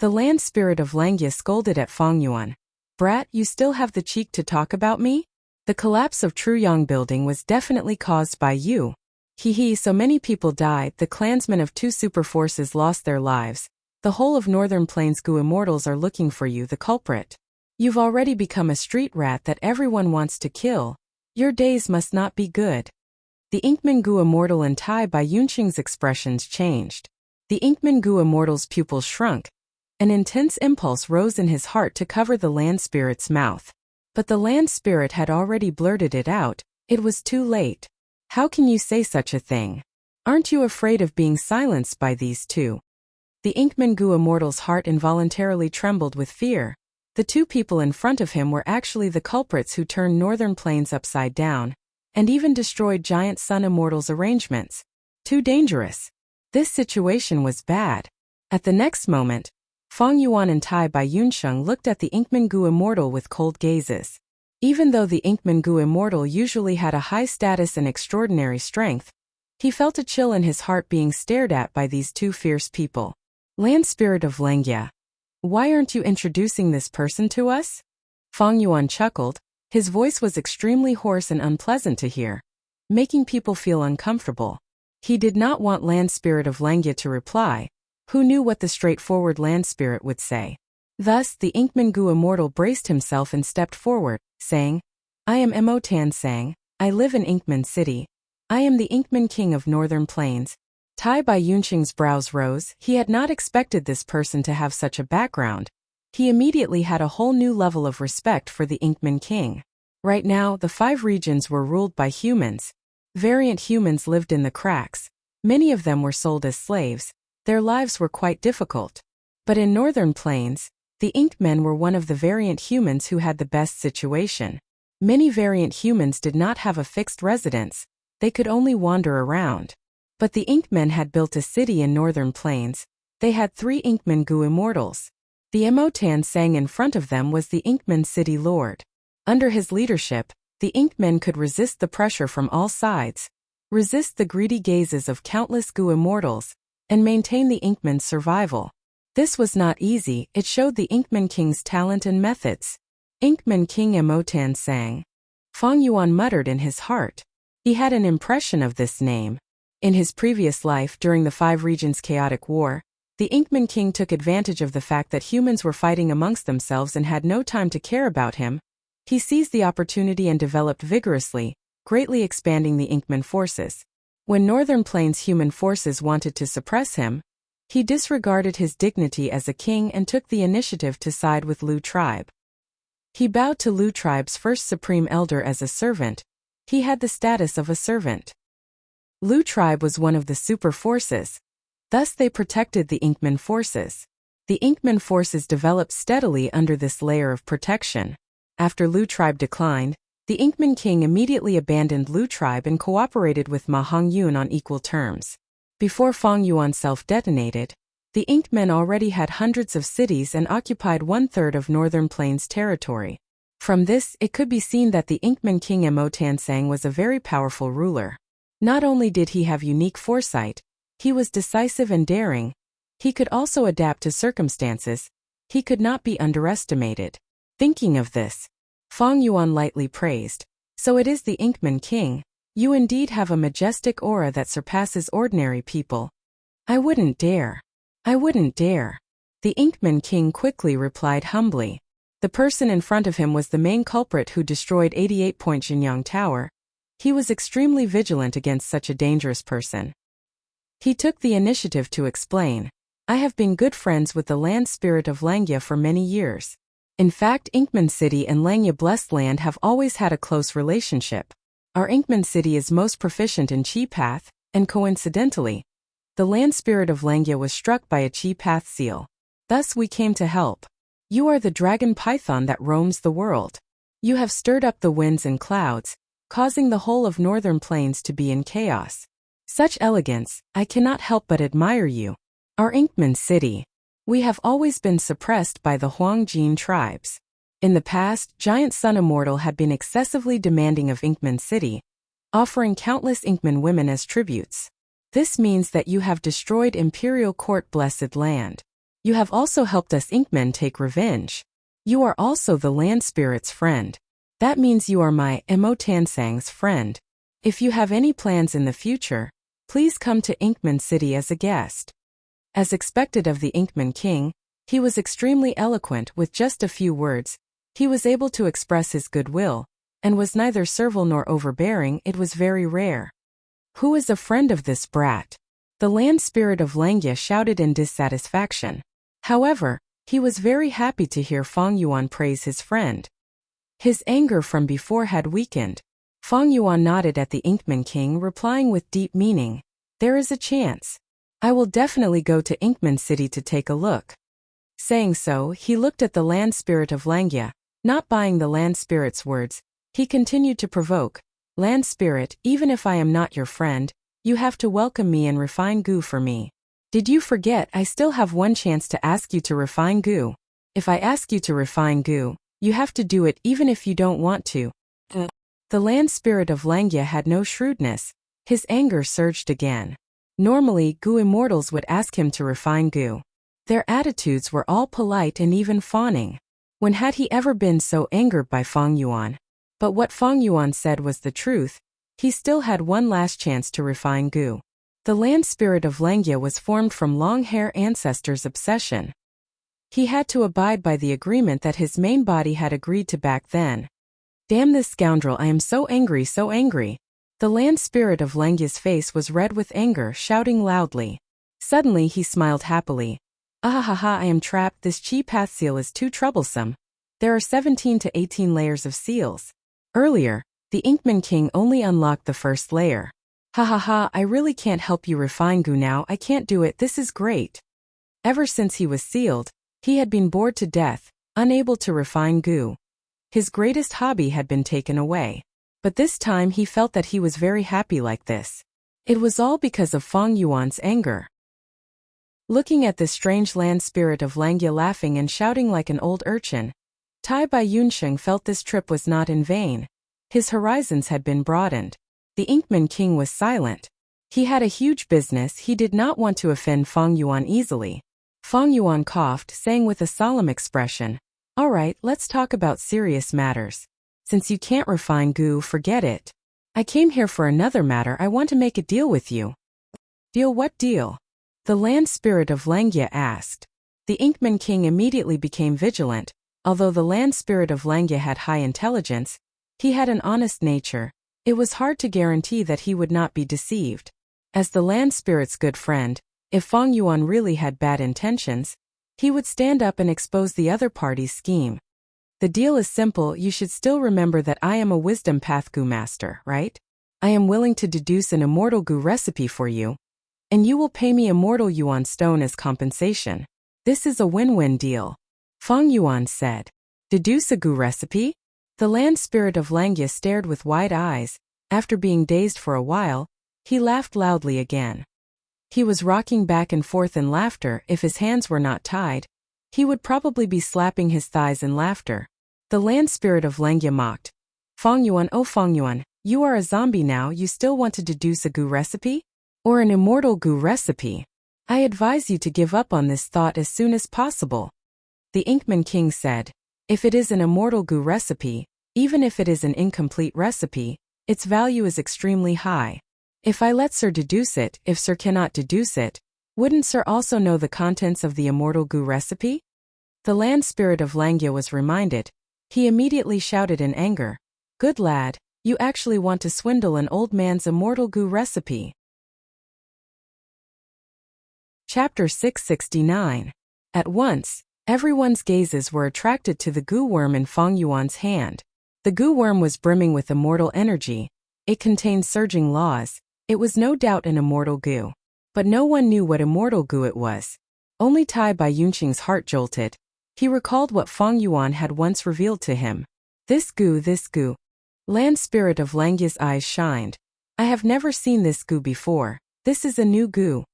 The land spirit of Langya scolded at Fang Yuan. Brat, you still have the cheek to talk about me? The collapse of Truyang building was definitely caused by you. So many people died, the clansmen of 2 super forces lost their lives. The whole of Northern Plains Gu immortals are looking for you, the culprit. You've already become a street rat that everyone wants to kill. Your days must not be good. The Inkman Gu immortal and Tai Bai Yunqing's expressions changed. The Inkman Gu immortal's pupils shrunk. An intense impulse rose in his heart to cover the land spirit's mouth. But the land spirit had already blurted it out. It was too late. How can you say such a thing? Aren't you afraid of being silenced by these two? The Inkman Gu immortal's heart involuntarily trembled with fear. The 2 people in front of him were actually the culprits who turned Northern Plains upside down, and even destroyed Giant Sun Immortal's arrangements. Too dangerous. This situation was bad. At the next moment, Fang Yuan and Tai Bai Yunsheng looked at the Inkman Gu immortal with cold gazes. Even though the Inkman Gu immortal usually had a high status and extraordinary strength, he felt a chill in his heart being stared at by these 2 fierce people. Land spirit of Langya. Why aren't you introducing this person to us? Fang Yuan chuckled. His voice was extremely hoarse and unpleasant to hear, making people feel uncomfortable. He did not want land spirit of Langya to reply. Who knew what the straightforward land spirit would say? Thus, the Inkman Gu immortal braced himself and stepped forward, saying, I am Mo Tan Sang. I live in Inkman City. I am the Inkman King of Northern Plains. Tai Bai Yunqing's brows rose. He had not expected this person to have such a background. He immediately had a whole new level of respect for the Inkman King. Right now, the 5 regions were ruled by humans. Variant humans lived in the cracks. Many of them were sold as slaves. Their lives were quite difficult. But in Northern Plains, the Inkmen were one of the variant humans who had the best situation. Many variant humans did not have a fixed residence. They could only wander around. But the Inkmen had built a city in Northern Plains. They had 3 Inkman Gu immortals. The Mo Tan Sang in front of them was the Inkman City Lord. Under his leadership, the Inkmen could resist the pressure from all sides, resist the greedy gazes of countless Gu immortals, and maintain the Inkmen's survival. This was not easy. It showed the Inkman King's talent and methods. Inkman King Mo Tan Sang. Fang Yuan muttered in his heart. He had an impression of this name. In his previous life during the 5 regions' chaotic war, the Inkman King took advantage of the fact that humans were fighting amongst themselves and had no time to care about him. He seized the opportunity and developed vigorously, greatly expanding the Inkman forces. When Northern Plains human forces wanted to suppress him, he disregarded his dignity as a king and took the initiative to side with Lu tribe. He bowed to Lu tribe's first supreme elder as a servant. He had the status of a servant. Lu tribe was one of the super forces. Thus they protected the Inkman forces. The Inkman forces developed steadily under this layer of protection. After Lu tribe declined, the Inkman King immediately abandoned Lu tribe and cooperated with Ma Hongyun on equal terms. Before Fang Yuan self-detonated, the Inkmen already had hundreds of cities and occupied 1/3 of Northern Plains territory. From this, it could be seen that the Inkman King Mo Tan Sang was a very powerful ruler. Not only did he have unique foresight, he was decisive and daring. He could also adapt to circumstances. He could not be underestimated. Thinking of this, Fang Yuan lightly praised. So it is the Inkman King. You indeed have a majestic aura that surpasses ordinary people. I wouldn't dare. I wouldn't dare. The Inkman King quickly replied humbly. The person in front of him was the main culprit who destroyed 88-point Jinyang Tower. He was extremely vigilant against such a dangerous person. He took the initiative to explain. I have been good friends with the land spirit of Langya for many years. In fact, Inkman City and Langya Blessed Land have always had a close relationship. Our Inkman City is most proficient in Chi Path, and coincidentally, the land spirit of Langya was struck by a Chi Path seal. Thus we came to help. You are the dragon python that roams the world. You have stirred up the winds and clouds, causing the whole of Northern Plains to be in chaos. Such elegance, I cannot help but admire you. Our Inkman City. We have always been suppressed by the Huangjin tribes. In the past, Giant Sun Immortal had been excessively demanding of Inkman City, offering countless Inkman women as tributes. This means that you have destroyed Imperial Court Blessed Land. You have also helped us Inkmen take revenge. You are also the land spirit's friend. That means you are my Emo Tansang's friend. If you have any plans in the future, please come to Inkman City as a guest. As expected of the Inkman King, he was extremely eloquent with just a few words. He was able to express his goodwill, and was neither servile nor overbearing. It was very rare. Who is a friend of this brat? The land spirit of Langya shouted in dissatisfaction. However, he was very happy to hear Fang Yuan praise his friend. His anger from before had weakened. Fang Yuan nodded at the Inkman King, replying with deep meaning, "There is a chance. I will definitely go to Inkman City to take a look." Saying so, he looked at the land spirit of Langya. Not buying the land spirit's words, he continued to provoke, "Land spirit, even if I am not your friend, you have to welcome me and refine goo for me. Did you forget I still have one chance to ask you to refine goo? If I ask you to refine goo, you have to do it even if you don't want to." The land spirit of Langya had no shrewdness. His anger surged again. Normally, goo immortals would ask him to refine goo. Their attitudes were all polite and even fawning. When had he ever been so angered by Fang Yuan? But what Fang Yuan said was the truth. He still had one last chance to refine goo. The land spirit of Langya was formed from long-hair ancestors' obsession. He had to abide by the agreement that his main body had agreed to back then. "Damn this scoundrel, I am so angry, so angry." The land spirit of Langya's face was red with anger, shouting loudly. Suddenly he smiled happily. "Ahahaha, I am trapped, this chi path seal is too troublesome. There are 17 to 18 layers of seals. Earlier, the Inkman King only unlocked the first layer. Ha ha ha, I really can't help you refine goo now, I can't do it, this is great." Ever since he was sealed, he had been bored to death, unable to refine goo. His greatest hobby had been taken away. But this time he felt that he was very happy like this. It was all because of Fang Yuan's anger. Looking at this strange land spirit of Langya laughing and shouting like an old urchin, Tai Bai Yunsheng felt this trip was not in vain. His horizons had been broadened. The Inkman King was silent. He had a huge business, he did not want to offend Fang Yuan easily. Fang Yuan coughed, saying with a solemn expression, "All right, let's talk about serious matters. Since you can't refine goo, forget it. I came here for another matter, I want to make a deal with you." "Deal, what deal?" the land spirit of Langya asked. The Inkman King immediately became vigilant. Although the land spirit of Langya had high intelligence, he had an honest nature. It was hard to guarantee that he would not be deceived. As the land spirit's good friend, if Fang Yuan really had bad intentions, he would stand up and expose the other party's scheme. "The deal is simple, you should still remember that I am a wisdom path goo master, right? I am willing to deduce an immortal goo recipe for you, and you will pay me immortal yuan stone as compensation. This is a win-win deal." Fang Yuan said. "Deduce a goo recipe?" The land spirit of Langya stared with wide eyes. After being dazed for a while, he laughed loudly again. He was rocking back and forth in laughter. If his hands were not tied, he would probably be slapping his thighs in laughter. The land spirit of Langya mocked. "Fang Yuan, oh Fang Yuan, you are a zombie now, you still want to deduce a goo recipe? Or an immortal goo recipe? I advise you to give up on this thought as soon as possible." The Inkman King said, "If it is an immortal goo recipe, even if it is an incomplete recipe, its value is extremely high. If I let Sir deduce it, if Sir cannot deduce it, wouldn't Sir also know the contents of the immortal goo recipe?" The land spirit of Langya was reminded. He immediately shouted in anger, "Good lad, you actually want to swindle an old man's immortal goo recipe." Chapter 669. At once, everyone's gazes were attracted to the goo worm in Fang Yuan's hand. The goo worm was brimming with immortal energy. It contained surging laws. It was no doubt an immortal goo. But no one knew what immortal goo it was. Only Tai Bai Yunqing's heart jolted. He recalled what Fang Yuan had once revealed to him. This goo. Land spirit of Langya's eyes shined. "I have never seen this goo before. This is a new goo."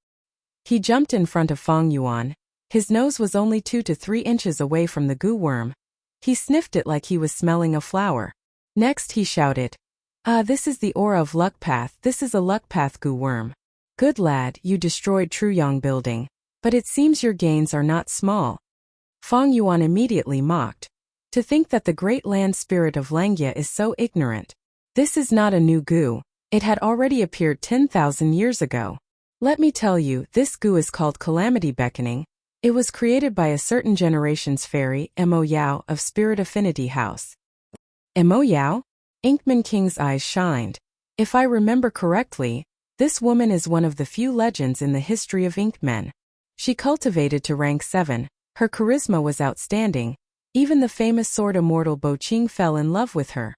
He jumped in front of Fang Yuan. His nose was only 2 to 3 inches away from the goo worm. He sniffed it like he was smelling a flower. Next he shouted, "Ah, this is the aura of luck path, this is a luck path goo worm. Good lad, you destroyed Truyong building. But it seems your gains are not small. Fang Yuan immediately mocked. To think that the great land spirit of Langia is so ignorant. This is not a new goo. It had already appeared 10,000 years ago. Let me tell you, this goo is called Calamity Beckoning. It was created by a certain generation's fairy, Mo Yao of Spirit Affinity House. Mo Yao? Inkman King's eyes shined. If I remember correctly, this woman is one of the few legends in the history of Inkmen. She cultivated to rank 7, her charisma was outstanding, even the famous sword immortal Bo Qing fell in love with her.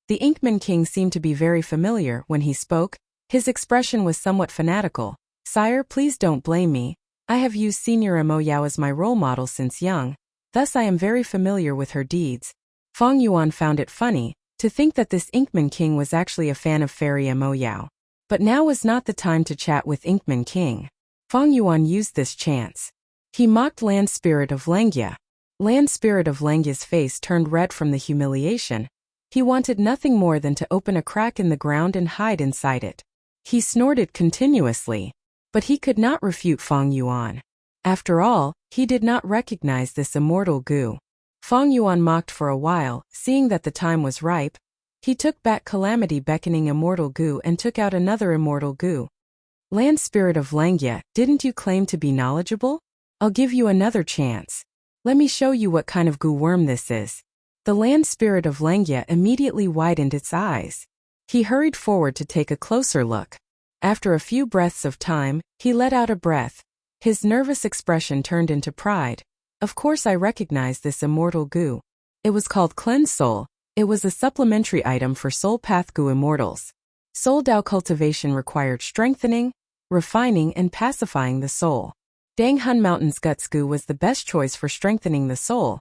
The Inkman King seemed to be very familiar when he spoke, his expression was somewhat fanatical. Sire, please don't blame me, I have used Senior Mo Yao as my role model since young, thus I am very familiar with her deeds. Fang Yuan found it funny to think that this Inkman King was actually a fan of Fairy Mo Yao. But now was not the time to chat with Inkman King. Fang Yuan used this chance. He mocked Land Spirit of Langia. Land Spirit of Langia's face turned red from the humiliation. He wanted nothing more than to open a crack in the ground and hide inside it. He snorted continuously. But he could not refute Fang Yuan. After all, he did not recognize this immortal goo. Fang Yuan mocked for a while, seeing that the time was ripe. He took back Calamity Beckoning immortal goo and took out another immortal goo. Land Spirit of Langia, didn't you claim to be knowledgeable? I'll give you another chance. Let me show you what kind of goo worm this is. The Land Spirit of Langia immediately widened its eyes. He hurried forward to take a closer look. After a few breaths of time, he let out a breath. His nervous expression turned into pride. Of course I recognize this immortal goo. It was called Cleanse Soul. It was a supplementary item for Soul Path Goo Immortals. Soul Dao cultivation required strengthening, refining and pacifying the soul. Dang Hun Mountain's Guts Goo was the best choice for strengthening the soul,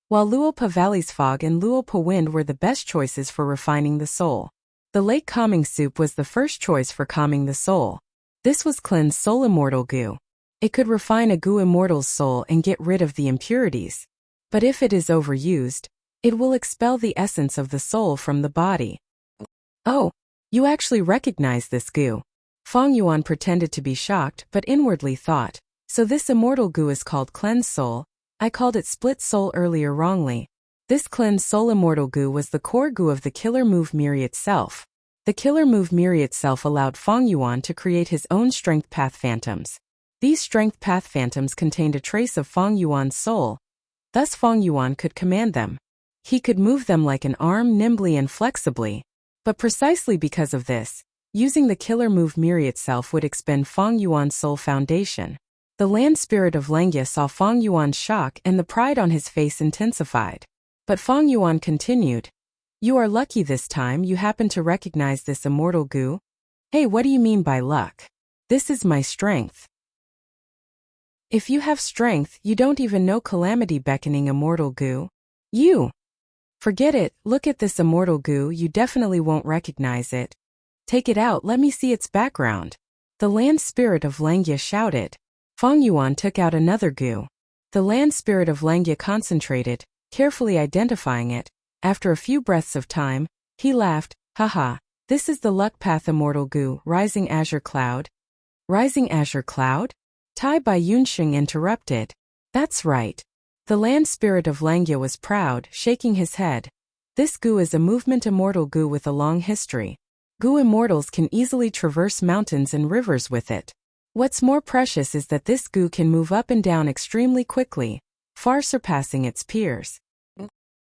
while Luopa Valley's Fog and Luopa Wind were the best choices for refining the soul. The Lake Calming Soup was the first choice for calming the soul. This was Cleanse Soul Immortal Goo. It could refine a Goo Immortal's soul and get rid of the impurities. But if it is overused, it will expel the essence of the soul from the body. Oh, you actually recognize this goo. Fang Yuan pretended to be shocked but inwardly thought, so this immortal goo is called Cleanse Soul. I called it Split Soul earlier wrongly. This Cleanse Soul Immortal Goo was the core goo of the Killer Move Miri itself. The Killer Move Miri itself allowed Fang Yuan to create his own Strength Path Phantoms. These Strength Path Phantoms contained a trace of Fang Yuan's soul. Thus Fang Yuan could command them. He could move them like an arm nimbly and flexibly. But precisely because of this, using the Killer Move Miri itself would expend Fang Yuan's soul foundation. The Land Spirit of Langia saw Fang Yuan's shock and the pride on his face intensified. But Fang Yuan continued. You are lucky this time you happen to recognize this immortal goo. Hey, what do you mean by luck? This is my strength. If you have strength, you don't even know Calamity Beckoning immortal goo. You. Forget it, look at this immortal goo, you definitely won't recognize it. Take it out, let me see its background. The Land Spirit of Langia shouted. Fang Yuan took out another goo. The Land Spirit of Langia concentrated, carefully identifying it. After a few breaths of time, he laughed, haha, this is the Luck Path Immortal Goo, Rising Azure Cloud. Rising Azure Cloud? Tai Bai Yunxing interrupted. That's right. The Land Spirit of Langia was proud, shaking his head. This goo is a movement immortal goo with a long history. Goo immortals can easily traverse mountains and rivers with it. What's more precious is that this goo can move up and down extremely quickly, far surpassing its peers.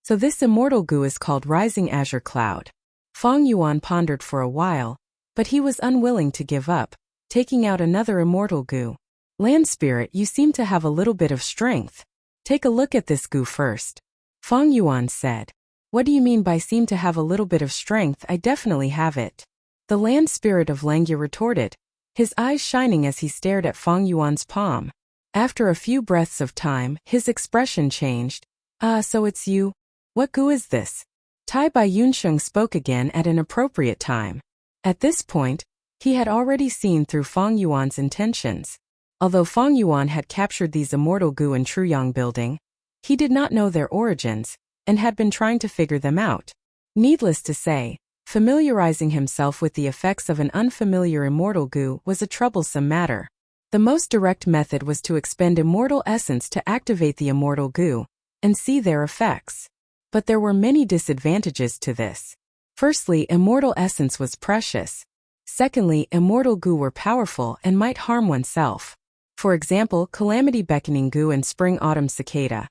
So this immortal goo is called Rising Azure Cloud. Fang Yuan pondered for a while, but he was unwilling to give up, taking out another immortal goo. Land Spirit, you seem to have a little bit of strength. Take a look at this goo first. Fang Yuan said. What do you mean by seem to have a little bit of strength? I definitely have it. The Land Spirit of Langia retorted, his eyes shining as he stared at Fang Yuan's palm. After a few breaths of time, his expression changed. Ah, so it's you. What goo is this? Tai Bai Yunxing spoke again at an appropriate time. At this point, he had already seen through Fang Yuan's intentions. Although Fang Yuan had captured these immortal goo in Truyang Building, he did not know their origins, and had been trying to figure them out. Needless to say, familiarizing himself with the effects of an unfamiliar immortal goo was a troublesome matter. The most direct method was to expend immortal essence to activate the immortal goo and see their effects. But there were many disadvantages to this. Firstly, immortal essence was precious. Secondly, immortal goo were powerful and might harm oneself. For example, Calamity Beckoning Goo and Spring Autumn Cicada.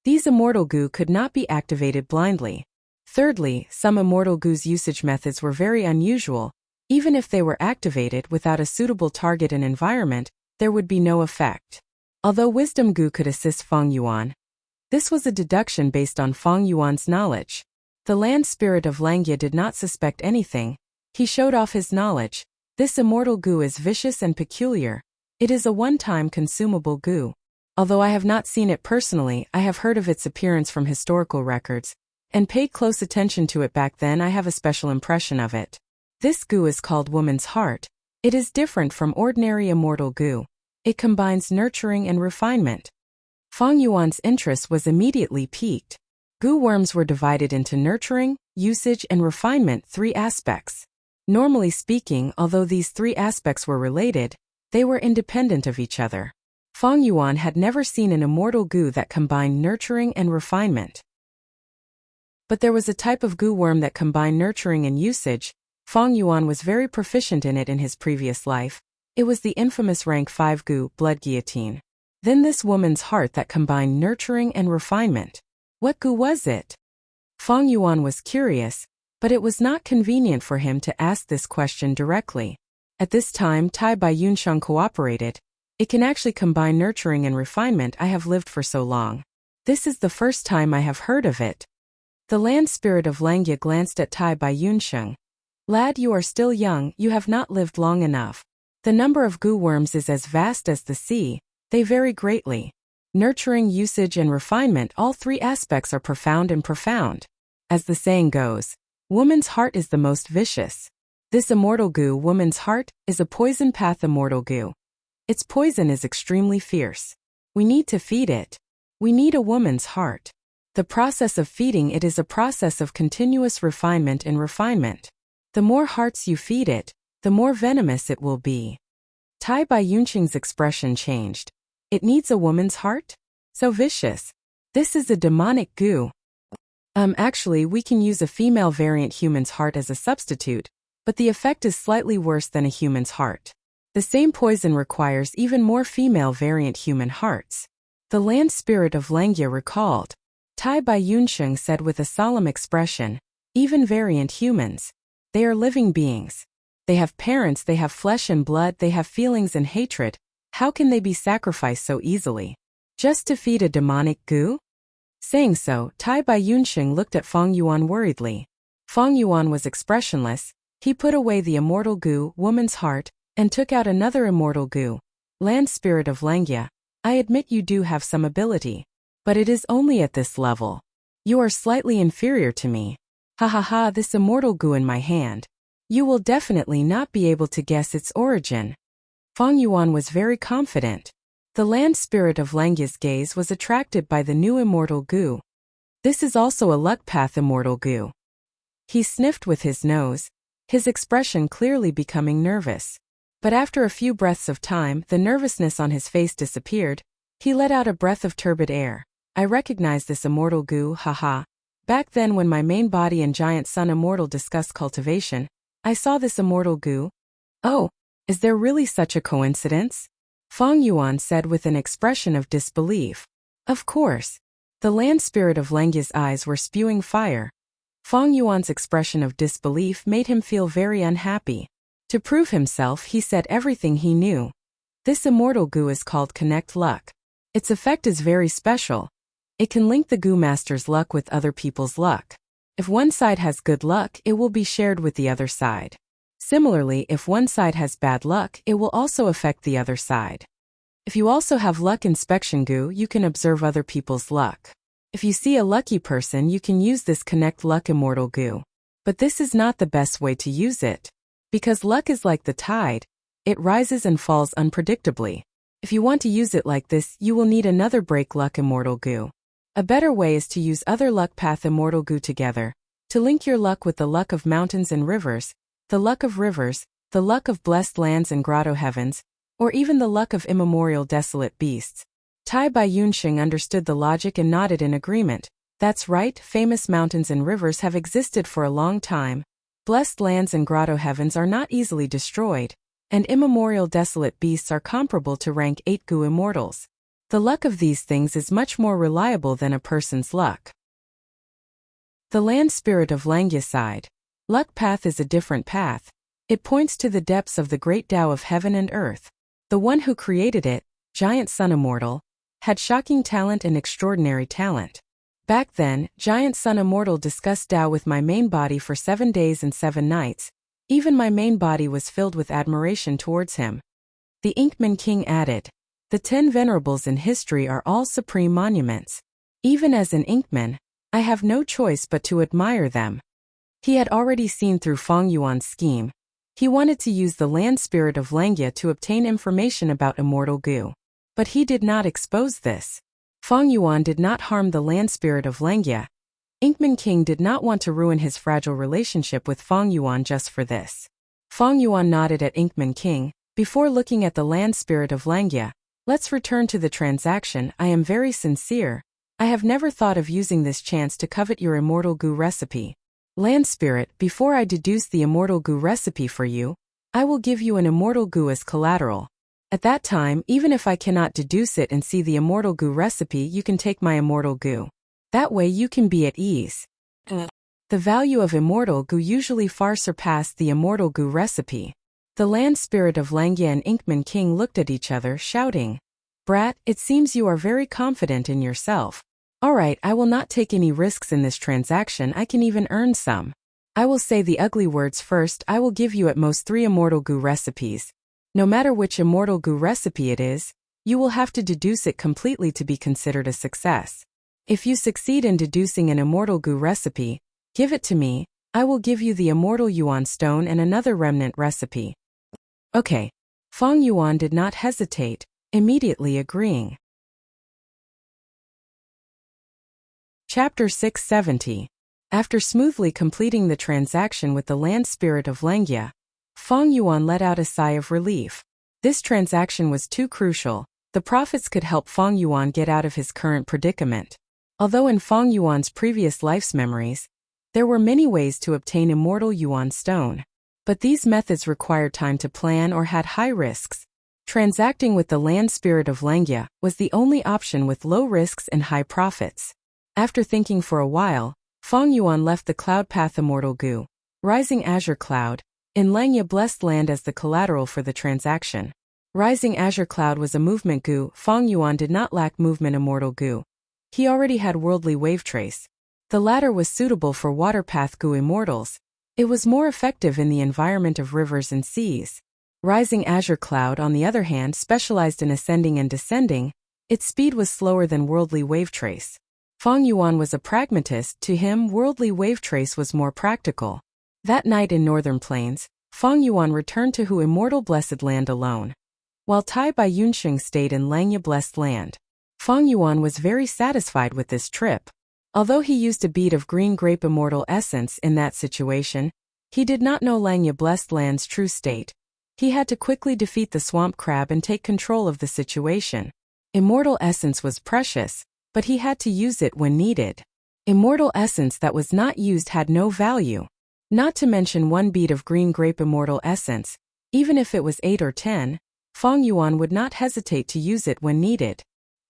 These immortal goo could not be activated blindly. Thirdly, some immortal goo's usage methods were very unusual. Even if they were activated without a suitable target and environment, there would be no effect. Although Wisdom Goo could assist Feng Yuan, this was a deduction based on Feng Yuan's knowledge. The land spirit of Langya did not suspect anything. He showed off his knowledge. This immortal goo is vicious and peculiar. It is a one-time consumable goo. Although I have not seen it personally, I have heard of its appearance from historical records, and paid close attention to it back then. I have a special impression of it. This goo is called Woman's Heart. It is different from ordinary immortal goo. It combines nurturing and refinement. Feng Yuan's interest was immediately piqued. Goo worms were divided into nurturing, usage, and refinement, three aspects. Normally speaking, although these three aspects were related, they were independent of each other. Feng Yuan had never seen an immortal goo that combined nurturing and refinement. But there was a type of goo worm that combined nurturing and usage. Feng Yuan was very proficient in it in his previous life. It was the infamous rank 5 goo, blood guillotine. Then this woman's heart that combined nurturing and refinement. What goo was it? Feng Yuan was curious, but it was not convenient for him to ask this question directly. At this time, Tai Bai Yunsheng cooperated. It can actually combine nurturing and refinement. I have lived for so long. This is the first time I have heard of it. The land spirit of Langya glanced at Tai Bai Yunsheng. Lad, you are still young, you have not lived long enough. The number of goo worms is as vast as the sea. They vary greatly. Nurturing, usage, and refinement, all three aspects are profound and profound. As the saying goes, woman's heart is the most vicious. This immortal goo, Woman's Heart, is a poison path immortal goo. Its poison is extremely fierce. We need to feed it. We need a woman's heart. The process of feeding it is a process of continuous refinement and refinement. The more hearts you feed it, the more venomous it will be. Tai Bai Yunsheng's expression changed. It needs a woman's heart? So vicious. This is a demonic goo. Actually, we can use a female variant human's heart as a substitute, but the effect is slightly worse than a human's heart. The same poison requires even more female variant human hearts. The land spirit of Langya recalled. Tai Bai Yunsheng said with a solemn expression, even variant humans. They are living beings. They have parents, they have flesh and blood, they have feelings and hatred. How can they be sacrificed so easily? Just to feed a demonic goo? Saying so, Tai Bai Yunsheng looked at Feng Yuan worriedly. Feng Yuan was expressionless. He put away the immortal goo, Woman's Heart, and took out another immortal goo. Land spirit of Langya, I admit you do have some ability. But it is only at this level. You are slightly inferior to me. Ha ha ha, this immortal goo in my hand. You will definitely not be able to guess its origin. Feng Yuan was very confident. The land spirit of Langya's gaze was attracted by the new immortal goo. This is also a luck path immortal goo. He sniffed with his nose, his expression clearly becoming nervous. But after a few breaths of time, the nervousness on his face disappeared. He let out a breath of turbid air. I recognize this immortal goo, haha. Back then when my main body and giant sun immortal discussed cultivation, I saw this immortal goo. Oh, is there really such a coincidence? Feng Yuan said with an expression of disbelief. Of course. The land spirit of Langya's eyes were spewing fire. Feng Yuan's expression of disbelief made him feel very unhappy. To prove himself, he said everything he knew. This immortal goo is called Connect Luck. Its effect is very special. It can link the goo master's luck with other people's luck. If one side has good luck, it will be shared with the other side. Similarly, if one side has bad luck, it will also affect the other side. If you also have luck inspection goo, you can observe other people's luck. If you see a lucky person, you can use this Connect Luck immortal goo. But this is not the best way to use it. Because luck is like the tide, it rises and falls unpredictably. If you want to use it like this, you will need another break luck immortal goo. A better way is to use other luck path immortal goo together, to link your luck with the luck of mountains and rivers, the luck of rivers, the luck of blessed lands and grotto heavens, or even the luck of immemorial desolate beasts. Tai Bai Yunxing understood the logic and nodded in agreement. That's right, famous mountains and rivers have existed for a long time. Blessed lands and grotto heavens are not easily destroyed, and immemorial desolate beasts are comparable to rank 8 Gu immortals. The luck of these things is much more reliable than a person's luck. The land spirit of Langya sighed. Luck path is a different path. It points to the depths of the great Tao of heaven and earth. The one who created it, Giant Sun Immortal, had shocking talent and extraordinary talent. Back then, Giant Sun Immortal discussed Tao with my main body for 7 days and 7 nights. Even my main body was filled with admiration towards him. The Inkman King added, the 10 venerables in history are all supreme monuments. Even as an Inkman, I have no choice but to admire them. He had already seen through Fang Yuan's scheme. He wanted to use the land spirit of Langya to obtain information about immortal Gu. But he did not expose this. Fang Yuan did not harm the land spirit of Langya. Inkman King did not want to ruin his fragile relationship with Fang Yuan just for this. Fang Yuan nodded at Inkman King. Before looking at the land spirit of Langya, let's return to the transaction. I am very sincere. I have never thought of using this chance to covet your immortal Gu recipe. Land spirit, before I deduce the immortal Gu recipe for you, I will give you an immortal Gu as collateral. At that time, even if I cannot deduce it and see the immortal Gu recipe, you can take my immortal Gu. That way you can be at ease. The value of immortal Gu usually far surpassed the immortal Gu recipe. The land spirit of Langya and Inkman King looked at each other, shouting, Brat, it seems you are very confident in yourself. Alright, I will not take any risks in this transaction. I can even earn some. I will say the ugly words first. I will give you at most 3 immortal Gu recipes. No matter which immortal Gu recipe it is, you will have to deduce it completely to be considered a success. If you succeed in deducing an immortal Gu recipe, give it to me. I will give you the immortal Yuan stone and another remnant recipe. Okay. Fang Yuan did not hesitate, immediately agreeing. Chapter 670. After smoothly completing the transaction with the land spirit of Langya, Fang Yuan let out a sigh of relief. This transaction was too crucial. The profits could help Fang Yuan get out of his current predicament. Although in Fang Yuan's previous life's memories, there were many ways to obtain immortal Yuan stone. But these methods required time to plan or had high risks. Transacting with the land spirit of Langya was the only option with low risks and high profits. After thinking for a while, Fang Yuan left the cloud path immortal Gu, Rising Azure Cloud, in Langya blessed land as the collateral for the transaction. Rising Azure Cloud was a movement Gu. Fang Yuan did not lack movement immortal Gu. He already had worldly wave trace. The latter was suitable for water path Gu immortals. It was more effective in the environment of rivers and seas. Rising Azure Cloud, on the other hand, specialized in ascending and descending. Its speed was slower than worldly wave trace. Fang Yuan was a pragmatist. To him, worldly wave trace was more practical. That night in Northern Plains, Fang Yuan returned to Hu Immortal Blessed Land alone. While Tai Bai Yunxing stayed in Langya Blessed Land, Fang Yuan was very satisfied with this trip. Although he used a bead of green grape immortal essence in that situation, he did not know Langya Blessed Land's true state. He had to quickly defeat the swamp crab and take control of the situation. Immortal essence was precious, but he had to use it when needed. Immortal essence that was not used had no value. Not to mention 1 bead of green grape immortal essence, even if it was 8 or 10, Fang Yuan would not hesitate to use it when needed.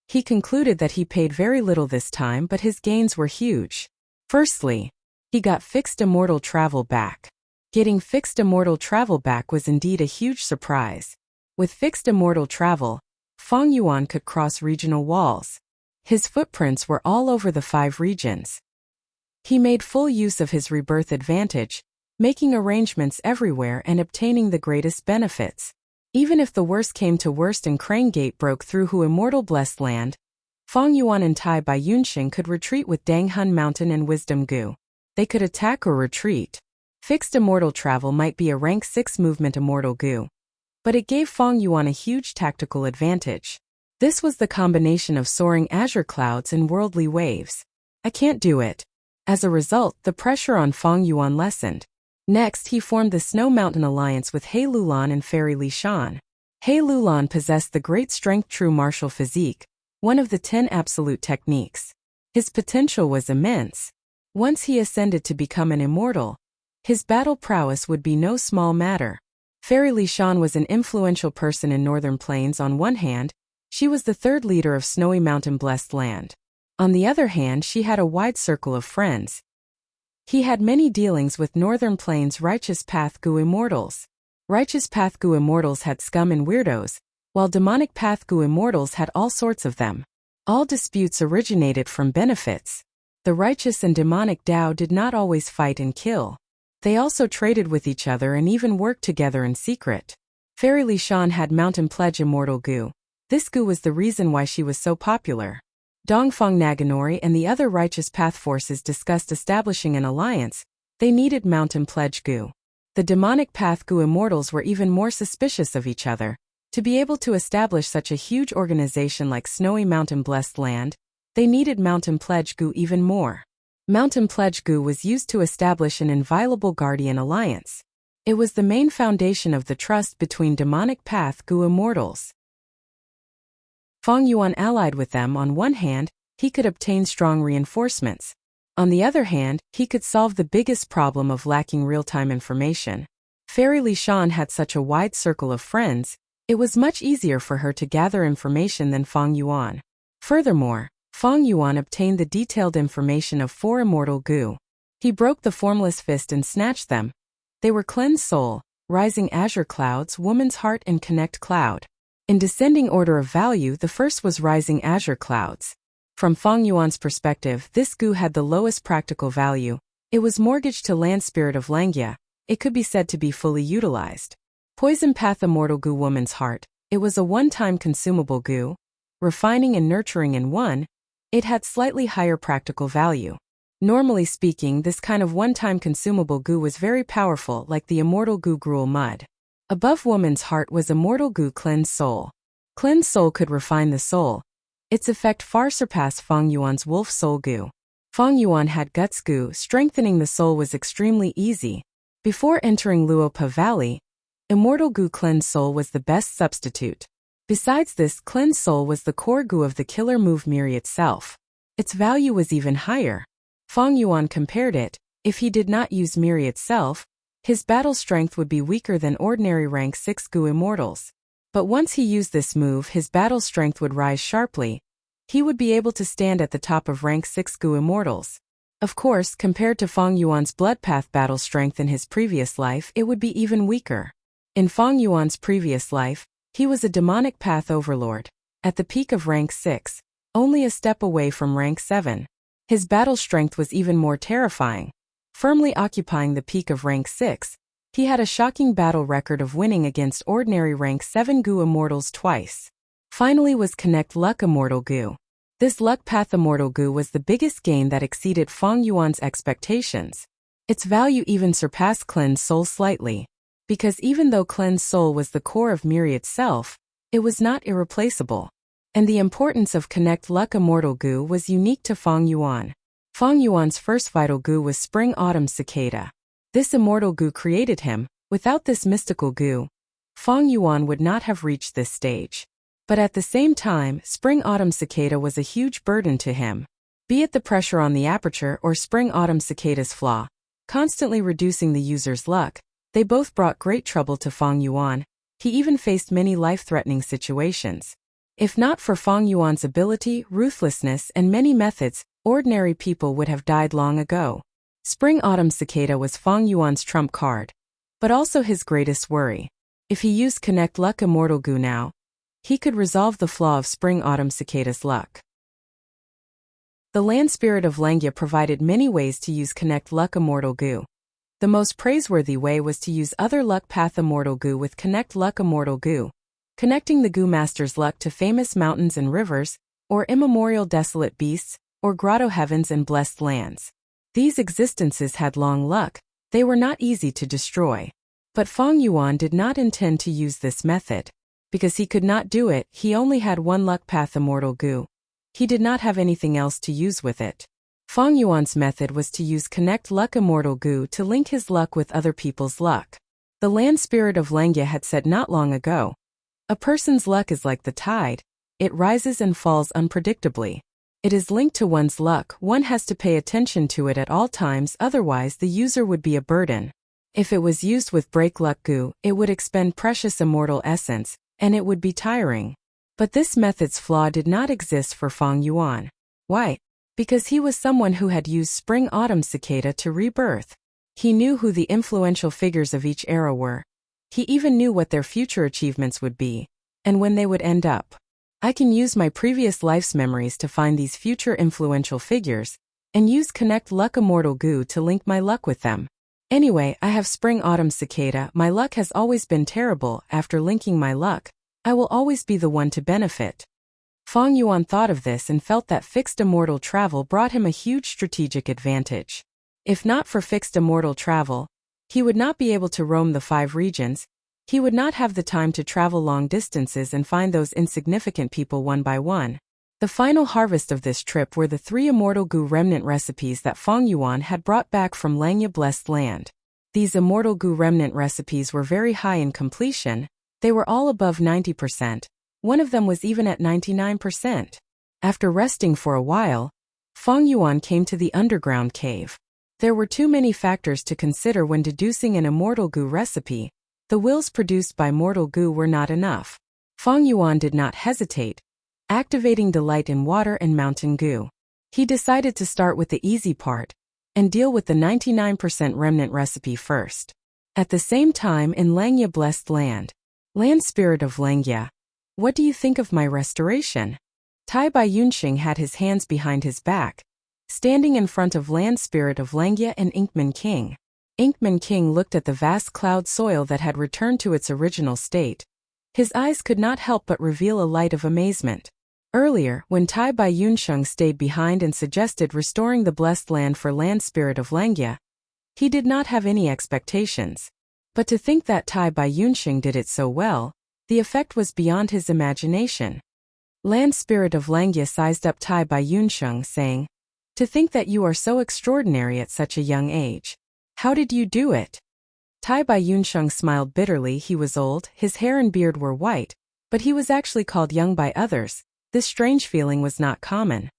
He concluded that he paid very little this time, but his gains were huge. Firstly, he got fixed immortal travel back. Getting fixed immortal travel back was indeed a huge surprise. With fixed immortal travel, Fang Yuan could cross regional walls. His footprints were all over the 5 regions. He made full use of his rebirth advantage, making arrangements everywhere and obtaining the greatest benefits. Even if the worst came to worst and Crane Gate broke through Hu Immortal Blessed Land, Fang Yuan and Tai Bai Yunxing could retreat with Dang Hun Mountain and Wisdom Gu. They could attack or retreat. Fixed immortal travel might be a rank 6 movement immortal Gu, but it gave Fang Yuan a huge tactical advantage. This was the combination of soaring azure clouds and worldly waves. I can't do it. As a result, the pressure on Fang Yuan lessened. Next, he formed the Snow Mountain Alliance with He Lulan and Fairy Li Shan. He Lulan possessed the great strength true martial physique, one of the 10 absolute techniques. His potential was immense. Once he ascended to become an immortal, his battle prowess would be no small matter. Fairy Li Shan was an influential person in Northern Plains. On one hand, she was the third leader of Snowy Mountain Blessed Land. On the other hand, she had a wide circle of friends. He had many dealings with Northern Plains Righteous Path Gu Immortals. Righteous Path Gu Immortals had scum and weirdos, while Demonic Path Gu Immortals had all sorts of them. All disputes originated from benefits. The righteous and demonic Dao did not always fight and kill. They also traded with each other and even worked together in secret. Fairy Li Shan had Mountain Pledge Immortal Gu. This Gu was the reason why she was so popular. Dongfang Naganori and the other Righteous Path forces discussed establishing an alliance. They needed Mountain Pledge Gu. The Demonic Path Gu Immortals were even more suspicious of each other. To be able to establish such a huge organization like Snowy Mountain Blessed Land, they needed Mountain Pledge Gu even more. Mountain Pledge Gu was used to establish an inviolable guardian alliance. It was the main foundation of the trust between Demonic Path Gu Immortals. Fang Yuan allied with them. On one hand, he could obtain strong reinforcements. On the other hand, he could solve the biggest problem of lacking real-time information. Fairy Li Shan had such a wide circle of friends, it was much easier for her to gather information than Fang Yuan. Furthermore, Fang Yuan obtained the detailed information of 4 immortal Gu. He broke the formless fist and snatched them. They were Cleanse Soul, Rising Azure Clouds, Woman's Heart and Connect Cloud. In descending order of value, the first was Rising Azure Clouds. From Fang Yuan's perspective, this Gu had the lowest practical value. It was mortgaged to Land Spirit of Langya. It could be said to be fully utilized. Poison Path Immortal Gu Woman's Heart. It was a one-time consumable Gu. Refining and nurturing in one, it had slightly higher practical value. Normally speaking, this kind of one-time consumable Gu was very powerful, like the Immortal Gu Gruel Mud. Above Woman's Heart was Immortal Gu Cleanse Soul. Cleanse Soul could refine the soul. Its effect far surpassed Fang Yuan's Wolf Soul Gu. Fang Yuan had Guts Gu. Strengthening the soul was extremely easy. Before entering Luopa Valley, Immortal Gu Cleanse Soul was the best substitute. Besides this, Cleanse Soul was the core Gu of the killer move Miri itself. Its value was even higher. Fang Yuan compared it. If he did not use Miri itself, his battle strength would be weaker than ordinary rank 6 Gu Immortals. But once he used this move, his battle strength would rise sharply. He would be able to stand at the top of rank 6 Gu Immortals. Of course, compared to Fang Yuan's Bloodpath battle strength in his previous life, it would be even weaker. In Fang Yuan's previous life, he was a Demonic Path Overlord. At the peak of rank 6, only a step away from rank 7. His battle strength was even more terrifying. Firmly occupying the peak of rank 6, he had a shocking battle record of winning against ordinary rank 7 Gu Immortals twice. Finally was Connect Luck Immortal Gu. This Luck Path Immortal Gu was the biggest gain that exceeded Fang Yuan's expectations. Its value even surpassed Cleanse Soul slightly. Because even though Cleanse Soul was the core of Miri itself, it was not irreplaceable. And the importance of Connect Luck Immortal Gu was unique to Fang Yuan. Fang Yuan's first vital Gu was Spring Autumn Cicada. This immortal Gu created him. Without this mystical Gu, Fang Yuan would not have reached this stage. But at the same time, Spring Autumn Cicada was a huge burden to him. Be it the pressure on the aperture or Spring Autumn Cicada's flaw, constantly reducing the user's luck, they both brought great trouble to Fang Yuan. He even faced many life-threatening situations. If not for Fang Yuan's ability, ruthlessness, and many methods, ordinary people would have died long ago. Spring Autumn Cicada was Fang Yuan's trump card, but also his greatest worry. If he used Connect Luck Immortal Gu now, he could resolve the flaw of Spring Autumn Cicada's luck. The Land Spirit of Langya provided many ways to use Connect Luck Immortal Gu. The most praiseworthy way was to use other Luck Path Immortal Gu with Connect Luck Immortal Gu, connecting the Gu Master's luck to famous mountains and rivers, or immemorial desolate beasts, or grotto heavens and blessed lands. These existences had long luck. They were not easy to destroy. But Fang Yuan did not intend to use this method. Because he could not do it, he only had one Luck Path Immortal Gu. He did not have anything else to use with it. Fang Yuan's method was to use Connect Luck Immortal Gu to link his luck with other people's luck. The Land Spirit of Langya had said not long ago, A person's luck is like the tide. It rises and falls unpredictably. It is linked to one's luck. One has to pay attention to it at all times, otherwise the user would be a burden. If it was used with break luck goo, it would expend precious immortal essence, and it would be tiring. But this method's flaw did not exist for Fang Yuan. Why? Because he was someone who had used spring-autumn cicada to rebirth. He knew who the influential figures of each era were. He even knew what their future achievements would be, and when they would end up. I can use my previous life's memories to find these future influential figures, and use Connect Luck Immortal Goo to link my luck with them. Anyway, I have Spring-Autumn Cicada. My luck has always been terrible. After linking my luck, I will always be the one to benefit. Fang Yuan thought of this and felt that fixed immortal travel brought him a huge strategic advantage. If not for fixed immortal travel, he would not be able to roam the 5 regions. He would not have the time to travel long distances and find those insignificant people one by one. The final harvest of this trip were the 3 Immortal Goo remnant recipes that Fang Yuan had brought back from Langya Blessed Land. These Immortal Goo remnant recipes were very high in completion. They were all above 90%. One of them was even at 99%. After resting for a while, Fang Yuan came to the underground cave. There were too many factors to consider when deducing an Immortal Goo recipe. The wills produced by Mortal Goo were not enough. Fang Yuan did not hesitate, activating Delight in Water and Mountain Goo. He decided to start with the easy part, and deal with the 99% remnant recipe first. At the same time in Langya Blessed Land, Land Spirit of Langya, what do you think of my restoration? Tai Bai Yunxing had his hands behind his back, standing in front of Land Spirit of Langya and Inkman King. Inkman King looked at the vast cloud soil that had returned to its original state. His eyes could not help but reveal a light of amazement. Earlier, when Tai Bai Yunxing stayed behind and suggested restoring the blessed land for Land Spirit of Langya, he did not have any expectations. But to think that Tai Bai Yunxing did it so well, the effect was beyond his imagination. Land Spirit of Langya sized up Tai Bai Yunxing, saying, "To think that you are so extraordinary at such a young age. How did you do it?" Tai Bai Yunxing smiled bitterly. He was old, his hair and beard were white, but he was actually called young by others. This strange feeling was not common.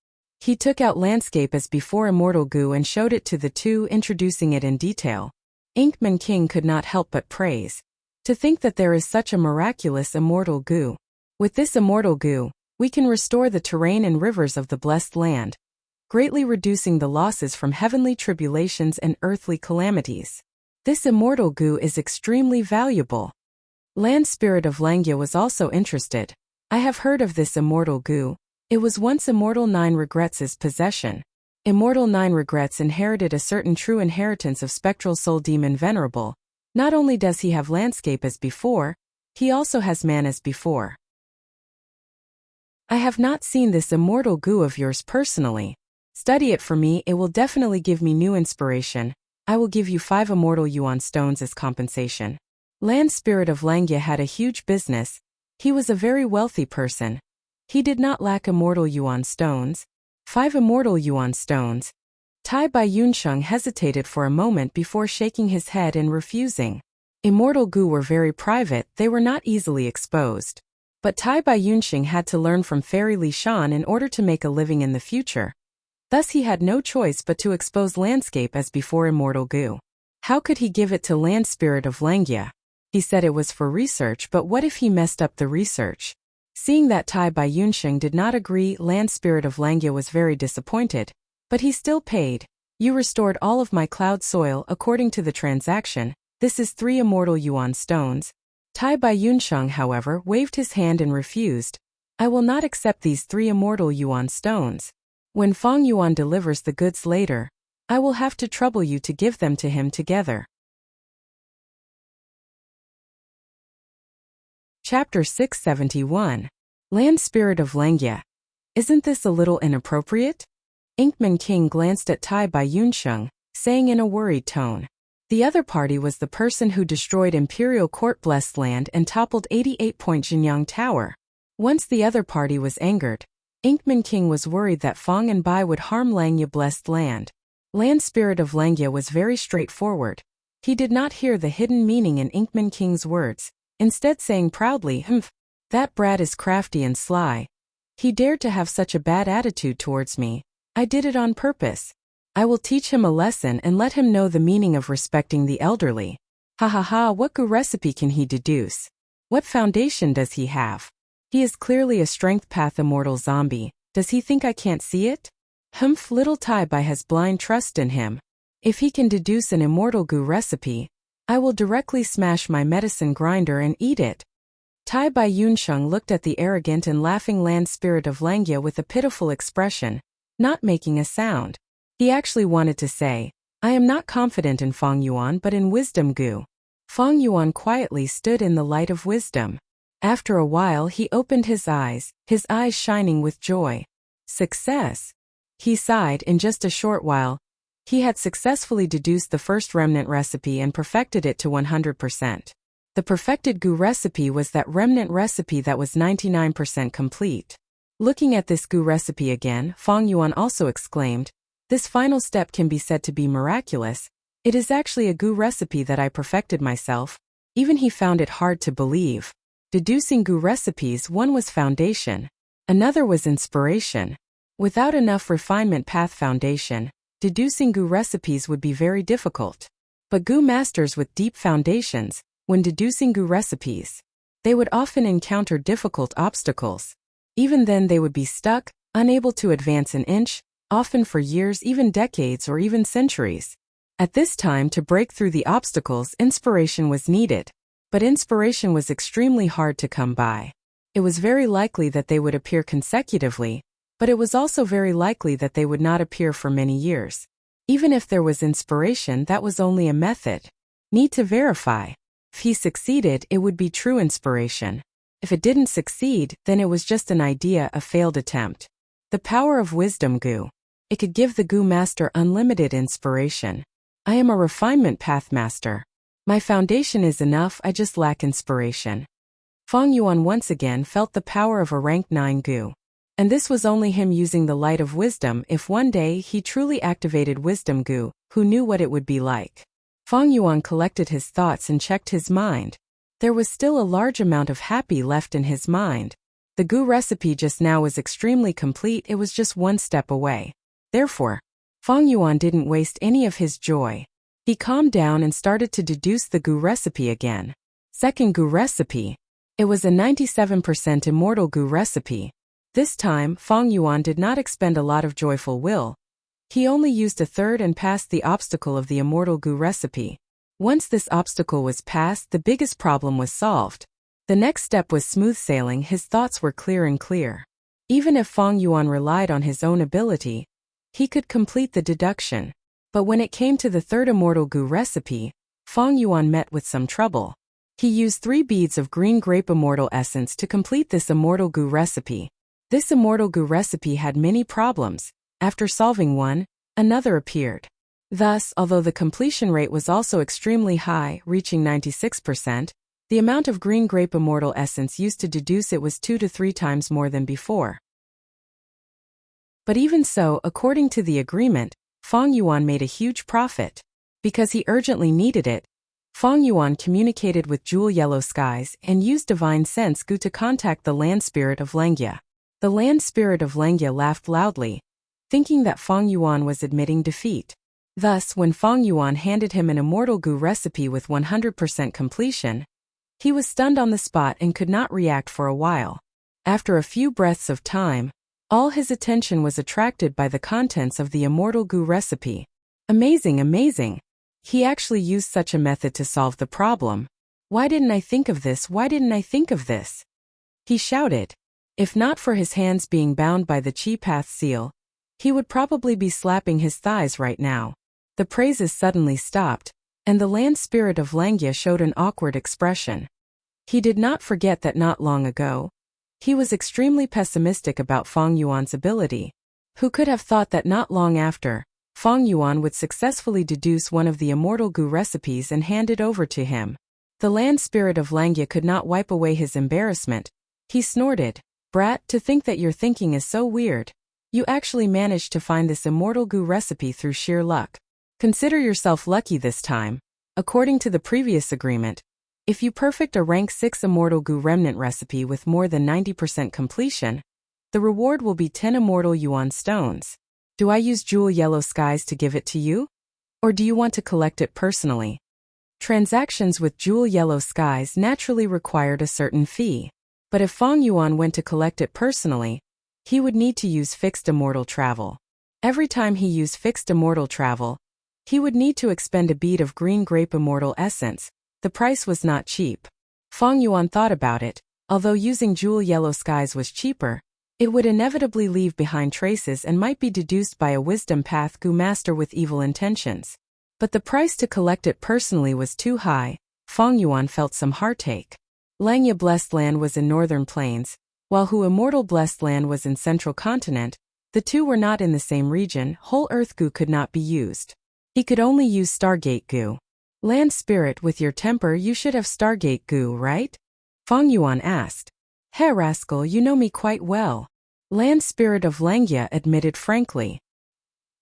He took out landscape as before Immortal Goo and showed it to the two, introducing it in detail. Inkman King could not help but praise. To think that there is such a miraculous Immortal Goo. With this Immortal Goo, we can restore the terrain and rivers of the blessed land, greatly reducing the losses from heavenly tribulations and earthly calamities. This Immortal Goo is extremely valuable. Land Spirit of Langya was also interested. I have heard of this Immortal Goo. It was once Immortal 9 Regrets' possession. Immortal 9 Regrets inherited a certain true inheritance of Spectral Soul Demon Venerable. Not only does he have landscape as before, he also has man as before. I have not seen this Immortal Goo of yours personally. Study it for me, it will definitely give me new inspiration. I will give you 5 Immortal Yuan stones as compensation. Land Spirit of Langya had a huge business. He was a very wealthy person. He did not lack Immortal Yuan stones. 5 Immortal Yuan stones. Tai Bai Yunxing hesitated for a moment before shaking his head and refusing. Immortal Goo were very private, they were not easily exposed. But Tai Bai Yunxing had to learn from Fairy Li Shan in order to make a living in the future. Thus he had no choice but to expose landscape as before Immortal Goo. How could he give it to Land Spirit of Langya? He said it was for research, but what if he messed up the research? Seeing that Tai Bai Yunxing did not agree, Land Spirit of Langya was very disappointed. But he still paid. You restored all of my cloud soil according to the transaction. This is 3 Immortal Yuan stones. Tai Bai Yunxing, however, waved his hand and refused. I will not accept these 3 Immortal Yuan stones. When Fang Yuan delivers the goods later, I will have to trouble you to give them to him together. Chapter 671. Land Spirit of Langya. Isn't this a little inappropriate? Inkman King glanced at Tai Bai Yunxing, saying in a worried tone. The other party was the person who destroyed Imperial Court Blessed Land and toppled 88-point Jinyang Tower. Once the other party was angered, Inkman King was worried that Fang and Bai would harm Langya Blessed Land. Land Spirit of Langya was very straightforward. He did not hear the hidden meaning in Inkman King's words, instead saying proudly, That brat is crafty and sly. He dared to have such a bad attitude towards me. I did it on purpose. I will teach him a lesson and let him know the meaning of respecting the elderly. Ha ha ha, what goo recipe can he deduce? What foundation does he have? He is clearly a strength path immortal zombie. Does he think I can't see it? Humph, little Tai Bai has blind trust in him. If he can deduce an immortal goo recipe, I will directly smash my medicine grinder and eat it. Tai Bai Yunsheng looked at the arrogant and laughing land spirit of Langya with a pitiful expression, not making a sound. He actually wanted to say, I am not confident in Feng Yuan but in wisdom goo. Feng Yuan quietly stood in the light of wisdom. After a while he opened his eyes shining with joy. Success! He sighed. In just a short while, he had successfully deduced the first remnant recipe and perfected it to 100%. The perfected goo recipe was that remnant recipe that was 99% complete. Looking at this goo recipe again, Feng Yuan also exclaimed, this final step can be said to be miraculous. It is actually a goo recipe that I perfected myself. Even he found it hard to believe. Deducing goo recipes, one was foundation, another was inspiration. Without enough refinement path foundation, deducing goo recipes would be very difficult. But goo masters with deep foundations, when deducing goo recipes, they would often encounter difficult obstacles. Even then they would be stuck, unable to advance an inch, often for years, even decades or even centuries. At this time, to break through the obstacles, inspiration was needed. But inspiration was extremely hard to come by. It was very likely that they would appear consecutively, but it was also very likely that they would not appear for many years. Even if there was inspiration, that was only a method. Need to verify. If he succeeded, it would be true inspiration. If it didn't succeed, then it was just an idea, a failed attempt. The power of wisdom goo. It could give the goo master unlimited inspiration. I am a refinement path master. My foundation is enough, I just lack inspiration. Feng Yuan once again felt the power of a rank 9 goo. And this was only him using the light of wisdom. If one day he truly activated wisdom goo, who knew what it would be like? Feng Yuan collected his thoughts and checked his mind. There was still a large amount of happy left in his mind. The goo recipe just now was extremely complete, it was just one step away. Therefore, Feng Yuan didn't waste any of his joy. He calmed down and started to deduce the goo recipe again. Second goo recipe. It was a 97% immortal goo recipe. This time, Feng Yuan did not expend a lot of joyful will. He only used a third and passed the obstacle of the immortal goo recipe. Once this obstacle was passed, the biggest problem was solved. The next step was smooth sailing. His thoughts were clear and clear. Even if Feng Yuan relied on his own ability, he could complete the deduction. But when it came to the third immortal goo recipe, Feng Yuan met with some trouble. He used 3 beads of green grape immortal essence to complete this immortal goo recipe. This immortal goo recipe had many problems. After solving one, another appeared. Thus, although the completion rate was also extremely high, reaching 96%, the amount of green grape immortal essence used to deduce it was 2 to 3 times more than before. But even so, according to the agreement, Feng Yuan made a huge profit. Because he urgently needed it, Feng Yuan communicated with Jewel Yellow Skies and used Divine Sense Goo to contact the land spirit of Langya. The land spirit of Langya laughed loudly, thinking that Feng Yuan was admitting defeat. Thus, when Feng Yuan handed him an immortal goo recipe with 100% completion, he was stunned on the spot and could not react for a while. After a few breaths of time, all his attention was attracted by the contents of the immortal goo recipe. Amazing, amazing! He actually used such a method to solve the problem. Why didn't I think of this? Why didn't I think of this? He shouted. If not for his hands being bound by the Chi Path seal, he would probably be slapping his thighs right now. The praises suddenly stopped, and the land spirit of Langya showed an awkward expression. He did not forget that not long ago, he was extremely pessimistic about Feng Yuan's ability. Who could have thought that not long after, Feng Yuan would successfully deduce one of the immortal goo recipes and hand it over to him? The land spirit of Langya could not wipe away his embarrassment. He snorted. Brat, to think that your thinking is so weird. You actually managed to find this immortal goo recipe through sheer luck. Consider yourself lucky this time. According to the previous agreement, If you perfect a rank 6 Immortal Goo Remnant recipe with more than 90% completion, the reward will be 10 Immortal Yuan stones. Do I use Jewel Yellow Skies to give it to you? Or do you want to collect it personally? Transactions with Jewel Yellow Skies naturally required a certain fee. But if Fang Yuan went to collect it personally, he would need to use fixed immortal travel. Every time he used fixed immortal travel, he would need to expend a bead of green grape immortal essence. The price was not cheap. Fang Yuan thought about it. Although using Jewel Yellow Skies was cheaper, it would inevitably leave behind traces and might be deduced by a wisdom path Goo master with evil intentions. But the price to collect it personally was too high. Fang Yuan felt some heartache. Langya Blessed Land was in northern plains, while Hu Immortal Blessed Land was in central continent. The two were not in the same region. Whole Earth Goo could not be used. He could only use Stargate Goo. Land Spirit, with your temper you should have Stargate Goo, right? Fang Yuan asked. Hey rascal, you know me quite well. Land Spirit of Langya admitted frankly.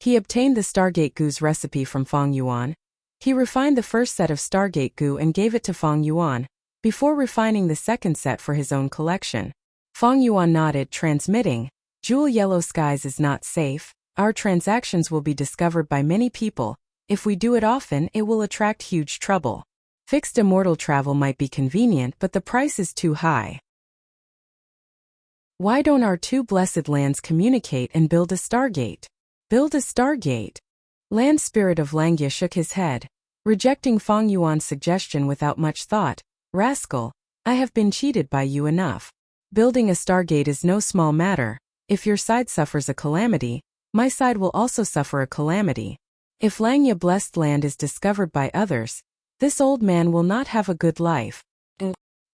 He obtained the Stargate Goo's recipe from Fang Yuan. He refined the first set of Stargate Goo and gave it to Fang Yuan, before refining the second set for his own collection. Fang Yuan nodded, transmitting, Jewel Yellow Skies is not safe. Our transactions will be discovered by many people. If we do it often, it will attract huge trouble. Fixed immortal travel might be convenient, but the price is too high. Why don't our two blessed lands communicate and build a Stargate? Build a Stargate? Land Spirit of Langya shook his head, rejecting Fang Yuan's suggestion without much thought. Rascal, I have been cheated by you enough. Building a Stargate is no small matter. If your side suffers a calamity, my side will also suffer a calamity. If Langya Blessed Land is discovered by others, this old man will not have a good life.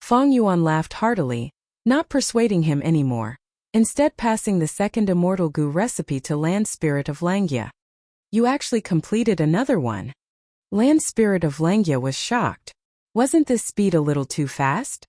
Fang Yuan laughed heartily, not persuading him anymore. Instead passing the second Immortal Goo recipe to Land Spirit of Langya. You actually completed another one. Land Spirit of Langya was shocked. Wasn't this speed a little too fast?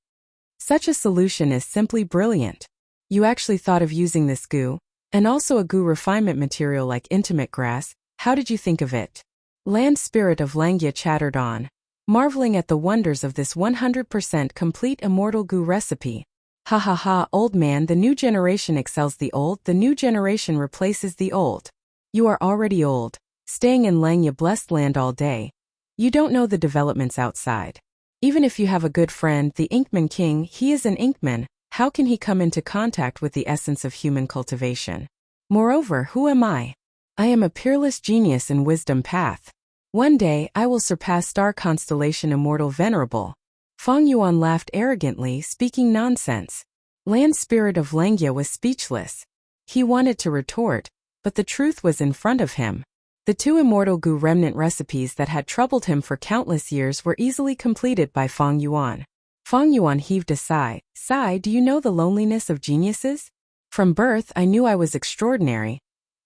Such a solution is simply brilliant. You actually thought of using this goo, and also a goo refinement material like intimate grass. How did you think of it? Land Spirit of Langya chattered on, marveling at the wonders of this 100% complete Immortal Goo recipe. Ha ha ha, old man, the new generation excels the old, the new generation replaces the old. You are already old, staying in Langya Blessed Land all day. You don't know the developments outside. Even if you have a good friend, the Inkman King, he is an Inkman, how can he come into contact with the essence of human cultivation? Moreover, who am I? I am a peerless genius in wisdom path. One day, I will surpass star constellation Immortal Venerable. Fang Yuan laughed arrogantly, speaking nonsense. Land Spirit of Langya was speechless. He wanted to retort, but the truth was in front of him. The two Immortal Goo remnant recipes that had troubled him for countless years were easily completed by Fang Yuan. Fang Yuan heaved a sigh. Sigh, do you know the loneliness of geniuses? From birth, I knew I was extraordinary.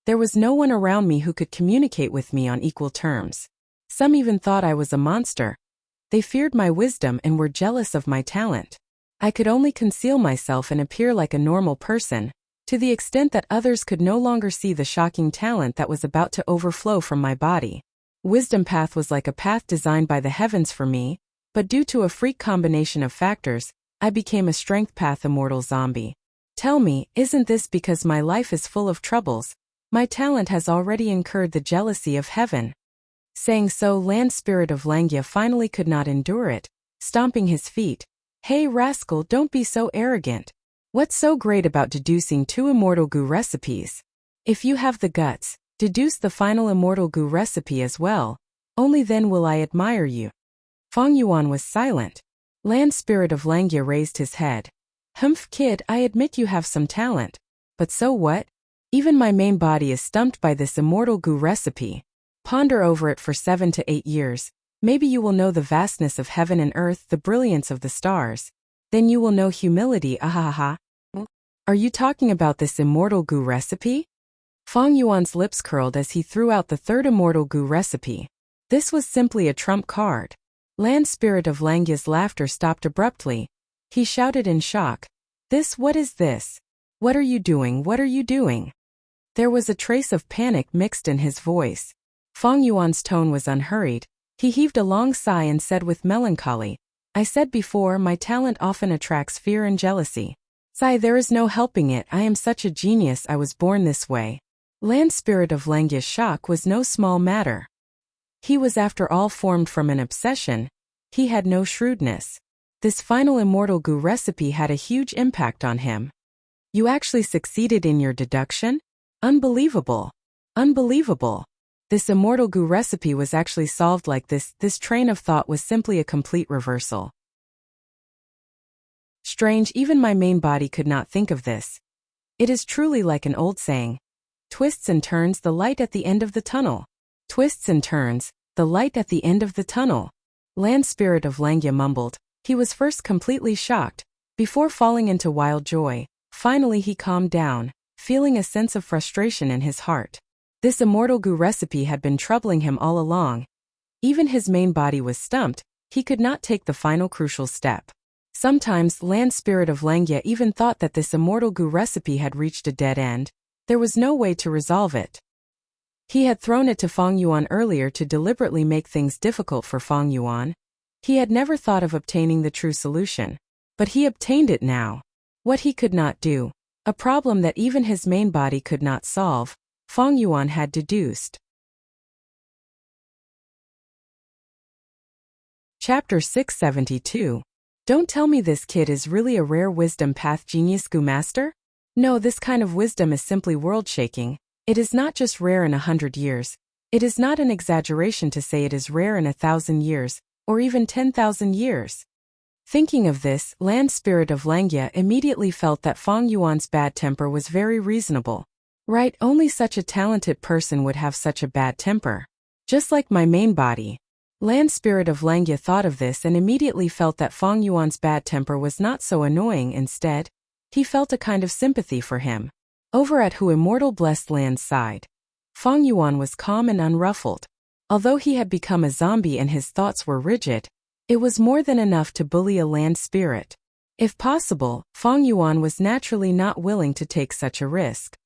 There was no one around me who could communicate with me on equal terms. Some even thought I was a monster. They feared my wisdom and were jealous of my talent. I could only conceal myself and appear like a normal person, to the extent that others could no longer see the shocking talent that was about to overflow from my body. Wisdom path was like a path designed by the heavens for me, but due to a freak combination of factors, I became a strength path immortal zombie. Tell me, isn't this because my life is full of troubles? My talent has already incurred the jealousy of heaven. Saying so, Land Spirit of Langya finally could not endure it, stomping his feet. Hey rascal, don't be so arrogant. What's so great about deducing two Immortal Goo recipes? If you have the guts, deduce the final Immortal Goo recipe as well. Only then will I admire you. Fang Yuan was silent. Land Spirit of Langya raised his head. Humph kid, I admit you have some talent. But so what? Even my main body is stumped by this Immortal Goo recipe. Ponder over it for 7 to 8 years. Maybe you will know the vastness of heaven and earth, the brilliance of the stars. Then you will know humility. Ahaha. Are you talking about this Immortal Goo recipe? Fang Yuan's lips curled as he threw out the third Immortal Goo recipe. This was simply a trump card. Land Spirit of Langya's laughter stopped abruptly. He shouted in shock. What is this? What are you doing? What are you doing? There was a trace of panic mixed in his voice. Fang Yuan's tone was unhurried. He heaved a long sigh and said with melancholy, I said before, my talent often attracts fear and jealousy. Sigh, there is no helping it, I am such a genius, I was born this way. Land spirit of Langya's shock was no small matter. He was after all formed from an obsession. He had no shrewdness. This final immortal goo recipe had a huge impact on him. You actually succeeded in your deduction? Unbelievable. Unbelievable. This immortal goo recipe was actually solved like this. This train of thought was simply a complete reversal. Strange, even my main body could not think of this. It is truly like an old saying. Twists and turns, the light at the end of the tunnel. Twists and turns, the light at the end of the tunnel. Land spirit of Langya mumbled. He was first completely shocked, before falling into wild joy. Finally he calmed down, feeling a sense of frustration in his heart. This immortal goo recipe had been troubling him all along. Even his main body was stumped, he could not take the final crucial step. Sometimes Land spirit of Langya even thought that this immortal goo recipe had reached a dead end. There was no way to resolve it. He had thrown it to Feng Yuan earlier to deliberately make things difficult for Feng Yuan. He had never thought of obtaining the true solution. But he obtained it now. What he could not do, a problem that even his main body could not solve, Feng Yuan had deduced. Chapter 672. Don't tell me this kid is really a rare wisdom path genius goo master? No, this kind of wisdom is simply world-shaking. It is not just rare in 100 years. It is not an exaggeration to say it is rare in 1,000 years, or even 10,000 years. Thinking of this, Land spirit of Langya immediately felt that Feng Yuan's bad temper was very reasonable. Right, only such a talented person would have such a bad temper. Just like my main body. Land spirit of Langya thought of this and immediately felt that Feng Yuan's bad temper was not so annoying. Instead, he felt a kind of sympathy for him. Over at Who Immortal Blessed Land's side, Feng Yuan was calm and unruffled. Although he had become a zombie and his thoughts were rigid, it was more than enough to bully a land spirit. If possible, Feng Yuan was naturally not willing to take such a risk.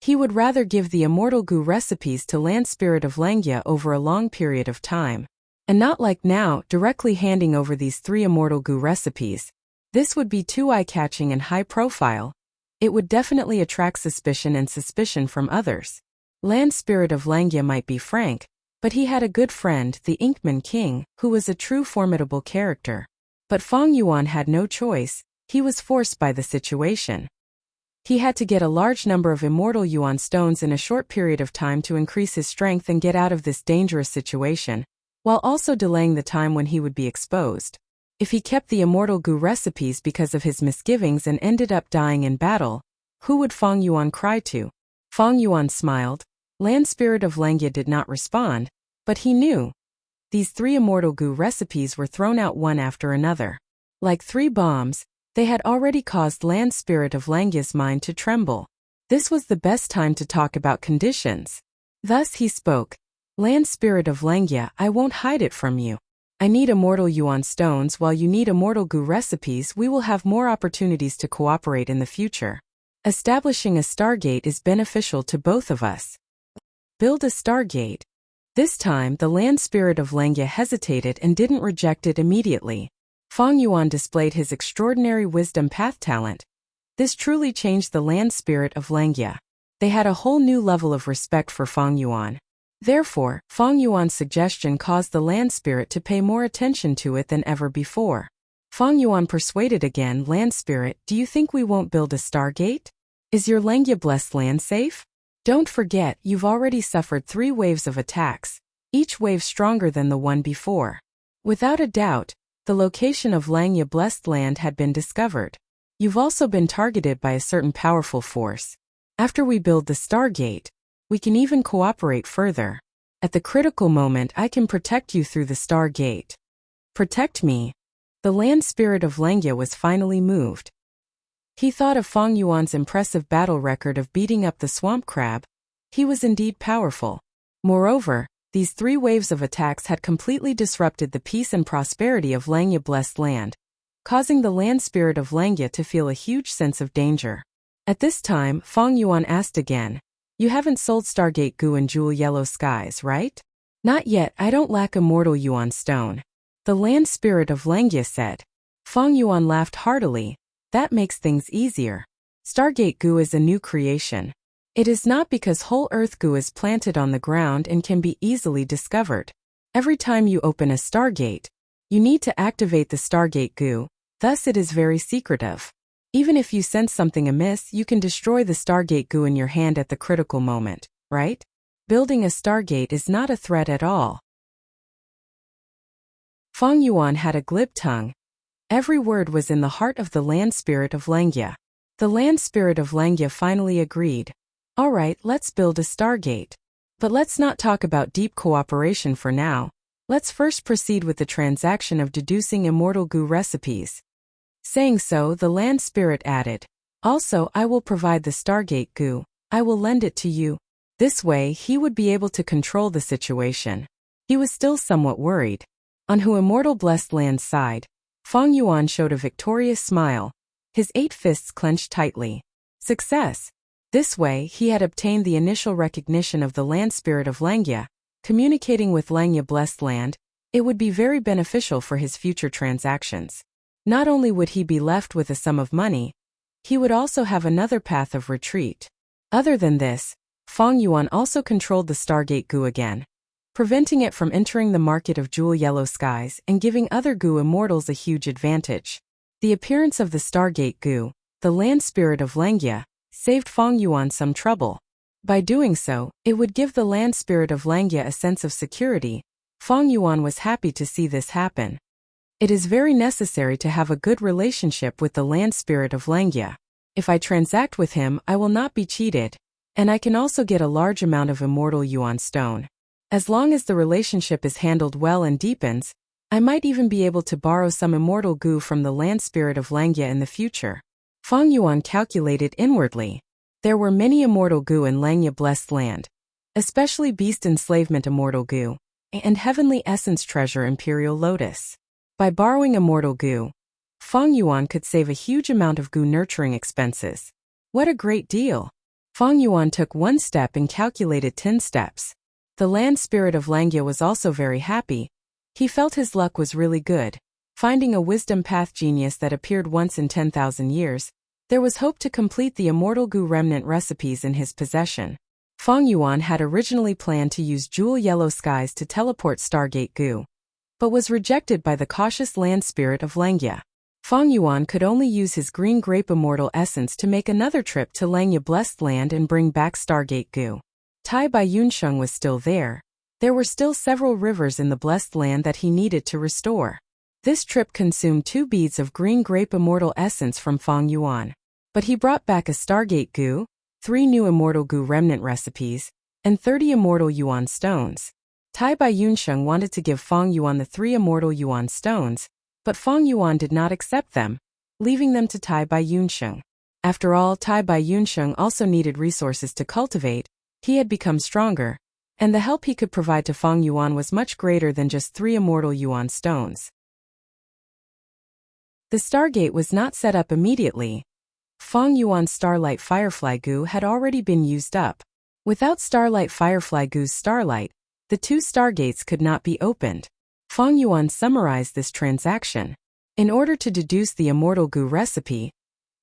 He would rather give the immortal goo recipes to Land spirit of Langya over a long period of time. And not like now, directly handing over these 3 immortal goo recipes. This would be too eye-catching and high-profile. It would definitely attract suspicion from others. Land spirit of Langya might be frank, but he had a good friend, the Inkman King, who was a true formidable character. But Feng Yuan had no choice, he was forced by the situation. He had to get a large number of immortal yuan stones in a short period of time to increase his strength and get out of this dangerous situation, while also delaying the time when he would be exposed. If he kept the immortal goo recipes because of his misgivings and ended up dying in battle, who would Feng Yuan cry to? Feng Yuan smiled. Land spirit of Langya did not respond, but he knew. These 3 immortal goo recipes were thrown out one after another. Like 3 bombs, they had already caused Land spirit of Langya's mind to tremble. This was the best time to talk about conditions. Thus he spoke. Land spirit of Langya, I won't hide it from you. I need immortal yuan stones while you need immortal goo recipes. We will have more opportunities to cooperate in the future. Establishing a stargate is beneficial to both of us. Build a stargate. This time the land spirit of Langya hesitated and didn't reject it immediately. Feng Yuan displayed his extraordinary wisdom path talent. This truly changed the land spirit of Langya. They had a whole new level of respect for Feng Yuan. Therefore, Feng Yuan's suggestion caused the land spirit to pay more attention to it than ever before. Feng Yuan persuaded again, Land spirit, do you think we won't build a stargate? Is your Langya blessed land safe? Don't forget, you've already suffered 3 waves of attacks, each wave stronger than the one before. Without a doubt, the location of Langya blessed land had been discovered. You've also been targeted by a certain powerful force. After we build the stargate, we can even cooperate further. At the critical moment, I can protect you through the stargate. Protect me. The land spirit of Langya was finally moved. He thought of Feng Yuan's impressive battle record of beating up the swamp crab. He was indeed powerful. Moreover, these 3 waves of attacks had completely disrupted the peace and prosperity of Langya blessed land, causing the land spirit of Langya to feel a huge sense of danger. At this time, Feng Yuan asked again, you haven't sold Stargate Goo and Jewel Yellow Skies, right? Not yet, I don't lack immortal yuan stone. The land spirit of Langia said. Feng Yuan laughed heartily. That makes things easier. Stargate goo is a new creation. It is not because whole earth goo is planted on the ground and can be easily discovered. Every time you open a stargate, you need to activate the stargate goo, thus it is very secretive. Even if you sense something amiss, you can destroy the stargate goo in your hand at the critical moment, right? Building a stargate is not a threat at all. Feng Yuan had a glib tongue. Every word was in the heart of the land spirit of Langia. The land spirit of Langia finally agreed. All right, let's build a stargate. But let's not talk about deep cooperation for now. Let's first proceed with the transaction of deducing immortal goo recipes. Saying so, the land spirit added, also, I will provide the stargate goo. I will lend it to you. This way, he would be able to control the situation. He was still somewhat worried. On Hu Immortal Blessed Land's side, Feng Yuan showed a victorious smile. His 8 fists clenched tightly. Success! This way, he had obtained the initial recognition of the land spirit of Langia. Communicating with Langia Blessed Land, it would be very beneficial for his future transactions. Not only would he be left with a sum of money, he would also have another path of retreat. Other than this, Feng Yuan also controlled the stargate goo again, preventing it from entering the market of jewel yellow skies and giving other goo immortals a huge advantage. The appearance of the stargate goo, the land spirit of Langia, saved Feng Yuan some trouble. By doing so, it would give the land spirit of Langia a sense of security. Feng Yuan was happy to see this happen. It is very necessary to have a good relationship with the land spirit of Langia. If I transact with him, I will not be cheated, and I can also get a large amount of immortal yuan stone. As long as the relationship is handled well and deepens, I might even be able to borrow some immortal goo from the land spirit of Langia in the future. Feng Yuan calculated inwardly. There were many immortal goo in Langia Blessed Land, especially Beast Enslavement Immortal Goo, and Heavenly Essence Treasure Imperial Lotus. By borrowing immortal goo, Feng Yuan could save a huge amount of goo nurturing expenses. What a great deal! Feng Yuan took 1 step and calculated 10 steps. The land spirit of Langia was also very happy. He felt his luck was really good. Finding a wisdom path genius that appeared once in 10,000 years, there was hope to complete the immortal goo remnant recipes in his possession. Feng Yuan had originally planned to use jewel yellow skies to teleport stargate goo, but was rejected by the cautious land spirit of Langia. Feng Yuan could only use his green grape immortal essence to make another trip to Langia Blessed Land and bring back stargate goo. Tai Bai Yunsheng was still there. There were still several rivers in the Blessed Land that he needed to restore. This trip consumed 2 beads of green grape immortal essence from Feng Yuan. But he brought back a stargate goo, 3 new immortal goo remnant recipes, and 30 immortal yuan stones. Tai Bai Yunsheng wanted to give Feng Yuan the 3 immortal yuan stones, but Feng Yuan did not accept them, leaving them to Tai Bai Yunsheng. After all, Tai Bai Yunsheng also needed resources to cultivate. He had become stronger, and the help he could provide to Feng Yuan was much greater than just 3 immortal yuan stones. The stargate was not set up immediately. Feng Yuan's Starlight Firefly goo had already been used up. Without Starlight Firefly goo's starlight, the 2 stargates could not be opened. Feng Yuan summarized this transaction. In order to deduce the immortal goo recipe,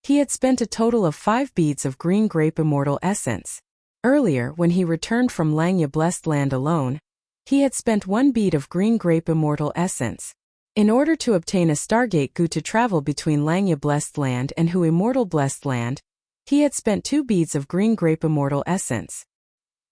he had spent a total of 5 beads of green grape immortal essence. Earlier, when he returned from Langia Blessed Land alone, he had spent 1 bead of green grape immortal essence. In order to obtain a stargate goo to travel between Langia Blessed Land and Hu Immortal Blessed Land, he had spent 2 beads of green grape immortal essence.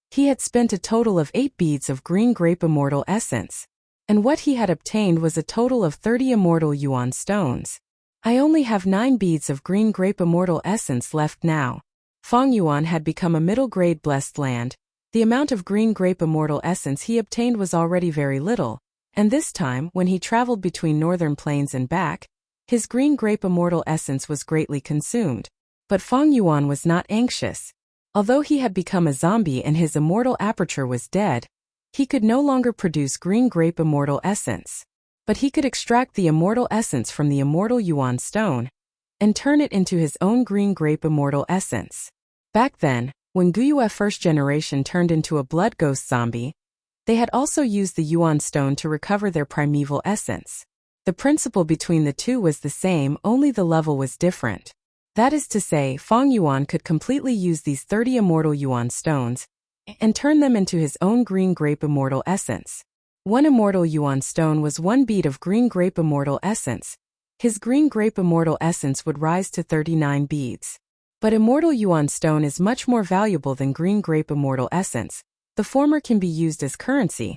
He had spent a total of 8 beads of green grape immortal essence, and what he had obtained was a total of 30 immortal yuan stones. I only have 9 beads of green grape immortal essence left now. Feng Yuan had become a middle-grade Blessed Land. The amount of green grape immortal essence he obtained was already very little, and this time, when he traveled between northern plains and back, his green grape immortal essence was greatly consumed. But Feng Yuan was not anxious. Although he had become a zombie and his immortal aperture was dead, he could no longer produce green grape immortal essence. But he could extract the immortal essence from the immortal yuan stone and turn it into his own green grape immortal essence. Back then, when Guyue first generation turned into a blood ghost zombie, They had also used the Yuan stone to recover their primeval essence. The principle between the two was the same, only the level was different. That is to say, Feng Yuan could completely use these 30 immortal Yuan stones and turn them into his own green grape immortal essence. One immortal Yuan stone was one bead of green grape immortal essence. His green grape immortal essence would rise to 39 beads. But immortal Yuan stone is much more valuable than green grape immortal essence. The former can be used as currency,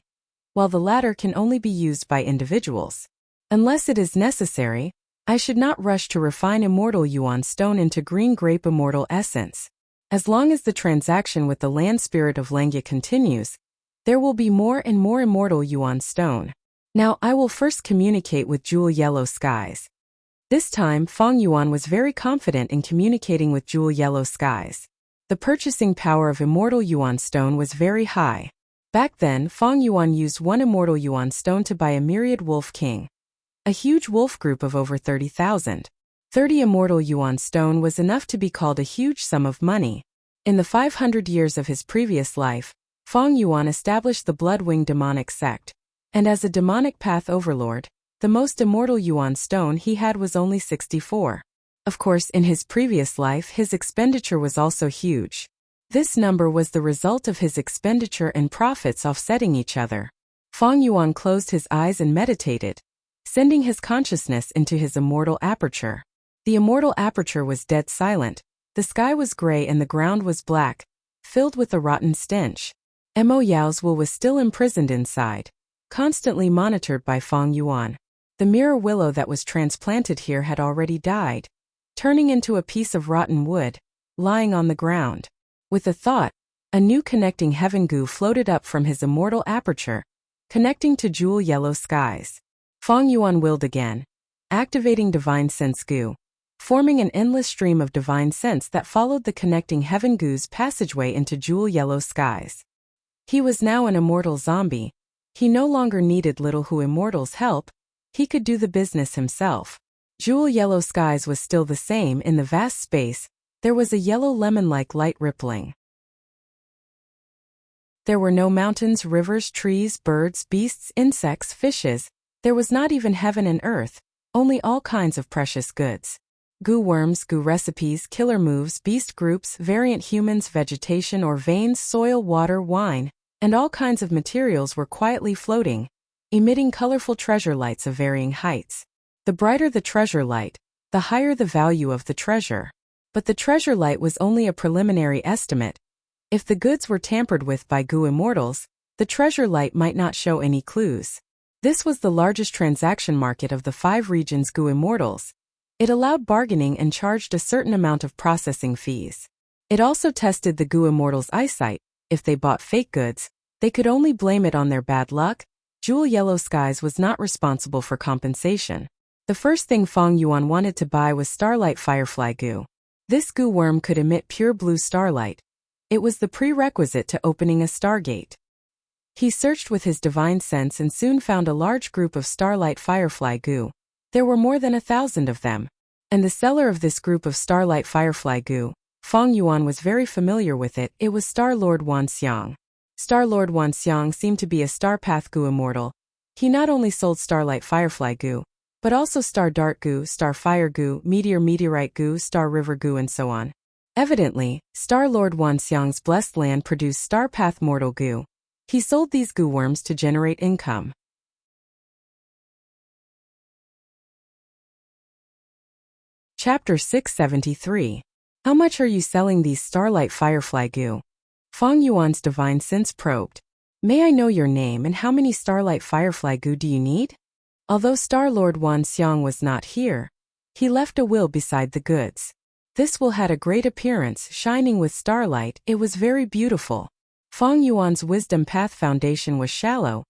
while the latter can only be used by individuals. Unless it is necessary, I should not rush to refine immortal Yuan stone into green grape immortal essence. As long as the transaction with the land spirit of Langya continues, there will be more and more immortal Yuan stone. Now I will first communicate with Jewel Yellow Skies. This time, Feng Yuan was very confident in communicating with Jewel Yellow Skies. The purchasing power of immortal Yuan stone was very high. Back then, Feng Yuan used one immortal Yuan stone to buy a myriad wolf king. A huge wolf group of over 30,000. 30 immortal Yuan stone was enough to be called a huge sum of money. In the 500 years of his previous life, Feng Yuan established the Blood-Winged Demonic Sect, and as a demonic path overlord, the most immortal Yuan stone he had was only 64. Of course, in his previous life his expenditure was also huge. This number was the result of his expenditure and profits offsetting each other. Feng Yuan closed his eyes and meditated, sending his consciousness into his immortal aperture. The immortal aperture was dead silent. The sky was gray and the ground was black, filled with a rotten stench. Mo Yao's will was still imprisoned inside, constantly monitored by Feng Yuan. The mirror willow that was transplanted here had already died, turning into a piece of rotten wood, lying on the ground. With a thought, a new connecting heaven goo floated up from his immortal aperture, connecting to Jewel Yellow Skies. Feng Yuan willed again, activating divine sense goo, forming an endless stream of divine sense that followed the connecting heaven goo's passageway into Jewel Yellow Skies. He was now an immortal zombie. He no longer needed Little Who Immortal's help. He could do the business himself. Jewel Yellow Skies was still the same. In the vast space, there was a yellow lemon-like light rippling. There were no mountains, rivers, trees, birds, beasts, insects, fishes. There was not even heaven and earth, only all kinds of precious goods. Goo worms, goo recipes, killer moves, beast groups, variant humans, vegetation or veins, soil, water, wine, and all kinds of materials were quietly floating, emitting colorful treasure lights of varying heights. The brighter the treasure light, the higher the value of the treasure. But the treasure light was only a preliminary estimate. If the goods were tampered with by goo immortals, the treasure light might not show any clues. This was the largest transaction market of the 5 regions goo immortals. It allowed bargaining and charged a certain amount of processing fees. It also tested the goo immortals' eyesight. If they bought fake goods, they could only blame it on their bad luck. Jewel Yellow Skies was not responsible for compensation. The first thing Feng Yuan wanted to buy was starlight firefly goo. This goo worm could emit pure blue starlight. It was the prerequisite to opening a stargate. He searched with his divine sense and soon found a large group of starlight firefly goo. There were more than 1,000 of them. And the seller of this group of starlight firefly goo, Feng Yuan was very familiar with it. It was Star Lord Wanxiang. Star Lord Wanxiang seemed to be a star path goo immortal. He not only sold starlight firefly goo, but also star dart goo, star fire goo, meteorite goo, star river goo and so on. Evidently, Star Lord Wanxiang's blessed land produced star path mortal goo. He sold these goo worms to generate income. Chapter 673. How much are you selling these starlight firefly goo? Feng Yuan's divine sense probed. May I know your name and how many starlight firefly goo do you need? Although Star Lord Wanxiang was not here, he left a will beside the goods. This will had a great appearance, shining with starlight. It was very beautiful. Feng Yuan's wisdom path foundation was shallow.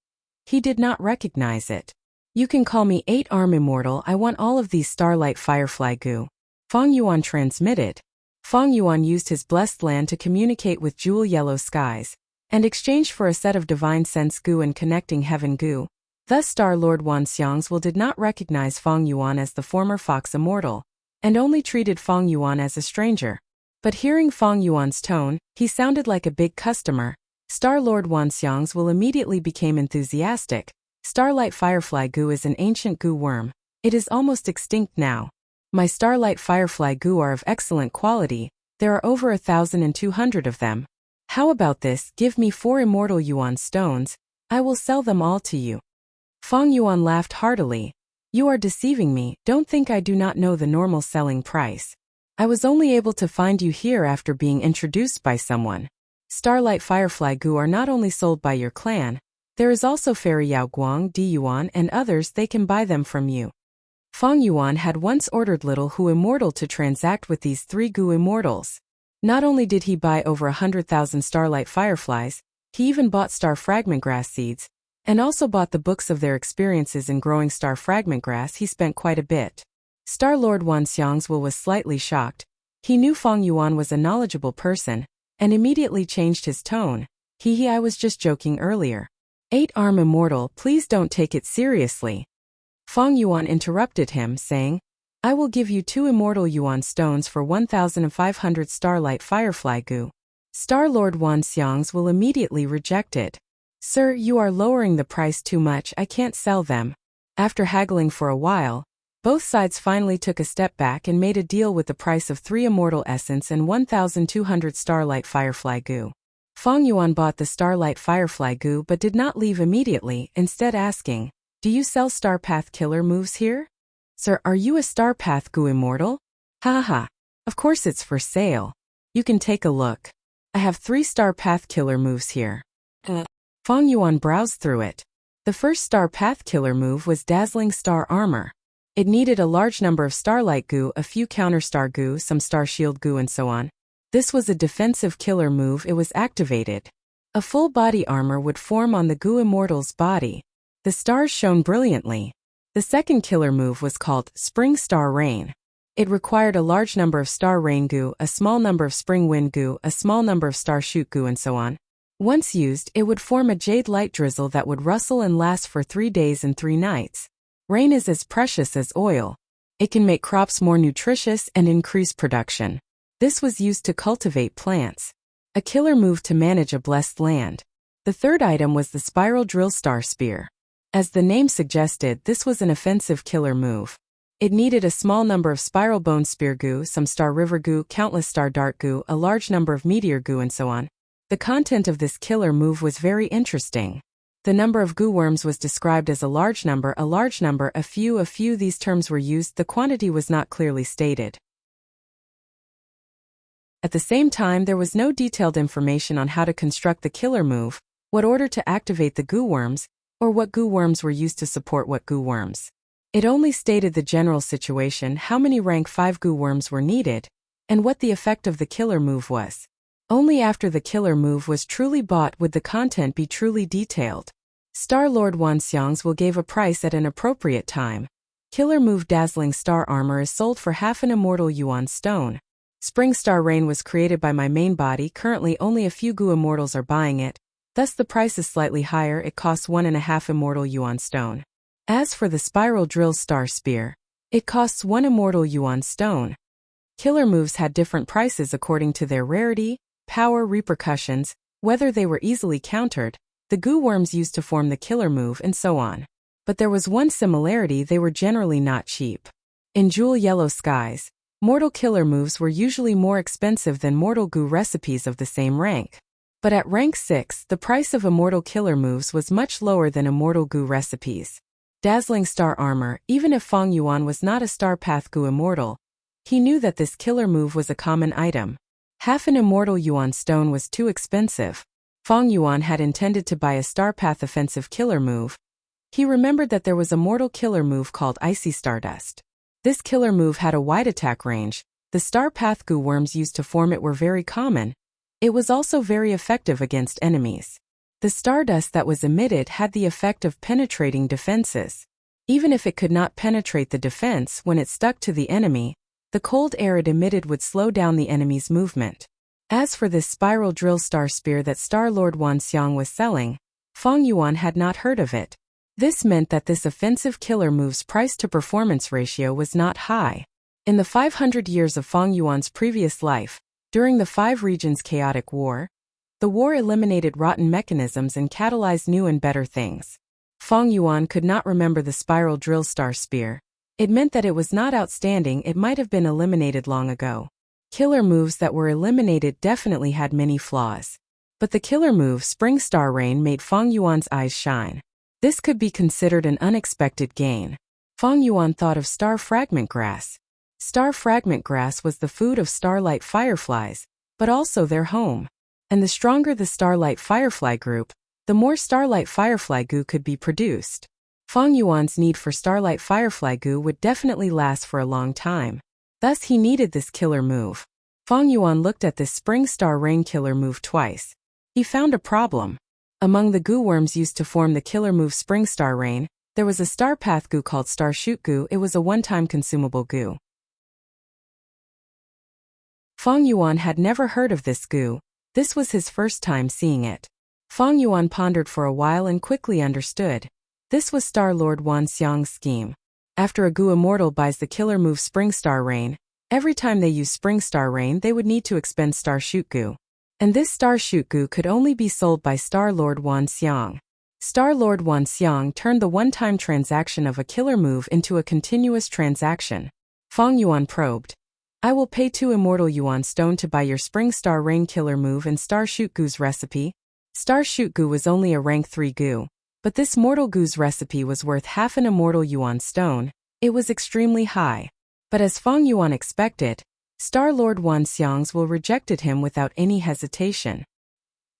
He did not recognize it. You can call me 8-arm immortal. I want all of these starlight firefly goo. Feng Yuan transmitted. Feng Yuan used his blessed land to communicate with Jewel Yellow Skies, and exchanged for a set of divine sense goo and connecting heaven goo. Thus Star Lord Wanxiang's will did not recognize Feng Yuan as the former fox immortal, and only treated Feng Yuan as a stranger. But hearing Feng Yuan's tone, he sounded like a big customer. Star-Lord Wanxiang's will immediately became enthusiastic. Starlight Firefly Goo is an ancient goo worm. It is almost extinct now. My Starlight Firefly Goo are of excellent quality. There are over 1,200 of them. How about this? Give me 4 immortal yuan stones. I will sell them all to you. Fang Yuan laughed heartily. You are deceiving me. Don't think I do not know the normal selling price. I was only able to find you here after being introduced by someone. Starlight Firefly Goo are not only sold by your clan, there is also Fairy Yao Guang, Di Yuan, and others. They can buy them from you. Fang Yuan had once ordered Little Hu Immortal to transact with these 3 Goo Immortals. Not only did he buy over 100,000 Starlight Fireflies, he even bought Star Fragment Grass seeds, and also bought the books of their experiences in growing Star Fragment Grass. He spent quite a bit. Star-Lord Wanxiang's will was slightly shocked. He knew Fang Yuan was a knowledgeable person, and immediately changed his tone. I was just joking earlier. 8-arm immortal, please don't take it seriously. Fang Yuan interrupted him, saying, I will give you 2 immortal yuan stones for 1,500 Starlight Firefly Goo. Star-Lord Wanxiang's will immediately rejected. Sir, you are lowering the price too much. I can't sell them. After haggling for a while, both sides finally took a step back and made a deal with the price of 3 immortal essence and 1,200 Starlight Firefly Goo. Fang Yuan bought the Starlight Firefly Goo but did not leave immediately, instead asking, Do you sell Star Path Killer moves here? Sir, are you a Star Path Goo Immortal? Ha. Of course it's for sale. You can take a look. I have 3 Star Path Killer moves here. Fang Yuan browsed through it. The first Star Path Killer move was Dazzling Star Armor. It needed a large number of Starlight Goo, a few Counter Star Goo, some Star Shield Goo, and so on. This was a defensive killer move. It was activated. A full body armor would form on the Goo Immortal's body. The stars shone brilliantly. The second killer move was called Spring Star Rain. It required a large number of Star Rain Goo, a small number of Spring Wind Goo, a small number of Star Shoot Goo, and so on. Once used, it would form a jade light drizzle that would rustle and last for 3 days and 3 nights. Rain is as precious as oil. It can make crops more nutritious and increase production. This was used to cultivate plants. A killer move to manage a blessed land. The third item was the Spiral Drill Star Spear. As the name suggested, this was an offensive killer move. It needed a small number of Spiral Bone Spear Goo, some Star River Goo, countless Star Dart Goo, a large number of Meteor Goo, and so on. The content of this killer move was very interesting. The number of goo worms was described as a large number, a few. These terms were used. The quantity was not clearly stated. At the same time, there was no detailed information on how to construct the killer move, what order to activate the goo worms, or what goo worms were used to support what goo worms. It only stated the general situation, how many rank 5 goo worms were needed, and what the effect of the killer move was. Only after the killer move was truly bought would the content be truly detailed. Star-Lord Wanxiang's will gave a price at an appropriate time. Killer move Dazzling Star Armor is sold for half an immortal yuan stone. Spring Star Rain was created by my main body. Currently only a few Goo Immortals are buying it, thus the price is slightly higher. It costs 1.5 immortal yuan stone. As for the Spiral Drill Star Spear, it costs 1 immortal yuan stone. Killer moves had different prices according to their rarity, power, repercussions, whether they were easily countered, the goo worms used to form the killer move, and so on. But there was one similarity: they were generally not cheap. In Jewel Yellow Skies, mortal killer moves were usually more expensive than mortal goo recipes of the same rank. But at rank 6, the price of immortal killer moves was much lower than immortal goo recipes. Dazzling Star Armor, even if Fang Yuan was not a Star Path Goo Immortal, he knew that this killer move was a common item. Half an immortal yuan stone was too expensive. Fang Yuan had intended to buy a Star Path offensive killer move. He remembered that there was a mortal killer move called Icy Stardust. This killer move had a wide attack range. The Star Path Goo worms used to form it were very common. It was also very effective against enemies. The stardust that was emitted had the effect of penetrating defenses. Even if it could not penetrate the defense, when it stuck to the enemy, the cold air it emitted would slow down the enemy's movement. As for this Spiral Drill Star Spear that Star-Lord Wanxiang was selling, Fang Yuan had not heard of it. This meant that this offensive killer move's price-to-performance ratio was not high. In the 500 years of Fang Yuan's previous life, during the 5 regions chaotic war, The war eliminated rotten mechanisms and catalyzed new and better things. Feng Yuan could not remember the spiral drill star spear. It meant that it was not outstanding, it might have been eliminated long ago. Killer moves that were eliminated definitely had many flaws. But the killer move Spring Star Rain made Feng Yuan's eyes shine. This could be considered an unexpected gain. Feng Yuan thought of star fragment grass. Star fragment grass was the food of starlight fireflies, but also their home. And the stronger the starlight firefly group, the more starlight firefly goo could be produced. Feng Yuan's need for starlight firefly goo would definitely last for a long time. Thus he needed this killer move. Feng Yuan looked at this Spring Star Rain killer move twice. He found a problem. Among the goo worms used to form the killer move Spring Star Rain, there was a star path goo called star shoot goo. It was a one-time consumable goo. Feng Yuan had never heard of this goo. This was his first time seeing it. Feng Yuan pondered for a while and quickly understood. This was Star Lord Wan Xiang's scheme. After a goo immortal buys the killer move Spring Star Rain, every time they use Spring Star Rain they would need to expend Star Shoot Goo. And this Star Shoot Goo could only be sold by Star Lord Wan Xiang. Star Lord Wan Xiang turned the one-time transaction of a killer move into a continuous transaction. Feng Yuan probed. I will pay 2 immortal yuan stone to buy your Spring Star Rain killer move and Star Shoot Goo's recipe. Star Shoot Goo was only a rank 3 goo. But this mortal goo's recipe was worth half an immortal yuan stone. It was extremely high. But as Feng Yuan expected, Star Lord Wan Xiang's will rejected him without any hesitation.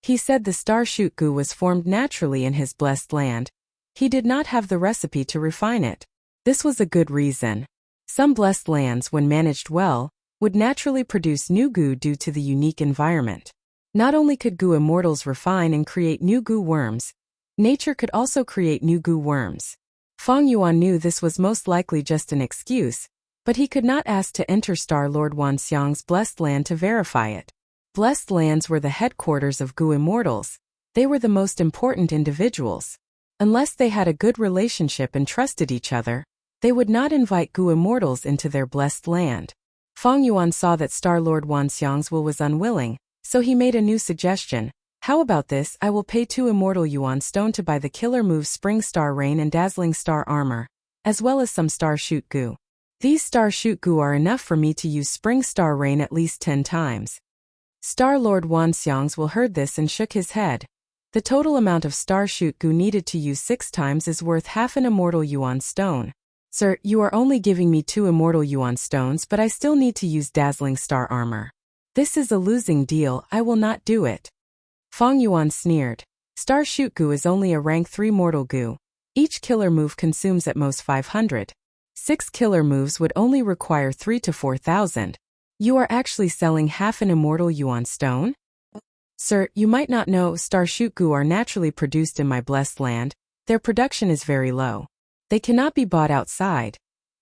He said the Star Shoot Goo was formed naturally in his blessed land. He did not have the recipe to refine it. This was a good reason. Some blessed lands, when managed well, would naturally produce new goo due to the unique environment. Not only could goo immortals refine and create new goo worms, nature could also create new goo worms. Feng Yuan knew this was most likely just an excuse, but he could not ask to enter Star Lord Wan Xiang's blessed land to verify it. Blessed lands were the headquarters of goo immortals. They were the most important individuals. Unless they had a good relationship and trusted each other, they would not invite goo immortals into their blessed land. Feng Yuan saw that Star Lord Wan Xiang's will was unwilling, so he made a new suggestion. How about this? I will pay 2 immortal yuan stone to buy the killer moves Spring Star Rain and Dazzling Star Armor, as well as some Star Shoot Goo. These Star Shoot Goo are enough for me to use Spring Star Rain at least 10 times. Star Lord Wan Xiang's will heard this and shook his head. The total amount of Star Shoot Goo needed to use 6 times is worth half an immortal yuan stone. Sir, you are only giving me 2 immortal yuan stones, but I still need to use Dazzling Star Armor. This is a losing deal, I will not do it. Feng Yuan sneered. Star Shoot Goo is only a rank 3 mortal goo. Each killer move consumes at most 500. 6 killer moves would only require 3 to 4,000. You are actually selling half an immortal yuan stone? Sir, you might not know Star Shoot Goo are naturally produced in my blessed land. Their production is very low. They cannot be bought outside.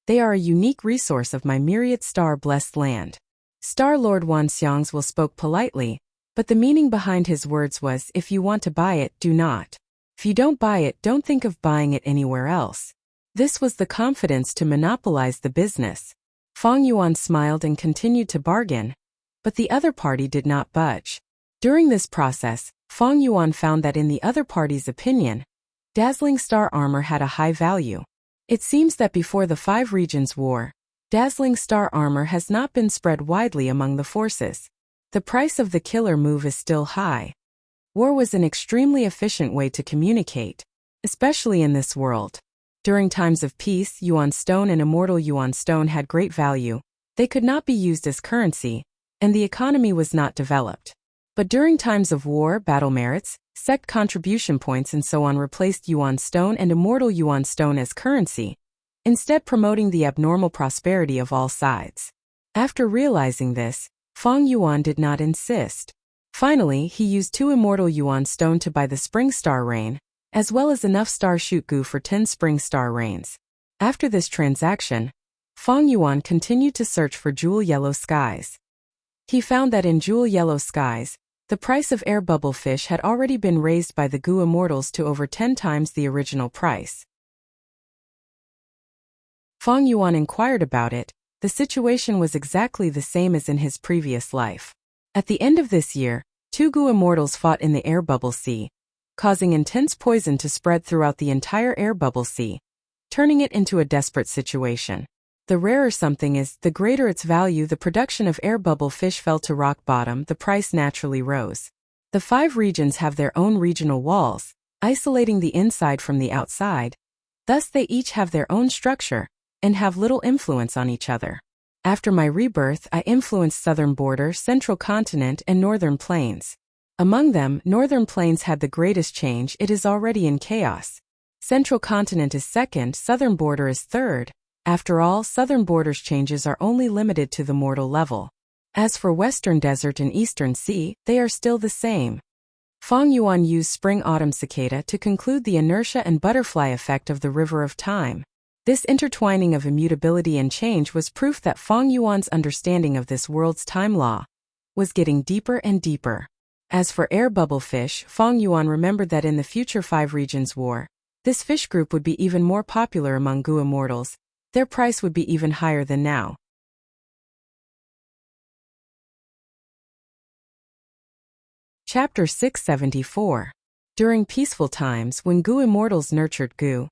They are a unique resource of my myriad star blessed land. Star Lord Wan Xiang's will spoke politely, but the meaning behind his words was, if you want to buy it, do not. If you don't buy it, don't think of buying it anywhere else. This was the confidence to monopolize the business. Feng Yuan smiled and continued to bargain, but the other party did not budge. During this process, Feng Yuan found that in the other party's opinion, Dazzling Star Armor had a high value. It seems that before the 5 Regions War, Dazzling Star Armor has not been spread widely among the forces. The price of the killer move is still high. War was an extremely efficient way to communicate, especially in this world. During times of peace, yuan stone and immortal yuan stone had great value. They could not be used as currency, and the economy was not developed. But during times of war, battle merits, sect contribution points and so on replaced yuan stone and immortal yuan stone as currency, instead promoting the abnormal prosperity of all sides. After realizing this, Feng Yuan did not insist. Finally, he used 2 immortal yuan stone to buy the Spring Star Rain, as well as enough Star Shoot Goo for 10 Spring Star Rains. After this transaction, Feng Yuan continued to search for jewel yellow skies. He found that in jewel yellow skies, the price of air bubble fish had already been raised by the goo immortals to over 10 times the original price. Feng Yuan inquired about it. The situation was exactly the same as in his previous life. At the end of this year, Two Gu immortals fought in the air bubble sea, causing intense poison to spread throughout the entire air bubble sea, turning it into a desperate situation. The rarer something is, the greater its value. The production of air bubble fish fell to rock bottom. The price naturally rose. The 5 regions have their own regional walls, isolating the inside from the outside. Thus they each have their own structure, and have little influence on each other. After my rebirth, I influenced southern border, central continent, and northern plains. Among them, northern plains had the greatest change. It is already in chaos. Central continent is second, southern border is third. After all, southern border's changes are only limited to the mortal level. As for western desert and eastern sea, they are still the same. Feng Yuan used spring-autumn cicada to conclude the inertia and butterfly effect of the river of time. This intertwining of immutability and change was proof that Feng Yuan's understanding of this world's time law was getting deeper and deeper. As for air bubble fish, Feng Yuan remembered that in the future 5 regions war, this fish group would be even more popular among Gu immortals. Their price would be even higher than now. Chapter 674. During peaceful times when Gu immortals nurtured Gu,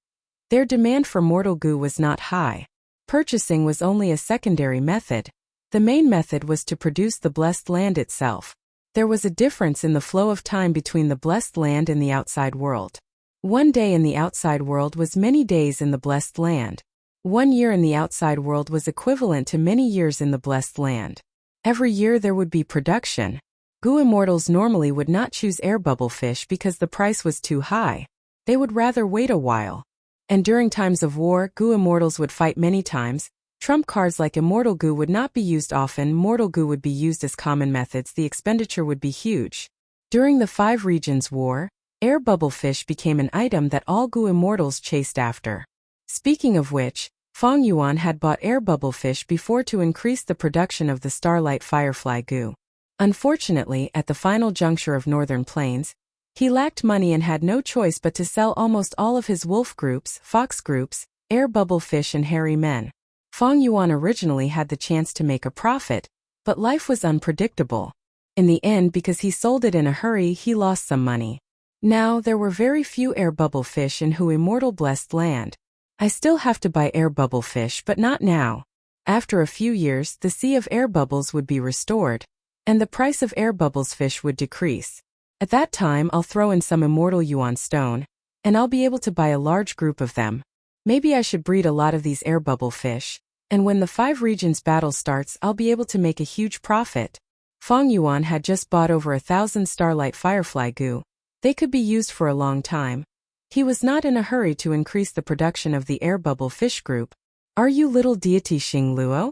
their demand for mortal Gu was not high. Purchasing was only a secondary method. The main method was to produce the blessed land itself. There was a difference in the flow of time between the blessed land and the outside world. 1 day in the outside world was many days in the blessed land. 1 year in the outside world was equivalent to many years in the blessed land. Every year there would be production. Gu immortals normally would not choose air bubble fish because the price was too high. They would rather wait a while. And during times of war, Gu immortals would fight many times. Trump cards like immortal Gu would not be used often. Mortal Gu would be used as common methods. The expenditure would be huge. During the 5 regions war, air bubble fish became an item that all Gu immortals chased after. Speaking of which, Feng Yuan had bought air bubble fish before to increase the production of the starlight firefly Gu. Unfortunately, at the final juncture of northern plains, he lacked money and had no choice but to sell almost all of his wolf groups, fox groups, air bubble fish and hairy men. Feng Yuan originally had the chance to make a profit, but life was unpredictable. In the end, because he sold it in a hurry, he lost some money. Now, there were very few air bubble fish in Hu immortal blessed land. I still have to buy air bubble fish, but not now. After a few years, the sea of air bubbles would be restored, and the price of air bubbles fish would decrease. At that time, I'll throw in some immortal yuan stone, and I'll be able to buy a large group of them. Maybe I should breed a lot of these air bubble fish, and when the 5 regions battle starts, I'll be able to make a huge profit. Feng Yuan had just bought over 1,000 starlight firefly Gu. They could be used for a long time. He was not in a hurry to increase the production of the air bubble fish group. Are you little deity Xing Luo?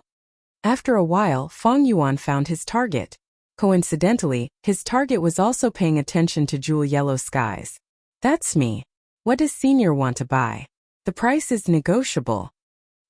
After a while, Feng Yuan found his target. Coincidentally, his target was also paying attention to jewel yellow skies. That's me. What does senior want to buy? The price is negotiable.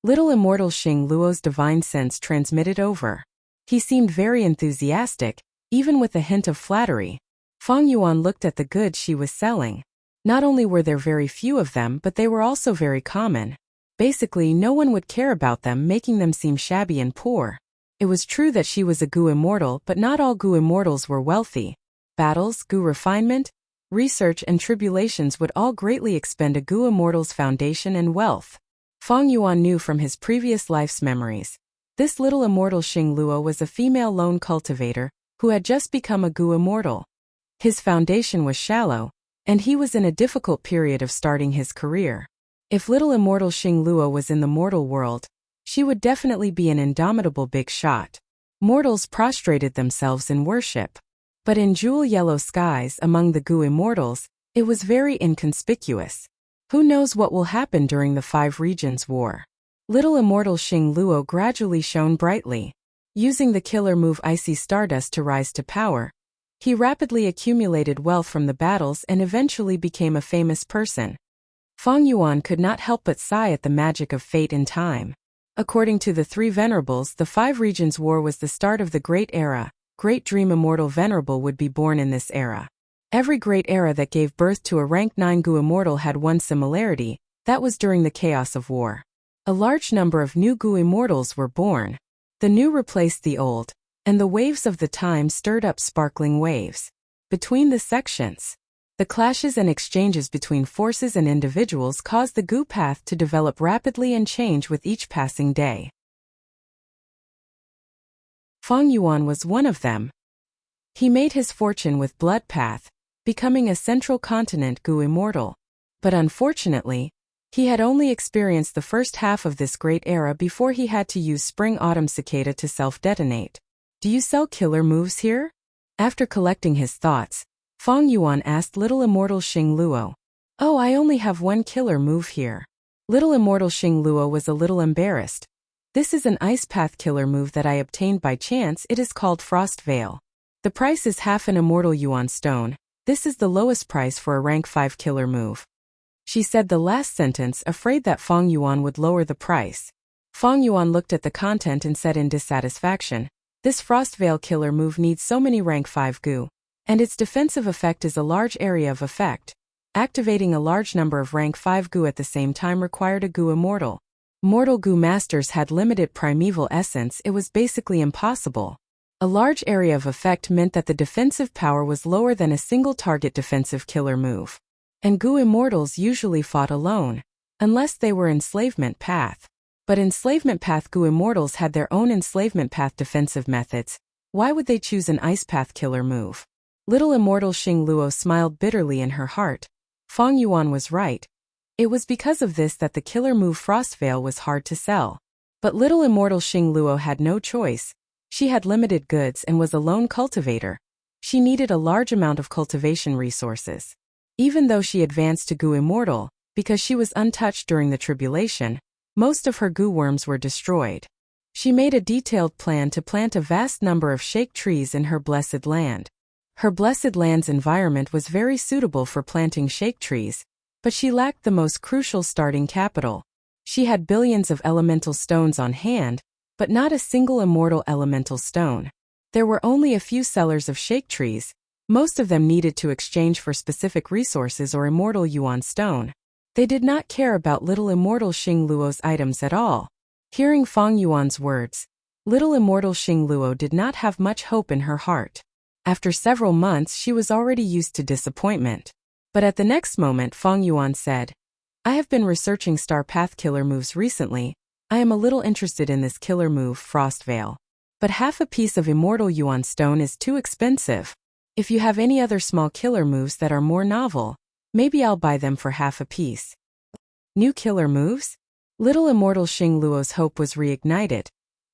Little immortal Xing Luo's divine sense transmitted over. He seemed very enthusiastic, even with a hint of flattery. Feng Yuan looked at the goods she was selling. Not only were there very few of them, but they were also very common. Basically, no one would care about them, making them seem shabby and poor. It was true that she was a Gu immortal, but not all Gu immortals were wealthy. Battles, Gu refinement, research and tribulations would all greatly expend a Gu immortal's foundation and wealth. Feng Yuan knew from his previous life's memories. This little immortal Xing Luo was a female lone cultivator, who had just become a Gu immortal. His foundation was shallow, and he was in a difficult period of starting his career. If little immortal Xing Luo was in the mortal world, she would definitely be an indomitable big shot. Mortals prostrated themselves in worship. But in jewel yellow skies among the Gu immortals, it was very inconspicuous. Who knows what will happen during the 5 regions war? Little immortal Xing Luo gradually shone brightly. Using the killer move Icy Stardust to rise to power, he rapidly accumulated wealth from the battles and eventually became a famous person. Feng Yuan could not help but sigh at the magic of fate and time. According to the 3 venerables, the 5 regions war was the start of the great era. Great Dream Immortal Venerable would be born in this era. Every great era that gave birth to a rank 9 Gu immortal had one similarity, that was during the chaos of war. A large number of new Gu immortals were born. The new replaced the old, and the waves of the time stirred up sparkling waves. between the sections. The clashes and exchanges between forces and individuals caused the Gu path to develop rapidly and change with each passing day. Feng Yuan was one of them. He made his fortune with Blood Path, becoming a central continent Gu immortal. But unfortunately, he had only experienced the first half of this great era before he had to use Spring-Autumn Cicada to self-detonate. Do you sell killer moves here? After collecting his thoughts, Feng Yuan asked Little Immortal Xing Luo. Oh, I only have one killer move here. Little Immortal Xing Luo was a little embarrassed. This is an Ice Path killer move that I obtained by chance. It is called Frost Veil. The price is half an Immortal Yuan stone. This is the lowest price for a rank 5 killer move. She said the last sentence, afraid that Feng Yuan would lower the price. Feng Yuan looked at the content and said in dissatisfaction, this Frost Veil killer move needs so many rank 5 Gu. And its defensive effect is a large area of effect. Activating a large number of rank 5 Gu at the same time required a Gu immortal. Mortal Gu masters had limited primeval essence. It was basically impossible. A large area of effect meant that the defensive power was lower than a single target defensive killer move. And Gu immortals usually fought alone, unless they were enslavement path. But enslavement path Gu immortals had their own enslavement path defensive methods. Why would they choose an ice path killer move? Little Immortal Xing Luo smiled bitterly in her heart. Feng Yuan was right. It was because of this that the killer move Frost Veil was hard to sell. But Little Immortal Xing Luo had no choice. She had limited goods and was a lone cultivator. She needed a large amount of cultivation resources. Even though she advanced to Gu Immortal, because she was untouched during the tribulation, most of her Gu worms were destroyed. She made a detailed plan to plant a vast number of shake trees in her blessed land. Her blessed land's environment was very suitable for planting shake trees, but she lacked the most crucial starting capital. She had billions of elemental stones on hand, but not a single immortal elemental stone. There were only a few sellers of shake trees. Most of them needed to exchange for specific resources or immortal yuan stone. They did not care about Little Immortal Xing Luo's items at all. Hearing Feng Yuan's words, Little Immortal Xing Luo did not have much hope in her heart. After several months she was already used to disappointment. But at the next moment Feng Yuan said, I have been researching Star Path killer moves recently. I am a little interested in this killer move Frost Veil. But half a piece of immortal yuan stone is too expensive. If you have any other small killer moves that are more novel, maybe I'll buy them for half a piece. New killer moves? Little Immortal Xing Luo's hope was reignited.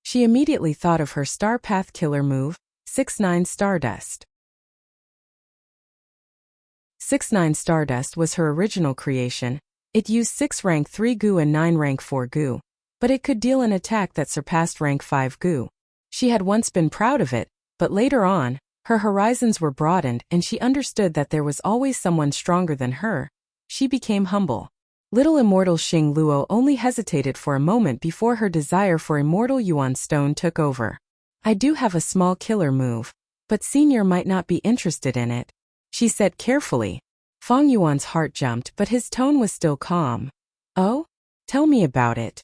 She immediately thought of her Star Path killer move, 6-9 Stardust. 6-9 Stardust was her original creation. It used 6 rank 3 Gu and 9 rank 4 Gu. But it could deal an attack that surpassed rank 5 Gu. She had once been proud of it, but later on, her horizons were broadened and she understood that there was always someone stronger than her. She became humble. Little Immortal Xing Luo only hesitated for a moment before her desire for immortal yuan stone took over. I do have a small killer move, but Senior might not be interested in it, she said carefully. Feng Yuan's heart jumped, but his tone was still calm. Oh? Tell me about it.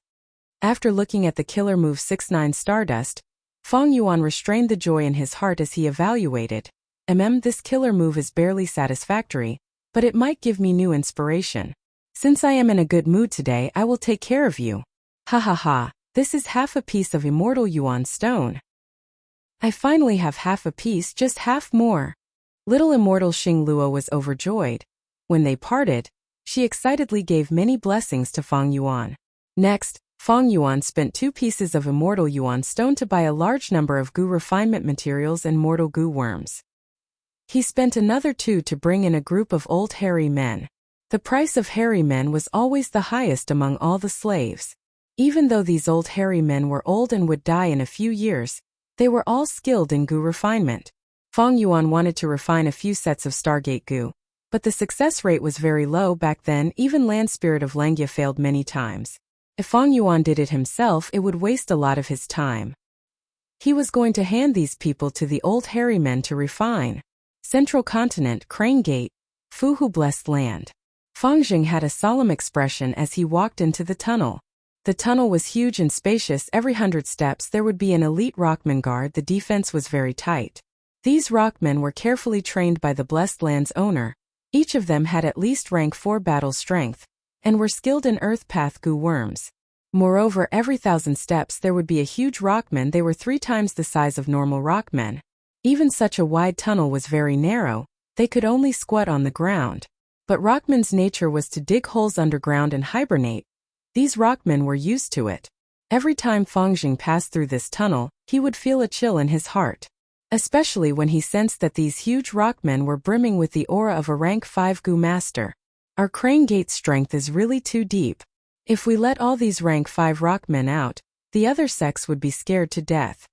After looking at the killer move 6-9 Stardust, Feng Yuan restrained the joy in his heart as he evaluated. This killer move is barely satisfactory, but it might give me new inspiration. Since I am in a good mood today, I will take care of you. Ha ha ha, this is half a piece of immortal yuan stone. I finally have half a piece, just half more. Little Immortal Xing Luo was overjoyed. When they parted, she excitedly gave many blessings to Feng Yuan. Next, Feng Yuan spent 2 pieces of immortal yuan stone to buy a large number of Gu refinement materials and mortal Gu worms. He spent another 2 to bring in a group of old hairy men. The price of hairy men was always the highest among all the slaves. Even though these old hairy men were old and would die in a few years, they were all skilled in Gu refinement. Feng Yuan wanted to refine a few sets of Stargate Gu, but the success rate was very low back then. Even Land Spirit of Lengia failed many times. If Feng Yuan did it himself, it would waste a lot of his time. He was going to hand these people to the old hairy men to refine. Central Continent, Crane Gate, Fuhu Blessed Land. Feng Jing had a solemn expression as he walked into the tunnel. The tunnel was huge and spacious. Every 100 steps there would be an elite rockman guard. The defense was very tight. These rockmen were carefully trained by the blessed land's owner. Each of them had at least rank 4 battle strength, and were skilled in earth path goo worms. Moreover, every 1,000 steps there would be a huge rockman. They were 3 times the size of normal rockmen. Even such a wide tunnel was very narrow, they could only squat on the ground. But rockmen's nature was to dig holes underground and hibernate. These rockmen were used to it. Every time Fangjing passed through this tunnel, he would feel a chill in his heart. Especially when he sensed that these huge rockmen were brimming with the aura of a rank 5 goo master. Our crane gate strength is really too deep. If we let all these rank 5 rockmen out, the other sects would be scared to death.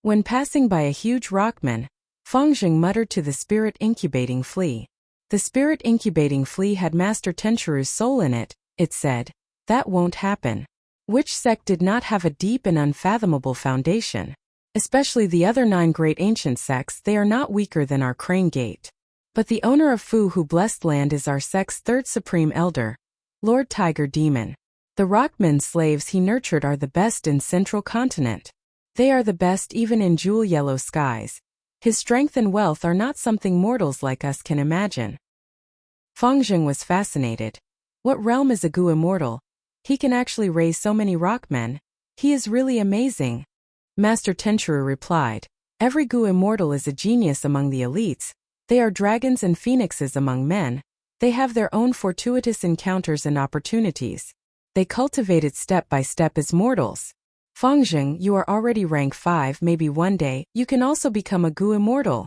When passing by a huge rockman, Fangjing muttered to the spirit incubating flea. The spirit incubating flea had Master Tenchuru's soul in it, it said. That won't happen. Which sect did not have a deep and unfathomable foundation? Especially the other 9 great ancient sects, they are not weaker than our crane gate. But the owner of Fu who blessed land is our sect's 3rd supreme elder, Lord Tiger Demon. The rockmen slaves he nurtured are the best in Central Continent. They are the best even in jewel yellow skies. His strength and wealth are not something mortals like us can imagine. Fangjing was fascinated. What realm is a goo immortal? He can actually raise so many rockmen. He is really amazing. Master Tenchuru replied, every goo immortal is a genius among the elites. They are dragons and phoenixes among men. They have their own fortuitous encounters and opportunities. They cultivate it step by step as mortals. Fangjing, you are already rank 5, maybe one day, you can also become a goo immortal.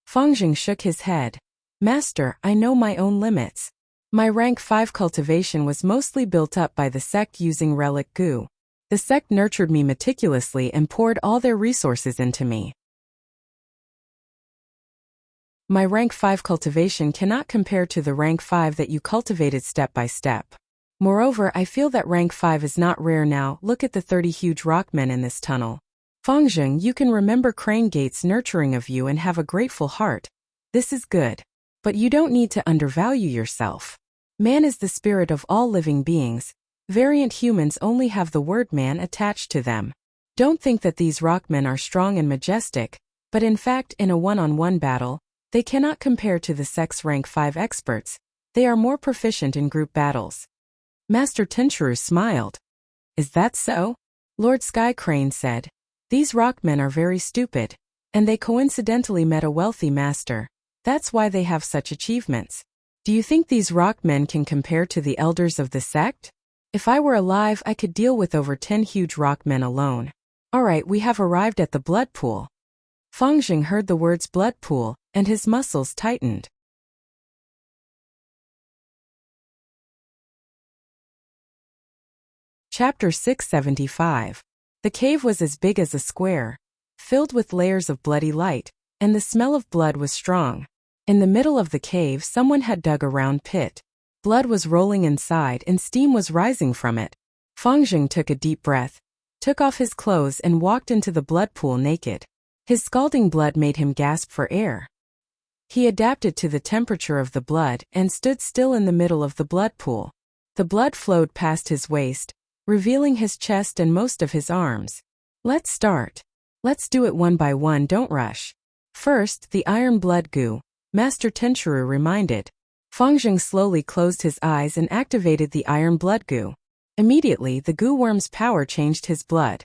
Fangjing shook his head. Master, I know my own limits. My rank 5 cultivation was mostly built up by the sect using relic goo. The sect nurtured me meticulously and poured all their resources into me. My rank 5 cultivation cannot compare to the rank 5 that you cultivated step by step. Moreover, I feel that rank 5 is not rare now. Look at the 30 huge rockmen in this tunnel. Fangjing, you can remember Crane Gate's nurturing of you and have a grateful heart. This is good. But you don't need to undervalue yourself. Man is the spirit of all living beings. Variant humans only have the word man attached to them. Don't think that these rockmen are strong and majestic, but in fact in a one-on-one battle, they cannot compare to the sect's rank 5 experts. They are more proficient in group battles. Master Tenchuru smiled. Is that so? Lord Sky Crane said. These rockmen are very stupid, and they coincidentally met a wealthy master. That's why they have such achievements. Do you think these rockmen can compare to the elders of the sect? If I were alive, I could deal with over 10 huge rockmen alone. Alright, we have arrived at the blood pool. Fangjing heard the words blood pool, and his muscles tightened. Chapter 675. The cave was as big as a square, filled with layers of bloody light, and the smell of blood was strong. In the middle of the cave, someone had dug a round pit. Blood was rolling inside and steam was rising from it. Fangjing took a deep breath, took off his clothes and walked into the blood pool naked. His scalding blood made him gasp for air. He adapted to the temperature of the blood and stood still in the middle of the blood pool. The blood flowed past his waist, revealing his chest and most of his arms. Let's start. Let's do it one by one, don't rush. First, the iron blood goo, Master Tenchuru reminded. Fangjing slowly closed his eyes and activated the iron blood goo. Immediately, the goo worm's power changed his blood.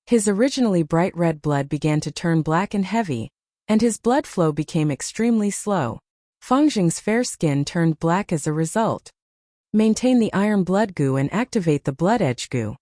His originally bright red blood began to turn black and heavy, and his blood flow became extremely slow. Fangjing's fair skin turned black as a result. Maintain the iron blood goo and activate the blood edge goo,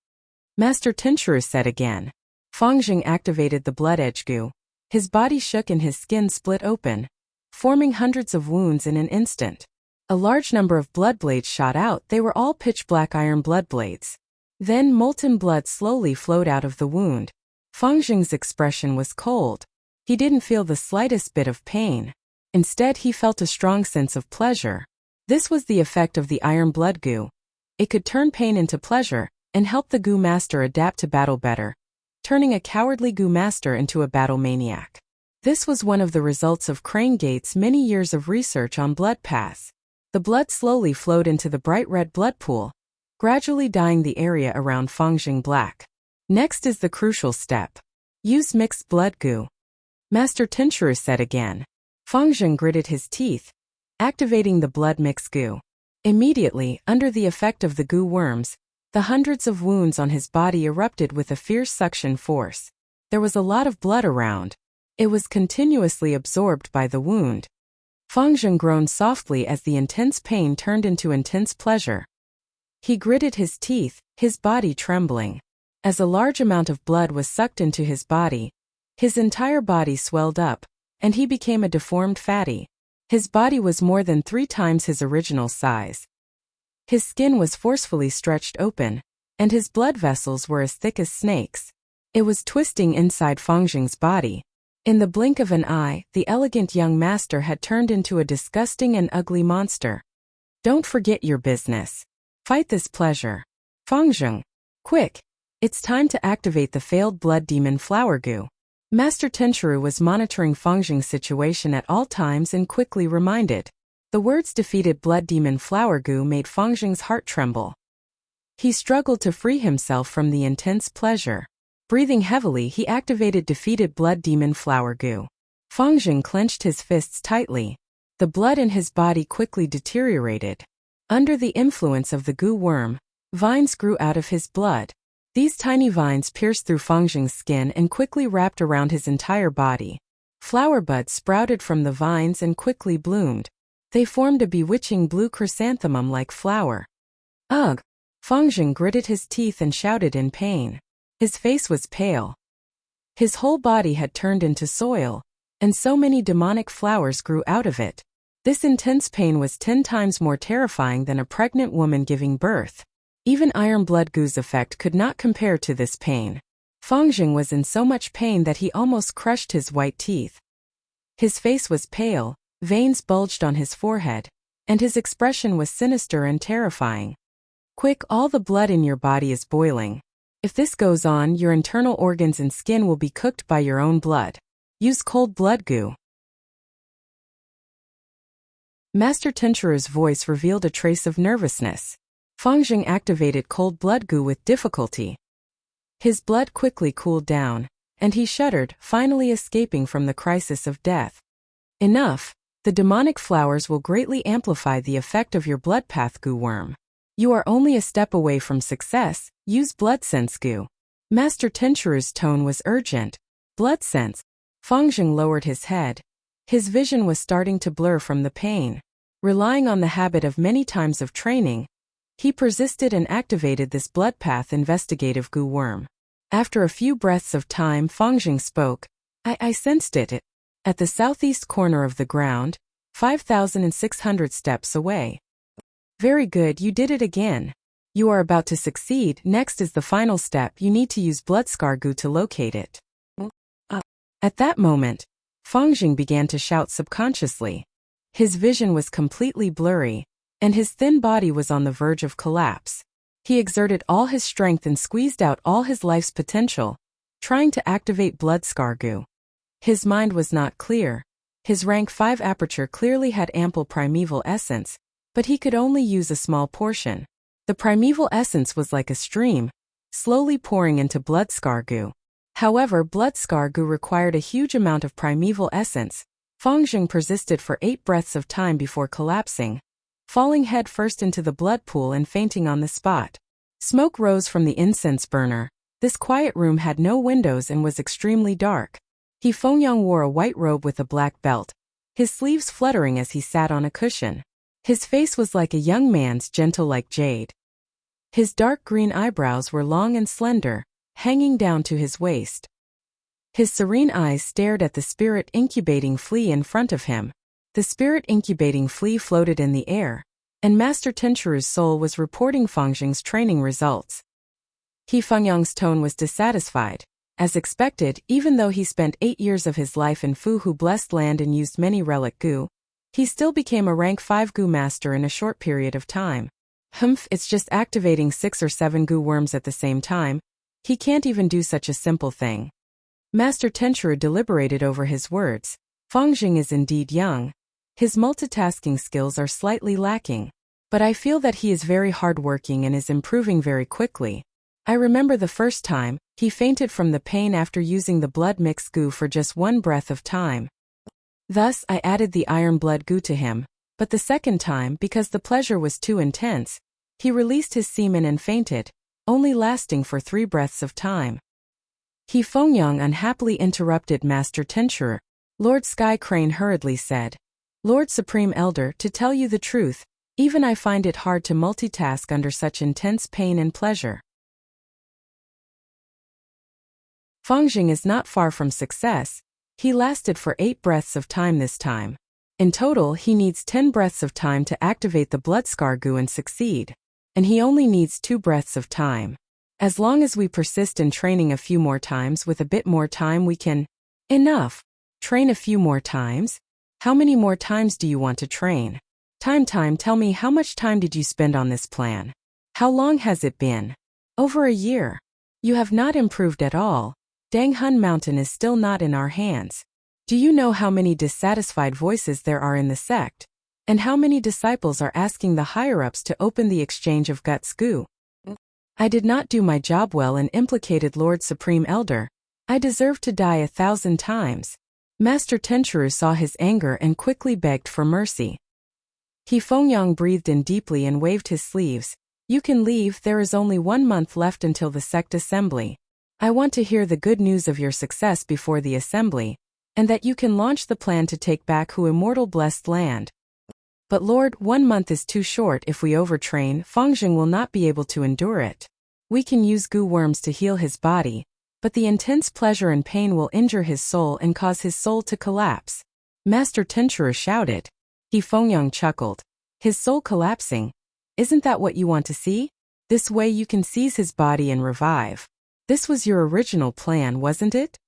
Master Tenchuru said again. Fangjing activated the blood edge goo. His body shook and his skin split open, forming hundreds of wounds in an instant. A large number of blood blades shot out. They were all pitch-black iron blood blades. Then molten blood slowly flowed out of the wound. Fangjing's expression was cold. He didn't feel the slightest bit of pain. Instead, he felt a strong sense of pleasure. This was the effect of the iron blood goo. It could turn pain into pleasure and help the goo master adapt to battle better, turning a cowardly goo master into a battle maniac. This was one of the results of Crane Gate's many years of research on blood paths. The blood slowly flowed into the bright red blood pool, gradually dyeing the area around Fangjing black. Next is the crucial step. Use mixed blood goo. Master Tenshuru said again. Fangzheng gritted his teeth, activating the blood mix goo. Immediately, under the effect of the goo worms, the hundreds of wounds on his body erupted with a fierce suction force. There was a lot of blood around. It was continuously absorbed by the wound. Fangzheng groaned softly as the intense pain turned into intense pleasure. He gritted his teeth, his body trembling. As a large amount of blood was sucked into his body, his entire body swelled up, and he became a deformed fatty. His body was more than 3 times his original size. His skin was forcefully stretched open, and his blood vessels were as thick as snakes. It was twisting inside Fangzheng's body. In the blink of an eye, the elegant young master had turned into a disgusting and ugly monster. Don't forget your business. Fight this pleasure. Fangzheng, quick! It's time to activate the failed blood demon flower goo. Master Tenshuru was monitoring Fangzheng's situation at all times and quickly reminded. The words defeated blood demon flower goo made Fangzheng's heart tremble. He struggled to free himself from the intense pleasure. Breathing heavily, he activated defeated blood demon flower goo. Fangzheng clenched his fists tightly. The blood in his body quickly deteriorated. Under the influence of the goo worm, vines grew out of his blood. These tiny vines pierced through Fangzheng's skin and quickly wrapped around his entire body. Flower buds sprouted from the vines and quickly bloomed. They formed a bewitching blue chrysanthemum-like flower. Ugh! Fangzheng gritted his teeth and shouted in pain. His face was pale. His whole body had turned into soil, and so many demonic flowers grew out of it. This intense pain was 10 times more terrifying than a pregnant woman giving birth. Even iron blood goo's effect could not compare to this pain. Fangzheng was in so much pain that he almost crushed his white teeth. His face was pale, veins bulged on his forehead, and his expression was sinister and terrifying. Quick, all the blood in your body is boiling. If this goes on, your internal organs and skin will be cooked by your own blood. Use cold blood goo. Master Tenshuru's voice revealed a trace of nervousness. Fangzheng activated cold blood goo with difficulty. His blood quickly cooled down, and he shuddered, finally escaping from the crisis of death. Enough! The demonic flowers will greatly amplify the effect of your blood path goo worm. You are only a step away from success. Use blood sense goo. Master Tenshuru's tone was urgent. Blood sense. Fangzheng lowered his head. His vision was starting to blur from the pain. Relying on the habit of many times of training, he persisted and activated this blood path investigative goo worm. After a few breaths of time, Fangzheng spoke. I sensed it. At the southeast corner of the ground, 5,600 steps away. Very good, you did it again. You are about to succeed. Next is the final step. You need to use blood scar goo to locate it. At that moment, Fangzheng began to shout subconsciously. His vision was completely blurry, and his thin body was on the verge of collapse. He exerted all his strength and squeezed out all his life's potential, trying to activate blood scar goo. His mind was not clear. His rank 5 aperture clearly had ample primeval essence, but he could only use a small portion. The primeval essence was like a stream, slowly pouring into blood scar goo. However, blood scar goo required a huge amount of primeval essence. Fangzheng persisted for 8 breaths of time before collapsing, falling head first into the blood pool and fainting on the spot. Smoke rose from the incense burner. This quiet room had no windows and was extremely dark. Fangzheng wore a white robe with a black belt, his sleeves fluttering as he sat on a cushion. His face was like a young man's, gentle like jade. His dark green eyebrows were long and slender, hanging down to his waist. His serene eyes stared at the spirit incubating flea in front of him. The spirit incubating flea floated in the air, and Master Tenshuru's soul was reporting Fangzheng's training results. Fangzheng's tone was dissatisfied. As expected, even though he spent 8 years of his life in Fuhu blessed land and used many relic goo, he still became a rank 5 goo master in a short period of time. It's just activating 6 or 7 goo worms at the same time. He can't even do such a simple thing. Master Tenshuru deliberated over his words. Fangzheng is indeed young. His multitasking skills are slightly lacking, but I feel that he is very hardworking and is improving very quickly. I remember the first time, he fainted from the pain after using the blood-mixed goo for just one breath of time. Thus, I added the iron blood goo to him, but the second time, because the pleasure was too intense, he released his semen and fainted, only lasting for 3 breaths of time. He Fengyang unhappily interrupted Master Tenshur. Lord Sky Crane hurriedly said, Lord Supreme Elder, to tell you the truth, even I find it hard to multitask under such intense pain and pleasure. Fengjing is not far from success. He lasted for 8 breaths of time this time. In total, he needs 10 breaths of time to activate the blood scar goo and succeed. And he only needs 2 breaths of time. As long as we persist in training a few more times with a bit more time we can… Enough! Train a few more times? How many more times do you want to train? Time, tell me, how much time did you spend on this plan? How long has it been? Over a year. You have not improved at all. Danghun Mountain is still not in our hands. Do you know how many dissatisfied voices there are in the sect? And how many disciples are asking the higher-ups to open the exchange of guts goo? I did not do my job well and implicated Lord Supreme Elder. I deserve to die 1,000 times. Master Tenshuru saw his anger and quickly begged for mercy. He Fengyang breathed in deeply and waved his sleeves. You can leave, there is only 1 month left until the sect assembly. I want to hear the good news of your success before the assembly, and that you can launch the plan to take back Hu Immortal Blessed Land. But Lord, 1 month is too short. If we overtrain, Fengjing will not be able to endure it. We can use goo worms to heal his body, but the intense pleasure and pain will injure his soul and cause his soul to collapse. Master Tenshuru shouted. He Fengyang chuckled. His soul collapsing? Isn't that what you want to see? This way you can seize his body and revive. This was your original plan, wasn't it?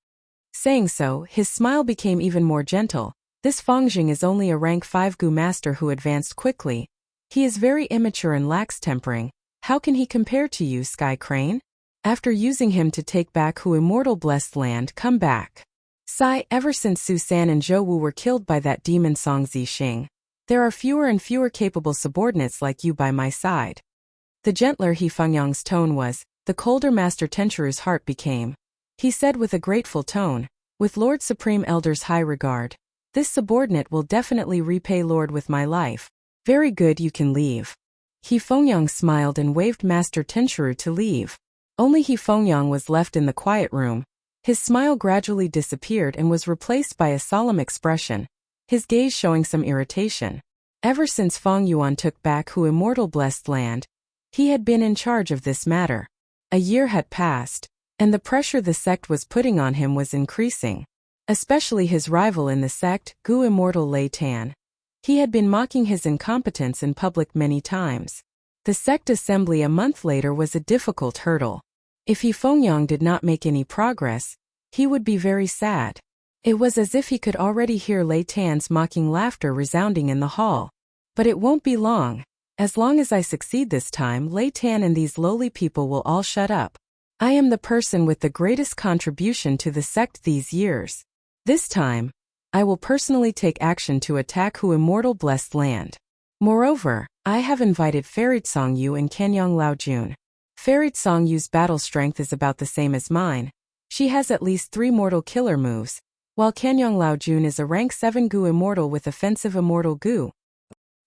Saying so, his smile became even more gentle. This Fengjing is only a rank 5 goo master who advanced quickly. He is very immature and lacks tempering. How can he compare to you, Sky Crane? After using him to take back Hu Immortal Blessed Land, come back. Sigh, ever since Susan and Zhou Wu were killed by that demon Song Zixing, there are fewer and fewer capable subordinates like you by my side. The gentler He Fengyang's tone was, the colder Master Tenshuru's heart became. He said with a grateful tone, with Lord Supreme Elder's high regard, this subordinate will definitely repay Lord with my life. Very good, you can leave. He Fengyang smiled and waved Master Tenshuru to leave. Only He Fengyang was left in the quiet room. His smile gradually disappeared and was replaced by a solemn expression, his gaze showing some irritation. Ever since Feng Yuan took back Hu Immortal Blessed Land, he had been in charge of this matter. A year had passed, and the pressure the sect was putting on him was increasing. Especially his rival in the sect, Gu Immortal Lei Tan. He had been mocking his incompetence in public many times. The sect assembly a month later was a difficult hurdle. If He Fengyang did not make any progress, he would be very sad. It was as if he could already hear Lei Tan's mocking laughter resounding in the hall. But it won't be long. As I succeed this time, Lei Tan and these lowly people will all shut up. I am the person with the greatest contribution to the sect these years. This time, I will personally take action to attack Hu Immortal Blessed Land. Moreover, I have invited Fairy Song Yu and Kanyang Lao Jun. Fairy Song Yu's battle strength is about the same as mine. She has at least 3 mortal killer moves, while Kanyang Lao Jun is a rank 7 Gu Immortal with offensive Immortal Gu.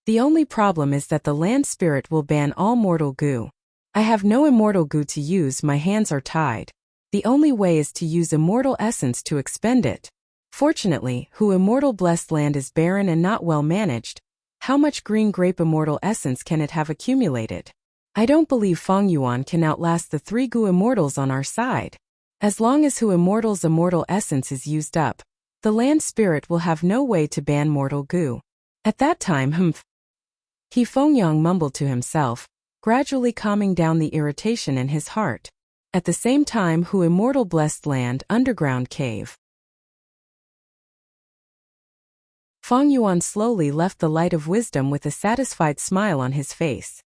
The only problem is that the land spirit will ban all mortal goo. I have no immortal goo to use, my hands are tied. The only way is to use immortal essence to expend it. Fortunately, Hu Immortal Blessed Land is barren and not well managed. How much green grape immortal essence can it have accumulated? I don't believe Feng Yuan can outlast the 3 Gu Immortals on our side. As long as Hu Immortal's immortal essence is used up, the land spirit will have no way to ban mortal goo. At that time, He Fengyang mumbled to himself, gradually calming down the irritation in his heart. At the same time, Hu Immortal Blessed Land underground cave. Feng Yuan slowly left the light of wisdom with a satisfied smile on his face.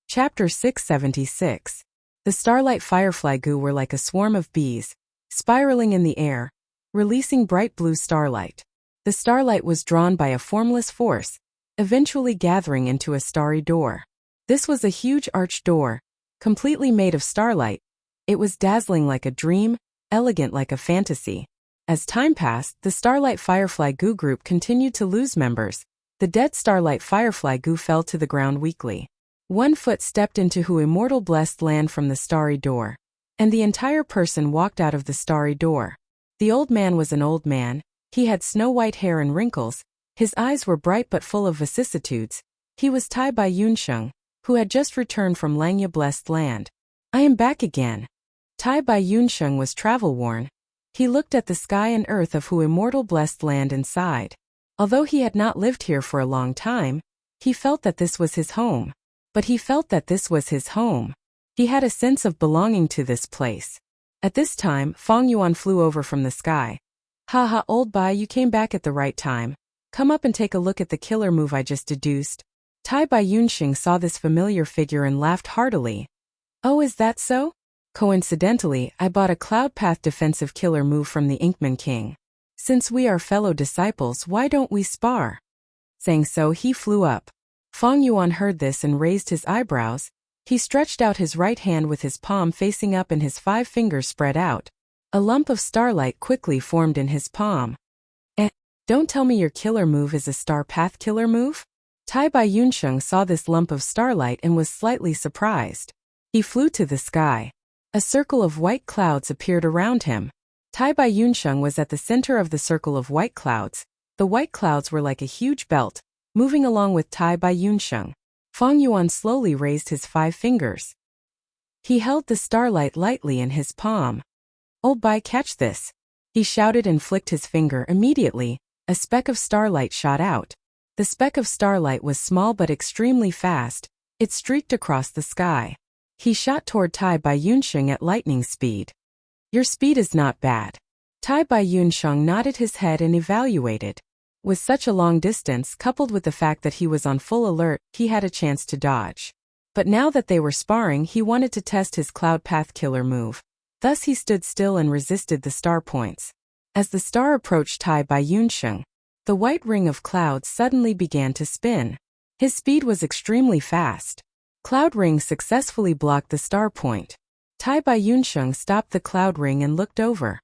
Chapter 676. The starlight firefly goo were like a swarm of bees, spiraling in the air, releasing bright blue starlight. The starlight was drawn by a formless force, eventually gathering into a starry door. This was a huge arched door, completely made of starlight. It was dazzling like a dream, elegant like a fantasy. As time passed, the Starlight Firefly Goo group continued to lose members. The dead Starlight Firefly Goo fell to the ground weakly. One foot stepped into who immortal blessed land from the starry door, and the entire person walked out of the starry door. The old man was an old man. He had snow-white hair and wrinkles. His eyes were bright but full of vicissitudes. He was Tai Bai Yunsheng, who had just returned from Langya blessed land. I am back again. Tai Bai Yunsheng was travel-worn. He looked at the sky and earth of who immortal blessed land and sighed. Although he had not lived here for a long time, he felt that this was his home. But he felt that this was his home. He had a sense of belonging to this place. At this time, Fong Yuan flew over from the sky. Haha, old Bai, you came back at the right time. Come up and take a look at the killer move I just deduced. Tai Bai Yunsheng saw this familiar figure and laughed heartily. Oh, is that so? Coincidentally, I bought a Cloud Path defensive killer move from the Inkman King. Since we are fellow disciples, why don't we spar? Saying so, he flew up. Fong Yuan heard this and raised his eyebrows. He stretched out his right hand with his palm facing up and his 5 fingers spread out. A lump of starlight quickly formed in his palm. Don't tell me your killer move is a Star Path killer move? Tai Bai Yunsheng saw this lump of starlight and was slightly surprised. He flew to the sky. A circle of white clouds appeared around him. Tai Bai Yunsheng was at the center of the circle of white clouds. The white clouds were like a huge belt, moving along with Tai Bai Yunsheng. Fong Yuan slowly raised his 5 fingers. He held the starlight lightly in his palm. Old Bai, catch this! He shouted and flicked his finger. Immediately, a speck of starlight shot out. The speck of starlight was small but extremely fast. It streaked across the sky. He shot toward Tai Bai Yunsheng at lightning speed. Your speed is not bad. Tai Bai Yunsheng nodded his head and evaluated. With such a long distance coupled with the fact that he was on full alert, he had a chance to dodge. But now that they were sparring, he wanted to test his Cloud Path killer move. Thus he stood still and resisted the star points. As the star approached Tai Bai Yunsheng, the white ring of clouds suddenly began to spin. His speed was extremely fast. Cloud ring successfully blocked the star point. Tai Bai Yunsheng stopped the cloud ring and looked over.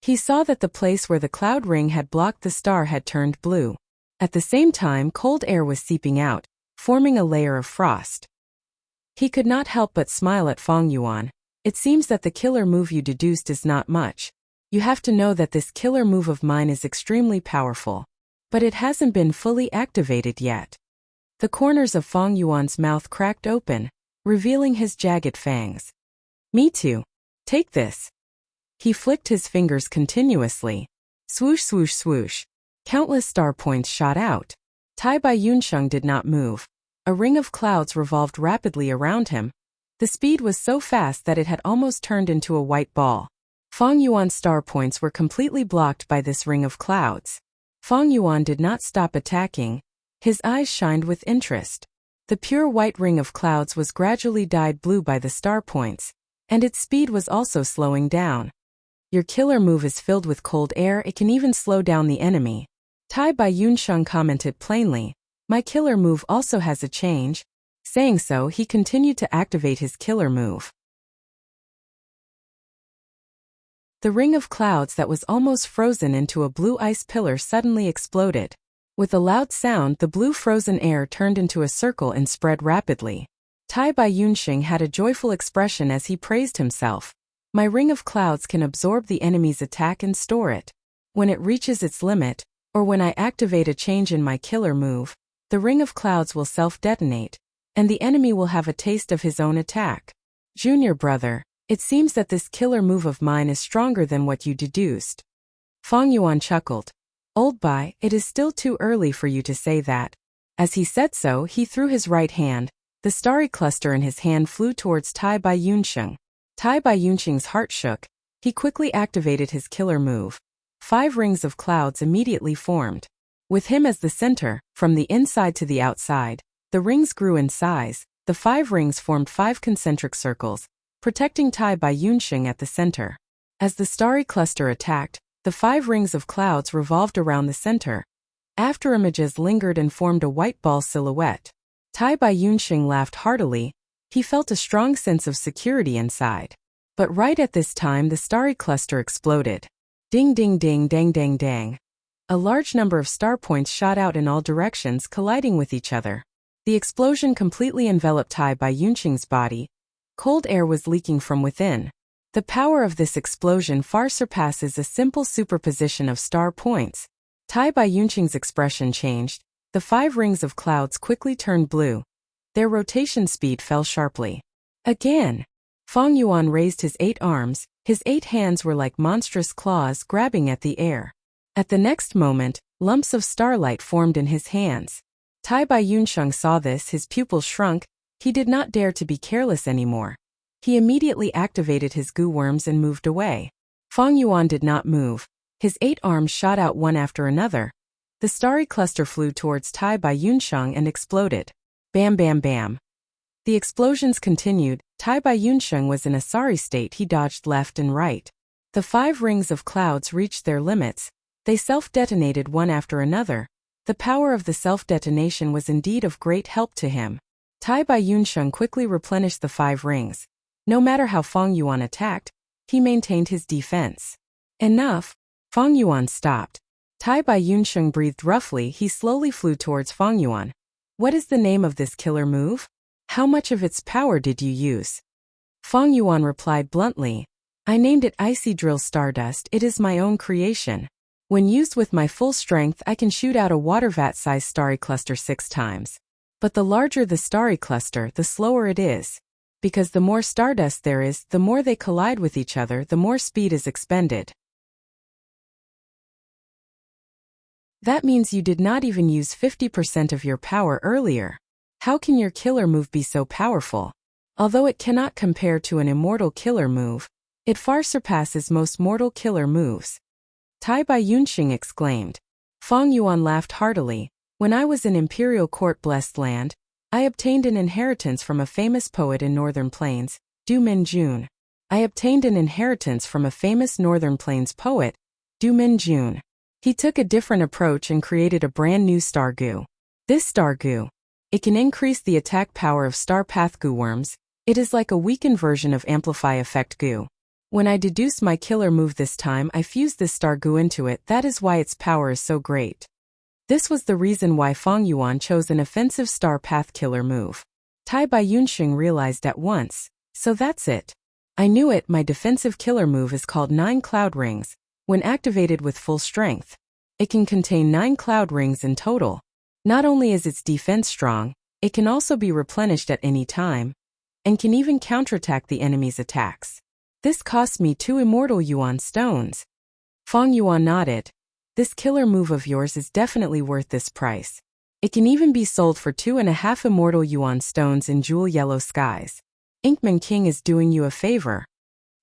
He saw that the place where the cloud ring had blocked the star had turned blue. At the same time, cold air was seeping out, forming a layer of frost. He could not help but smile at Fong Yuan. It seems that the killer move you deduced is not much. You have to know that this killer move of mine is extremely powerful. But it hasn't been fully activated yet. The corners of Fong Yuan's mouth cracked open, revealing his jagged fangs. Me too. Take this. He flicked his fingers continuously. Swoosh, swoosh, swoosh. Countless star points shot out. Tai Bai Yunsheng did not move. A ring of clouds revolved rapidly around him. The speed was so fast that it had almost turned into a white ball. Fong Yuan's star points were completely blocked by this ring of clouds. Fong Yuan did not stop attacking. His eyes shined with interest. The pure white ring of clouds was gradually dyed blue by the star points, and its speed was also slowing down. Your killer move is filled with cold air, it can even slow down the enemy. Tai Bai Yunsheng commented plainly. My killer move also has a change. Saying so, he continued to activate his killer move. The ring of clouds that was almost frozen into a blue ice pillar suddenly exploded. With a loud sound, the blue frozen air turned into a circle and spread rapidly. Tai Bai Yunsheng had a joyful expression as he praised himself. My ring of clouds can absorb the enemy's attack and store it. When it reaches its limit, or when I activate a change in my killer move, the ring of clouds will self-detonate, and the enemy will have a taste of his own attack. Junior brother, it seems that this killer move of mine is stronger than what you deduced. Fong Yuan chuckled. Old Bai, it is still too early for you to say that. As he said so, he threw his right hand. The starry cluster in his hand flew towards Tai Bai Yunsheng. Tai Bai Yunsheng's heart shook. He quickly activated his killer move. 5 rings of clouds immediately formed. With him as the center, from the inside to the outside, the rings grew in size. The 5 rings formed 5 concentric circles, protecting Tai Bai Yunsheng at the center. As the starry cluster attacked, the 5 rings of clouds revolved around the center. Afterimages lingered and formed a white ball silhouette. Tai Bai Yunxing laughed heartily. He felt a strong sense of security inside. But right at this time the starry cluster exploded. Ding ding ding dang dang dang. A large number of star points shot out in all directions, colliding with each other. The explosion completely enveloped Tai Bai Yunxing's body. Cold air was leaking from within. The power of this explosion far surpasses a simple superposition of star points. Tai Bai Yunxing's expression changed. The 5 rings of clouds quickly turned blue. Their rotation speed fell sharply. Again. Fang Yuan raised his 8 arms. His 8 hands were like monstrous claws grabbing at the air. At the next moment, lumps of starlight formed in his hands. Tai Bai Yunxing saw this, his pupils shrunk. He did not dare to be careless anymore. He immediately activated his goo worms and moved away. Fang Yuan did not move. His 8 arms shot out one after another. The starry cluster flew towards Tai Bai Yunxing and exploded. Bam bam bam. The explosions continued. Tai Bai Yunxing was in a sorry state. He dodged left and right. The 5 rings of clouds reached their limits. They self-detonated one after another. The power of the self-detonation was indeed of great help to him. Tai Bai Yunxing quickly replenished the 5 rings. No matter how Fang Yuan attacked, he maintained his defense. Enough. Fang Yuan stopped. Tai Bai Yunxing breathed roughly. He slowly flew towards Fang Yuan. What is the name of this killer move? How much of its power did you use? Fang Yuan replied bluntly. I named it Icy Drill Stardust. It is my own creation. When used with my full strength, I can shoot out a water vat-sized starry cluster 6 times. But the larger the starry cluster, the slower it is. Because the more stardust there is, the more they collide with each other, the more speed is expended. That means you did not even use 50% of your power earlier. How can your killer move be so powerful? Although it cannot compare to an immortal killer move, it far surpasses most mortal killer moves. Tai Bai Yunxing exclaimed. Fang Yuan laughed heartily. When I was in Imperial Court Blessed Land, I obtained an inheritance from a famous poet in Northern Plains, Du Minjun. I obtained an inheritance from a famous Northern Plains poet, Du Minjun. He took a different approach and created a brand new star goo. This star goo, it can increase the attack power of star path goo worms. It is like a weakened version of amplify effect goo. When I deduced my killer move this time, I fused this star goo into it. That is why its power is so great. This was the reason why Fang Yuan chose an offensive star path killer move. Tai Bai Yunxing realized at once. So that's it. I knew it. My defensive killer move is called 9 Cloud Rings. When activated with full strength, it can contain 9 cloud rings in total. Not only is its defense strong, it can also be replenished at any time, and can even counterattack the enemy's attacks. This cost me 2 immortal yuan stones. Fang Yuan nodded. This killer move of yours is definitely worth this price. It can even be sold for 2.5 immortal yuan stones in jewel yellow skies. Inkman King is doing you a favor.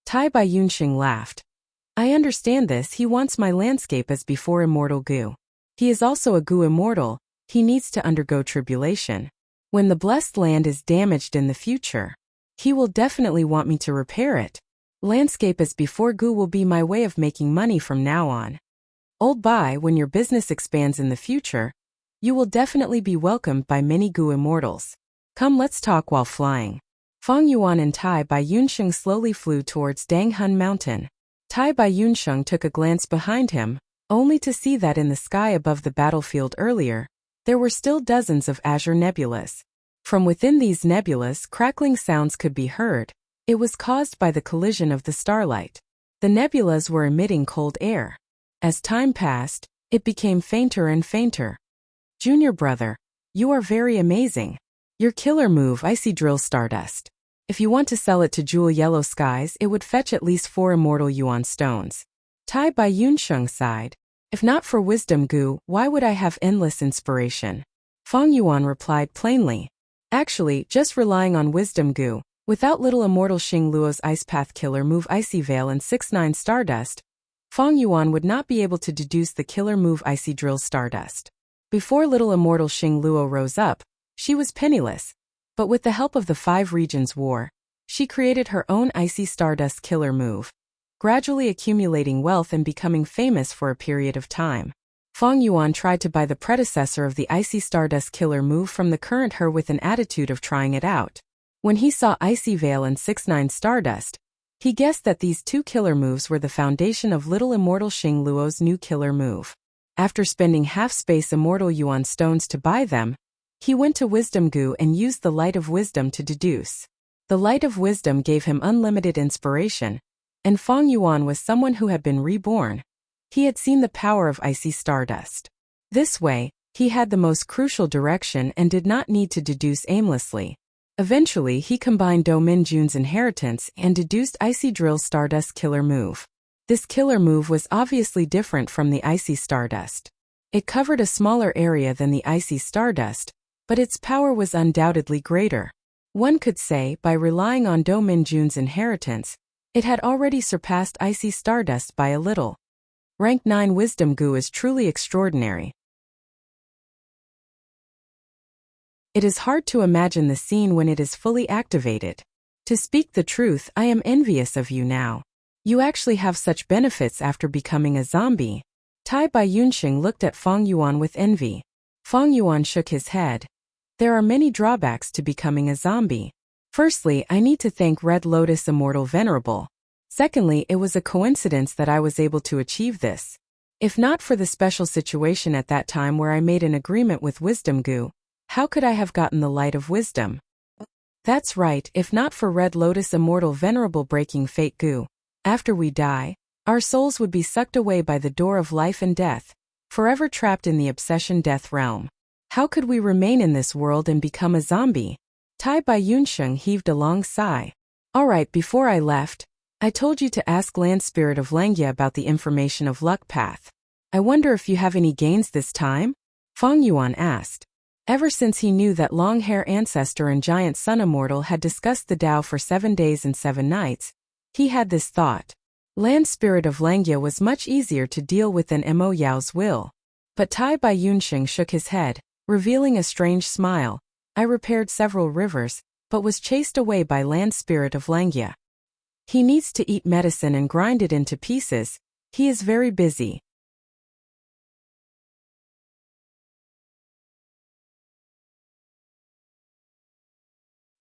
Tai Bai Yunxing laughed. I understand this. He wants my landscape as before immortal goo. He is also a goo immortal. He needs to undergo tribulation. When the blessed land is damaged in the future, he will definitely want me to repair it. Landscape as before goo will be my way of making money from now on. Old Bai, when your business expands in the future, you will definitely be welcomed by many goo immortals. Come, let's talk while flying. Fang Yuan and Tai Bai Yunxing slowly flew towards Danghun Mountain. Tai Bai Yunxing took a glance behind him, only to see that in the sky above the battlefield earlier, there were still dozens of azure nebulas. From within these nebulas, crackling sounds could be heard. It was caused by the collision of the starlight. The nebulas were emitting cold air. As time passed, it became fainter and fainter. Junior brother, you are very amazing. Your killer move, Icy Drill Stardust. If you want to sell it to Jewel Yellow Skies, it would fetch at least 4 immortal yuan stones. Tai Bai Yunxing sighed. If not for wisdom goo, why would I have endless inspiration? Fang Yuan replied plainly. Actually, just relying on wisdom goo, without little immortal Xing Luo's Ice Path killer move Icy Veil and 6-9 Stardust, Fang Yuan would not be able to deduce the killer move Icy Drill Stardust. Before little immortal Xing Luo rose up, she was penniless, but with the help of the 5 Regions War, she created her own Icy Stardust killer move, gradually accumulating wealth and becoming famous for a period of time. Fong Yuan tried to buy the predecessor of the Icy Stardust Killer move from the current her with an attitude of trying it out. When he saw Icy Veil and 6-9 Stardust, he guessed that these two killer moves were the foundation of Little Immortal Xing Luo's new killer move. After spending half-space Immortal Yuan stones to buy them, he went to Wisdom Gu and used the Light of Wisdom to deduce. The Light of Wisdom gave him unlimited inspiration, and Fong Yuan was someone who had been reborn. He had seen the power of Icy Stardust. This way, he had the most crucial direction and did not need to deduce aimlessly. Eventually, he combined Do Min Jun's inheritance and deduced Icy Drill's Stardust killer move. This killer move was obviously different from the Icy Stardust. It covered a smaller area than the Icy Stardust, but its power was undoubtedly greater. One could say, by relying on Do Min Jun's inheritance, it had already surpassed Icy Stardust by a little. Rank 9 Wisdom Gu is truly extraordinary. It is hard to imagine the scene when it is fully activated. To speak the truth, I am envious of you now. You actually have such benefits after becoming a zombie. Tai Bai Yunxing looked at Fong Yuan with envy. Fong Yuan shook his head. There are many drawbacks to becoming a zombie. Firstly, I need to thank Red Lotus Immortal Venerable. Secondly, it was a coincidence that I was able to achieve this. If not for the special situation at that time where I made an agreement with Wisdom Gu, how could I have gotten the Light of Wisdom? That's right, if not for Red Lotus Immortal Venerable breaking Fate Gu. After we die, our souls would be sucked away by the door of life and death, forever trapped in the obsession death realm. How could we remain in this world and become a zombie? Tai Bai Yunxing heaved a long sigh. Alright, before I left, I told you to ask Land Spirit of Langya about the information of Luck Path. I wonder if you have any gains this time? Fong Yuan asked. Ever since he knew that Long-Hair Ancestor and Giant Sun Immortal had discussed the Tao for 7 days and 7 nights, he had this thought. Land Spirit of Langya was much easier to deal with than Mo Yao's will. But Tai Bai Yunxing shook his head, revealing a strange smile. I repaired several rivers, but was chased away by Land Spirit of Langya. He needs to eat medicine and grind it into pieces. He is very busy.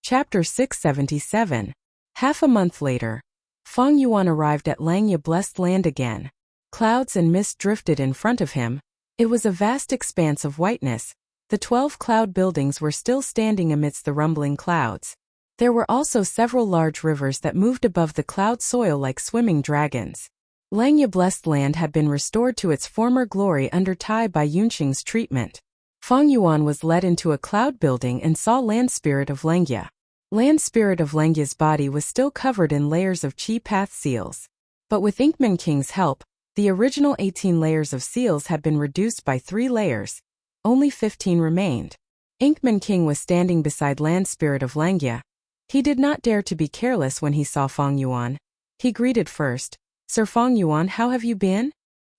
Chapter 677. Half a month later, Fong Yuan arrived at Langya Blessed Land again. Clouds and mist drifted in front of him. It was a vast expanse of whiteness. The 12 cloud buildings were still standing amidst the rumbling clouds. There were also several large rivers that moved above the cloud soil like swimming dragons. Langya Blessed Land had been restored to its former glory under Tai Bai Yunxing's treatment. Fong Yuan was led into a cloud building and saw Land Spirit of Langya. Land Spirit of Langya's body was still covered in layers of Chi Path seals. But with Inkman King's help, the original 18 layers of seals had been reduced by 3 layers. Only 15 remained. Inkman King was standing beside Land Spirit of Langya. He did not dare to be careless when he saw Fong Yuan. He greeted first. Sir Fong Yuan, how have you been?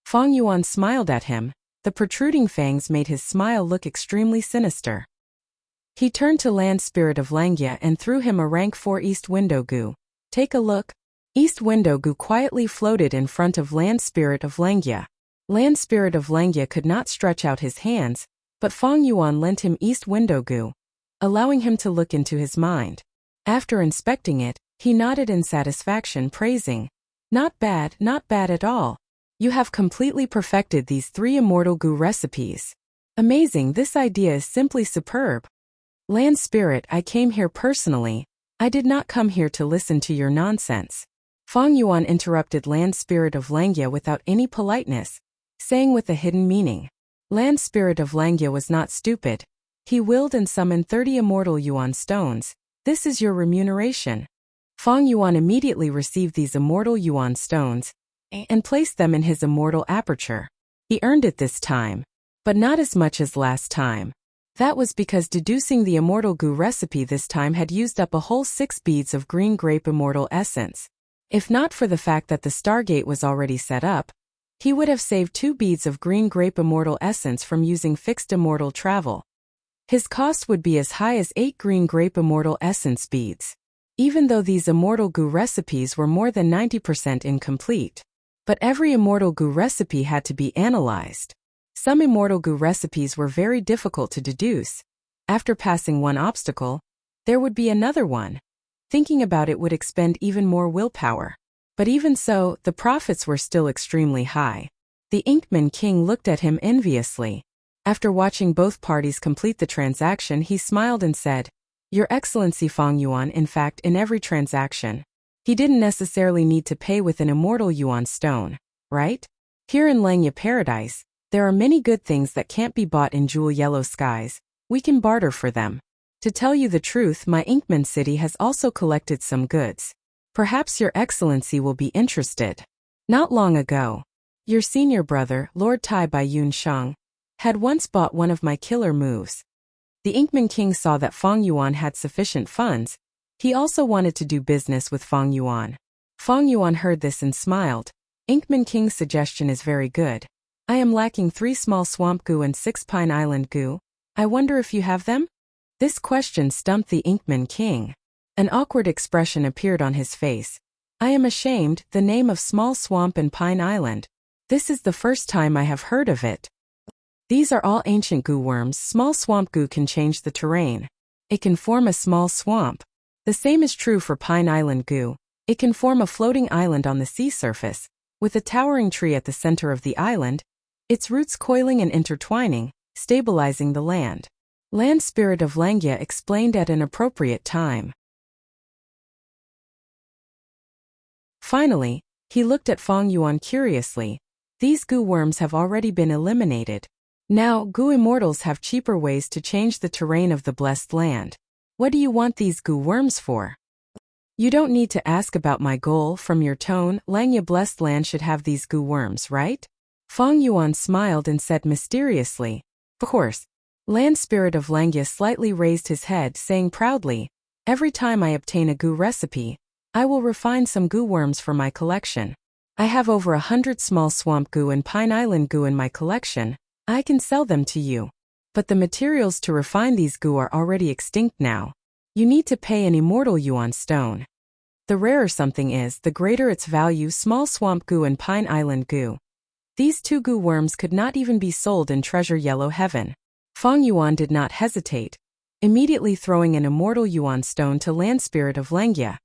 Fong Yuan smiled at him. The protruding fangs made his smile look extremely sinister. He turned to Land Spirit of Langya and threw him a rank 4 East Window Gu. Take a look. East Window Gu quietly floated in front of Land Spirit of Langya. Land Spirit of Langya could not stretch out his hands, but Fong Yuan lent him East Window Gu, allowing him to look into his mind. After inspecting it, he nodded in satisfaction, praising, not bad at all. You have completely perfected these 3 Immortal Gu recipes. Amazing, this idea is simply superb. Land Spirit, I came here personally. I did not come here to listen to your nonsense. Fong Yuan interrupted Land Spirit of Langya without any politeness, saying with a hidden meaning. Land Spirit of Langya was not stupid. He willed and summoned 30 Immortal Yuan stones. This is your remuneration. Fong Yuan immediately received these Immortal Yuan stones and placed them in his Immortal Aperture. He earned it this time, but not as much as last time. That was because deducing the Immortal Gu recipe this time had used up a whole 6 beads of green grape Immortal Essence. If not for the fact that the Stargate was already set up, he would have saved 2 beads of green grape Immortal Essence from using fixed Immortal Travel. His cost would be as high as 8 green grape Immortal Essence beads. Even though these Immortal Gu recipes were more than 90% incomplete. But every Immortal Gu recipe had to be analyzed. Some immortal goo recipes were very difficult to deduce. After passing one obstacle, there would be another one. Thinking about it would expend even more willpower. But even so, the profits were still extremely high. The Inkman King looked at him enviously. After watching both parties complete the transaction, he smiled and said, "Your Excellency Fang Yuan, in fact, in every transaction, he didn't necessarily need to pay with an immortal yuan stone, right? Here in Langya Paradise, there are many good things that can't be bought in jewel yellow skies. We can barter for them. To tell you the truth, my Inkman city has also collected some goods. Perhaps Your Excellency will be interested. Not long ago, your senior brother, Lord Tai Bai Yun Sheng, had once bought one of my killer moves." The Inkman King saw that Fang Yuan had sufficient funds. He also wanted to do business with Fang Yuan. Fang Yuan heard this and smiled. "Inkman King's suggestion is very good. I am lacking 3 small swamp goo and 6 pine island goo. I wonder if you have them?" This question stumped the Inkman King. An awkward expression appeared on his face. "I am ashamed, the name of small swamp and pine island. This is the first time I have heard of it. These are all ancient goo worms. Small swamp goo can change the terrain. It can form a small swamp. The same is true for pine island goo. It can form a floating island on the sea surface, with a towering tree at the center of the island, its roots coiling and intertwining, stabilizing the land." Land Spirit of Langya explained at an appropriate time. Finally, he looked at Fang Yuan curiously. "These goo worms have already been eliminated. Now, goo immortals have cheaper ways to change the terrain of the blessed land. What do you want these goo worms for?" "You don't need to ask about my goal. From your tone, Langya blessed land should have these goo worms, right?" Fang Yuan smiled and said mysteriously, "Of course." Land Spirit of Langya slightly raised his head, saying proudly, "Every time I obtain a goo recipe, I will refine some goo worms for my collection. I have over 100 small swamp goo and pine island goo in my collection. I can sell them to you. But the materials to refine these goo are already extinct now. You need to pay an immortal yuan stone. The rarer something is, the greater its value. Small swamp goo and pine island goo. These 2 goo worms could not even be sold in Treasure Yellow Heaven." Fang Yuan did not hesitate, immediately throwing an immortal yuan stone to Land Spirit of Langya,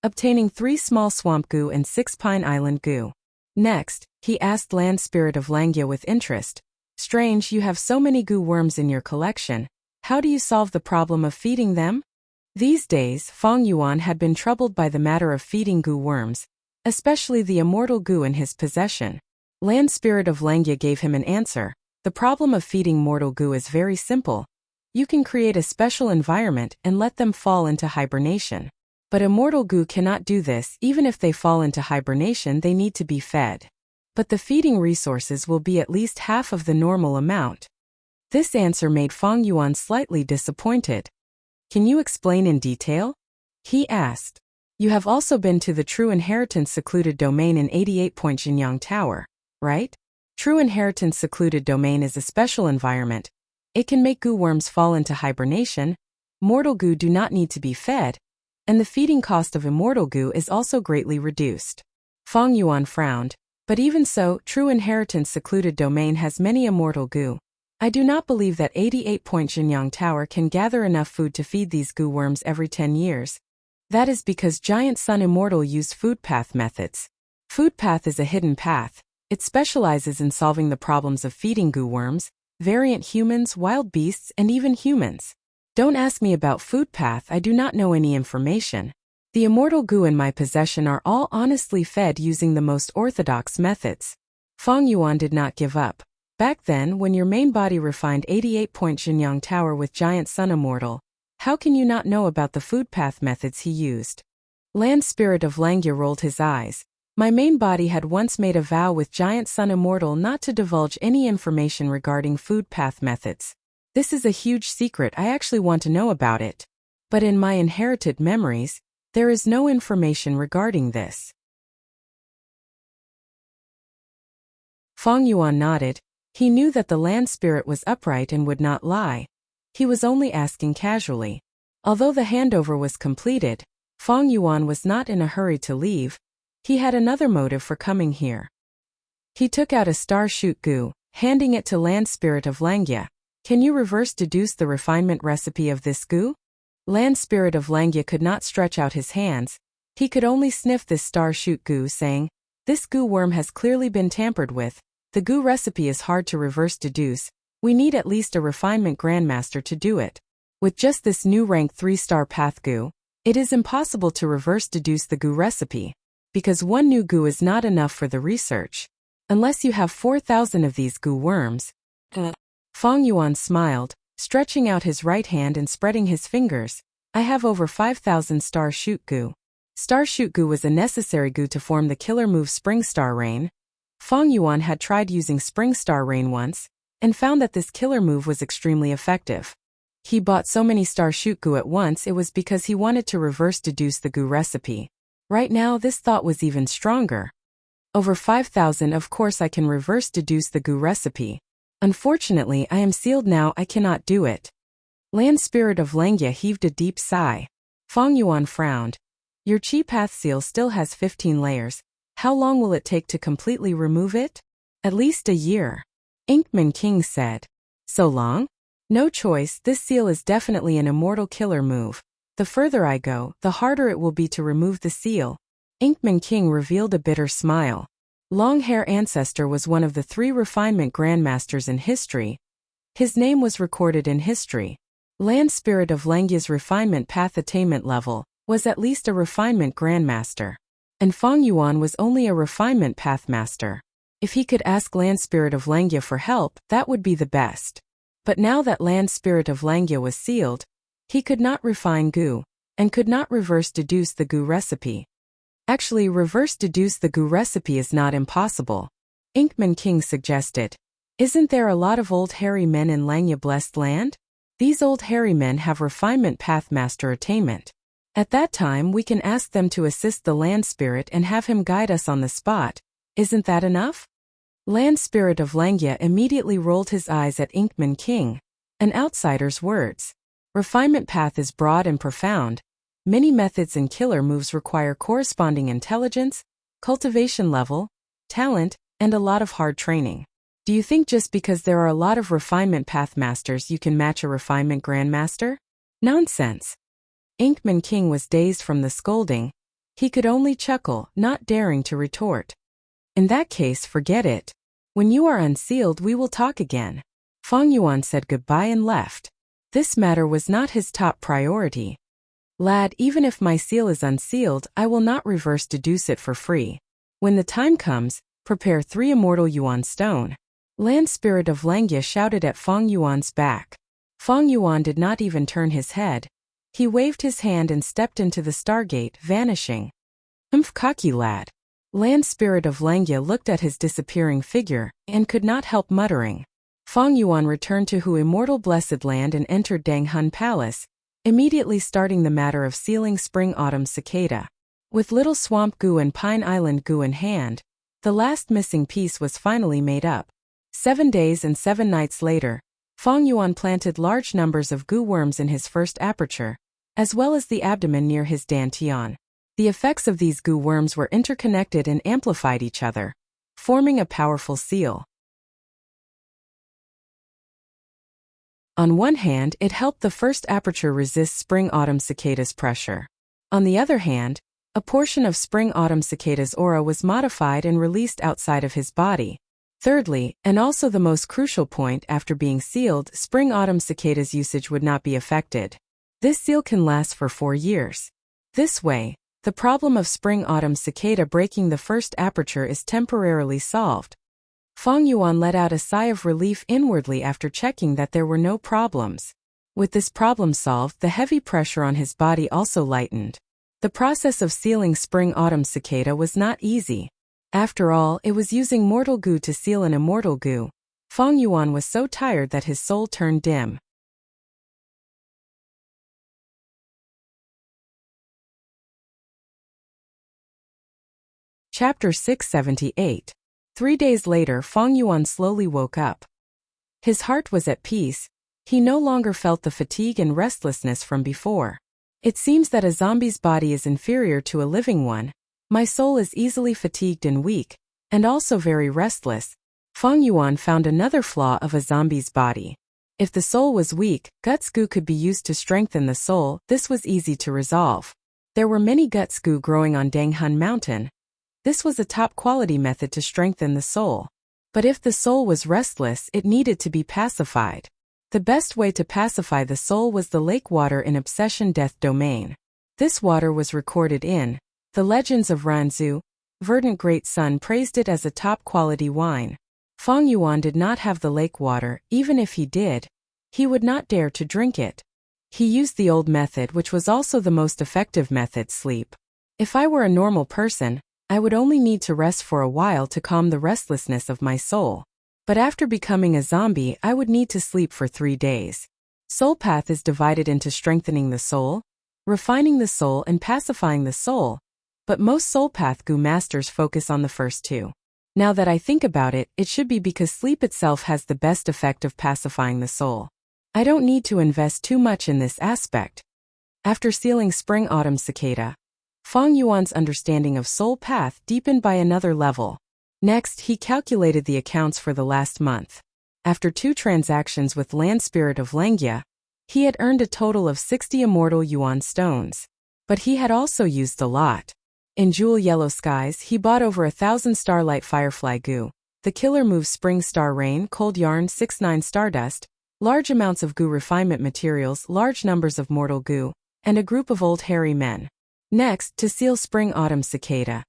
obtaining 3 small swamp goo and 6 pine island goo. Next, he asked Land Spirit of Langya with interest, "Strange, you have so many goo worms in your collection. How do you solve the problem of feeding them?" These days, Fang Yuan had been troubled by the matter of feeding goo worms, especially the immortal goo in his possession. Land Spirit of Langya gave him an answer. "The problem of feeding mortal goo is very simple. You can create a special environment and let them fall into hibernation. But immortal goo cannot do this. Even if they fall into hibernation, they need to be fed. But the feeding resources will be at least half of the normal amount." This answer made Fang Yuan slightly disappointed. "Can you explain in detail?" he asked. "You have also been to the True Inheritance Secluded Domain in 88 Point Jinyang Tower, right? True Inheritance Secluded Domain is a special environment. It can make goo worms fall into hibernation. Mortal goo do not need to be fed, and the feeding cost of immortal goo is also greatly reduced." Fang Yuan frowned. "But even so, True Inheritance Secluded Domain has many immortal goo. I do not believe that 88 Point Jinyang Tower can gather enough food to feed these goo worms every 10 years. That is because Giant Sun Immortal used food path methods. Food path is a hidden path. It specializes in solving the problems of feeding goo worms, variant humans, wild beasts, and even humans. Don't ask me about food path. I do not know any information. The immortal goo in my possession are all honestly fed using the most orthodox methods." Fang Yuan did not give up. "Back then, when your main body refined 88 Point Jinyang Tower with Giant Sun Immortal, how can you not know about the food path methods he used?" Land Spirit of Langya rolled his eyes. "My main body had once made a vow with Giant Sun Immortal not to divulge any information regarding food path methods. This is a huge secret. I actually want to know about it. But in my inherited memories, there is no information regarding this." Fang Yuan nodded. He knew that the land spirit was upright and would not lie. He was only asking casually. Although the handover was completed, Fang Yuan was not in a hurry to leave. He had another motive for coming here. He took out a star shoot goo, handing it to Land Spirit of Langya. Can you reverse deduce the refinement recipe of this goo? Land Spirit of Langya could not stretch out his hands. He could only sniff this star shoot goo, saying, "This goo worm has clearly been tampered with. The goo recipe is hard to reverse deduce. We need at least a refinement grandmaster to do it. With just this new rank 3-star path goo, it is impossible to reverse deduce the goo recipe, because one new goo is not enough for the research. Unless you have 4,000 of these goo worms." Fang Yuan smiled, stretching out his right hand and spreading his fingers. "I have over 5,000 star shoot goo." Star shoot goo was a necessary goo to form the killer move Spring Star Rain. Fang Yuan had tried using Spring Star Rain once, and found that this killer move was extremely effective. He bought so many star shoot goo at once it was because he wanted to reverse deduce the goo recipe. Right now this thought was even stronger. Over 5,000, of course I can reverse deduce the goo recipe. Unfortunately I am sealed now, I cannot do it. Land Spirit of Langya heaved a deep sigh. Fang Yuan frowned. Your Chi Path seal still has 15 layers. How long will it take to completely remove it? At least a year. Inkman King said. So long? No choice, this seal is definitely an immortal killer move. The further I go, the harder it will be to remove the seal. Inkman King revealed a bitter smile. Long Hair Ancestor was one of the 3 refinement grandmasters in history. His name was recorded in history. Land Spirit of Langya's refinement path attainment level was at least a refinement grandmaster. And Fang Yuan was only a refinement path master. If he could ask Land Spirit of Langya for help, that would be the best. But now that Land Spirit of Langya was sealed, he could not refine goo, and could not reverse deduce the goo recipe. Actually, reverse deduce the goo recipe is not impossible. Inkman King suggested. Isn't there a lot of old hairy men in Langya Blessed Land? These old hairy men have refinement path master attainment. At that time we can ask them to assist the Land Spirit and have him guide us on the spot. Isn't that enough? Land Spirit of Langya immediately rolled his eyes at Inkman King. An outsider's words. Refinement path is broad and profound. Many methods and killer moves require corresponding intelligence, cultivation level, talent, and a lot of hard training. Do you think just because there are a lot of refinement path masters you can match a refinement grandmaster? Nonsense. Inkman King was dazed from the scolding. He could only chuckle, not daring to retort. In that case, forget it. When you are unsealed we will talk again. Fang Yuan said goodbye and left. This matter was not his top priority. Lad, even if my seal is unsealed, I will not reverse deduce it for free. When the time comes, prepare 3 immortal Yuan stone. Land Spirit of Langya shouted at Fang Yuan's back. Fang Yuan did not even turn his head. He waved his hand and stepped into the Stargate, vanishing. Cocky lad. Land Spirit of Langya looked at his disappearing figure, and could not help muttering. Fang Yuan returned to Hu Immortal Blessed Land and entered Dang Hun Palace, immediately starting the matter of sealing Spring-Autumn Cicada. With Little Swamp Goo and Pine Island Goo in hand, the last missing piece was finally made up. 7 days and 7 nights later, Fang Yuan planted large numbers of goo worms in his first aperture, as well as the abdomen near his dantian. The effects of these goo worms were interconnected and amplified each other, forming a powerful seal. On one hand, it helped the first aperture resist Spring-Autumn Cicada's pressure. On the other hand, a portion of Spring-Autumn Cicada's aura was modified and released outside of his body. Thirdly, and also the most crucial point, after being sealed, Spring-Autumn Cicada's usage would not be affected. This seal can last for 4 years. This way, the problem of Spring-Autumn Cicada breaking the first aperture is temporarily solved. Fang Yuan let out a sigh of relief inwardly after checking that there were no problems. With this problem solved, the heavy pressure on his body also lightened. The process of sealing Spring-Autumn Cicada was not easy. After all, it was using mortal goo to seal an immortal goo. Fang Yuan was so tired that his soul turned dim. Chapter 678. 3 days later, Fang Yuan slowly woke up. His heart was at peace. He no longer felt the fatigue and restlessness from before. It seems that a zombie's body is inferior to a living one. My soul is easily fatigued and weak, and also very restless. Feng Yuan found another flaw of a zombie's body. If the soul was weak, guts goo could be used to strengthen the soul. This was easy to resolve. There were many guts goo growing on Danghun Mountain. This was a top-quality method to strengthen the soul. But if the soul was restless, it needed to be pacified. The best way to pacify the soul was the lake water in Obsession Death Domain. This water was recorded in the Legends of Ranzu. Verdant Great Sun praised it as a top-quality wine. Feng Yuan did not have the lake water. Even if he did, he would not dare to drink it. He used the old method, which was also the most effective method: sleep. If I were a normal person, I would only need to rest for a while to calm the restlessness of my soul. But after becoming a zombie, I would need to sleep for 3 days. Soul path is divided into strengthening the soul, refining the soul, and pacifying the soul. But most soul path goo masters focus on the first two. Now that I think about it, it should be because sleep itself has the best effect of pacifying the soul. I don't need to invest too much in this aspect. After sealing Spring-Autumn Cicada, Feng Yuan's understanding of soul path deepened by another level. Next, he calculated the accounts for the last month. After 2 transactions with Land Spirit of Langia, he had earned a total of 60 Immortal Yuan stones. But he had also used a lot. In Jewel Yellow Skies, he bought over 1,000 Starlight Firefly goo, the killer move Spring Star Rain, Cold Yarn 6-9 Stardust, large amounts of goo refinement materials, large numbers of mortal goo, and a group of old hairy men. Next, to seal Spring-Autumn Cicada,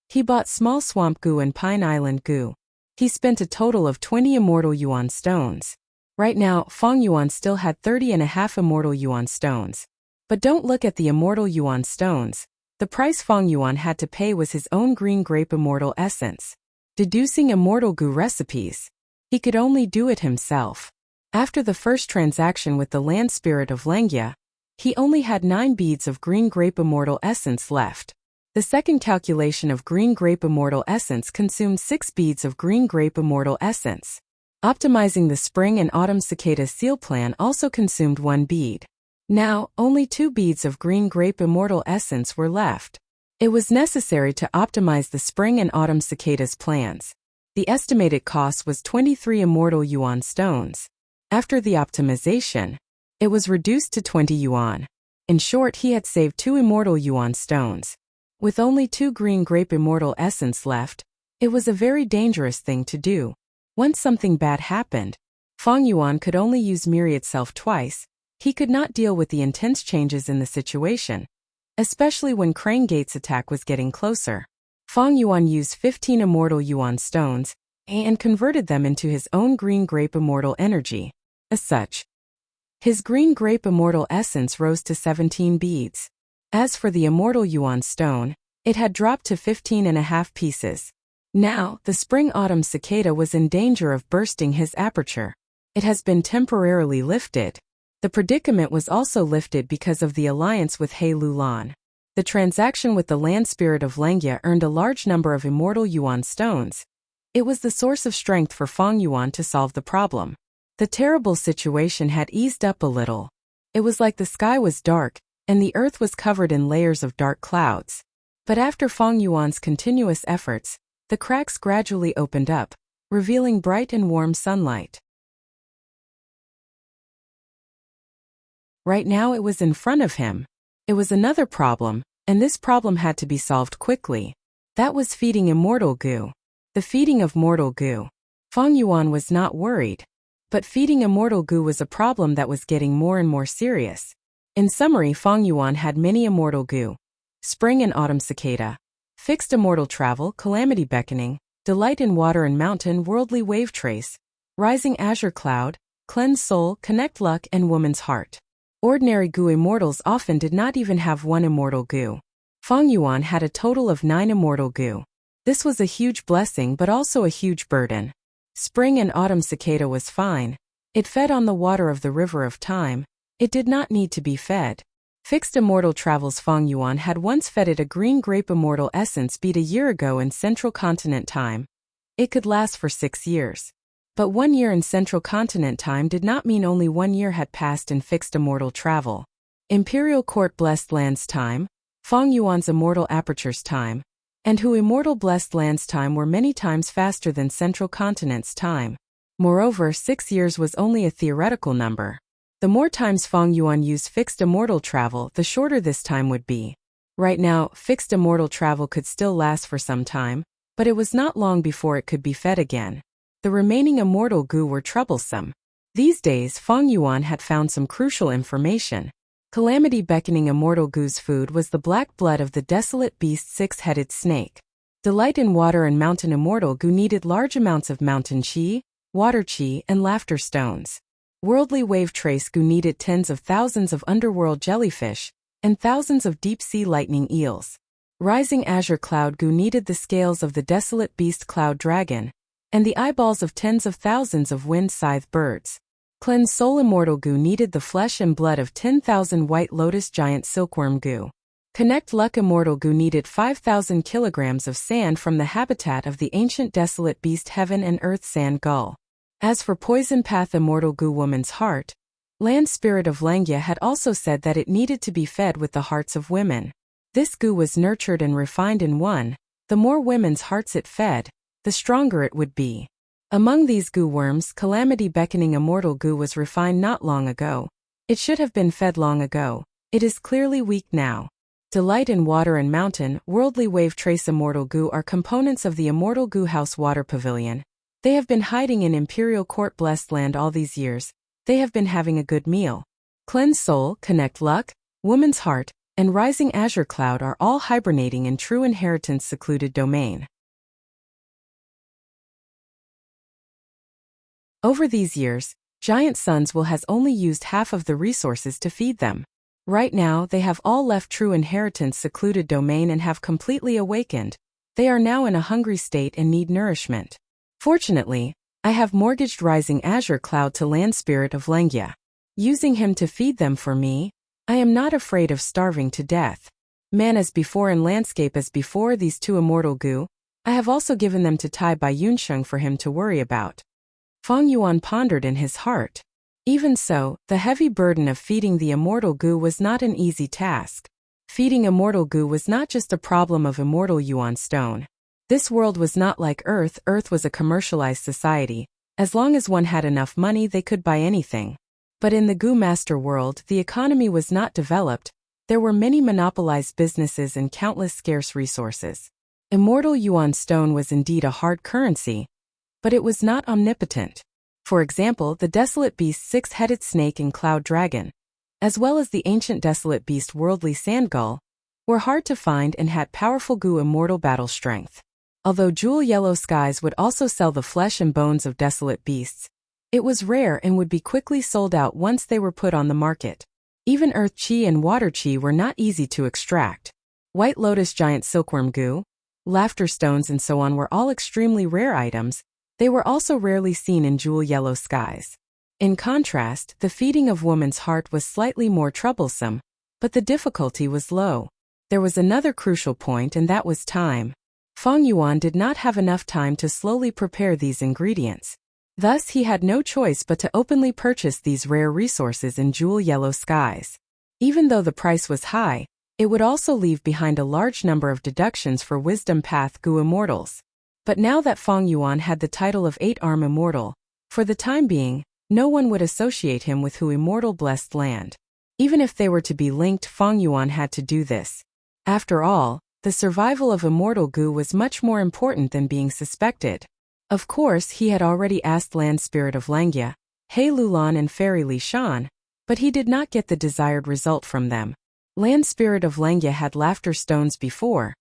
he bought small swamp goo and Pine Island goo. He spent a total of 20 Immortal Yuan stones. Right now, Feng Yuan still had 30.5 Immortal Yuan stones. But don't look at the Immortal Yuan stones. The price Feng Yuan had to pay was his own green grape immortal essence. Deducing immortal goo recipes, he could only do it himself. After the first transaction with the Land Spirit of Langia, he only had 9 beads of green grape immortal essence left. The second calculation of green grape immortal essence consumed 6 beads of green grape immortal essence. Optimizing the Spring and Autumn Cicada seal plan also consumed 1 bead. Now, only 2 beads of green grape immortal essence were left. It was necessary to optimize the Spring and Autumn Cicadas plans. The estimated cost was 23 Immortal Yuan stones. After the optimization, it was reduced to 20 yuan. In short, he had saved 2 Immortal Yuan stones. With only 2 green grape immortal essence left, it was a very dangerous thing to do. Once something bad happened, Feng Yuan could only use Myriad Self twice. He could not deal with the intense changes in the situation, especially when Crane Gate's attack was getting closer. Feng Yuan used 15 Immortal Yuan stones and converted them into his own green grape immortal energy. As such, his green grape immortal essence rose to 17 beads. As for the Immortal Yuan stone, it had dropped to 15.5 pieces. Now, the Spring-Autumn Cicada was in danger of bursting his aperture. It has been temporarily lifted. The predicament was also lifted because of the alliance with He Lulan. The transaction with the Land Spirit of Langia earned a large number of Immortal Yuan stones. It was the source of strength for Feng Yuan to solve the problem. The terrible situation had eased up a little. It was like the sky was dark, and the earth was covered in layers of dark clouds. But after Feng Yuan's continuous efforts, the cracks gradually opened up, revealing bright and warm sunlight. Right now it was in front of him. It was another problem, and this problem had to be solved quickly. That was feeding immortal goo. The feeding of mortal goo. Feng Yuan was not worried. But feeding immortal goo was a problem that was getting more and more serious. In summary, Feng Yuan had many immortal goo. Spring and Autumn Cicada. Fixed immortal travel, calamity beckoning, delight in water and mountain, worldly wave trace, rising azure cloud, cleanse soul, connect luck, and woman's heart. Ordinary goo immortals often did not even have 1 immortal goo. Feng Yuan had a total of 9 immortal goo. This was a huge blessing but also a huge burden. Spring and Autumn Cicada was fine. It fed on the water of the river of time. It did not need to be fed. Fixed immortal travels. Feng Yuan had once fed it a green grape immortal essence beat a year ago in Central Continent time. It could last for 6 years. But 1 year in Central Continent time did not mean only 1 year had passed in fixed immortal travel. Imperial Court Blessed Lands time, Feng Yuan's immortal apertures time, and who immortal blessed land's time were many times faster than central continent's time. Moreover, 6 years was only a theoretical number. The more times Feng Yuan used fixed immortal travel, the shorter this time would be. Right now, fixed immortal travel could still last for some time, but it was not long before it could be fed again. The remaining immortal goo were troublesome. These days, Feng Yuan had found some crucial information. Calamity beckoning immortal goo's food was the black blood of the desolate beast six-headed snake. Delight in water and mountain immortal goo needed large amounts of mountain chi, water chi, and laughter stones. Worldly wave trace goo needed tens of thousands of underworld jellyfish, and thousands of deep-sea lightning eels. Rising azure cloud goo needed the scales of the desolate beast cloud dragon, and the eyeballs of tens of thousands of wind-scythe birds. Cleanse soul immortal goo needed the flesh and blood of 10,000 white lotus giant silkworm goo. Connect luck immortal goo needed 5,000 kilograms of sand from the habitat of the ancient desolate beast heaven and earth sand gull. As for poison path immortal goo woman's heart, land spirit of Langya had also said that it needed to be fed with the hearts of women. This goo was nurtured and refined in one. The more women's hearts it fed, the stronger it would be. Among these goo worms, calamity beckoning immortal goo was refined not long ago. It should have been fed long ago. It is clearly weak now. Delight in water and mountain, worldly wave trace immortal goo are components of the immortal goo house water pavilion. They have been hiding in imperial court blessed land all these years. They have been having a good meal. Cleanse soul, connect luck, woman's heart, and rising azure cloud are all hibernating in true inheritance secluded domain. Over these years, giant suns will has only used half of the resources to feed them. Right now they have all left true inheritance secluded domain and have completely awakened. They are now in a hungry state and need nourishment. Fortunately, I have mortgaged rising azure cloud to land spirit of Langya. Using him to feed them for me, I am not afraid of starving to death. Man as before and landscape as before these two immortal goo, I have also given them to Tai Bai Yunsheng for him to worry about. Feng Yuan pondered in his heart. Even so, the heavy burden of feeding the immortal goo was not an easy task. Feeding immortal goo was not just a problem of immortal yuan stone. This world was not like Earth. Earth was a commercialized society. As long as one had enough money they could buy anything. But in the goo master world the economy was not developed. There were many monopolized businesses and countless scarce resources. Immortal yuan stone was indeed a hard currency, but it was not omnipotent. For example, the desolate beast six-headed snake and cloud dragon, as well as the ancient desolate beast worldly sand gull, were hard to find and had powerful goo immortal battle strength. Although jewel yellow skies would also sell the flesh and bones of desolate beasts, it was rare and would be quickly sold out once they were put on the market. Even earth chi and water chi were not easy to extract. White lotus giant silkworm goo, laughter stones and so on were all extremely rare items. They were also rarely seen in jewel yellow skies. In contrast, the feeding of woman's heart was slightly more troublesome, but the difficulty was low. There was another crucial point and that was time. Feng Yuan did not have enough time to slowly prepare these ingredients. Thus he had no choice but to openly purchase these rare resources in jewel yellow skies. Even though the price was high, it would also leave behind a large number of deductions for wisdom path goo immortals. But now that Feng Yuan had the title of 8-arm immortal, for the time being, no one would associate him with who immortal blessed land. Even if they were to be linked, Feng Yuan had to do this. After all, the survival of immortal goo was much more important than being suspected. Of course, he had already asked land spirit of Langya, He Lulan and fairy Li Shan, but he did not get the desired result from them. Land spirit of Langya had laughter stones before,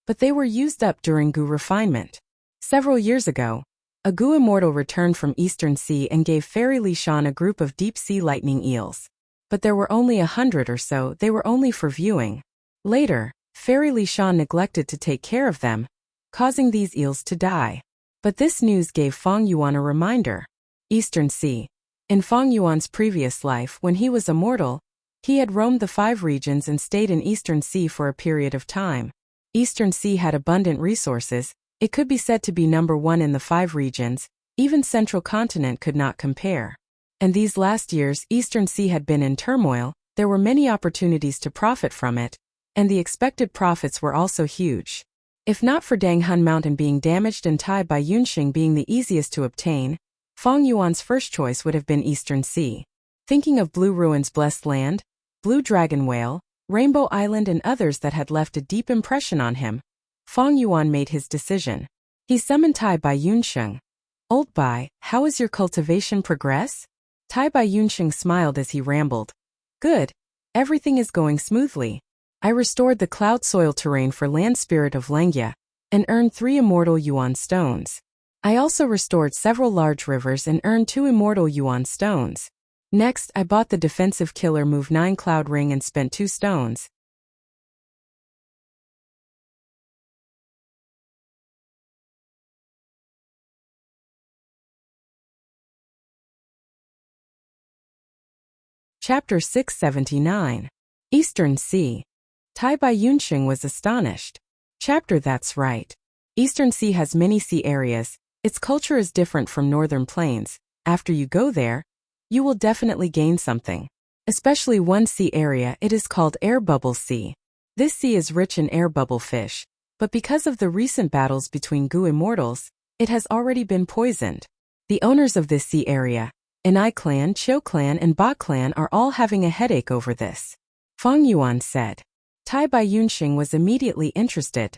but they were used up during goo refinement. Several years ago, a goo immortal returned from Eastern Sea and gave fairy Li Shan a group of deep-sea lightning eels. But there were only 100 or so, they were only for viewing. Later, fairy Li Shan neglected to take care of them, causing these eels to die. But this news gave Feng Yuan a reminder. Eastern Sea. In Feng Yuan's previous life, when he was immortal, he had roamed the 5 regions and stayed in Eastern Sea for a period of time. Eastern Sea had abundant resources. It could be said to be number 1 in the 5 regions. Even Central Continent could not compare. And these last years, Eastern Sea had been in turmoil. There were many opportunities to profit from it, and the expected profits were also huge. If not for Danghun Mountain being damaged and Tai Bai Yunxing being the easiest to obtain, Feng Yuan's first choice would have been Eastern Sea. Thinking of Blue Ruins' Blessed Land, Blue Dragon Whale, Rainbow Island and others that had left a deep impression on him, Feng Yuan made his decision. He summoned Tai Bai Yunxing. "Old Bai, how is your cultivation progress?" Tai Bai Yunxing smiled as he rambled. "Good. Everything is going smoothly. I restored the cloud soil terrain for Land Spirit of Lengia and earned 3 immortal Yuan stones. I also restored several large rivers and earned 2 immortal Yuan stones. Next, I bought the defensive killer move 9 cloud ring and spent 2 stones. Chapter 679. Eastern Sea. Tai Bai Yunxing was astonished. Chapter That's right. Eastern Sea has many sea areas. Its culture is different from Northern Plains. After you go there, you will definitely gain something. Especially one sea area, it is called Air Bubble Sea. This sea is rich in air bubble fish, but because of the recent battles between Gu immortals, it has already been poisoned. The owners of this sea area, Enai clan, Chiu clan and Ba clan are all having a headache over this. Feng Yuan said. Tai Bai Yunxing was immediately interested.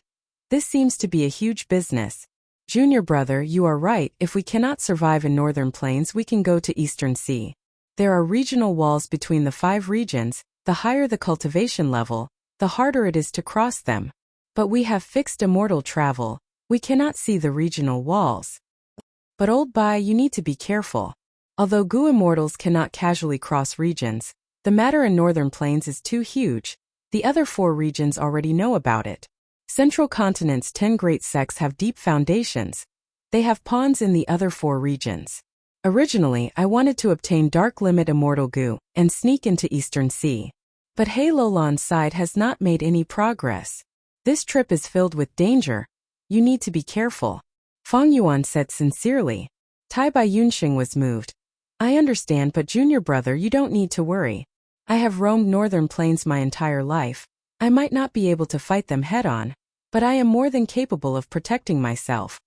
This seems to be a huge business. Junior brother, you are right. If we cannot survive in Northern Plains, we can go to Eastern Sea. There are regional walls between the 5 regions. The higher the cultivation level, the harder it is to cross them. But we have fixed immortal travel. We cannot see the regional walls. But Old Bai, you need to be careful. Although Gu immortals cannot casually cross regions, the matter in Northern Plains is too huge. The other 4 regions already know about it. Central Continent's 10 great sects have deep foundations. They have pawns in the other 4 regions. Originally, I wanted to obtain Dark Limit Immortal Gu and sneak into Eastern Sea. But He Lolan's side has not made any progress. This trip is filled with danger. You need to be careful. Feng Yuan said sincerely. Tai Bai Yunxing was moved. I understand, but junior brother, you don't need to worry. I have roamed Northern Plains my entire life. I might not be able to fight them head-on, but I am more than capable of protecting myself.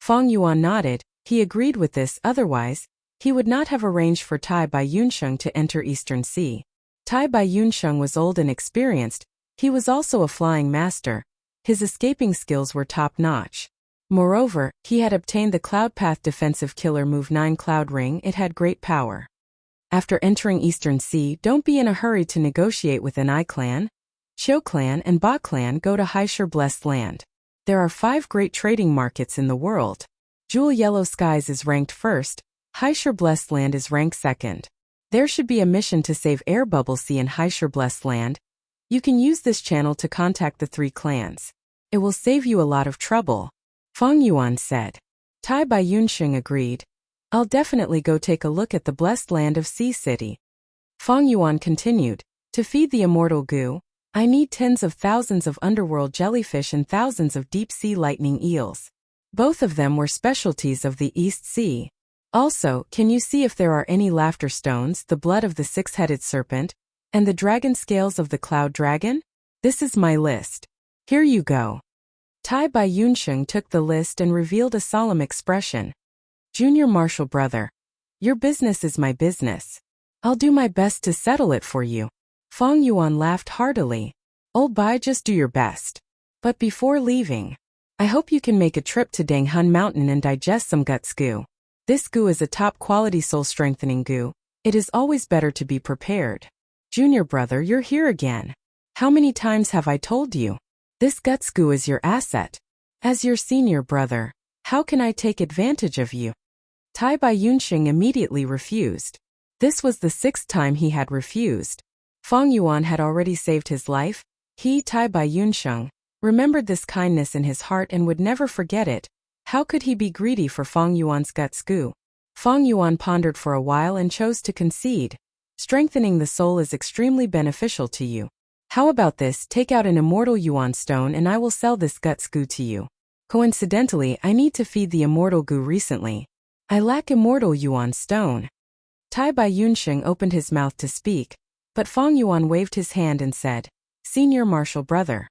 Feng Yuan nodded. He agreed with this, otherwise, he would not have arranged for Tai Bai Yunxing to enter Eastern Sea. Tai Bai Yunxing was old and experienced. He was also a flying master. His escaping skills were top-notch. Moreover, he had obtained the Cloud Path defensive killer move 9 Cloud Ring. It had great power. After entering Eastern Sea, don't be in a hurry to negotiate with Enai clan, Chiu clan and Ba clan. Go to Haishur Blessed Land. There are 5 great trading markets in the world. Jewel Yellow Skies is ranked first, Haishur Blessed Land is ranked second. There should be a mission to save Air Bubble Sea in Haishur Blessed Land. You can use this channel to contact the 3 clans. It will save you a lot of trouble. Feng Yuan said. Tai Bai Yunxing agreed. I'll definitely go take a look at the blessed land of Sea City. Feng Yuan continued. To feed the immortal Gu, I need tens of thousands of underworld jellyfish and thousands of deep-sea lightning eels. Both of them were specialties of the East Sea. Also, can you see if there are any laughter stones, the blood of the 6-headed serpent, and the dragon scales of the cloud dragon? This is my list. Here you go. Tai Bai Yunxing took the list and revealed a solemn expression. Junior Marshal brother, your business is my business. I'll do my best to settle it for you. Feng Yuan laughed heartily. Old Bai, just do your best. But before leaving, I hope you can make a trip to Danghun Mountain and digest some guts Gu. This Gu is a top-quality soul-strengthening Gu. It is always better to be prepared. Junior brother, you're here again. How many times have I told you? This guts Gu is your asset. As your senior brother, how can I take advantage of you? Tai Bai Yunxing immediately refused. This was the 6th time he had refused. Feng Yuan had already saved his life. He, Tai Bai Yunxing, remembered this kindness in his heart and would never forget it. How could he be greedy for Feng Yuan's guts Gu? Feng Yuan pondered for a while and chose to concede. Strengthening the soul is extremely beneficial to you. How about this? Take out an immortal Yuan stone and I will sell this guts Gu to you. Coincidentally, I need to feed the immortal Gu recently. I lack immortal Yuan stone. Tai Bai Yunxing opened his mouth to speak, but Feng Yuan waved his hand and said, Senior Marshal brother.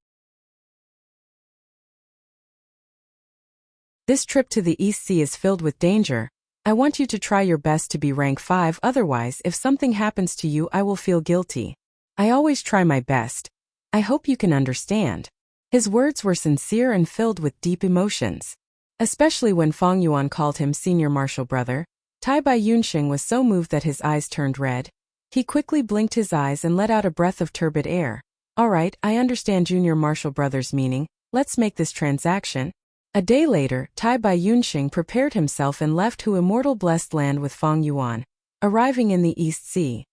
This trip to the East Sea is filled with danger. I want you to try your best to be rank 5, otherwise if something happens to you I will feel guilty. I always try my best. I hope you can understand. His words were sincere and filled with deep emotions. Especially when Fang Yuan called him senior martial brother, Tai Bai Yunxing was so moved that his eyes turned red. He quickly blinked his eyes and let out a breath of turbid air. Alright, I understand junior martial brother's meaning, let's make this transaction. A day later, Tai Bai Yunxing prepared himself and left Hu Immortal Blessed Land with Fang Yuan, arriving in the East Sea.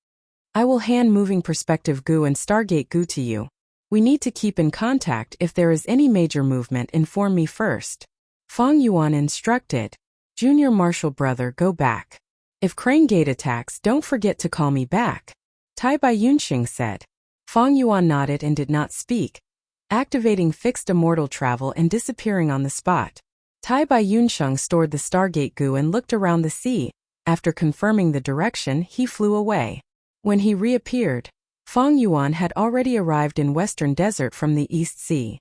I will hand moving perspective Gu and Stargate Gu to you. We need to keep in contact. If there is any major movement, inform me first. Fang Yuan instructed. Junior martial brother, go back. If Crane Gate attacks, don't forget to call me back. Tai Bai Yunxing said. Fang Yuan nodded and did not speak, activating fixed immortal travel and disappearing on the spot. Tai Bai Yunxing stored the Stargate Gu and looked around the sea. After confirming the direction, he flew away. When he reappeared, Fang Yuan had already arrived in Western Desert from the East Sea.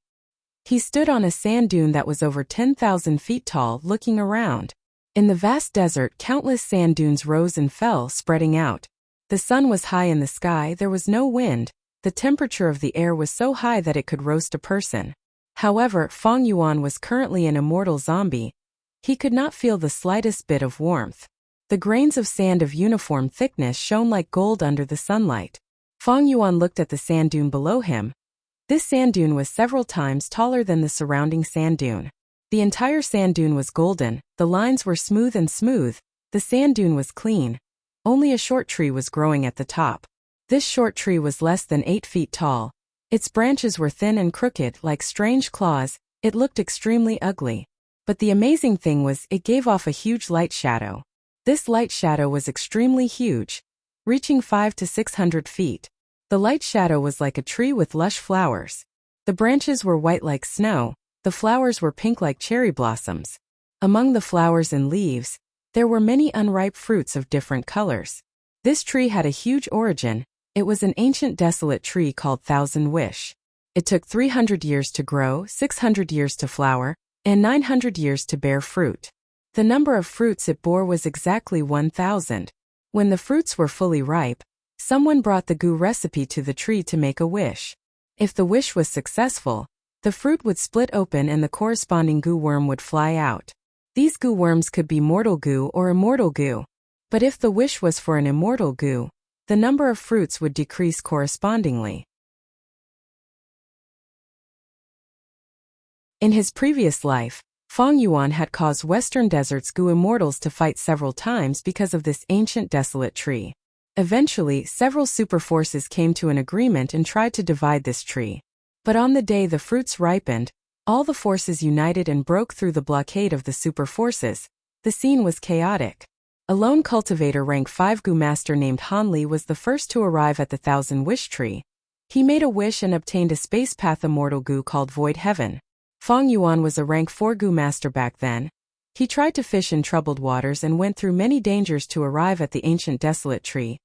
He stood on a sand dune that was over 10,000 feet tall, looking around. In the vast desert, countless sand dunes rose and fell, spreading out. The sun was high in the sky, there was no wind. The temperature of the air was so high that it could roast a person. However, Fang Yuan was currently an immortal zombie. He could not feel the slightest bit of warmth. The grains of sand of uniform thickness shone like gold under the sunlight. Fang Yuan looked at the sand dune below him. This sand dune was several times taller than the surrounding sand dune. The entire sand dune was golden, the lines were smooth and smooth, the sand dune was clean. Only a short tree was growing at the top. This short tree was less than 8 feet tall. Its branches were thin and crooked like strange claws. It looked extremely ugly. But the amazing thing was it gave off a huge light shadow. This light shadow was extremely huge, reaching 500 to 600 feet. The light shadow was like a tree with lush flowers. The branches were white like snow, the flowers were pink like cherry blossoms. Among the flowers and leaves, there were many unripe fruits of different colors. This tree had a huge origin. It was an ancient desolate tree called Thousand Wish. It took 300 years to grow, 600 years to flower, and 900 years to bear fruit. The number of fruits it bore was exactly 1,000. When the fruits were fully ripe, someone brought the Gu recipe to the tree to make a wish. If the wish was successful, the fruit would split open and the corresponding Gu worm would fly out. These Gu worms could be mortal Gu or immortal Gu. But if the wish was for an immortal Gu, the number of fruits would decrease correspondingly. In his previous life, Fang Yuan had caused Western Desert's Gu immortals to fight several times because of this ancient desolate tree. Eventually, several super forces came to an agreement and tried to divide this tree. But on the day the fruits ripened, all the forces united and broke through the blockade of the super forces. The scene was chaotic. A lone cultivator rank 5 Gu master named Han Li was the first to arrive at the Thousand Wish tree. He made a wish and obtained a space path immortal Gu called Void Heaven. Fang Yuan was a rank 4 Gu master back then. He tried to fish in troubled waters and went through many dangers to arrive at the ancient desolate tree.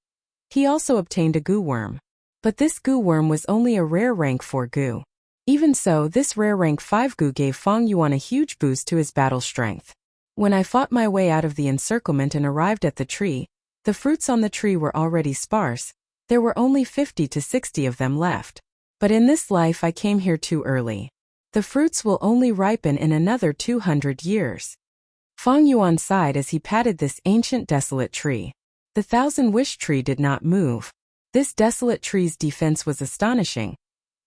He also obtained a Gu worm. But this Gu worm was only a rare rank 4 Gu. Even so, this rare rank 5 Gu gave Fang Yuan a huge boost to his battle strength. When I fought my way out of the encirclement and arrived at the tree, the fruits on the tree were already sparse. There were only 50 to 60 of them left. But in this life I came here too early. The fruits will only ripen in another 200 years. Fang Yuan sighed as he patted this ancient desolate tree. The Thousand Wish tree did not move. This desolate tree's defense was astonishing.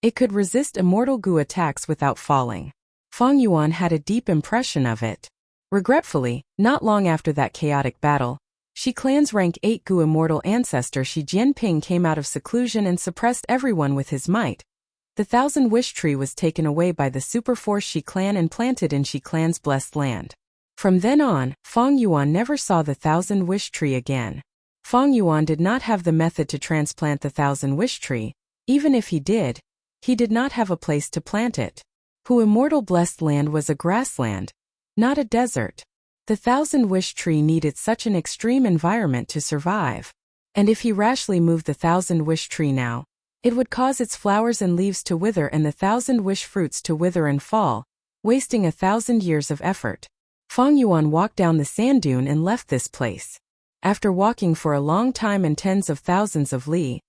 It could resist immortal Gu attacks without falling. Fang Yuan had a deep impression of it. Regretfully, not long after that chaotic battle, Shi Clan's rank 8 Gu immortal ancestor Shi Jianping came out of seclusion and suppressed everyone with his might. The Thousand Wish tree was taken away by the super force Shi Clan and planted in Shi Clan's blessed land. From then on, Fang Yuan never saw the Thousand Wish tree again. Fang Yuan did not have the method to transplant the Thousand Wish tree. Even if he did not have a place to plant it. Hu immortal blessed land was a grassland, not a desert. The Thousand Wish tree needed such an extreme environment to survive. And if he rashly moved the Thousand Wish tree now, it would cause its flowers and leaves to wither and the Thousand Wish fruits to wither and fall, wasting 1,000 years of effort. Fang Yuan walked down the sand dune and left this place. After walking for a long time and tens of thousands of li,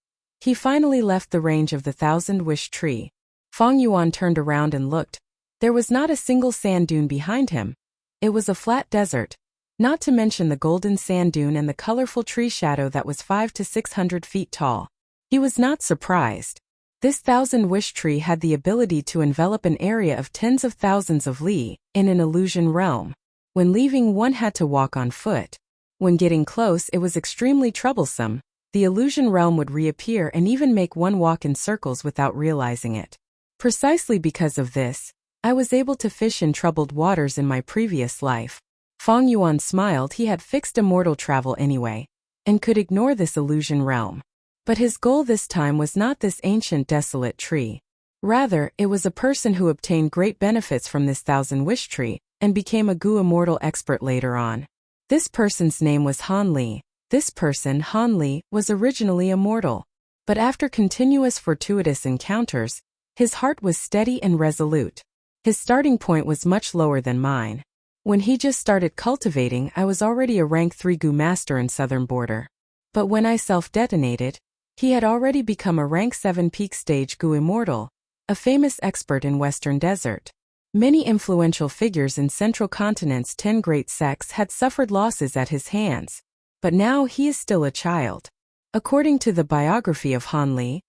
he finally left the range of the thousand-wish tree. Fang Yuan turned around and looked. There was not a single sand dune behind him. It was a flat desert, not to mention the golden sand dune and the colorful tree shadow that was 500 to 600 feet tall. He was not surprised. This thousand-wish tree had the ability to envelop an area of tens of thousands of li in an illusion realm. When leaving, one had to walk on foot. When getting close, it was extremely troublesome. The illusion realm would reappear and even make one walk in circles without realizing it. Precisely because of this, I was able to fish in troubled waters in my previous life. Fang Yuan smiled. He had fixed immortal travel anyway, and could ignore this illusion realm. But his goal this time was not this ancient desolate tree. Rather, it was a person who obtained great benefits from this thousand-wish tree, and became a Gu immortal expert later on. This person's name was Han Li. This person, Han Li, was originally immortal. But after continuous fortuitous encounters, his heart was steady and resolute. His starting point was much lower than mine. When he just started cultivating, I was already a rank 3 Gu master in southern border. But when I self-detonated, he had already become a rank 7 peak stage Gu immortal, a famous expert in western desert. Many influential figures in central continent's 10 great sects had suffered losses at his hands. But now he is still a child. According to the biography of Han Li,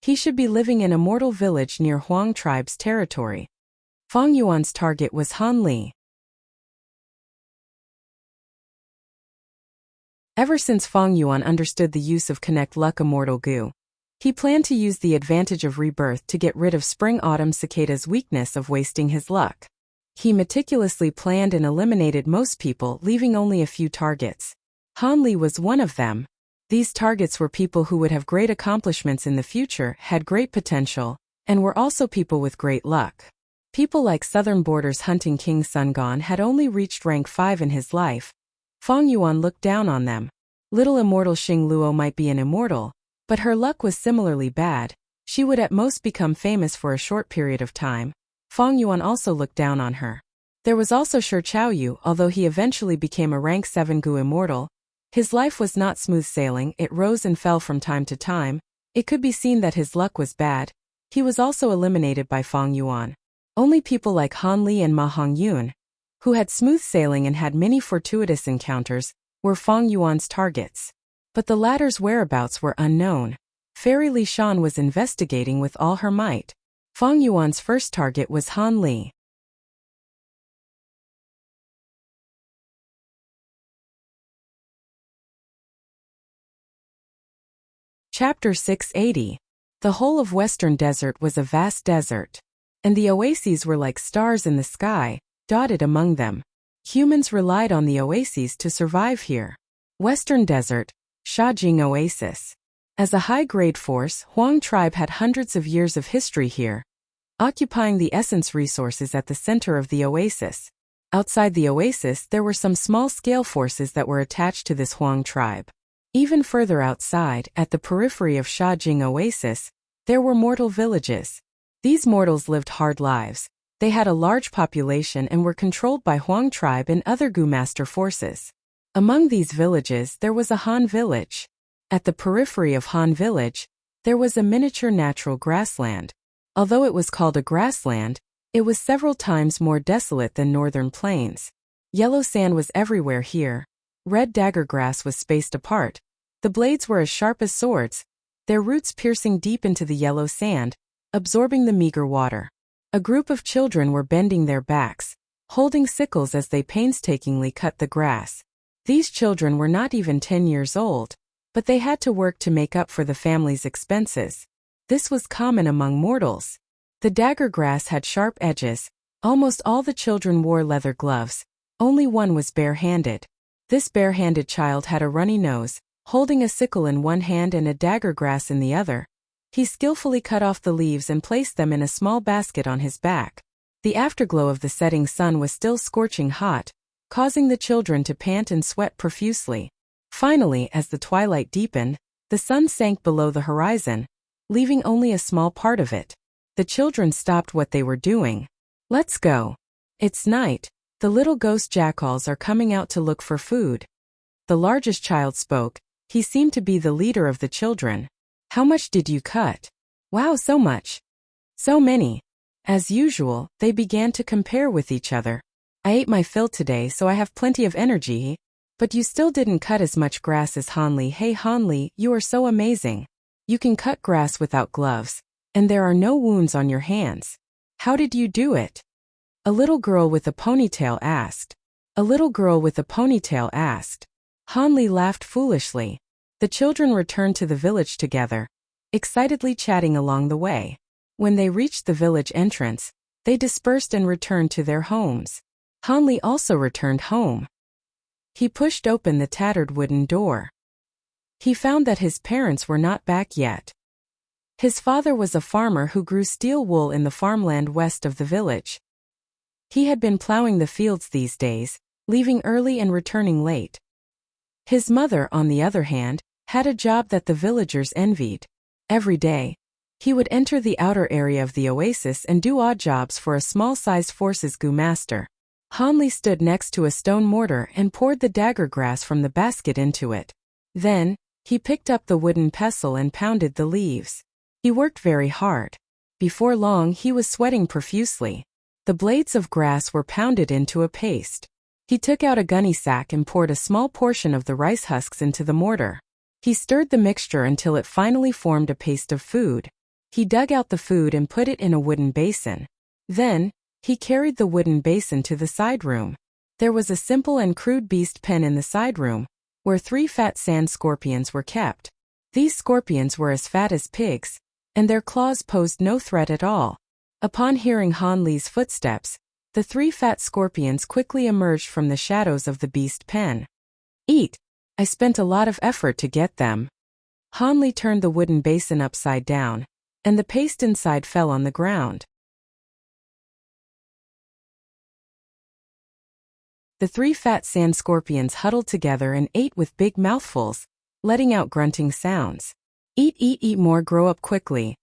he should be living in a mortal village near Huang tribe's territory. Fang Yuan's target was Han Li. Ever since Fang Yuan understood the use of Connect Luck Immortal Gu, he planned to use the advantage of rebirth to get rid of Spring-Autumn Cicada's weakness of wasting his luck. He meticulously planned and eliminated most people, leaving only a few targets. Han Li was one of them. These targets were people who would have great accomplishments in the future, had great potential, and were also people with great luck. People like Southern Border's hunting king Sun Gone had only reached rank 5 in his life. Fang Yuan looked down on them. Little immortal Xing Luo might be an immortal, but her luck was similarly bad. She would at most become famous for a short period of time. Fang Yuan also looked down on her. There was also Shi Chaoyu. Although he eventually became a rank 7 Gu immortal, his life was not smooth sailing. It rose and fell from time to time. It could be seen that his luck was bad. He was also eliminated by Fang Yuan. Only people like Han Li and Ma Hongyun, who had smooth sailing and had many fortuitous encounters, were Fang Yuan's targets. But the latter's whereabouts were unknown. Fairy Li Shan was investigating with all her might. Fang Yuan's first target was Han Li. Chapter 680. The whole of Western Desert was a vast desert, and the oases were like stars in the sky, dotted among them. Humans relied on the oases to survive here. Western Desert, Shajing Oasis. As a high-grade force, Huang tribe had hundreds of years of history here, occupying the essence resources at the center of the oasis. Outside the oasis, there were some small-scale forces that were attached to this Huang tribe. Even further outside, at the periphery of Shajing Oasis, there were mortal villages. These mortals lived hard lives. They had a large population and were controlled by Huang tribe and other Gu master forces. Among these villages, there was a Han village. At the periphery of Han village, there was a miniature natural grassland. Although it was called a grassland, it was several times more desolate than northern plains. Yellow sand was everywhere here. Red dagger grass was spaced apart. The blades were as sharp as swords, their roots piercing deep into the yellow sand, absorbing the meager water. A group of children were bending their backs, holding sickles as they painstakingly cut the grass. These children were not even 10 years old, but they had to work to make up for the family's expenses. This was common among mortals. The dagger grass had sharp edges. Almost all the children wore leather gloves. Only one was bare-handed. This bare-handed child had a runny nose, holding a sickle in one hand and a dagger grass in the other. He skillfully cut off the leaves and placed them in a small basket on his back. The afterglow of the setting sun was still scorching hot, causing the children to pant and sweat profusely. Finally, as the twilight deepened, the sun sank below the horizon, leaving only a small part of it. The children stopped what they were doing. "Let's go. It's night. The little ghost jackals are coming out to look for food. The largest child spoke. He seemed to be the leader of the children. How much did you cut? Wow, so much. So many. As usual, they began to compare with each other. I ate my fill today, so I have plenty of energy. But you still didn't cut as much grass as Hanli. Hey Hanli, you are so amazing. You can cut grass without gloves. And there are no wounds on your hands. How did you do it? A little girl with a ponytail asked. A little girl with a ponytail asked. Hanli laughed foolishly. The children returned to the village together, excitedly chatting along the way. When they reached the village entrance, they dispersed and returned to their homes. Hanli also returned home. He pushed open the tattered wooden door. He found that his parents were not back yet. His father was a farmer who grew steel wool in the farmland west of the village. He had been plowing the fields these days, leaving early and returning late. His mother, on the other hand, had a job that the villagers envied. Every day, he would enter the outer area of the oasis and do odd jobs for a small-sized forces gu master. Hanli stood next to a stone mortar and poured the dagger grass from the basket into it. Then, he picked up the wooden pestle and pounded the leaves. He worked very hard. Before long he was sweating profusely. The blades of grass were pounded into a paste. He took out a gunny sack and poured a small portion of the rice husks into the mortar. He stirred the mixture until it finally formed a paste of food. He dug out the food and put it in a wooden basin. Then, he carried the wooden basin to the side room. There was a simple and crude beast pen in the side room, where 3 fat sand scorpions were kept. These scorpions were as fat as pigs, and their claws posed no threat at all. Upon hearing Hanli's footsteps, the 3 fat scorpions quickly emerged from the shadows of the beast pen. Eat! I spent a lot of effort to get them. Hanli turned the wooden basin upside down, and the paste inside fell on the ground. The 3 fat sand scorpions huddled together and ate with big mouthfuls, letting out grunting sounds. Eat, eat, eat more, grow up quickly.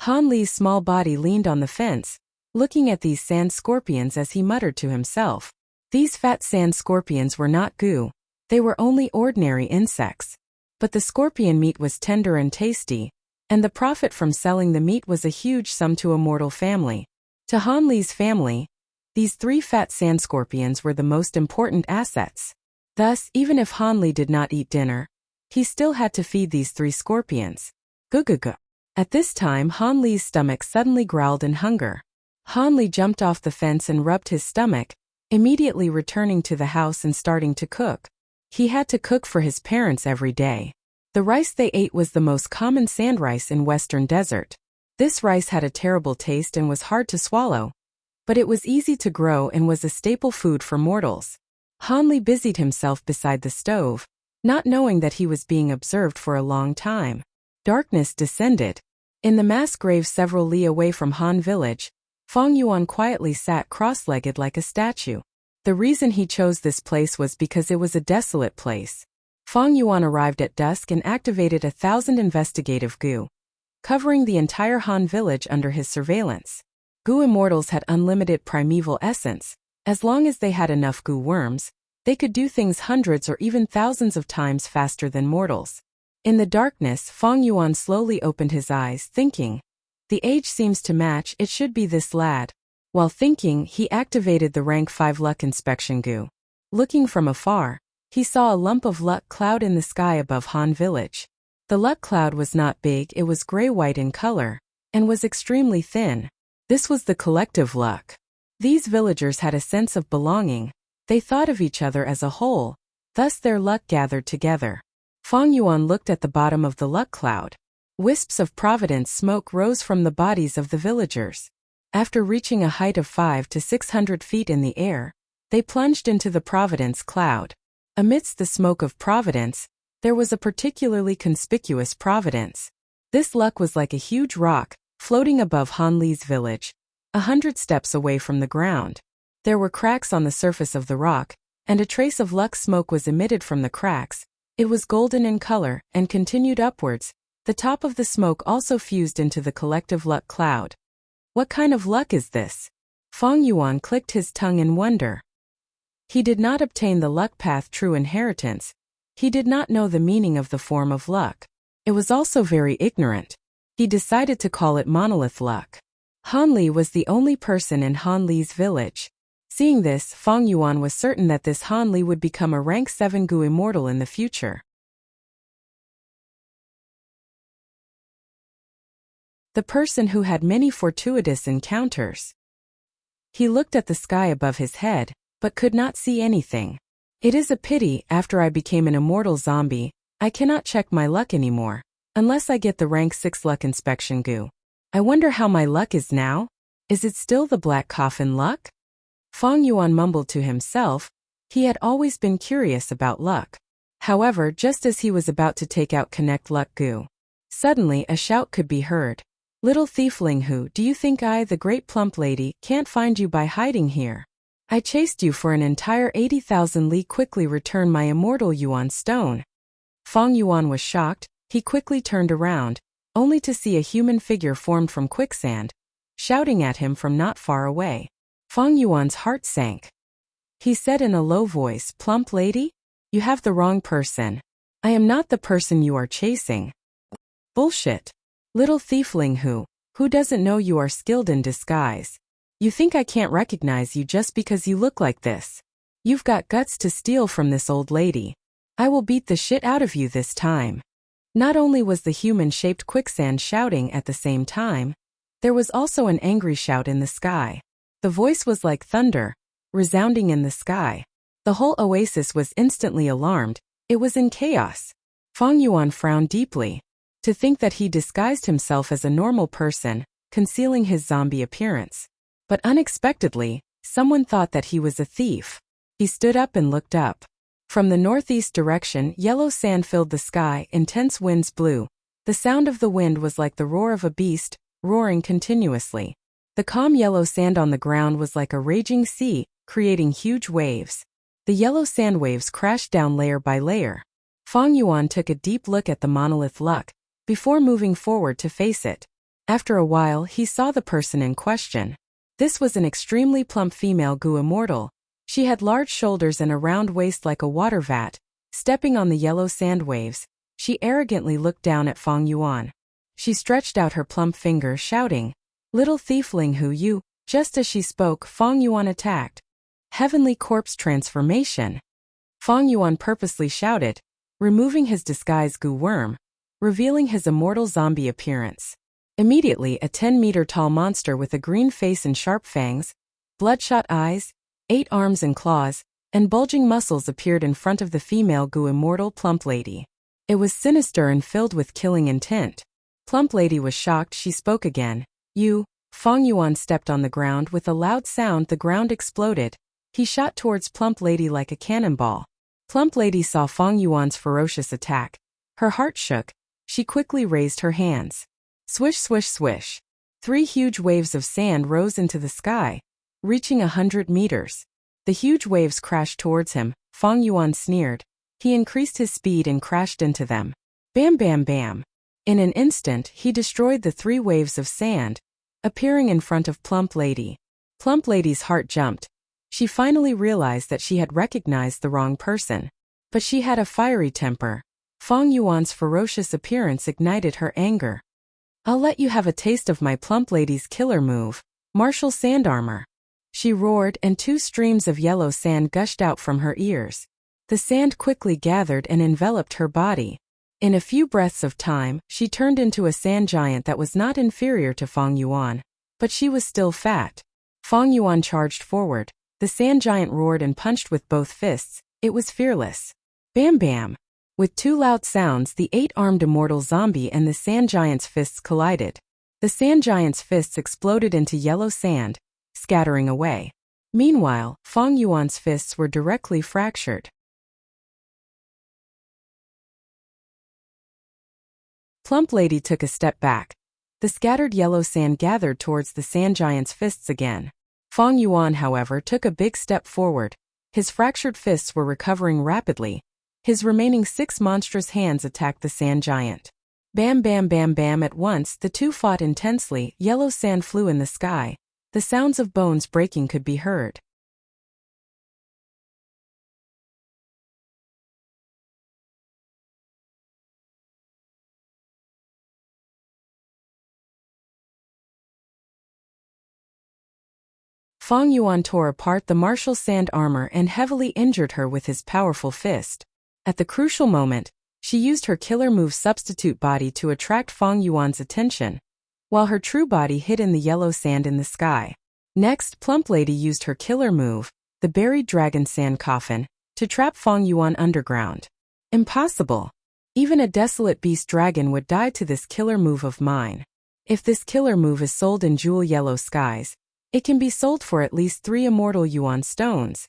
Hanli's small body leaned on the fence, looking at these sand scorpions as he muttered to himself. These fat sand scorpions were not goo. They were only ordinary insects. But the scorpion meat was tender and tasty, and the profit from selling the meat was a huge sum to a mortal family. To Hanli's family, these 3 fat sand scorpions were the most important assets. Thus, even if Hanli did not eat dinner, he still had to feed these 3 scorpions. Gugugu. At this time Hanli's stomach suddenly growled in hunger. Hanli jumped off the fence and rubbed his stomach, immediately returning to the house and starting to cook. He had to cook for his parents every day. The rice they ate was the most common sand rice in Western Desert. This rice had a terrible taste and was hard to swallow. But it was easy to grow and was a staple food for mortals. Hanli busied himself beside the stove, not knowing that he was being observed for a long time. Darkness descended. In the mass grave several li away from Han village, Feng Yuan quietly sat cross-legged like a statue. The reason he chose this place was because it was a desolate place. Feng Yuan arrived at dusk and activated 1,000 investigative gu, covering the entire Han village under his surveillance. Gu immortals had unlimited primeval essence. As long as they had enough gu worms, they could do things hundreds or even thousands of times faster than mortals. In the darkness, Feng Yuan slowly opened his eyes, thinking, "The age seems to match, it should be this lad." While thinking, he activated the rank 5 luck inspection gu. Looking from afar, he saw a lump of luck cloud in the sky above Han village. The luck cloud was not big, it was gray-white in color, and was extremely thin. This was the collective luck. These villagers had a sense of belonging. They thought of each other as a whole, thus their luck gathered together. Feng Yuan looked at the bottom of the luck cloud. Wisps of providence smoke rose from the bodies of the villagers. After reaching a height of 500 to 600 feet in the air, they plunged into the providence cloud. Amidst the smoke of providence, there was a particularly conspicuous providence. This luck was like a huge rock, floating above Hanli's village, 100 steps away from the ground. There were cracks on the surface of the rock, and a trace of luck smoke was emitted from the cracks. It was golden in color, and continued upwards. The top of the smoke also fused into the collective luck cloud. What kind of luck is this? Feng Yuan clicked his tongue in wonder. He did not obtain the luck path true inheritance. He did not know the meaning of the form of luck. It was also very ignorant. He decided to call it monolith luck. Han Li was the only person in Han Li's village. Seeing this, Fang Yuan was certain that this Han Li would become a rank 7 Gu immortal in the future. The person who had many fortuitous encounters. He looked at the sky above his head, but could not see anything. It is a pity, after I became an immortal zombie, I cannot check my luck anymore, unless I get the rank 6 luck inspection Gu. I wonder how my luck is now? Is it still the black coffin luck? Fang Yuan mumbled to himself. He had always been curious about luck. However, just as he was about to take out Connect Luck Gu, suddenly a shout could be heard. Little thiefling, who do you think I, the great plump lady, can't find you by hiding here? I chased you for an entire 80,000 li. Quickly return my immortal Yuan stone. Fang Yuan was shocked. He quickly turned around, only to see a human figure formed from quicksand, shouting at him from not far away. Fang Yuan's heart sank. He said in a low voice, "Plump lady? You have the wrong person. I am not the person you are chasing." Bullshit. Little thiefling, who doesn't know you are skilled in disguise? You think I can't recognize you just because you look like this? You've got guts to steal from this old lady. I will beat the shit out of you this time. Not only was the human-shaped quicksand shouting at the same time, there was also an angry shout in the sky. The voice was like thunder, resounding in the sky. The whole oasis was instantly alarmed. It was in chaos. Fang Yuan frowned deeply. To think that he disguised himself as a normal person, concealing his zombie appearance. But unexpectedly, someone thought that he was a thief. He stood up and looked up. From the northeast direction, yellow sand filled the sky, intense winds blew. The sound of the wind was like the roar of a beast, roaring continuously. The calm yellow sand on the ground was like a raging sea, creating huge waves. The yellow sand waves crashed down layer by layer. Fang Yuan took a deep look at the monolith luck, before moving forward to face it. After a while, he saw the person in question. This was an extremely plump female Gu immortal. She had large shoulders and a round waist like a water vat. Stepping on the yellow sand waves, she arrogantly looked down at Fang Yuan. She stretched out her plump finger, shouting, "Little thiefling, who you?" Just as she spoke, Fang Yuan attacked. Heavenly corpse transformation. Fang Yuan purposely shouted, removing his disguise Gu worm, revealing his immortal zombie appearance. Immediately, a 10-meter-tall monster with a green face and sharp fangs, bloodshot eyes, 8 arms and claws, and bulging muscles appeared in front of the female Gu immortal plump lady. It was sinister and filled with killing intent. Plump lady was shocked. She spoke again. "You." Fang Yuan stepped on the ground. With a loud sound, the ground exploded. He shot towards plump lady like a cannonball. Plump lady saw Fang Yuan's ferocious attack. Her heart shook. She quickly raised her hands. Swish, swish, swish. 3 huge waves of sand rose into the sky, reaching 100 meters. The huge waves crashed towards him. Fang Yuan sneered. He increased his speed and crashed into them. Bam, bam, bam. In an instant, he destroyed the 3 waves of sand, appearing in front of Plump Lady. Plump Lady's heart jumped. She finally realized that she had recognized the wrong person. But she had a fiery temper. Fang Yuan's ferocious appearance ignited her anger. "I'll let you have a taste of my Plump Lady's killer move, martial sand armor." She roared, and 2 streams of yellow sand gushed out from her ears. The sand quickly gathered and enveloped her body. In a few breaths of time, she turned into a sand giant that was not inferior to Fang Yuan, but she was still fat. Fang Yuan charged forward. The sand giant roared and punched with both fists. It was fearless. Bam bam. With 2 loud sounds, the 8-armed immortal zombie and the sand giant's fists collided. The sand giant's fists exploded into yellow sand, scattering away. Meanwhile, Fang Yuan's fists were directly fractured. Plump Lady took a step back. The scattered yellow sand gathered towards the sand giant's fists again. Fang Yuan, however, took a big step forward. His fractured fists were recovering rapidly. His remaining 6 monstrous hands attacked the sand giant. Bam bam bam bam. At once, the two fought intensely. Yellow sand flew in the sky. The sounds of bones breaking could be heard. Fang Yuan tore apart the martial sand armor and heavily injured her with his powerful fist. At the crucial moment, she used her killer move substitute body to attract Fang Yuan's attention, while her true body hid in the yellow sand in the sky. Next, Plump Lady used her killer move, the buried dragon sand coffin, to trap Fang Yuan underground. Impossible! Even a desolate beast dragon would die to this killer move of mine. If this killer move is sold in jewel yellow skies, it can be sold for at least 3 immortal yuan stones.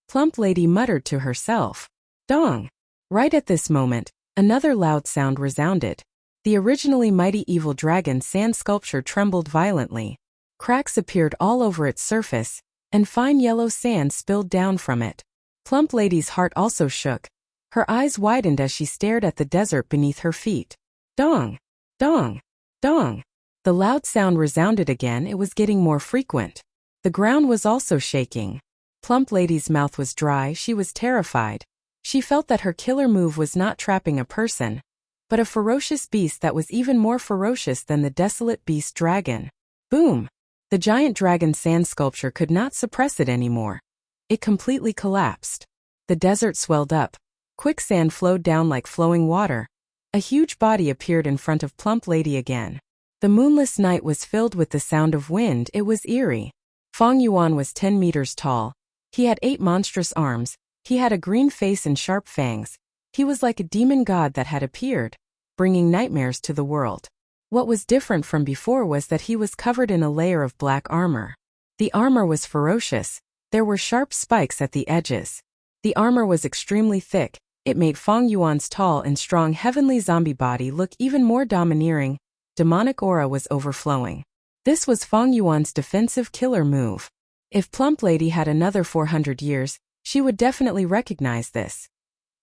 Plump Lady muttered to herself. Dong! Right at this moment, another loud sound resounded. The originally mighty evil dragon sand sculpture trembled violently. Cracks appeared all over its surface, and fine yellow sand spilled down from it. Plump Lady's heart also shook. Her eyes widened as she stared at the desert beneath her feet. Dong! Dong! Dong! The loud sound resounded again. It was getting more frequent. The ground was also shaking. Plump Lady's mouth was dry. She was terrified. She felt that her killer move was not trapping a person, but a ferocious beast that was even more ferocious than the desolate beast dragon. Boom! The giant dragon sand sculpture could not suppress it anymore. It completely collapsed. The desert swelled up. Quicksand flowed down like flowing water. A huge body appeared in front of Plump Lady again. The moonless night was filled with the sound of wind. It was eerie. Fang Yuan was 10 meters tall. He had 8 monstrous arms. He had a green face and sharp fangs. He was like a demon god that had appeared, bringing nightmares to the world. What was different from before was that he was covered in a layer of black armor. The armor was ferocious. There were sharp spikes at the edges. The armor was extremely thick. It made Fang Yuan's tall and strong heavenly zombie body look even more domineering. Demonic aura was overflowing. This was Fang Yuan's defensive killer move. If Plump Lady had another 400 years, she would definitely recognize this.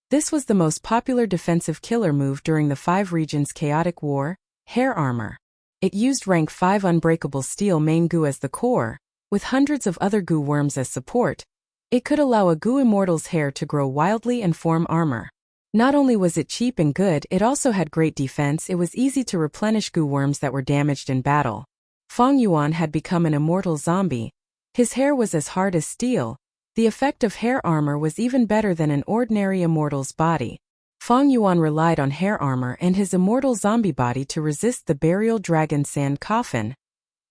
This was the most popular defensive killer move during the 5 regions chaotic war, hair armor. It used rank 5 unbreakable steel main goo as the core, with hundreds of other goo worms as support. It could allow a goo immortal's hair to grow wildly and form armor. Not only was it cheap and good, it also had great defense. It was easy to replenish goo worms that were damaged in battle. Fang Yuan had become an immortal zombie. His hair was as hard as steel. The effect of hair armor was even better than an ordinary immortal's body. Fang Yuan relied on hair armor and his immortal zombie body to resist the burial dragon sand coffin.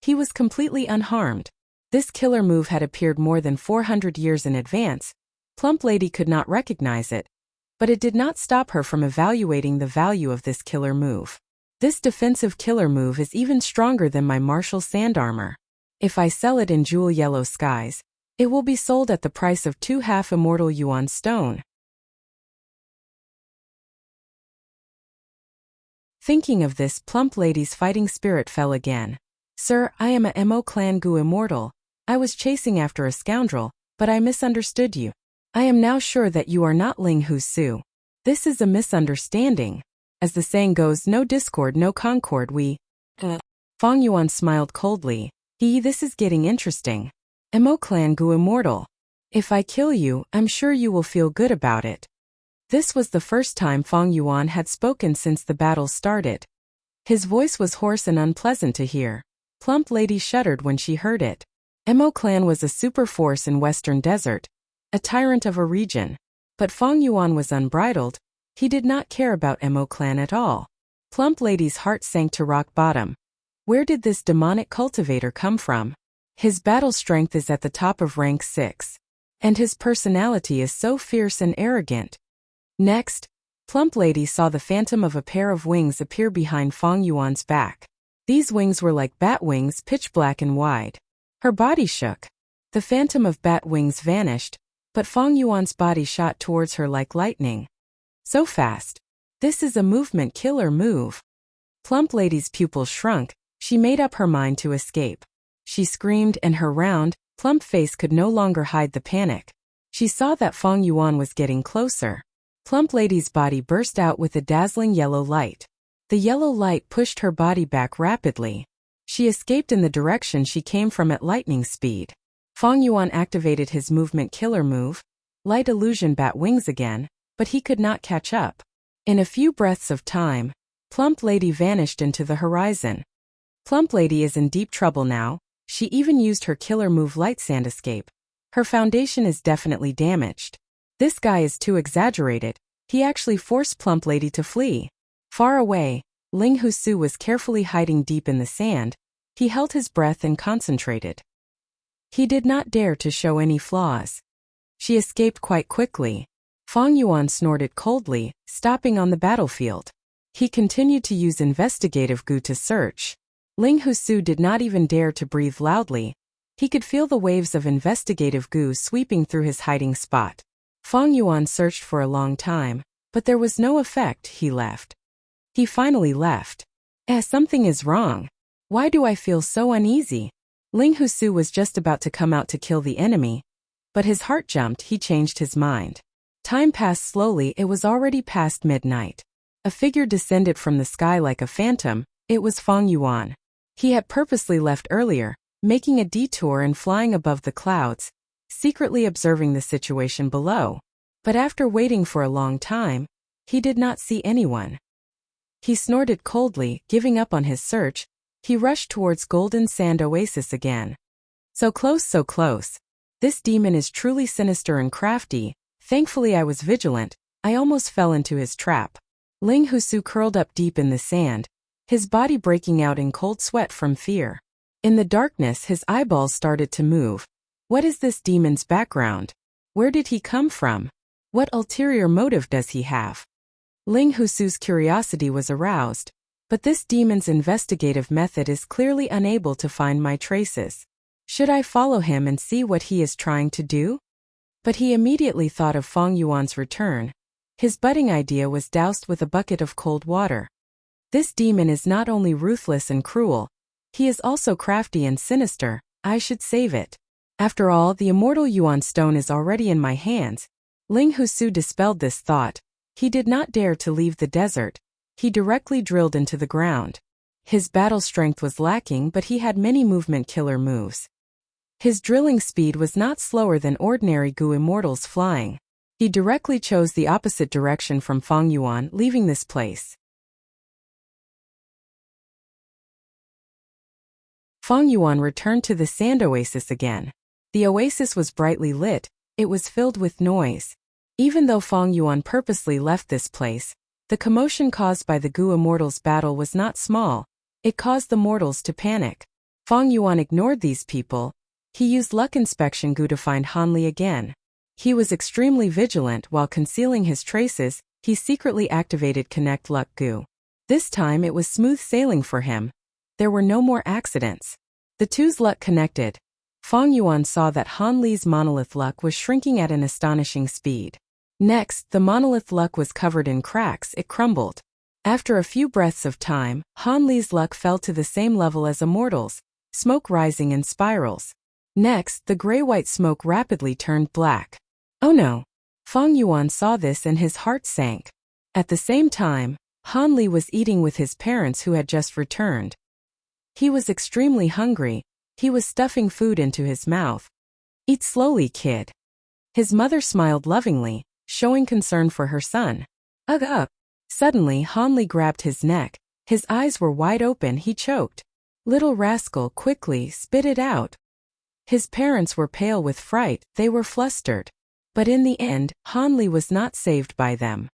He was completely unharmed. This killer move had appeared more than 400 years in advance. Plump Lady could not recognize it, but it did not stop her from evaluating the value of this killer move. This defensive killer move is even stronger than my martial sand armor. If I sell it in jewel yellow skies, it will be sold at the price of 2 half immortal yuan stone. Thinking of this, Plump Lady's fighting spirit fell again. Sir, I am a Mo clan Gu immortal. I was chasing after a scoundrel, but I misunderstood you. I am now sure that you are not Ling Hu Su. This is a misunderstanding. As the saying goes, no discord, no concord. Fang Yuan smiled coldly. This is getting interesting. Mo clan Gu immortal. If I kill you, I'm sure you will feel good about it. This was the first time Fang Yuan had spoken since the battle started. His voice was hoarse and unpleasant to hear. Plump Lady shuddered when she heard it. Mo clan was a super force in Western Desert, a tyrant of a region. But Fang Yuan was unbridled. He did not care about Mo clan at all. Plump Lady's heart sank to rock bottom. Where did this demonic cultivator come from? His battle strength is at the top of rank 6. And his personality is so fierce and arrogant. Next, Plump Lady saw the phantom of a pair of wings appear behind Fang Yuan's back. These wings were like bat wings, pitch black and wide. Her body shook. The phantom of bat wings vanished, but Fang Yuan's body shot towards her like lightning. So fast. This is a movement killer move. Plump Lady's pupils shrunk. She made up her mind to escape. She screamed and her round, plump face could no longer hide the panic. She saw that Fang Yuan was getting closer. Plump Lady's body burst out with a dazzling yellow light. The yellow light pushed her body back rapidly. She escaped in the direction she came from at lightning speed. Fang Yuan activated his movement killer move, light illusion bat wings again, but he could not catch up. In a few breaths of time, Plump Lady vanished into the horizon. Plump Lady is in deep trouble now. She even used her killer move Light Sand Escape. Her foundation is definitely damaged. This guy is too exaggerated. He actually forced Plump Lady to flee. Far away, Ling Husu was carefully hiding deep in the sand. He held his breath and concentrated. He did not dare to show any flaws. She escaped quite quickly. Fang Yuan snorted coldly, stopping on the battlefield. He continued to use investigative goo to search. Ling Husu did not even dare to breathe loudly. He could feel the waves of investigative goo sweeping through his hiding spot. Fang Yuan searched for a long time, but there was no effect. He left. He finally left. Something is wrong. Why do I feel so uneasy? Ling Husu was just about to come out to kill the enemy, but his heart jumped. He changed his mind. Time passed slowly. It was already past midnight. A figure descended from the sky like a phantom. It was Fang Yuan. He had purposely left earlier, making a detour and flying above the clouds, secretly observing the situation below. But after waiting for a long time, he did not see anyone. He snorted coldly, giving up on his search. He rushed towards Golden Sand Oasis again. So close, so close. This demon is truly sinister and crafty. Thankfully I was vigilant. I almost fell into his trap. Ling Husu curled up deep in the sand, his body breaking out in cold sweat from fear. In the darkness his eyeballs started to move. What is this demon's background? Where did he come from? What ulterior motive does he have? Ling Husu's curiosity was aroused, but this demon's investigative method is clearly unable to find my traces. Should I follow him and see what he is trying to do? But he immediately thought of Fang Yuan's return. His budding idea was doused with a bucket of cold water. This demon is not only ruthless and cruel, he is also crafty and sinister. I should save it. After all, the immortal Yuan stone is already in my hands. Ling Husu dispelled this thought. He did not dare to leave the desert. He directly drilled into the ground. His battle strength was lacking, but he had many movement killer moves. His drilling speed was not slower than ordinary Gu immortals flying. He directly chose the opposite direction from Fang Yuan, leaving this place. Fang Yuan returned to the sand oasis again. The oasis was brightly lit. It was filled with noise. Even though Fang Yuan purposely left this place, the commotion caused by the Gu Immortals' battle was not small. It caused the mortals to panic. Fang Yuan ignored these people. He used luck inspection Gu to find Han Li again. He was extremely vigilant. While concealing his traces, he secretly activated Connect Luck Gu. This time it was smooth sailing for him. There were no more accidents. The two's luck connected. Fang Yuan saw that Han Li's monolith luck was shrinking at an astonishing speed. Next, the monolith luck was covered in cracks. It crumbled. After a few breaths of time, Han Li's luck fell to the same level as immortals, smoke rising in spirals. Next, the gray-white smoke rapidly turned black. Oh no! Fang Yuan saw this and his heart sank. At the same time, Han Li was eating with his parents who had just returned. He was extremely hungry. He was stuffing food into his mouth. Eat slowly, kid. His mother smiled lovingly, showing concern for her son. Ugh. Suddenly Han Li grabbed his neck. His eyes were wide open. He choked. Little rascal, quickly, spit it out. His parents were pale with fright. They were flustered. But in the end, Han Li was not saved by them.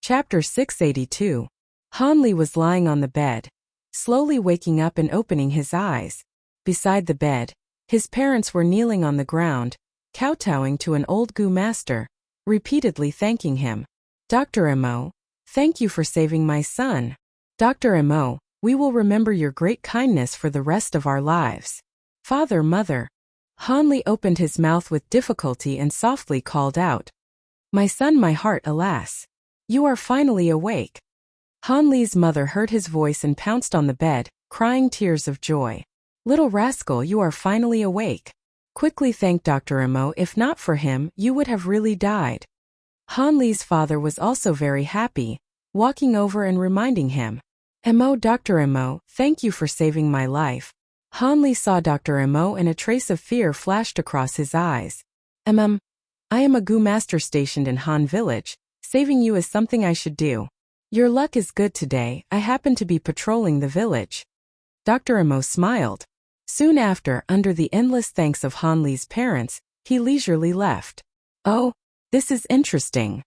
Chapter 682. Han Li was lying on the bed, slowly waking up and opening his eyes. Beside the bed, his parents were kneeling on the ground, kowtowing to an old Gu master, repeatedly thanking him. Dr. Mo, thank you for saving my son. Dr. Mo, we will remember your great kindness for the rest of our lives. Father, mother. Han Li opened his mouth with difficulty and softly called out. My son, my heart, alas. You are finally awake. Han Li's mother heard his voice and pounced on the bed, crying tears of joy. Little rascal, you are finally awake. Quickly thank Dr. Mo. If not for him, you would have really died. Han Li's father was also very happy, walking over and reminding him. Mo, Dr. Mo, thank you for saving my life. Han Li saw Dr. Mo and a trace of fear flashed across his eyes. I am a Gu master stationed in Han Village. Saving you is something I should do. Your luck is good today. I happen to be patrolling the village. Dr. Emo smiled. Soon after, under the endless thanks of Han Li's parents, he leisurely left. Oh, this is interesting.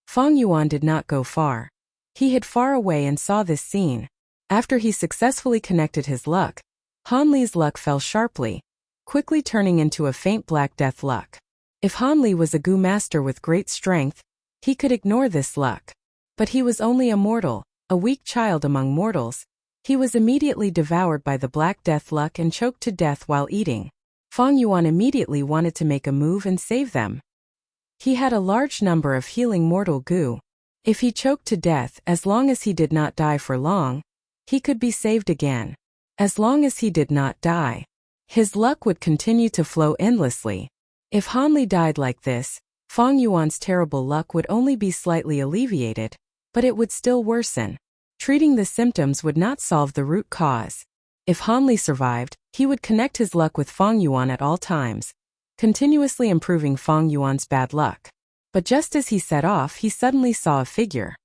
Fang Yuan did not go far. He hid far away and saw this scene. After he successfully connected his luck, Han Li's luck fell sharply, quickly turning into a faint black death luck. If Han Li was a Gu master with great strength, he could ignore this luck. But he was only a mortal, a weak child among mortals. He was immediately devoured by the black death luck and choked to death while eating. Fang Yuan immediately wanted to make a move and save them. He had a large number of healing mortal Gu. If he choked to death, as long as he did not die for long, he could be saved again. As long as he did not die, his luck would continue to flow endlessly. If Han Li died like this, Fang Yuan's terrible luck would only be slightly alleviated, but it would still worsen. Treating the symptoms would not solve the root cause. If Han Li survived, he would connect his luck with Fang Yuan at all times, continuously improving Fang Yuan's bad luck. But just as he set off, he suddenly saw a figure.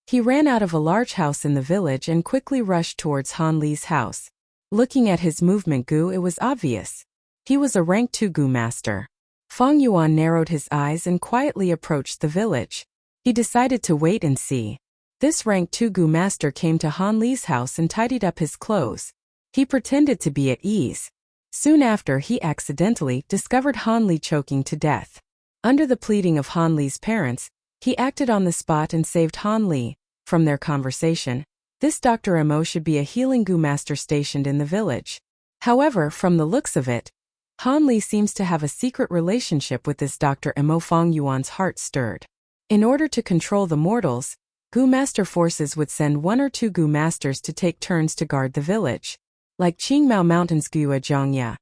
He ran out of a large house in the village and quickly rushed towards Han Li's house. Looking at his movement Gu, it was obvious. He was a rank 2 Gu master. Fang Yuan narrowed his eyes and quietly approached the village. He decided to wait and see. This rank 2 Gu master came to Han Li's house and tidied up his clothes. He pretended to be at ease. Soon after, he accidentally discovered Han Li choking to death. Under the pleading of Han Li's parents, he acted on the spot and saved Han Li. From their conversation, this Dr. Mo should be a healing Gu master stationed in the village. However, from the looks of it, Han Li seems to have a secret relationship with this Dr. Mo. Fang Yuan's heart stirred. In order to control the mortals, Gu master forces would send 1 or 2 Gu masters to take turns to guard the village. Like Qingmao Mountain's Gu Zhangya.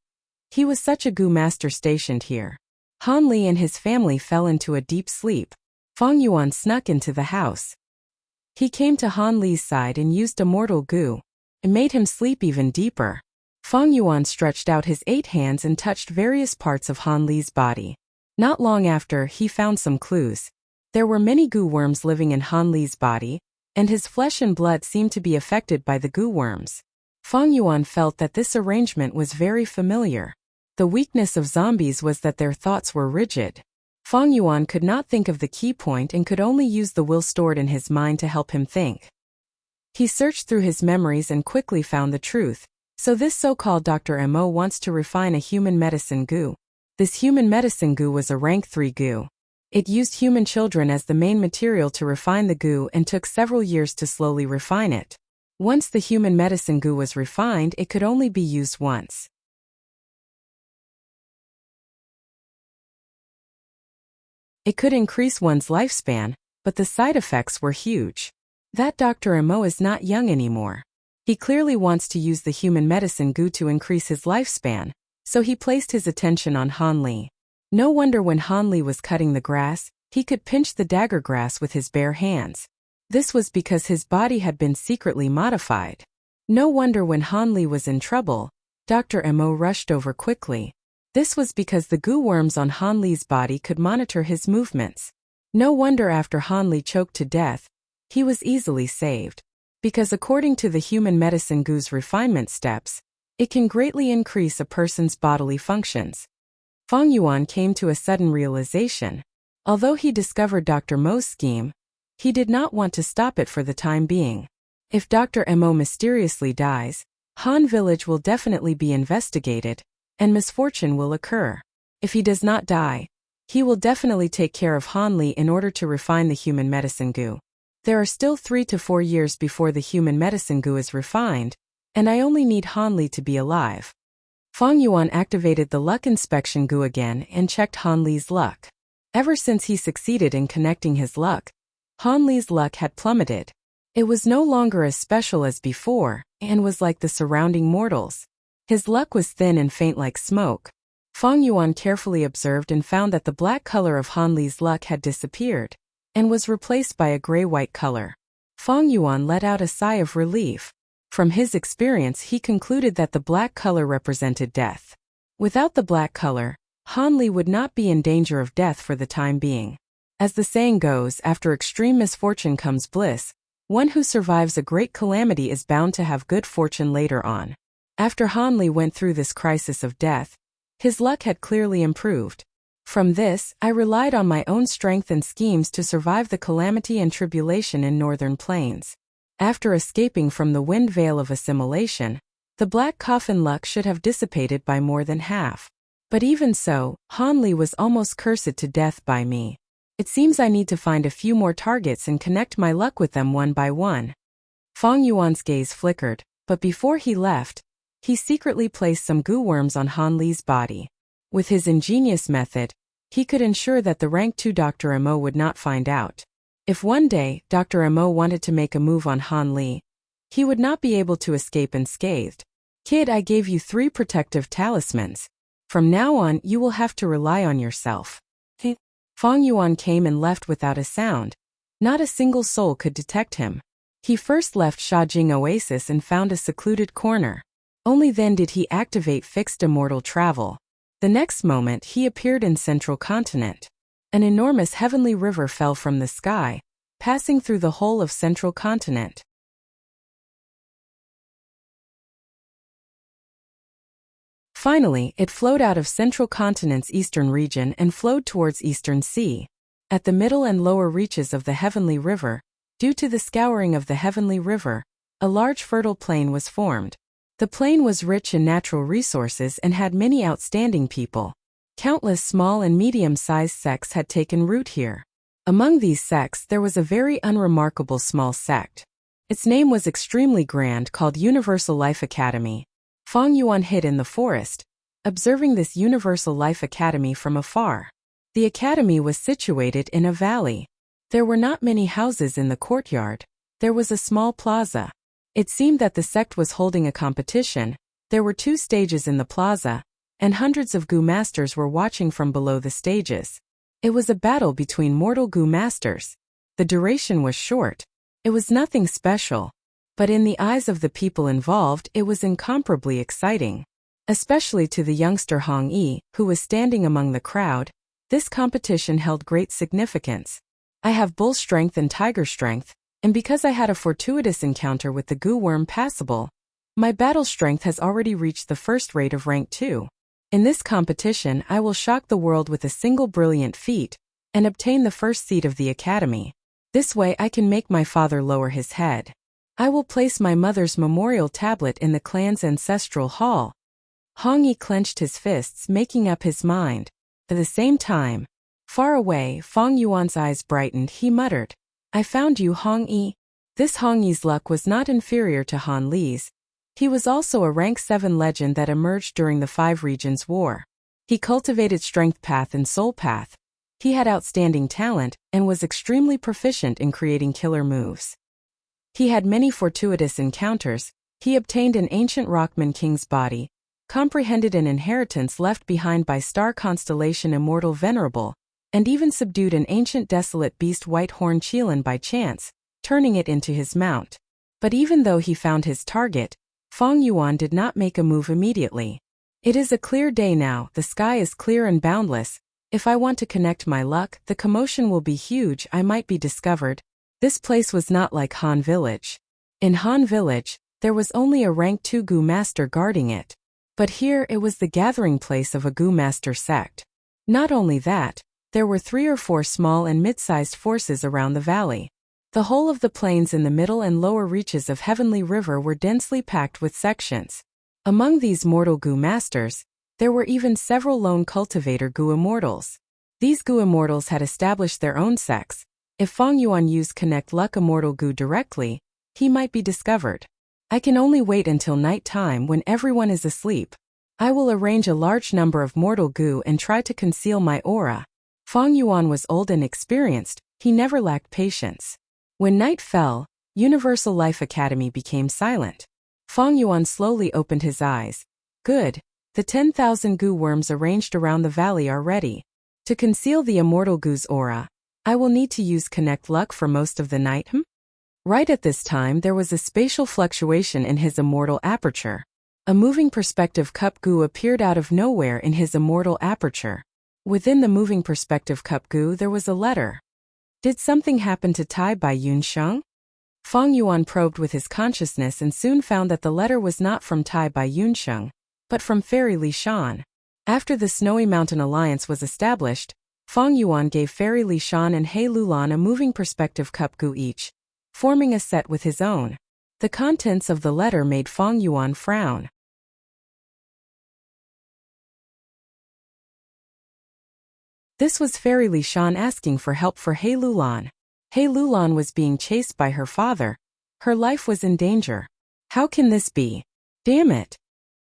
He was such a Gu master stationed here. Han Li and his family fell into a deep sleep. Fang Yuan snuck into the house. He came to Han Li's side and used a mortal Gu. It made him sleep even deeper. Fang Yuan stretched out his 8 hands and touched various parts of Han Li's body. Not long after, he found some clues. There were many Gu worms living in Han Li's body, and his flesh and blood seemed to be affected by the Gu worms. Fang Yuan felt that this arrangement was very familiar. The weakness of zombies was that their thoughts were rigid. Fang Yuan could not think of the key point and could only use the will stored in his mind to help him think. He searched through his memories and quickly found the truth. So this so-called Dr. Mo wants to refine a human medicine Gu. This human medicine Gu was a rank 3 Gu. It used human children as the main material to refine the Gu and took several years to slowly refine it. Once the human medicine Gu was refined, it could only be used once. It could increase one's lifespan, but the side effects were huge. That Dr. Mo is not young anymore. He clearly wants to use the human medicine Gu to increase his lifespan, so he placed his attention on Han Li. No wonder when Han Li was cutting the grass, he could pinch the dagger grass with his bare hands. This was because his body had been secretly modified. No wonder when Han Li was in trouble, Dr. Mo rushed over quickly. This was because the Gu worms on Han Li's body could monitor his movements. No wonder after Han Li choked to death, he was easily saved. Because according to the human medicine Gu's refinement steps, it can greatly increase a person's bodily functions. Fang Yuan came to a sudden realization. Although he discovered Dr. Mo's scheme, he did not want to stop it for the time being. If Dr. Mo mysteriously dies, Han Village will definitely be investigated, and misfortune will occur. If he does not die, he will definitely take care of Han Li in order to refine the human medicine Gu. There are still 3 to 4 years before the human medicine Gu is refined, and I only need Han Li to be alive. Fang Yuan activated the luck inspection Gu again and checked Han Li's luck. Ever since he succeeded in connecting his luck, Han Li's luck had plummeted. It was no longer as special as before, and was like the surrounding mortals. His luck was thin and faint like smoke. Fang Yuan carefully observed and found that the black color of Han Li's luck had disappeared, and was replaced by a gray-white color. Fang Yuan let out a sigh of relief. From his experience, he concluded that the black color represented death. Without the black color, Han Li would not be in danger of death for the time being. As the saying goes, after extreme misfortune comes bliss. One who survives a great calamity is bound to have good fortune later on. After Han Li went through this crisis of death, his luck had clearly improved. From this, I relied on my own strength and schemes to survive the calamity and tribulation in northern plains. After escaping from the wind veil of assimilation, the black coffin luck should have dissipated by more than half. But even so, Han Li was almost cursed to death by me. It seems I need to find a few more targets and connect my luck with them one by one. Fang Yuan's gaze flickered, but before he left, he secretly placed some goo worms on Han Li's body. With his ingenious method, he could ensure that the rank 2 Dr. Mo would not find out. If one day Dr. Mo wanted to make a move on Han Li, he would not be able to escape unscathed. Kid, I gave you 3 protective talismans. From now on, you will have to rely on yourself. Fang Yuan came and left without a sound. Not a single soul could detect him. He first left Shajing Oasis and found a secluded corner. Only then did he activate fixed immortal travel. The next moment he appeared in Central Continent. An enormous heavenly river fell from the sky, passing through the whole of Central Continent. Finally, it flowed out of Central Continent's eastern region and flowed towards Eastern Sea. At the middle and lower reaches of the Heavenly River, due to the scouring of the Heavenly River, a large fertile plain was formed. The plain was rich in natural resources and had many outstanding people. Countless small and medium-sized sects had taken root here. Among these sects there was a very unremarkable small sect. Its name was extremely grand, called Universal Life Academy. Fang Yuan hid in the forest, observing this Universal Life Academy from afar. The academy was situated in a valley. There were not many houses in the courtyard. There was a small plaza. It seemed that the sect was holding a competition. There were 2 stages in the plaza, and hundreds of Gu masters were watching from below the stages. It was a battle between mortal Gu masters. The duration was short. It was nothing special. But in the eyes of the people involved, it was incomparably exciting. Especially to the youngster Hong Yi, who was standing among the crowd, this competition held great significance. I have bull strength and tiger strength, and because I had a fortuitous encounter with the goo worm passable, my battle strength has already reached the first rate of rank 2. In this competition, I will shock the world with a single brilliant feat, and obtain the first seat of the academy. This way I can make my father lower his head. I will place my mother's memorial tablet in the clan's ancestral hall. Hong Yi clenched his fists, making up his mind. At the same time, far away, Fang Yuan's eyes brightened. He muttered, I found you, Hong Yi. This Hong Yi's luck was not inferior to Han Li's. He was also a rank 7 legend that emerged during the 5 Regions War. He cultivated Strength Path and Soul Path. He had outstanding talent, and was extremely proficient in creating killer moves. He had many fortuitous encounters. He obtained an ancient Rockman king's body, comprehended an inheritance left behind by star constellation Immortal Venerable, and even subdued an ancient desolate beast Whitehorn Chelan by chance, turning it into his mount. But even though he found his target, Fang Yuan did not make a move immediately. It is a clear day now, the sky is clear and boundless. If I want to connect my luck, the commotion will be huge, I might be discovered. This place was not like Han Village. In Han Village, there was only a rank 2 Gu master guarding it. But here it was the gathering place of a Gu master sect. Not only that, there were 3 or 4 small and mid-sized forces around the valley. The whole of the plains in the middle and lower reaches of Heavenly River were densely packed with sections. Among these mortal Gu masters, there were even several lone cultivator Gu immortals. These Gu immortals had established their own sects. If Fang Yuan used Connect Luck Immortal Gu directly, he might be discovered. I can only wait until night time when everyone is asleep. I will arrange a large number of mortal Gu and try to conceal my aura. Fang Yuan was old and experienced, he never lacked patience. When night fell, Universal Life Academy became silent. Fang Yuan slowly opened his eyes. Good. The 10,000 Gu worms arranged around the valley are ready. To conceal the immortal Gu's aura, I will need to use Connect Luck for most of the night. Right at this time there was a spatial fluctuation in his immortal aperture. A moving perspective cup gu appeared out of nowhere in his immortal aperture. Within the moving perspective cup gu there was a letter. Did something happen to Tai Bai Yunsheng? Fang Yuan probed with his consciousness and soon found that the letter was not from Tai Bai Yunsheng, but from Fairy Li Shan. After the Snowy Mountain Alliance was established, Fang Yuan gave Fairy Li Shan and He Lulan a moving perspective cup gu each, forming a set with his own. The contents of the letter made Fang Yuan frown. This was Fairy Li Shan asking for help for He Lulan. He Lulan was being chased by her father. Her life was in danger. How can this be? Damn it!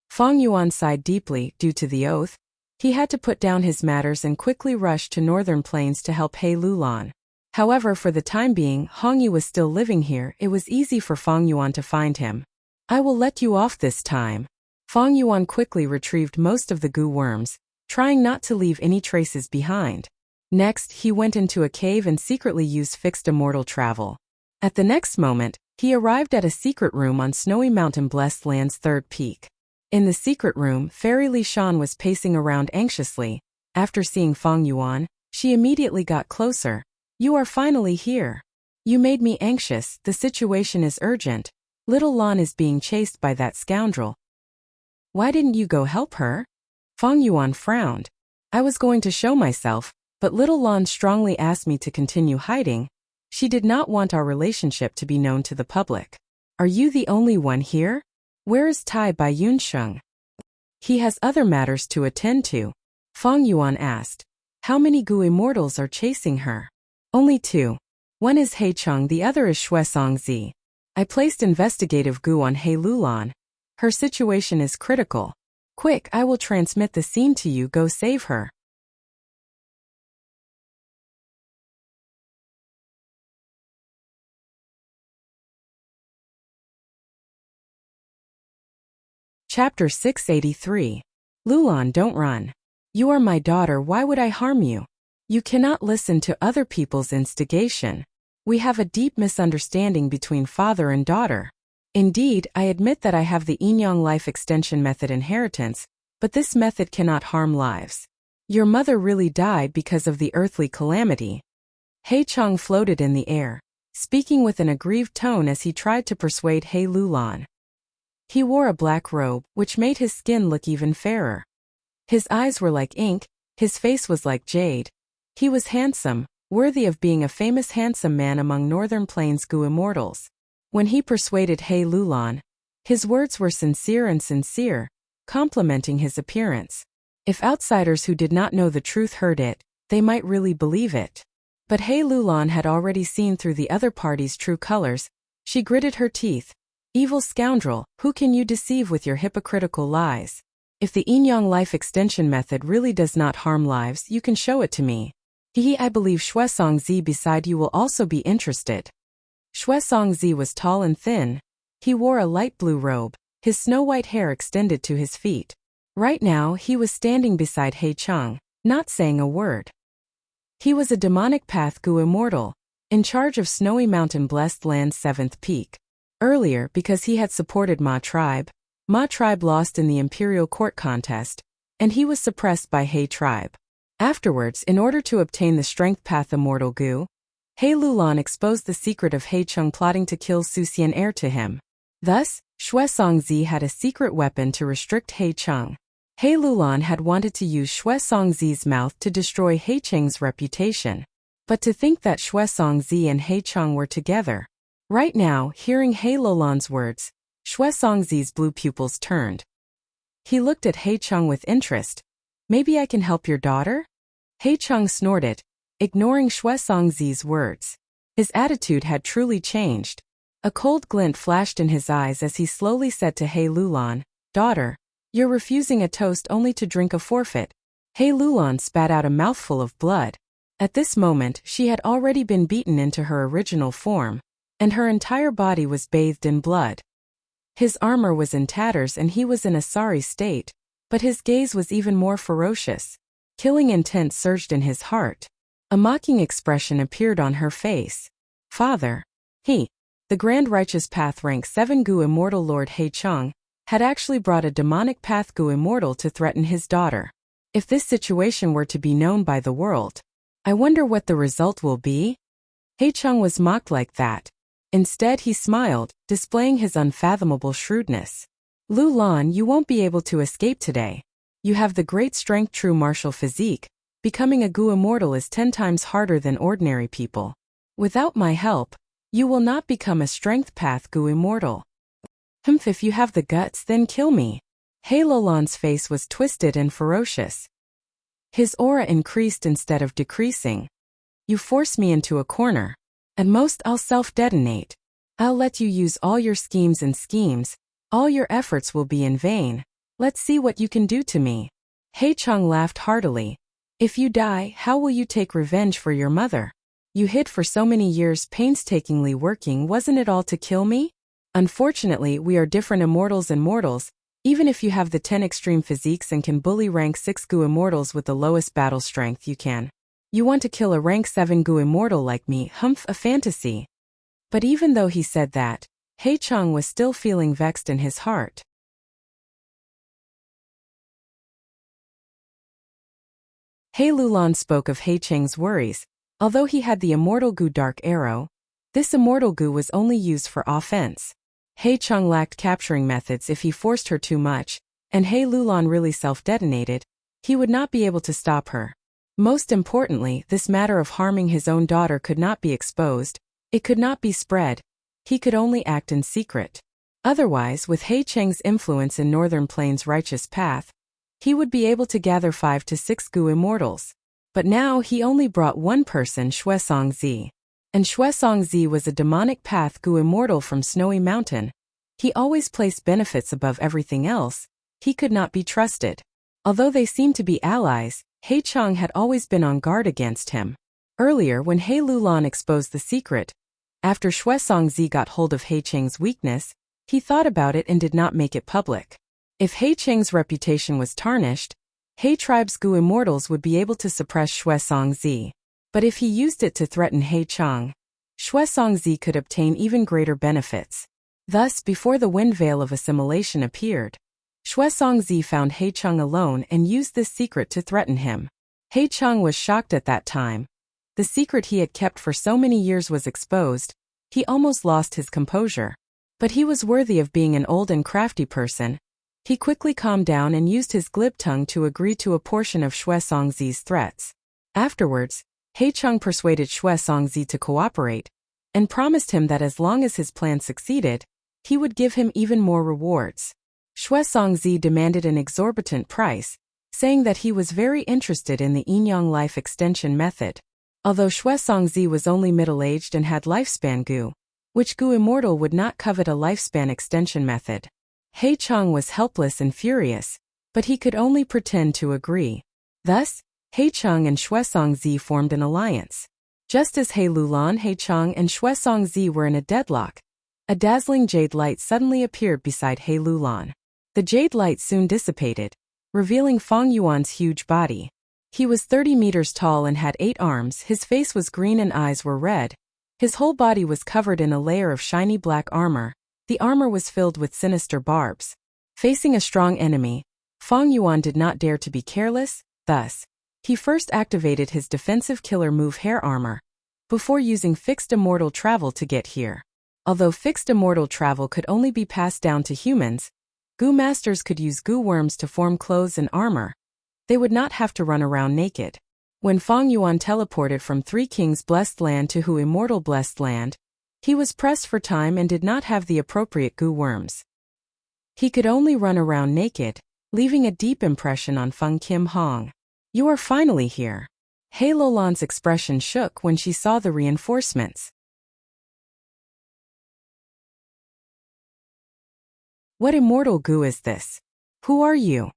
Fang Yuan sighed deeply due to the oath. He had to put down his matters and quickly rush to Northern Plains to help He Lulan. However, for the time being, Hong Yu was still living here. It was easy for Fang Yuan to find him. I will let you off this time. Fang Yuan quickly retrieved most of the goo worms, trying not to leave any traces behind. Next, he went into a cave and secretly used fixed immortal travel. At the next moment, he arrived at a secret room on Snowy Mountain Blessed Land's third peak. In the secret room, Fairy Li Shan was pacing around anxiously. After seeing Fang Yuan, she immediately got closer. You are finally here. You made me anxious. The situation is urgent. Little Lan is being chased by that scoundrel. Why didn't you go help her? Fang Yuan frowned. I was going to show myself, but Little Lan strongly asked me to continue hiding. She did not want our relationship to be known to the public. Are you the only one here? Where is Tai Bai Yunsheng? He has other matters to attend to. Fang Yuan asked. How many Gu immortals are chasing her? Only 2. One is He Cheng, the other is Shuesong Zi. I placed investigative Gu on He Lulan. Her situation is critical. Quick, I will transmit the scene to you. Go save her. Chapter 683. Lulan, don't run. You are my daughter, why would I harm you? You cannot listen to other people's instigation. We have a deep misunderstanding between father and daughter. Indeed, I admit that I have the Yinyang life extension method inheritance, but this method cannot harm lives. Your mother really died because of the earthly calamity. He Cheng floated in the air, speaking with an aggrieved tone as he tried to persuade He Lulan. He wore a black robe, which made his skin look even fairer. His eyes were like ink, his face was like jade. He was handsome, worthy of being a famous handsome man among Northern Plains Gu immortals. When he persuaded He Lulan, his words were sincere, complimenting his appearance. If outsiders who did not know the truth heard it, they might really believe it. But He Lulan had already seen through the other party's true colors. She gritted her teeth. Evil scoundrel, who can you deceive with your hypocritical lies? If the Yinyang life extension method really does not harm lives, you can show it to me. I believe Shuesong Zi beside you will also be interested. Shuesong Zi was tall and thin. He wore a light blue robe, his snow-white hair extended to his feet. Right now, he was standing beside He Cheng, not saying a word. He was a demonic path Gu immortal, in charge of Snowy Mountain Blessed Land's 7th peak. Earlier, because he had supported Ma Tribe lost in the Imperial Court contest, and he was suppressed by He Tribe. Afterwards, in order to obtain the Strength Path Immortal Gu, He Lulan exposed the secret of He Cheng plotting to kill Su Xian heir to him. Thus, Shuesong Zi had a secret weapon to restrict He Cheng. He Lulan had wanted to use Shuesong Zi's mouth to destroy He Cheng's reputation. But to think that Shuesong Zi and He Cheng were together. Right now, hearing He Lulan's words, Shuesong Zi's blue pupils turned. He looked at He Cheng with interest. Maybe I can help your daughter? He Cheng snorted, ignoring Shuesong Zi's words. His attitude had truly changed. A cold glint flashed in his eyes as he slowly said to He Lulan, Daughter, you're refusing a toast only to drink a forfeit. He Lulan spat out a mouthful of blood. At this moment, she had already been beaten into her original form, and her entire body was bathed in blood. His armor was in tatters and he was in a sorry state, but his gaze was even more ferocious. Killing intent surged in his heart. A mocking expression appeared on her face. Father. The Grand Righteous Path Rank 7 Gu Immortal Lord He Cheng, had actually brought a demonic path Gu immortal to threaten his daughter. If this situation were to be known by the world, I wonder what the result will be? Hei-chung was mocked like that. Instead he smiled, displaying his unfathomable shrewdness. Lu Lan, you won't be able to escape today. You have the great strength true martial physique. Becoming a Gu immortal is 10 times harder than ordinary people. Without my help, you will not become a strength path Gu immortal. If you have the guts, then kill me. Hei Lulan's face was twisted and ferocious. His aura increased instead of decreasing. You force me into a corner. At most I'll self-detonate. I'll let you use all your schemes. All your efforts will be in vain. Let's see what you can do to me. Hei-chung laughed heartily. If you die, how will you take revenge for your mother? You hid for so many years painstakingly working, wasn't it all to kill me? Unfortunately, we are different immortals and mortals. Even if you have the 10 extreme physiques and can bully rank 6 Gu immortals with the lowest battle strength you can. You want to kill a rank 7 Gu immortal like me, a fantasy. But even though he said that, Hei-chung was still feeling vexed in his heart. Hei Lulan spoke of Hei-cheng's worries. Although he had the immortal Gu dark arrow, this immortal Gu was only used for offense. Hei-chung lacked capturing methods. If he forced her too much, and Hei Lulan really self-detonated, he would not be able to stop her. Most importantly, this matter of harming his own daughter could not be exposed, it could not be spread, he could only act in secret. Otherwise, with Hei-cheng's influence in Northern Plains' righteous path, he would be able to gather 5 to 6 Gu immortals. But now he only brought one person, Shuesongzi. And Shuesongzi was a demonic path Gu immortal from Snowy Mountain. He always placed benefits above everything else. He could not be trusted. Although they seemed to be allies, Hei-chung had always been on guard against him. Earlier, when Hei Lulan exposed the secret, after Shuesongzi got hold of Hei-cheng's weakness, he thought about it and did not make it public. If Hei-cheng's reputation was tarnished, Hei tribe's Gu immortals would be able to suppress Shuesongzi. But if he used it to threaten Hei-chung, Shuesongzi could obtain even greater benefits. Thus, before the wind veil of assimilation appeared, Shuesongzi found Hei-chung alone and used this secret to threaten him. Hei-chung was shocked at that time. The secret he had kept for so many years was exposed. He almost lost his composure. But he was worthy of being an old and crafty person. He quickly calmed down and used his glib tongue to agree to a portion of Shuesongzi's threats. Afterwards, Hei-chung persuaded Shuesongzi to cooperate, and promised him that as long as his plan succeeded, he would give him even more rewards. Shuesongzi demanded an exorbitant price, saying that he was very interested in the Yinyang life extension method. Although Shuesongzi was only middle-aged and had lifespan Gu, which Gu immortal would not covet a lifespan extension method. Hei-chung was helpless and furious, but he could only pretend to agree. Thus, Hei-chung and Shuesongzi formed an alliance. Just as Hei Lulan, Hei-chung and Shuesongzi were in a deadlock, a dazzling jade light suddenly appeared beside Hei Lulan. The jade light soon dissipated, revealing Fang Yuan's huge body. He was 30 meters tall and had 8 arms, his face was green and eyes were red. His whole body was covered in a layer of shiny black armor. The armor was filled with sinister barbs. Facing a strong enemy, Fang Yuan did not dare to be careless, thus, he first activated his defensive killer move hair armor, before using fixed immortal travel to get here. Although fixed immortal travel could only be passed down to humans, Gu masters could use Gu worms to form clothes and armor. They would not have to run around naked. When Fang Yuan teleported from Three Kings Blessed Land to Hu Immortal Blessed Land, he was pressed for time and did not have the appropriate Gu worms. He could only run around naked, leaving a deep impression on Feng Kim Hong. You are finally here. Hei Lulan's expression shook when she saw the reinforcements. What immortal Gu is this? Who are you?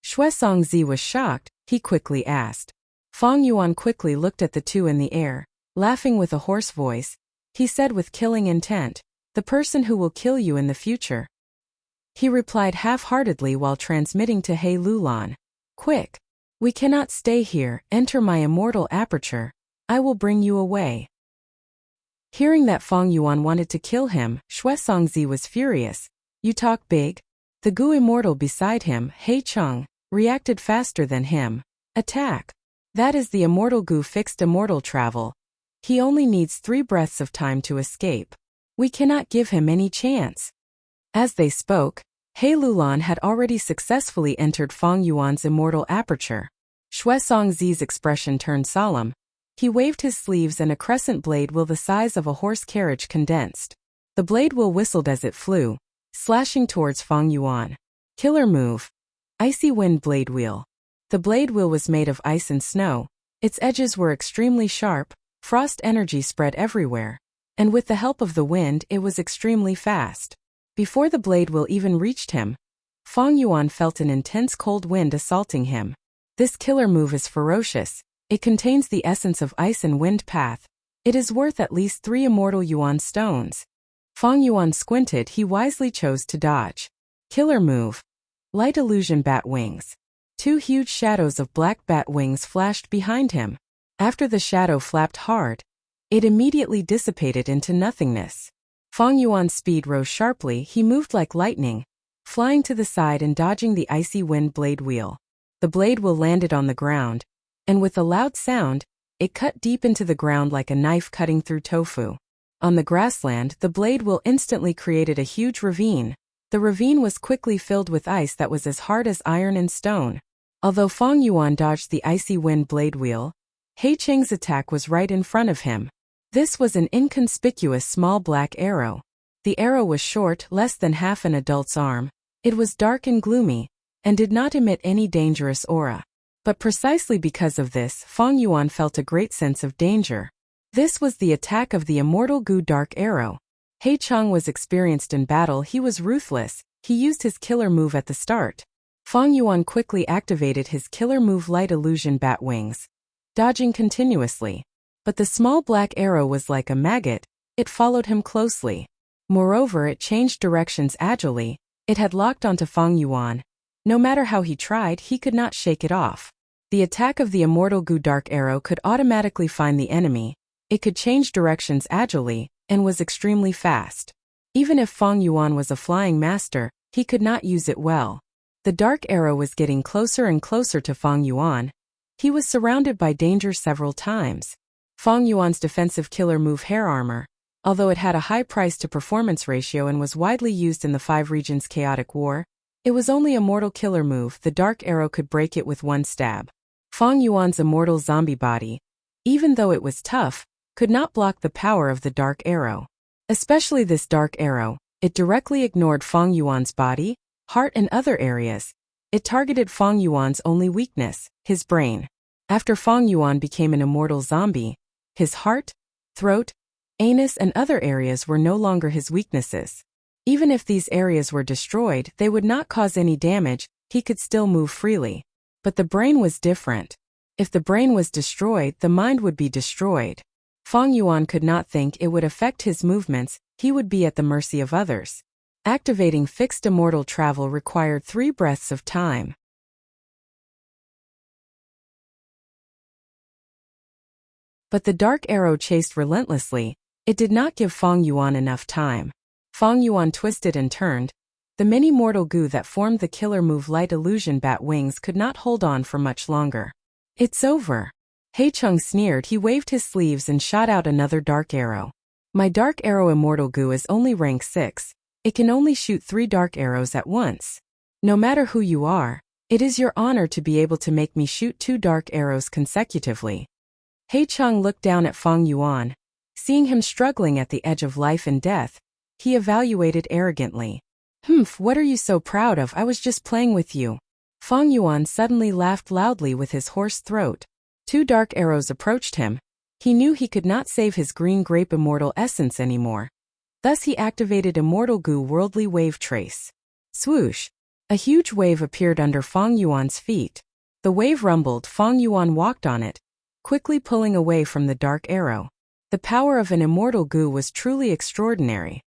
Shuesongzi was shocked, he quickly asked. Fang Yuan quickly looked at the two in the air, laughing with a hoarse voice. He said with killing intent, the person who will kill you in the future. He replied half-heartedly while transmitting to Hei Lulan. Quick! We cannot stay here, enter my immortal aperture. I will bring you away. Hearing that Fang Yuan wanted to kill him, Shuesongzi was furious. You talk big? The goo immortal beside him, Hei Cheng, reacted faster than him. Attack. That is the immortal goo fixed immortal travel. He only needs 3 breaths of time to escape. We cannot give him any chance. As they spoke, Hei Lulan had already successfully entered Fang Yuan's immortal aperture. Shui Songzi's expression turned solemn. He waved his sleeves and a crescent blade wheel the size of a horse carriage condensed. The blade wheel whistled as it flew, slashing towards Fang Yuan. Killer move. Icy wind blade wheel. The blade wheel was made of ice and snow. Its edges were extremely sharp, frost energy spread everywhere. And with the help of the wind, it was extremely fast. Before the blade wheel even reached him, Fang Yuan felt an intense cold wind assaulting him. This killer move is ferocious. It contains the essence of ice and wind path. It is worth at least 3 immortal yuan stones. Fang Yuan squinted. He wisely chose to dodge. Killer move. Light illusion bat wings. 2 huge shadows of black bat wings flashed behind him. After the shadow flapped hard, it immediately dissipated into nothingness. Fang Yuan's speed rose sharply. He moved like lightning, flying to the side and dodging the icy wind blade wheel. The blade wheel landed on the ground, and with a loud sound, it cut deep into the ground like a knife cutting through tofu. On the grassland, the blade wheel instantly created a huge ravine. The ravine was quickly filled with ice that was as hard as iron and stone. Although Fang Yuan dodged the icy wind blade wheel, Hei Cheng's attack was right in front of him. This was an inconspicuous small black arrow. The arrow was short, less than half an adult's arm. It was dark and gloomy, and did not emit any dangerous aura. But precisely because of this, Fang Yuan felt a great sense of danger. This was the attack of the immortal Gu Dark Arrow. Hei Cheng was experienced in battle. He was ruthless. He used his killer move at the start. Fang Yuan quickly activated his killer move Light Illusion Bat Wings, dodging continuously. But the small black arrow was like a maggot. It followed him closely. Moreover, it changed directions agilely. It had locked onto Fang Yuan. No matter how he tried, he could not shake it off. The attack of the immortal Gu Dark Arrow could automatically find the enemy. It could change directions agilely, and was extremely fast. Even if Fang Yuan was a flying master, he could not use it well. The dark arrow was getting closer and closer to Fang Yuan. He was surrounded by danger several times. Fang Yuan's defensive killer move Hair Armor, although it had a high price-to-performance ratio and was widely used in the 5 regions chaotic war, it was only a mortal killer move. The dark arrow could break it with one stab. Fang Yuan's immortal zombie body, even though it was tough, could not block the power of the dark arrow. Especially this dark arrow, it directly ignored Fang Yuan's body, heart and other areas. It targeted Fang Yuan's only weakness, his brain. After Fang Yuan became an immortal zombie, his heart, throat, anus and other areas were no longer his weaknesses. Even if these areas were destroyed, they would not cause any damage. He could still move freely. But the brain was different. If the brain was destroyed, the mind would be destroyed. Fang Yuan could not think it would affect his movements. He would be at the mercy of others. Activating fixed immortal travel required 3 breaths of time. But the dark arrow chased relentlessly. It did not give Fang Yuan enough time. Fang Yuan twisted and turned. The many mortal goo that formed the killer move Light Illusion Bat Wings could not hold on for much longer. It's over. Hei Cheng sneered. He waved his sleeves and shot out another dark arrow. My dark arrow immortal goo is only rank 6. It can only shoot 3 dark arrows at once. No matter who you are, it is your honor to be able to make me shoot 2 dark arrows consecutively. Hei Cheng looked down at Fang Yuan. Seeing him struggling at the edge of life and death, he evaluated arrogantly. What are you so proud of? I was just playing with you. Fang Yuan suddenly laughed loudly with his hoarse throat. 2 dark arrows approached him. He knew he could not save his green grape immortal essence anymore. Thus he activated Immortal Goo Worldly Wave Trace. Swoosh! A huge wave appeared under Fang Yuan's feet. The wave rumbled. Fang Yuan walked on it, quickly pulling away from the dark arrow. The power of an immortal goo was truly extraordinary.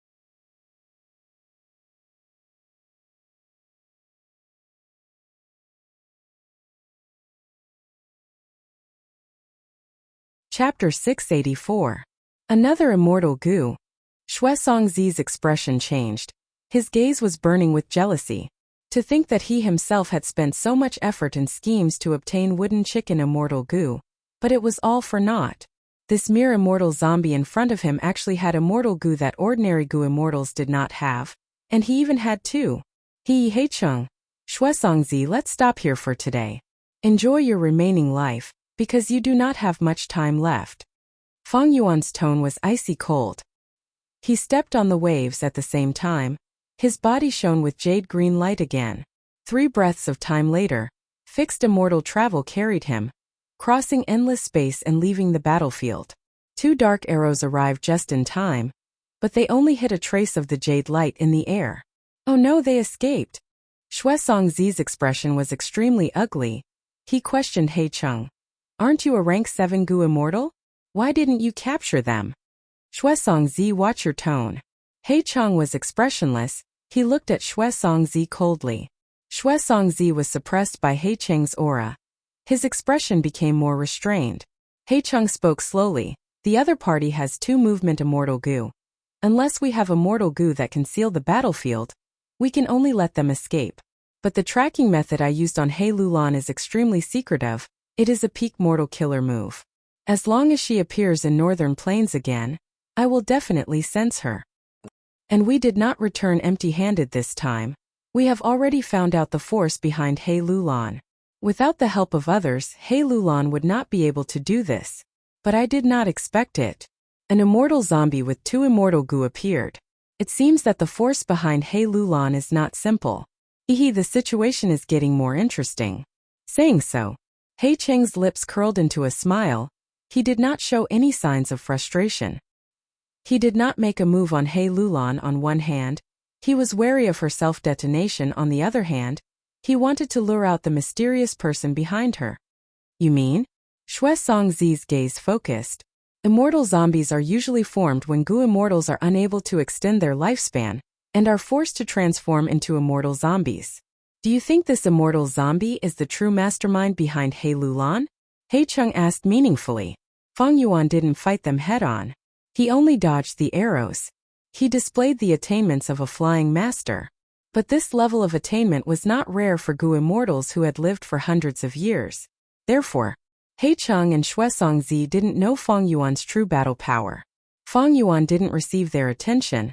Chapter 684. Another immortal goo. Shui Songzi's expression changed. His gaze was burning with jealousy. To think that he himself had spent so much effort and schemes to obtain wooden chicken immortal goo. But it was all for naught. This mere immortal zombie in front of him actually had immortal goo that ordinary goo immortals did not have. And he even had two. Hey Chung. Shuesongzi, let's stop here for today. Enjoy your remaining life, because you do not have much time left. Fang Yuan's tone was icy cold. He stepped on the waves at the same time. His body shone with jade green light again. 3 breaths of time later, fixed immortal travel carried him, crossing endless space and leaving the battlefield. 2 dark arrows arrived just in time, but they only hit a trace of the jade light in the air. Oh no, they escaped. Shuesongzi's expression was extremely ugly. He questioned He Chung. Aren't you a rank 7 goo immortal? Why didn't you capture them? Shuesongzi, watch your tone. He Chung was expressionless. He looked at Shuesongzi coldly. Shuesongzi was suppressed by He Cheng's aura. His expression became more restrained. He Chung spoke slowly. The other party has 2 movement immortal goo. Unless we have immortal goo that can seal the battlefield, we can only let them escape. But the tracking method I used on He Lulan is extremely secretive. It is a peak mortal killer move. As long as she appears in Northern Plains again, I will definitely sense her. And we did not return empty-handed this time. We have already found out the force behind He Lulan. Without the help of others, He Lulan would not be able to do this. But I did not expect it. An immortal zombie with 2 immortal goo appeared. It seems that the force behind He Lulan is not simple. The situation is getting more interesting. Saying so, He Cheng's lips curled into a smile. He did not show any signs of frustration. He did not make a move on He Lulan on one hand. He was wary of her self-detonation on the other hand. He wanted to lure out the mysterious person behind her. You mean? Shuesongzi's gaze focused. Immortal zombies are usually formed when goo immortals are unable to extend their lifespan, and are forced to transform into immortal zombies. Do you think this immortal zombie is the true mastermind behind He Lulan? He Chung asked meaningfully. Fang Yuan didn't fight them head-on. He only dodged the arrows. He displayed the attainments of a flying master. But this level of attainment was not rare for goo immortals who had lived for hundreds of years. Therefore, He Chung and Shuesongzi didn't know Fang Yuan's true battle power. Fang Yuan didn't receive their attention.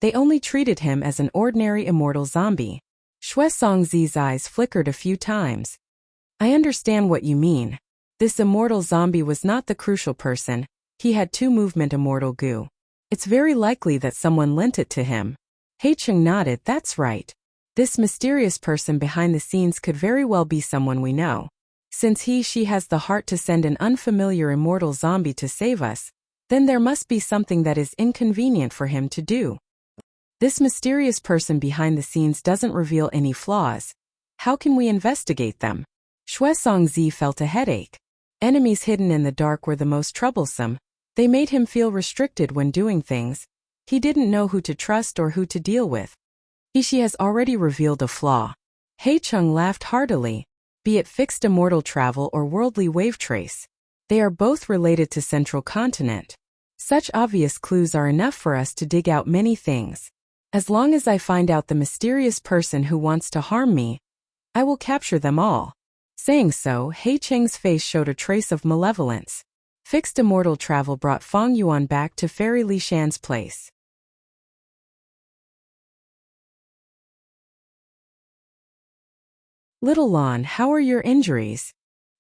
They only treated him as an ordinary immortal zombie. Shuesongzi's eyes flickered a few times. I understand what you mean. This immortal zombie was not the crucial person. He had 2 movement immortal goo. It's very likely that someone lent it to him. He Chung nodded. That's right. This mysterious person behind the scenes could very well be someone we know. Since she has the heart to send an unfamiliar immortal zombie to save us, then there must be something that is inconvenient for him to do. This mysterious person behind the scenes doesn't reveal any flaws. How can we investigate them? Shuesongzi felt a headache. Enemies hidden in the dark were the most troublesome. They made him feel restricted when doing things. He didn't know who to trust or who to deal with. She has already revealed a flaw. He Chung laughed heartily. Be it fixed immortal travel or worldly wave trace, they are both related to Central Continent. Such obvious clues are enough for us to dig out many things. As long as I find out the mysterious person who wants to harm me, I will capture them all. Saying so, He Cheng's face showed a trace of malevolence. Fixed immortal travel brought Fang Yuan back to Fairy Li Shan's place. Little Lan, how are your injuries?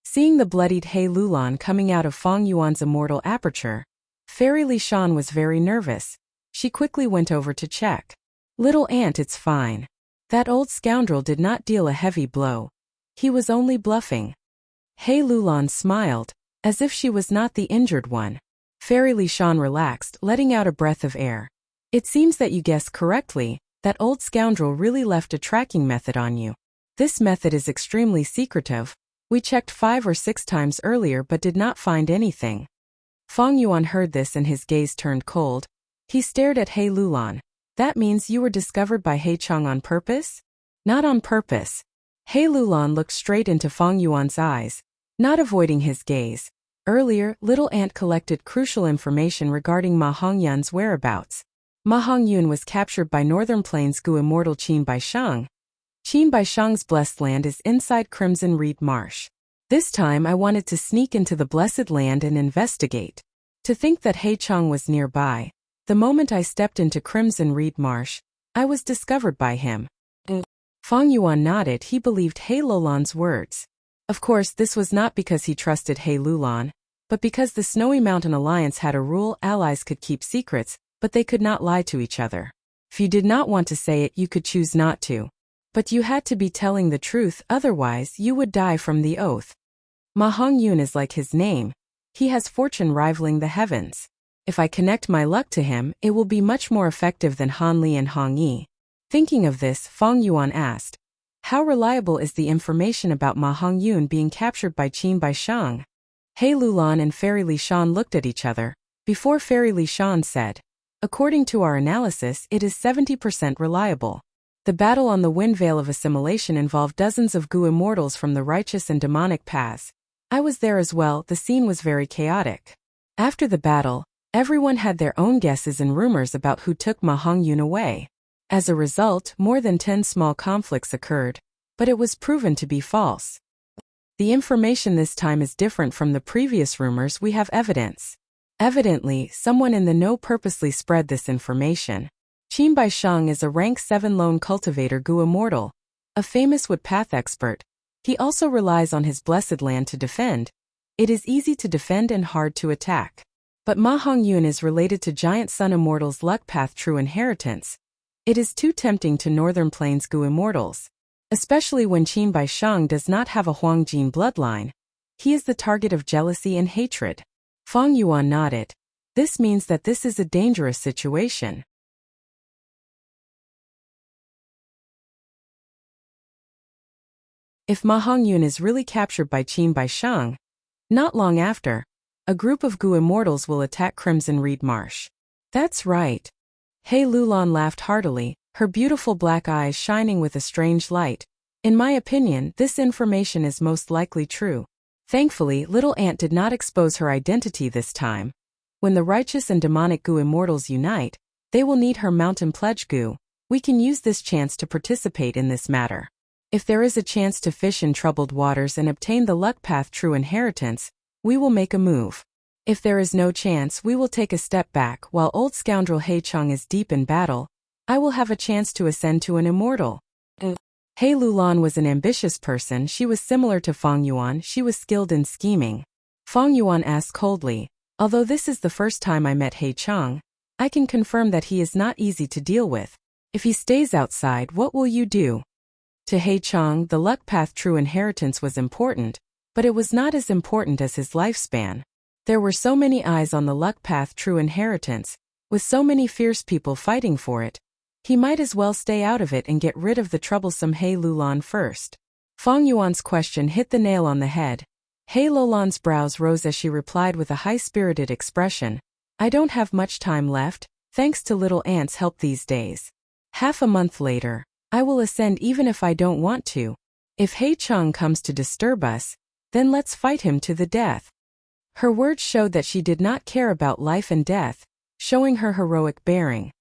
Seeing the bloodied He Lulan coming out of Fang Yuan's immortal aperture, Fairy Li Shan was very nervous. She quickly went over to check. Little aunt, it's fine. That old scoundrel did not deal a heavy blow. He was only bluffing. He Lulan smiled, as if she was not the injured one. Fairy Li Shan relaxed, letting out a breath of air. It seems that you guessed correctly. That old scoundrel really left a tracking method on you. This method is extremely secretive. We checked 5 or 6 times earlier but did not find anything. Fang Yuan heard this and his gaze turned cold. He stared at He Lulan. That means you were discovered by He Chung on purpose? Not on purpose. He Lulan looked straight into Fang Yuan's eyes, not avoiding his gaze. Earlier, Little Ant collected crucial information regarding Ma Hongyun's whereabouts. Ma Hongyun was captured by Northern Plains Gu Immortal Qin Bai Shang. Qin Baishang's blessed land is inside Crimson Reed Marsh. This time I wanted to sneak into the blessed land and investigate. To think that He Chang was nearby. The moment I stepped into Crimson Reed Marsh, I was discovered by him. Fang Yuan nodded. He believed He Lulan's words. Of course, this was not because he trusted He Lulan, but because the Snowy Mountain Alliance had a rule: allies could keep secrets, but they could not lie to each other. If you did not want to say it, you could choose not to. But you had to be telling the truth, otherwise you would die from the oath. Ma Hongyun is like his name. He has fortune rivaling the heavens. If I connect my luck to him, it will be much more effective than Han Li and Hong Yi. Thinking of this, Fang Yuan asked, how reliable is the information about Ma Hongyun being captured by Qin Baishang? He Lulan and Fairy Li Shan looked at each other, before Fairy Li Shan said, according to our analysis, it is 70% reliable. The battle on the Wind Veil of Assimilation involved dozens of Gu immortals from the righteous and demonic paths. I was there as well. The scene was very chaotic. After the battle, everyone had their own guesses and rumors about who took Ma Hongyun away. As a result, more than 10 small conflicts occurred, but it was proven to be false. The information this time is different from the previous rumors. We have evidence. Evidently, someone in the know purposely spread this information. Qin Baishang is a rank 7 lone cultivator Gu immortal, a famous woodpath expert. He also relies on his blessed land to defend. It is easy to defend and hard to attack. But Ma Hongyun is related to giant sun immortals' luck path true inheritance. It is too tempting to Northern Plains Gu immortals, especially when Qin Baishang does not have a Huangjin bloodline. He is the target of jealousy and hatred. Fang Yuan nodded. This means that this is a dangerous situation. If Ma Hongyun is really captured by Qin Baishang, not long after, a group of Gu immortals will attack Crimson Reed Marsh. That's right. He Lulan laughed heartily, her beautiful black eyes shining with a strange light. In my opinion, this information is most likely true. Thankfully, Little Ant did not expose her identity this time. When the righteous and demonic Gu immortals unite, they will need her mountain pledge Gu. We can use this chance to participate in this matter. If there is a chance to fish in troubled waters and obtain the luck path true inheritance, we will make a move. If there is no chance, we will take a step back. While old scoundrel He Chang is deep in battle, I will have a chance to ascend to an immortal. He Lulan was an ambitious person. She was similar to Fang Yuan. She was skilled in scheming. Fang Yuan asked coldly, although this is the first time I met He Chang, I can confirm that he is not easy to deal with. If he stays outside, what will you do? To He Chang, the luck path true inheritance was important, but it was not as important as his lifespan. There were so many eyes on the luck path true inheritance, with so many fierce people fighting for it. He might as well stay out of it and get rid of the troublesome He Lulan first. Fang Yuan's question hit the nail on the head. He Lulan's brows rose as she replied with a high-spirited expression. I don't have much time left, thanks to Little Ant's help these days. Half a month later, I will ascend even if I don't want to. If He Chang comes to disturb us, then let's fight him to the death. Her words showed that she did not care about life and death, showing her heroic bearing.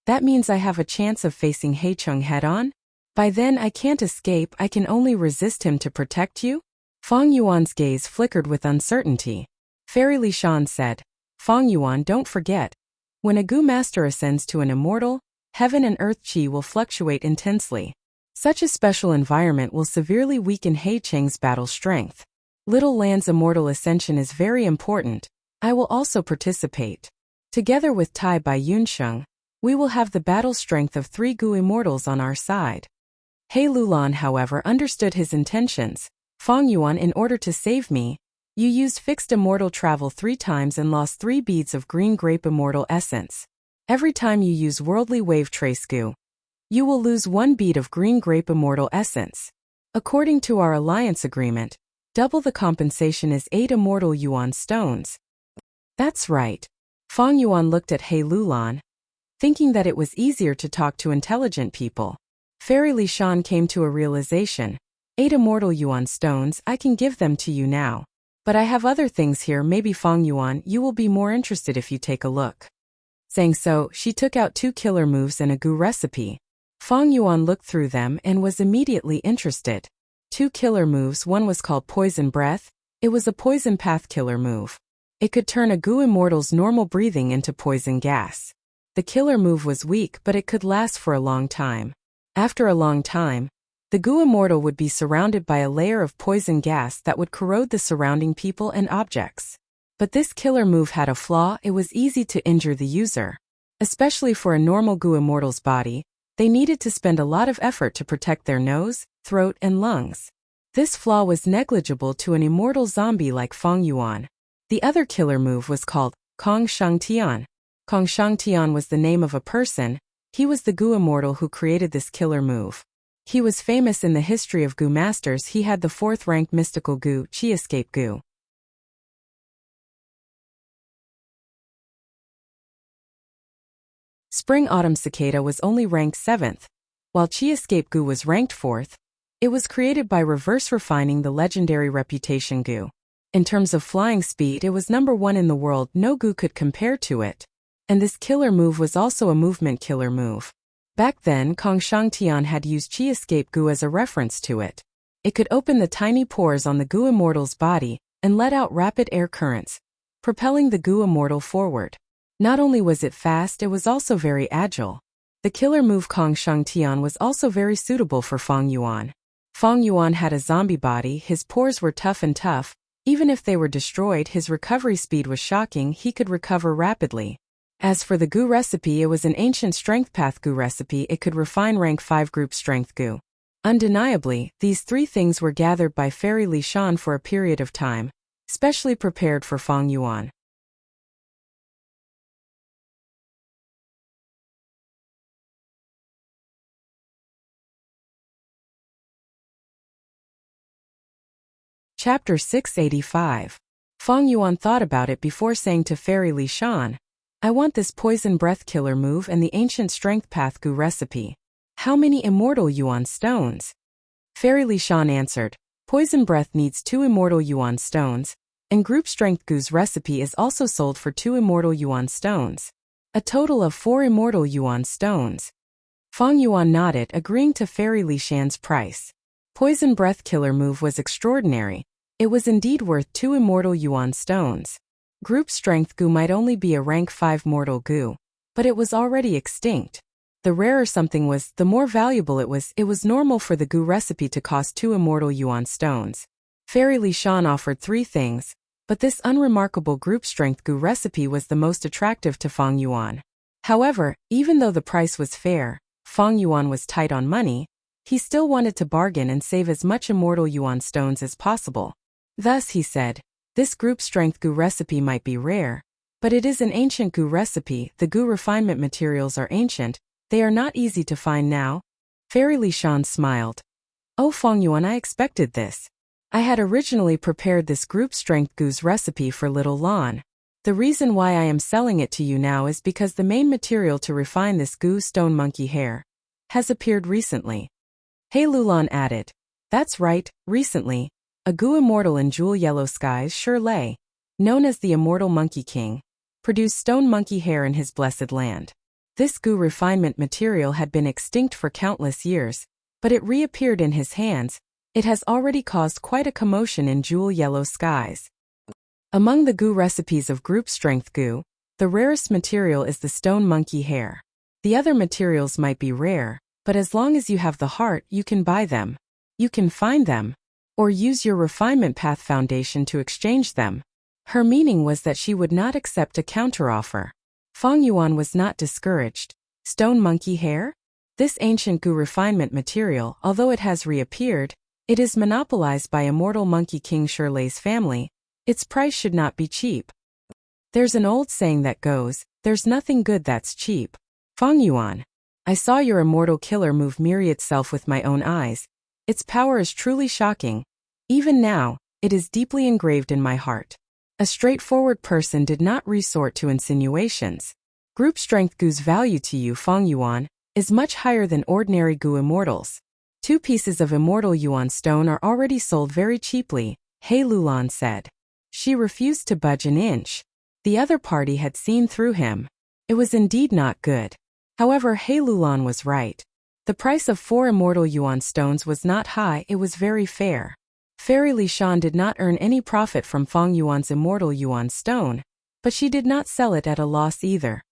That means I have a chance of facing He Chang head-on? By then I can't escape. I can only resist him to protect you? Fang Yuan's gaze flickered with uncertainty. Fairy Li Shan said, Fang Yuan, don't forget. When a Gu master ascends to an immortal, heaven and earth qi will fluctuate intensely. Such a special environment will severely weaken He Chang's battle strength. Little Land's immortal ascension is very important. I will also participate. Together with Tai Bai Yunsheng, we will have the battle strength of 3 Gu immortals on our side. He Lulan, however, understood his intentions. Fang Yuan, in order to save me, you used fixed immortal travel 3 times and lost 3 beads of green grape immortal essence. Every time you use worldly wave trace Gu, you will lose 1 bead of green grape immortal essence. According to our alliance agreement, double the compensation is 8 immortal yuan stones. That's right. Fang Yuan looked at He Lulan, thinking that it was easier to talk to intelligent people. Fairy Li Shan came to a realization. 8 immortal yuan stones, I can give them to you now. But I have other things here. Maybe Fang Yuan, you will be more interested if you take a look. Saying so, she took out 2 killer moves and a Gu recipe. Fang Yuan looked through them and was immediately interested. 2 killer moves. One was called Poison Breath. It was a poison path killer move. It could turn a Gu immortal's normal breathing into poison gas. The killer move was weak, but it could last for a long time. After a long time, the Gu immortal would be surrounded by a layer of poison gas that would corrode the surrounding people and objects. But this killer move had a flaw: it was easy to injure the user. Especially for a normal Gu immortal's body, they needed to spend a lot of effort to protect their nose, throat, and lungs. This flaw was negligible to an immortal zombie like Fang Yuan. The other killer move was called Kong Shangtian. Kong Shangtian was the name of a person. He was the Gu immortal who created this killer move. He was famous in the history of Gu masters. He had the 4th rank mystical Gu, Chi Escape Gu. Spring Autumn Cicada was only ranked 7th, while Chi Escape Gu was ranked 4th. It was created by reverse refining the legendary Reputation Gu. In terms of flying speed, it was number 1 in the world. No Gu could compare to it. And this killer move was also a movement killer move. Back then, Kong Shangtian had used Chi Escape Gu as a reference to it. It could open the tiny pores on the Gu immortal's body and let out rapid air currents, propelling the Gu immortal forward. Not only was it fast, it was also very agile. The killer move Kong Shangtian was also very suitable for Fang Yuan. Fang Yuan had a zombie body. His pores were tough and tough. Even if they were destroyed, his recovery speed was shocking. He could recover rapidly. As for the Gu recipe, it was an ancient strength path Gu recipe. It could refine rank 5 group strength Gu. Undeniably, these 3 things were gathered by Fairy Li Shan for a period of time, specially prepared for Fang Yuan. Chapter 685. Fang Yuan thought about it before saying to Fairy Li Shan, "I want this poison breath killer move and the ancient strength path Gu recipe. How many immortal Yuan stones?" Fairy Li Shan answered, "Poison breath needs 2 immortal Yuan stones, and group strength Gu's recipe is also sold for 2 immortal Yuan stones. A total of 4 immortal Yuan stones." Fang Yuan nodded, agreeing to Fairy Li Shan's price. Poison breath killer move was extraordinary. It was indeed worth 2 immortal Yuan stones. Group strength Gu might only be a rank 5 mortal Gu, but it was already extinct. The rarer something was, the more valuable it was. It was normal for the Gu recipe to cost 2 immortal Yuan stones. Fairy Li Shan offered 3 things, but this unremarkable group strength Gu recipe was the most attractive to Fang Yuan. However, even though the price was fair, Fang Yuan was tight on money. He still wanted to bargain and save as much immortal Yuan stones as possible. Thus he said, "This group strength Gu recipe might be rare, but it is an ancient Gu recipe. The Gu refinement materials are ancient. They are not easy to find now." Fairy Li Shan smiled. "Oh Fang Yuan, I expected this. I had originally prepared this group strength Gu's recipe for Little Lan. The reason why I am selling it to you now is because the main material to refine this Gu stone monkey hair has appeared recently." He Lulan added, "That's right, recently. A Gu immortal in jewel yellow skies, Shi Lei, known as the Immortal Monkey King, produced stone monkey hair in his blessed land. This Gu refinement material had been extinct for countless years, but it reappeared in his hands. It has already caused quite a commotion in jewel yellow skies. Among the Gu recipes of group strength Gu, the rarest material is the stone monkey hair. The other materials might be rare, but as long as you have the heart, you can buy them. You can find them, or use your refinement path foundation to exchange them." Her meaning was that she would not accept a counteroffer. Fang Yuan was not discouraged. Stone monkey hair? This ancient Gu refinement material, although it has reappeared, it is monopolized by Immortal Monkey King Shi Lei's family. Its price should not be cheap. There's an old saying that goes, "There's nothing good that's cheap." Fang Yuan, I saw your immortal killer move myriad self with my own eyes. Its power is truly shocking. Even now, it is deeply engraved in my heart. A straightforward person did not resort to insinuations. Group strength Gu's value to you, Fang Yuan, is much higher than ordinary Gu immortals. 2 pieces of immortal Yuan stone are already sold very cheaply, He Lulan said. She refused to budge an inch. The other party had seen through him. It was indeed not good. However, He Lulan was right. The price of 4 immortal yuan stones was not high, it was very fair. Fairy Li Shan did not earn any profit from Fang Yuan's immortal yuan stone, but she did not sell it at a loss either.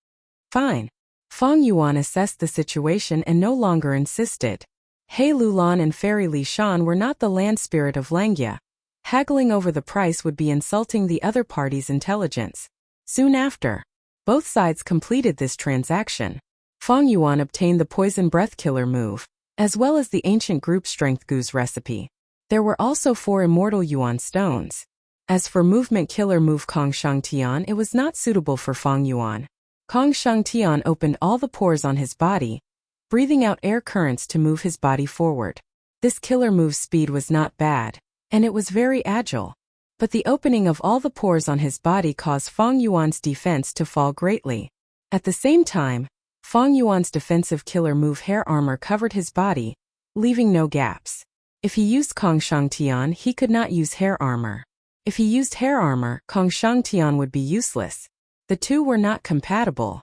Fine. Fang Yuan assessed the situation and no longer insisted. He Lulan and Fairy Li Shan were not the land spirit of Langya. Haggling over the price would be insulting the other party's intelligence. Soon after, both sides completed this transaction. Fang Yuan obtained the poison breath killer move, as well as the ancient group strength goose recipe. There were also 4 immortal yuan stones. As for movement killer move Kong Shang Tian, it was not suitable for Fang Yuan. Kong Shang Tian opened all the pores on his body, breathing out air currents to move his body forward. This killer move's speed was not bad, and it was very agile. But the opening of all the pores on his body caused Fang Yuan's defense to fall greatly. At the same time, Fang Yuan's defensive killer move hair armor covered his body, leaving no gaps. If he used Kong Shang Tian, he could not use hair armor. If he used hair armor, Kong Shang Tian would be useless. The two were not compatible.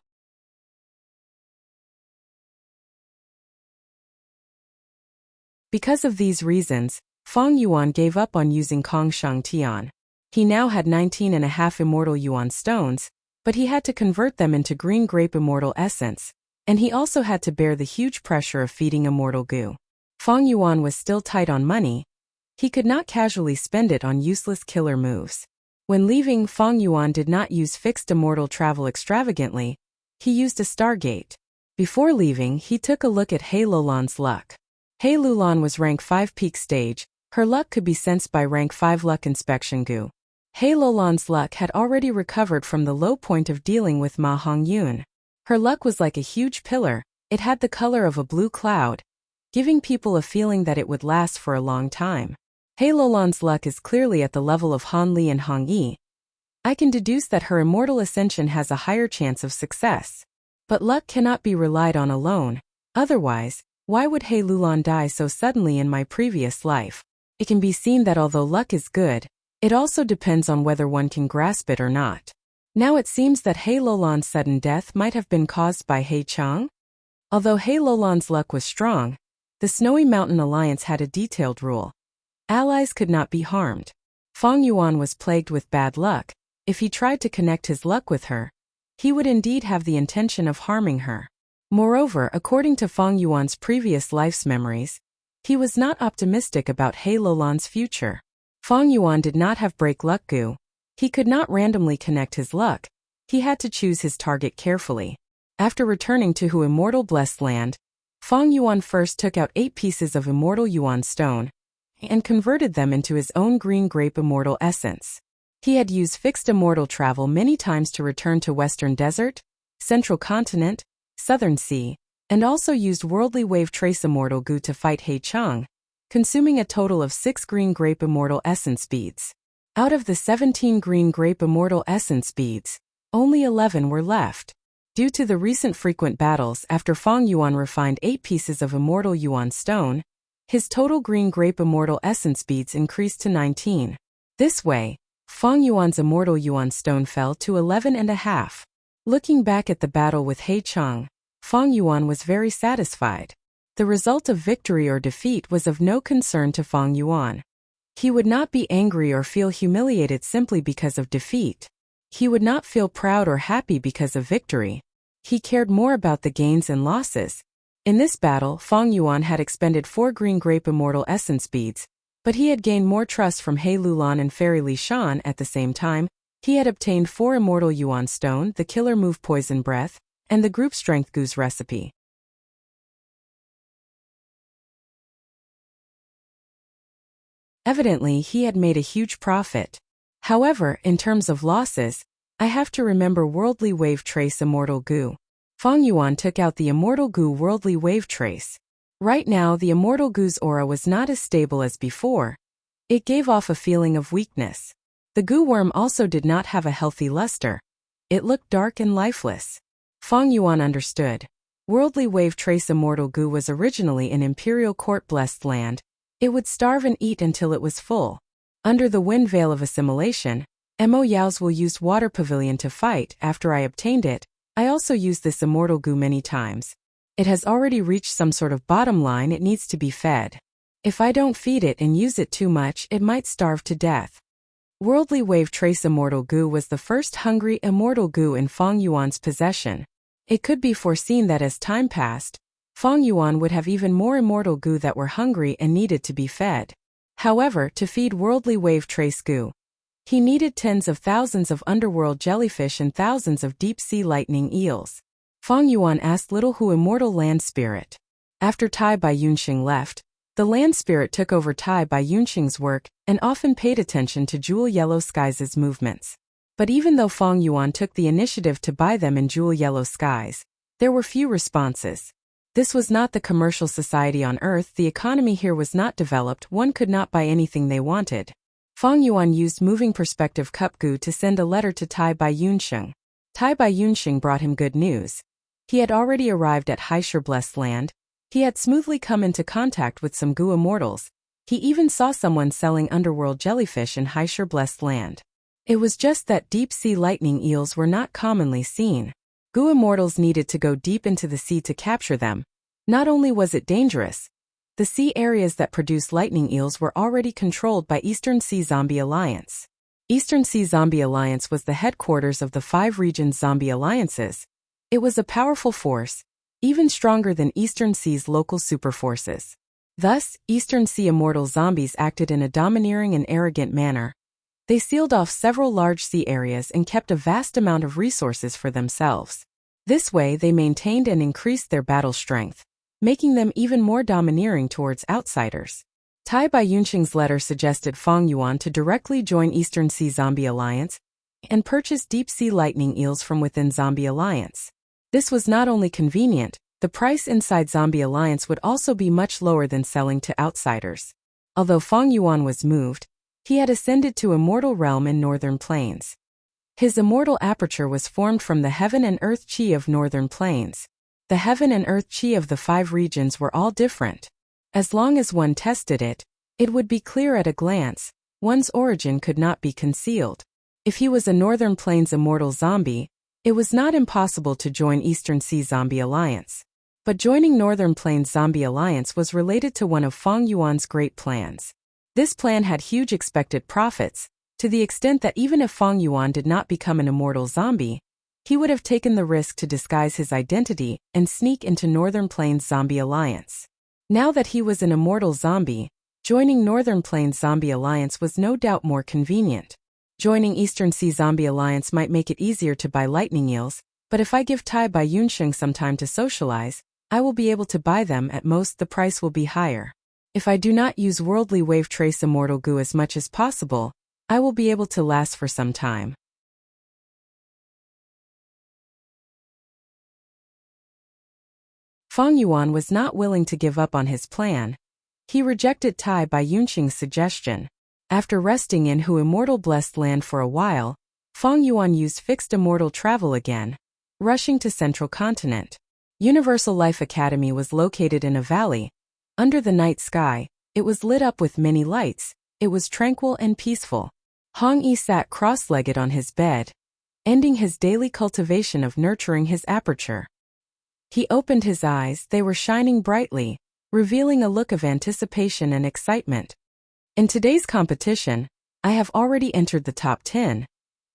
Because of these reasons, Fang Yuan gave up on using Kong Shang Tian. He now had 19.5 immortal yuan stones, but he had to convert them into green grape immortal essence, and he also had to bear the huge pressure of feeding immortal goo. Fang Yuan was still tight on money. He could not casually spend it on useless killer moves. When leaving, Fang Yuan did not use fixed immortal travel extravagantly. He used a stargate. Before leaving, he took a look at He Lulan's luck. He Lulan was rank 5 peak stage. Her luck could be sensed by rank 5 luck inspection goo. He Lulan's luck had already recovered from the low point of dealing with Ma Hongyun. Her luck was like a huge pillar. It had the color of a blue cloud, giving people a feeling that it would last for a long time. He Lulan's luck is clearly at the level of Han Li and Hong Yi. I can deduce that her immortal ascension has a higher chance of success. But luck cannot be relied on alone. Otherwise, why would He Lulan die so suddenly in my previous life? It can be seen that although luck is good, it also depends on whether one can grasp it or not. Now it seems that He Lulan's sudden death might have been caused by He Chang. Although He Lulan's luck was strong, the Snowy Mountain Alliance had a detailed rule. Allies could not be harmed. Fang Yuan was plagued with bad luck. If he tried to connect his luck with her, he would indeed have the intention of harming her. Moreover, according to Fang Yuan's previous life's memories, he was not optimistic about He Lulan's future. Fang Yuan did not have break luck goo. He could not randomly connect his luck. He had to choose his target carefully. After returning to Hu Immortal Blessed Land, Fang Yuan first took out 8 pieces of immortal yuan stone and converted them into his own green grape immortal essence. He had used fixed immortal travel many times to return to Western Desert, Central Continent, Southern Sea, and also used worldly wave trace immortal goo to fight He Chang, consuming a total of 6 green grape immortal essence beads. Out of the 17 green grape immortal essence beads, only 11 were left. Due to the recent frequent battles after Fang Yuan refined 8 pieces of immortal yuan stone, his total green grape immortal essence beads increased to 19. This way, Fang Yuan's immortal yuan stone fell to 11.5. Looking back at the battle with He Chang, Fang Yuan was very satisfied. The result of victory or defeat was of no concern to Fang Yuan. He would not be angry or feel humiliated simply because of defeat. He would not feel proud or happy because of victory. He cared more about the gains and losses. In this battle, Fang Yuan had expended 4 green grape immortal essence beads, but he had gained more trust from He Lulan and Fairy Li Shan at the same time. He had obtained 4 immortal yuan stone, the killer move poison breath, and the group strength goose recipe. Evidently, he had made a huge profit. However, in terms of losses, I have to remember worldly wave trace immortal goo. Fang Yuan took out the immortal goo worldly wave trace. Right now, the immortal goo's aura was not as stable as before. It gave off a feeling of weakness. The goo worm also did not have a healthy luster. It looked dark and lifeless. Fang Yuan understood. Worldly wave trace immortal goo was originally an imperial court blessed land. It would starve and eat until it was full. Under the wind veil of assimilation, Mo Yao's will use water pavilion to fight. After I obtained it, I also used this immortal goo many times. It has already reached some sort of bottom line. It needs to be fed. If I don't feed it and use it too much, it might starve to death. Worldly Wave Trace Immortal Goo was the first hungry immortal goo in Feng Yuan's possession. It could be foreseen that as time passed, Feng Yuan would have even more immortal goo that were hungry and needed to be fed. However, to feed Worldly Wave Trace Goo, he needed tens of thousands of underworld jellyfish and thousands of deep-sea lightning eels. Feng Yuan asked Little Hu Immortal Land Spirit. After Tai Bai Yunxing left, the land spirit took over Tai Bai Yunxing's work and often paid attention to Jewel Yellow Skies' movements. But even though Feng Yuan took the initiative to buy them in Jewel Yellow Skies, there were few responses. This was not the commercial society on Earth. The economy here was not developed. One could not buy anything they wanted. Feng Yuan used Moving Perspective Cup Goo to send a letter to Tai Bai Yunxing. Tai Bai Yunxing brought him good news. He had already arrived at Haishur Blessed Land. He had smoothly come into contact with some Goo immortals. He even saw someone selling underworld jellyfish in Haishur Blessed Land. It was just that deep-sea lightning eels were not commonly seen. Goo immortals needed to go deep into the sea to capture them. Not only was it dangerous, the sea areas that produced lightning eels were already controlled by Eastern Sea Zombie Alliance. Eastern Sea Zombie Alliance was the headquarters of the 5 regions zombie alliances. It was a powerful force, even stronger than Eastern Sea's local superforces. Thus, Eastern Sea immortal zombies acted in a domineering and arrogant manner. They sealed off several large sea areas and kept a vast amount of resources for themselves. This way they maintained and increased their battle strength, making them even more domineering towards outsiders. Tai Bai Yunxing's letter suggested Feng Yuan to directly join Eastern Sea Zombie Alliance and purchase deep-sea lightning eels from within Zombie Alliance. This was not only convenient, the price inside Zombie Alliance would also be much lower than selling to outsiders. Although Feng Yuan was moved, he had ascended to Immortal Realm in Northern Plains. His immortal aperture was formed from the Heaven and Earth Chi of Northern Plains. The Heaven and Earth Chi of the 5 regions were all different. As long as one tested it, it would be clear at a glance. One's origin could not be concealed. If he was a Northern Plains immortal zombie, it was not impossible to join Eastern Sea Zombie Alliance. But joining Northern Plains Zombie Alliance was related to one of Feng Yuan's great plans. This plan had huge expected profits, to the extent that even if Feng Yuan did not become an immortal zombie, he would have taken the risk to disguise his identity and sneak into Northern Plains Zombie Alliance. Now that he was an immortal zombie, joining Northern Plains Zombie Alliance was no doubt more convenient. Joining Eastern Sea Zombie Alliance might make it easier to buy lightning eels, but if I give Tai Bai Yunxing some time to socialize, I will be able to buy them. At most the price will be higher. If I do not use Worldly Wave Trace Immortal Goo as much as possible, I will be able to last for some time. Feng Yuan was not willing to give up on his plan. He rejected Tai Bai Yunxing's suggestion. After resting in Hu Immortal Blessed Land for a while, Feng Yuan used fixed immortal travel again, rushing to Central Continent. Universal Life Academy was located in a valley. Under the night sky, it was lit up with many lights. It was tranquil and peaceful. Hong Yi sat cross-legged on his bed, ending his daily cultivation of nurturing his aperture. He opened his eyes. They were shining brightly, revealing a look of anticipation and excitement. In today's competition, I have already entered the top 10,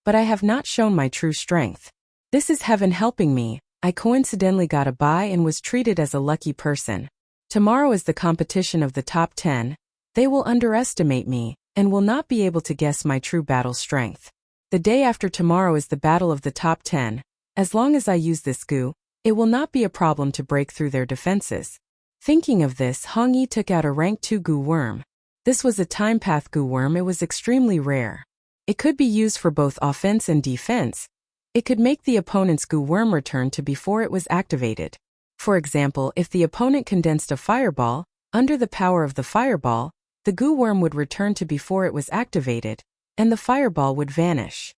but I have not shown my true strength. This is heaven helping me. I coincidentally got a buy and was treated as a lucky person. Tomorrow is the competition of the top 10. They will underestimate me and will not be able to guess my true battle strength. The day after tomorrow is the battle of the top 10. As long as I use this goo, it will not be a problem to break through their defenses. Thinking of this, Hong Yi took out a rank 2 goo worm. This was a time path goo worm. It was extremely rare. It could be used for both offense and defense. It could make the opponent's goo worm return to before it was activated. For example, if the opponent condensed a fireball, under the power of the fireball, the goo worm would return to before it was activated, and the fireball would vanish.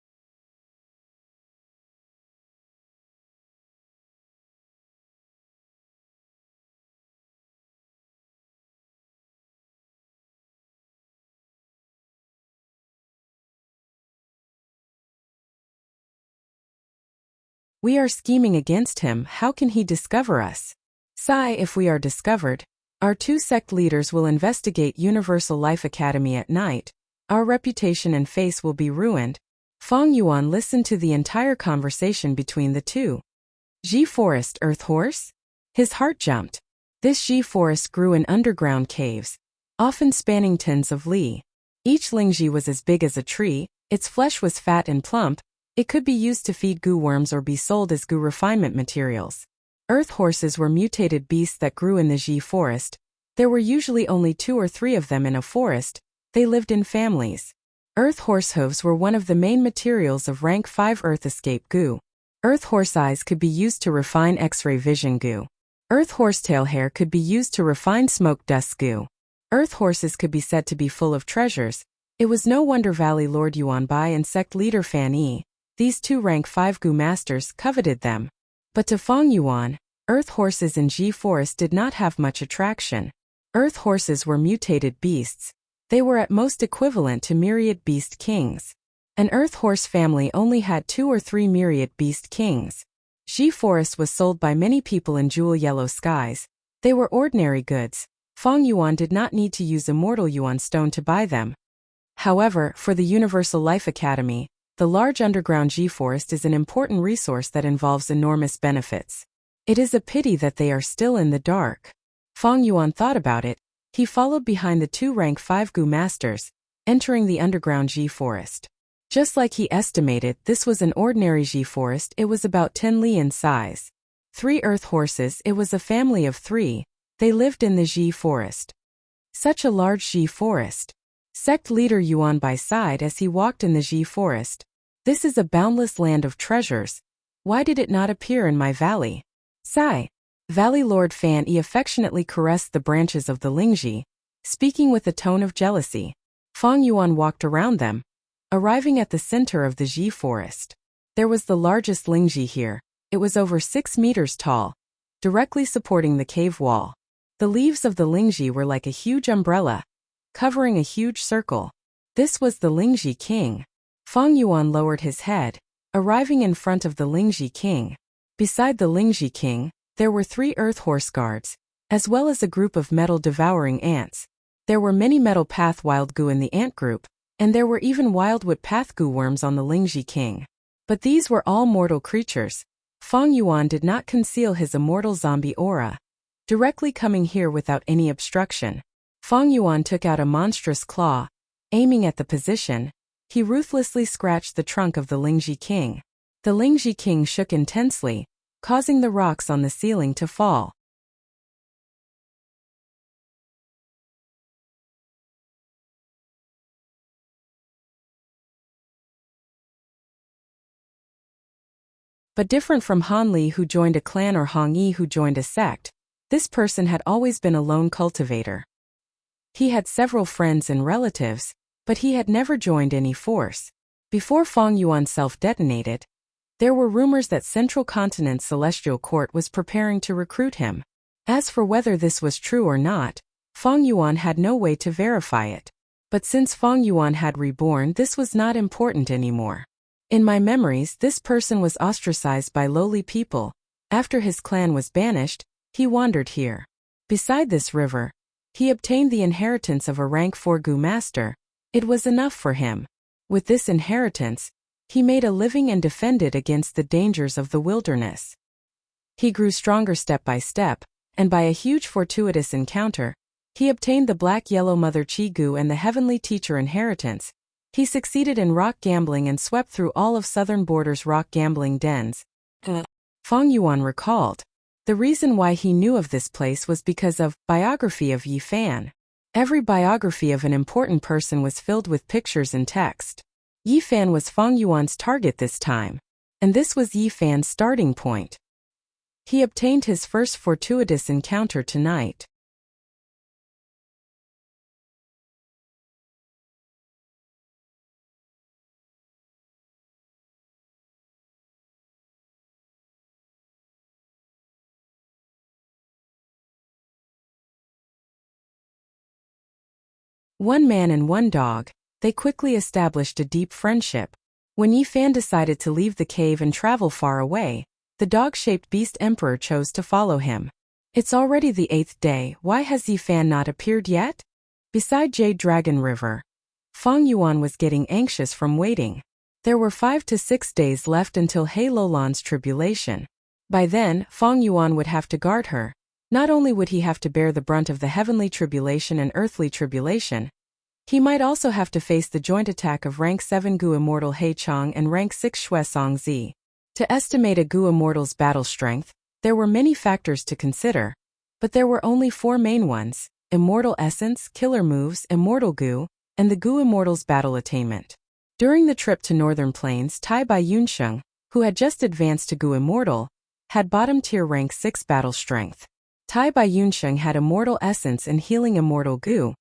We are scheming against him. How can he discover us? If we are discovered, our two sect leaders will investigate Universal Life Academy at night. Our reputation and face will be ruined. Feng Yuan listened to the entire conversation between the two. Ji Forest Earth Horse? His heart jumped. This Ji Forest grew in underground caves, often spanning tens of li. Each Lingji was as big as a tree, its flesh was fat and plump, it could be used to feed goo worms or be sold as goo refinement materials. Earth horses were mutated beasts that grew in the Ji Forest. There were usually only 2 or 3 of them in a forest. They lived in families. Earth horse hooves were one of the main materials of rank 5 Earth escape goo. Earth horse eyes could be used to refine X-ray vision goo. Earth horsetail hair could be used to refine smoke dust goo. Earth horses could be said to be full of treasures. It was no wonder Valley Lord Yuan Bai and sect leader Fan Yi, these 2 rank 5 goo masters, coveted them. But to Feng Yuan, Earth horses in Ji Forest did not have much attraction. Earth horses were mutated beasts. They were at most equivalent to myriad beast kings. An Earth horse family only had 2 or 3 myriad beast kings. Ji Forest was sold by many people in jewel yellow skies. They were ordinary goods. Feng Yuan did not need to use immortal yuan stone to buy them. However, for the Universal Life Academy, the large underground Ji Forest is an important resource that involves enormous benefits. It is a pity that they are still in the dark. Feng Yuan thought about it. He followed behind the 2 rank 5 goo masters, entering the underground Ji Forest. Just like he estimated, this was an ordinary Ji Forest. It was about 10 li in size. 3 earth horses. It was a family of 3. They lived in the Ji Forest. Such a large Ji Forest. Sect leader Yuan Bai sighed as he walked in the Ji Forest. This is a boundless land of treasures. Why did it not appear in my valley? Sigh. Valley Lord Fan Yi affectionately caressed the branches of the Lingji, speaking with a tone of jealousy. Feng Yuan walked around them, arriving at the center of the Ji Forest. There was the largest Lingji here. It was over 6 meters tall, directly supporting the cave wall. The leaves of the Lingji were like a huge umbrella, covering a huge circle. This was the Lingji King. Feng Yuan lowered his head, arriving in front of the Lingji King. Beside the Lingji King, there were 3 earth horse guards, as well as a group of metal-devouring ants. There were many metal path wild goo in the ant group, and there were even wildwood path goo worms on the Lingji King. But these were all mortal creatures. Feng Yuan did not conceal his immortal zombie aura, directly coming here without any obstruction. Feng Yuan took out a monstrous claw. Aiming at the position, he ruthlessly scratched the trunk of the Lingji King. The Lingji King shook intensely, causing the rocks on the ceiling to fall. But different from Han Li who joined a clan or Hong Yi who joined a sect, this person had always been a lone cultivator. He had several friends and relatives, but he had never joined any force. Before Feng Yuan self-detonated, there were rumors that Central Continent's Celestial Court was preparing to recruit him. As for whether this was true or not, Feng Yuan had no way to verify it. But since Feng Yuan had reborn, this was not important anymore. In my memories, this person was ostracized by lowly people. After his clan was banished, he wandered here. Beside this river, he obtained the inheritance of a rank 4 goo master. It was enough for him. With this inheritance, he made a living and defended against the dangers of the wilderness. He grew stronger step by step, and by a huge fortuitous encounter, he obtained the Black-Yellow Mother Chi Gu and the Heavenly Teacher inheritance. He succeeded in rock gambling and swept through all of Southern Border's rock gambling dens. Feng Yuan recalled. The reason why he knew of this place was because of biography of Yi Fan. Every biography of an important person was filled with pictures and text. Yi Fan was Feng Yuan's target this time, and this was Yi Fan's starting point. He obtained his first fortuitous encounter tonight. One man and one dog, they quickly established a deep friendship. When Yi Fan decided to leave the cave and travel far away, the dog-shaped beast emperor chose to follow him. It's already the 8th day, why has Yifan not appeared yet? Beside Jade Dragon River, Feng Yuan was getting anxious from waiting. There were 5 to 6 days left until He Lolan's tribulation. By then, Feng Yuan would have to guard her. Not only would he have to bear the brunt of the heavenly tribulation and earthly tribulation, he might also have to face the joint attack of rank 7 Gu Immortal He Chang and rank 6 Shui Song Zi. To estimate a Gu Immortal's battle strength, there were many factors to consider, but there were only 4 main ones: Immortal Essence, Killer Moves, Immortal Gu, and the Gu Immortal's battle attainment. During the trip to Northern Plains, Tai Bai Yunsheng, who had just advanced to Gu Immortal, had bottom-tier rank 6 battle strength. Tai Bai Yunsheng had Immortal Essence and Healing Immortal Gu,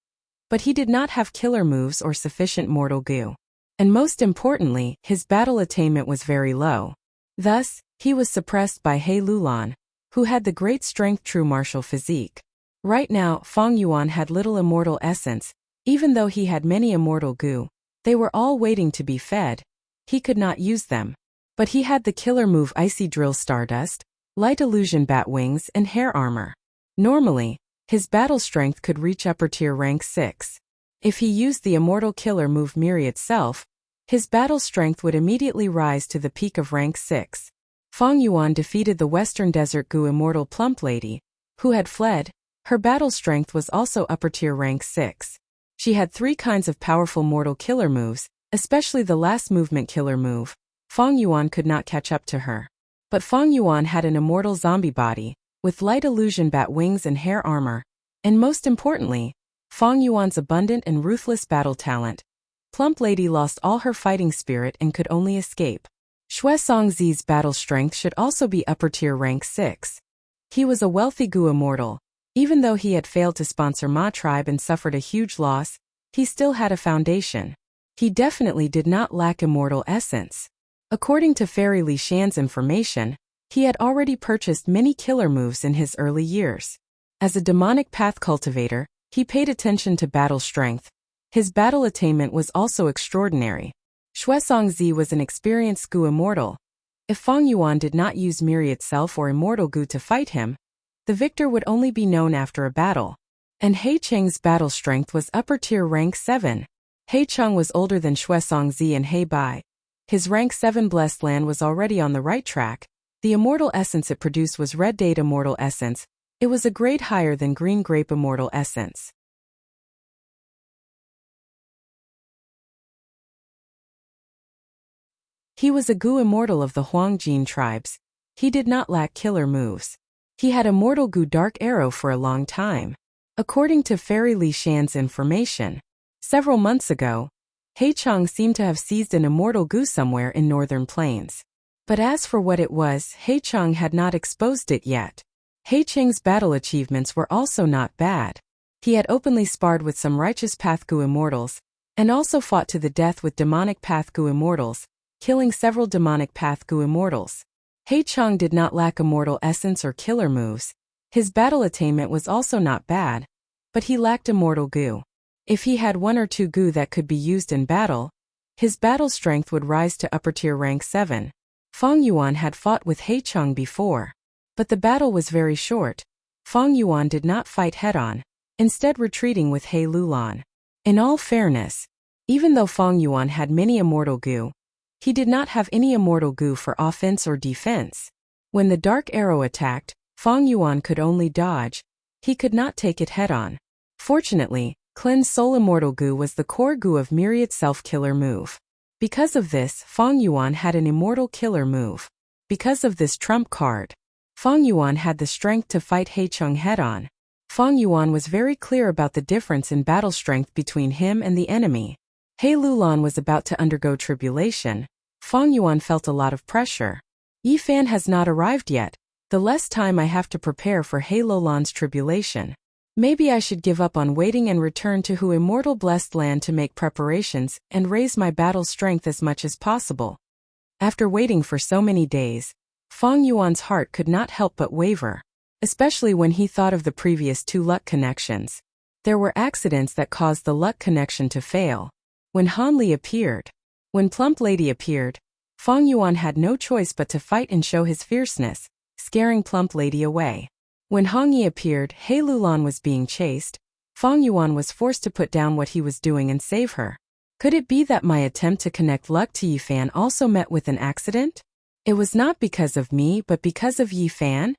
but he did not have killer moves or sufficient mortal Gu. And most importantly, his battle attainment was very low. Thus, he was suppressed by He Lulan, who had the great strength true martial physique. Right now, Feng Yuan had little Immortal Essence, even though he had many Immortal Gu. They were all waiting to be fed. He could not use them. But he had the killer move Icy Drill Stardust, Light Illusion Bat Wings, and Hair Armor. Normally, his battle strength could reach upper tier rank 6. If he used the immortal killer move Myriad itself, his battle strength would immediately rise to the peak of rank 6. Feng Yuan defeated the Western Desert Gu Immortal Plump Lady, who had fled. Her battle strength was also upper tier rank 6. She had 3 kinds of powerful mortal killer moves, especially the last movement killer move. Feng Yuan could not catch up to her. But Feng Yuan had an immortal zombie body, with light illusion bat wings and hair armor, and most importantly, Feng Yuan's abundant and ruthless battle talent. Plump Lady lost all her fighting spirit and could only escape. Shui Song Zi's battle strength should also be upper tier rank 6. He was a wealthy Gu Immortal. Even though he had failed to sponsor Ma Tribe and suffered a huge loss, he still had a foundation. He definitely did not lack immortal essence. According to Fairy Li Shan's information, he had already purchased many killer moves in his early years. As a demonic path cultivator, he paid attention to battle strength. His battle attainment was also extraordinary. Shui Song Zi was an experienced Gu Immortal. If Feng Yuan did not use Myriad Self or Immortal Gu to fight him, the victor would only be known after a battle. And He Cheng's battle strength was upper tier rank 7. He Cheng was older than Shui Song Zi and He Bai. His rank 7 blessed land was already on the right track. The immortal essence it produced was Red Date Immortal Essence. It was a grade higher than Green Grape Immortal Essence. He was a Gu Immortal of the Huangjin tribes. He did not lack killer moves. He had Immortal Gu Dark Arrow for a long time. According to Fairy Li Shan's information, several months ago, He Cheng seemed to have seized an Immortal Gu somewhere in Northern Plains. But as for what it was, He Cheng had not exposed it yet. He Cheng's battle achievements were also not bad. He had openly sparred with some Righteous Path Gu Immortals, and also fought to the death with Demonic Path Gu Immortals, killing several Demonic Path Gu Immortals. He Cheng did not lack immortal essence or killer moves. His battle attainment was also not bad, but he lacked immortal Gu. If he had 1 or 2 Gu that could be used in battle, his battle strength would rise to upper tier rank 7. Feng Yuan had fought with He Cheng before, but the battle was very short. Feng Yuan did not fight head-on, instead retreating with He Lulan. In all fairness, even though Feng Yuan had many immortal Gu, he did not have any immortal Gu for offense or defense. When the dark arrow attacked, Feng Yuan could only dodge. He could not take it head-on. Fortunately, Cleanse Soul Immortal Gu was the core Gu of Myriad Self-Killer move. Because of this, Feng Yuan had an immortal killer move. Because of this trump card, Feng Yuan had the strength to fight He Cheng head-on. Feng Yuan was very clear about the difference in battle strength between him and the enemy. He Lulan was about to undergo tribulation. Feng Yuan felt a lot of pressure. Yifan has not arrived yet. The less time I have to prepare for He Lulan's tribulation. Maybe I should give up on waiting and return to Hu Immortal Blessed Land to make preparations and raise my battle strength as much as possible. After waiting for so many days, Feng Yuan's heart could not help but waver, especially when he thought of the previous 2 luck connections. There were accidents that caused the luck connection to fail. When Han Li appeared, when Plump Lady appeared, Feng Yuan had no choice but to fight and show his fierceness, scaring Plump Lady away. When Hong Yi appeared, He Lulan was being chased. Fang Yuan was forced to put down what he was doing and save her. Could it be that my attempt to connect luck to Yi Fan also met with an accident? It was not because of me but because of Yi Fan?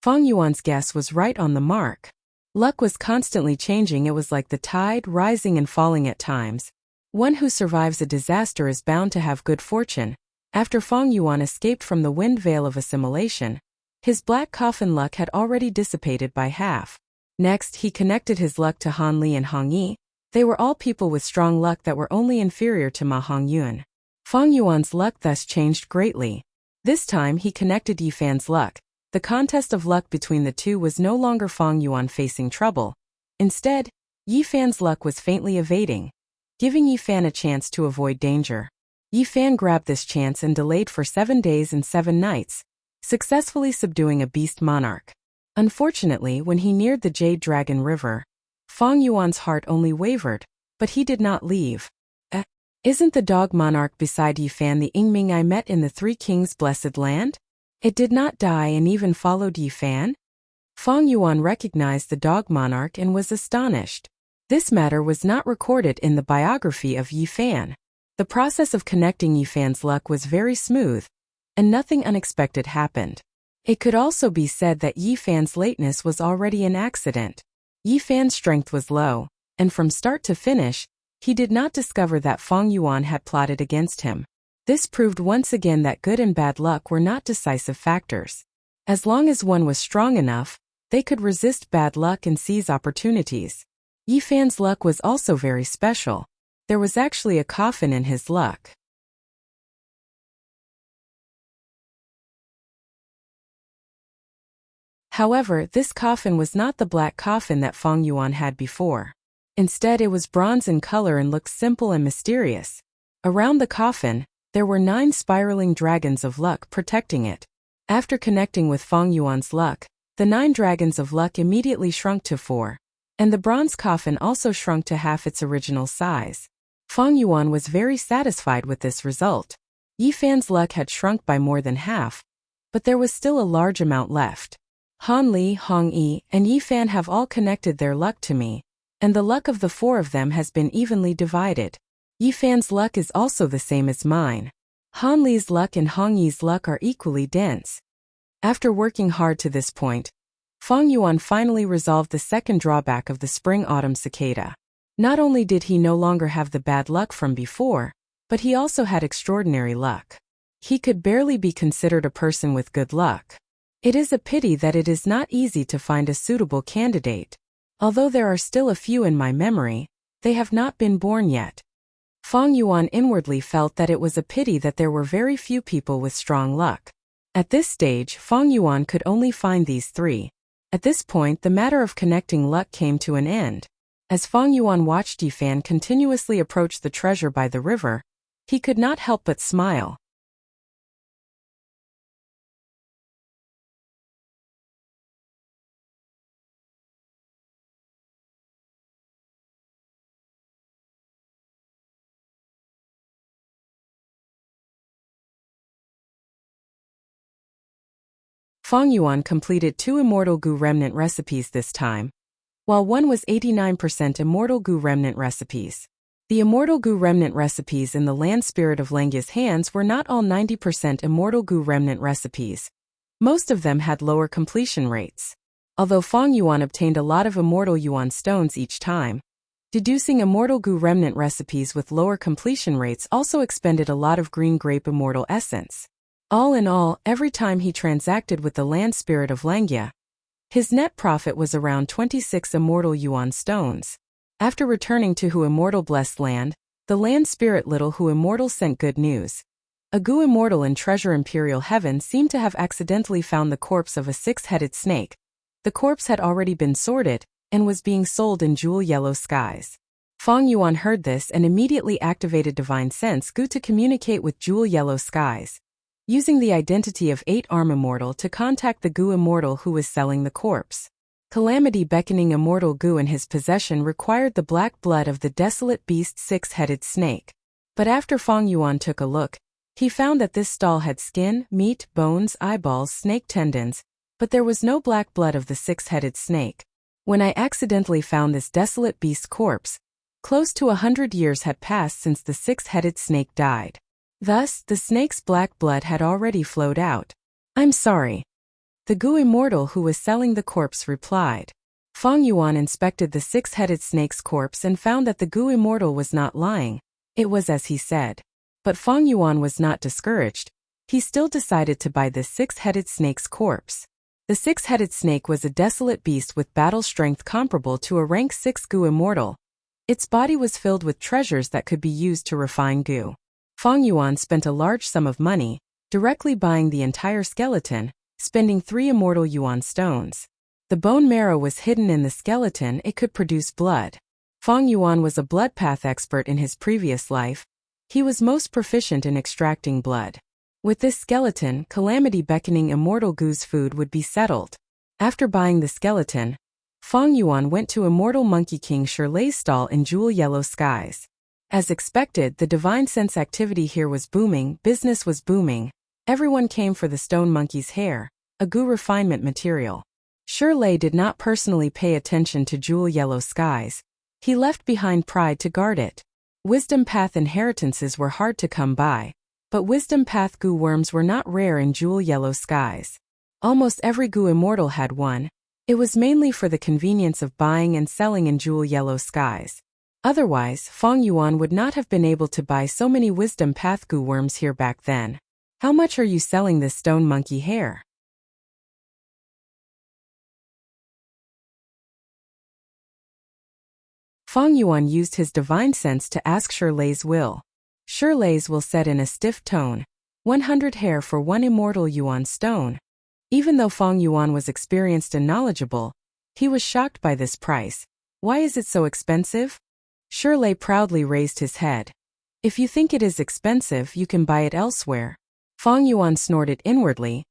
Fang Yuan's guess was right on the mark. Luck was constantly changing. It was like the tide, rising and falling at times. One who survives a disaster is bound to have good fortune. After Fang Yuan escaped from the wind veil of assimilation, his black coffin luck had already dissipated by half. Next, he connected his luck to Han Li and Hong Yi. They were all people with strong luck that were only inferior to Ma Hongyuan. Fang Yuan's luck thus changed greatly. This time he connected Yi Fan's luck. The contest of luck between the two was no longer Fang Yuan facing trouble. Instead, Yi Fan's luck was faintly evading, giving Yi Fan a chance to avoid danger. Yi Fan grabbed this chance and delayed for 7 days and 7 nights, successfully subduing a beast monarch. Unfortunately, when he neared the Jade Dragon River, Fang Yuan's heart only wavered, but he did not leave. Isn't the dog monarch beside Yi Fan the Yingming I met in the Three Kings' blessed land? It did not die and even followed Yi Fan? Fang Yuan recognized the dog monarch and was astonished. This matter was not recorded in the biography of Yi Fan. The process of connecting Yi Fan's luck was very smooth, and nothing unexpected happened. It could also be said that Yi Fan's lateness was already an accident. Yi Fan's strength was low, and from start to finish, he did not discover that Fang Yuan had plotted against him. This proved once again that good and bad luck were not decisive factors. As long as one was strong enough, they could resist bad luck and seize opportunities. Yi Fan's luck was also very special. There was actually a coffin in his luck. However, this coffin was not the black coffin that Fang Yuan had before. Instead, it was bronze in color and looked simple and mysterious. Around the coffin, there were 9 spiraling dragons of luck protecting it. After connecting with Fang Yuan's luck, the 9 dragons of luck immediately shrunk to 4, and the bronze coffin also shrunk to half its original size. Fang Yuan was very satisfied with this result. Yi Fan's luck had shrunk by more than half, but there was still a large amount left. Han Li, Hong Yi, and Yi Fan have all connected their luck to me, and the luck of the 4 of them has been evenly divided. Yi Fan's luck is also the same as mine. Han Li's luck and Hong Yi's luck are equally dense. After working hard to this point, Fang Yuan finally resolved the second drawback of the spring-autumn cicada. Not only did he no longer have the bad luck from before, but he also had extraordinary luck. He could barely be considered a person with good luck. It is a pity that it is not easy to find a suitable candidate. Although there are still a few in my memory, they have not been born yet. Fang Yuan inwardly felt that it was a pity that there were very few people with strong luck. At this stage, Fang Yuan could only find these 3. At this point, the matter of connecting luck came to an end. As Fang Yuan watched Yi Fan continuously approach the treasure by the river, he could not help but smile. Fang Yuan completed 2 Immortal Gu Remnant recipes this time, while one was 89% Immortal Gu Remnant recipes. The Immortal Gu Remnant recipes in the Land Spirit of Langya's hands were not all 90% Immortal Gu Remnant recipes. Most of them had lower completion rates. Although Fang Yuan obtained a lot of Immortal Yuan stones each time, deducing Immortal Gu Remnant recipes with lower completion rates also expended a lot of green grape Immortal essence. All in all, every time he transacted with the Land Spirit of Langya, his net profit was around 26 Immortal Yuan stones. After returning to Hu Immortal Blessed Land, the Land Spirit Little Hu Immortal sent good news. A Gu Immortal in Treasure Imperial Heaven seemed to have accidentally found the corpse of a 6-headed snake. The corpse had already been sorted, and was being sold in jewel yellow skies. Fang Yuan heard this and immediately activated Divine Sense Gu to communicate with jewel yellow skies, using the identity of 8-Arm Immortal to contact the Gu Immortal who was selling the corpse. Calamity beckoning Immortal Gu in his possession required the black blood of the desolate beast 6-headed snake. But after Fang Yuan took a look, he found that this stall had skin, meat, bones, eyeballs, snake tendons, But there was no black blood of the six-headed snake. When I accidentally found this desolate beast's corpse, close to 100 years had passed since the six-headed snake died. Thus, the snake's black blood had already flowed out. I'm sorry. The Gu immortal who was selling the corpse replied. Feng Yuan inspected the six-headed snake's corpse and found that the Gu immortal was not lying. It was as he said. But Feng Yuan was not discouraged. He still decided to buy this six-headed snake's corpse. The six-headed snake was a desolate beast with battle strength comparable to a rank 6 Gu immortal. Its body was filled with treasures that could be used to refine Gu. Feng Yuan spent a large sum of money, directly buying the entire skeleton, spending 3 immortal yuan stones. The bone marrow was hidden in the skeleton. It could produce blood. Feng Yuan was a blood path expert in his previous life. He was most proficient in extracting blood. With this skeleton, calamity beckoning immortal Gu's food would be settled. After buying the skeleton, Feng Yuan went to Immortal Monkey King Shirley's stall in Jewel Yellow Skies. As expected, the divine sense activity here was booming, business was booming. Everyone came for the stone monkey's hair, a Gu refinement material. Shirley did not personally pay attention to Jewel Yellow Skies. He left behind pride to guard it. Wisdom path inheritances were hard to come by, but wisdom path Gu worms were not rare in Jewel Yellow Skies. Almost every Gu immortal had one. It was mainly for the convenience of buying and selling in Jewel Yellow Skies. Otherwise, Feng Yuan would not have been able to buy so many wisdom path Gu worms here back then. How much are you selling this stone monkey hair? Feng Yuan used his divine sense to ask Shirley's will. Shirley's will said in a stiff tone, 100 hair for 1 immortal yuan stone. Even though Feng Yuan was experienced and knowledgeable, he was shocked by this price. Why is it so expensive? Shirley proudly raised his head. If you think it is expensive, you can buy it elsewhere. Feng Yuan snorted inwardly.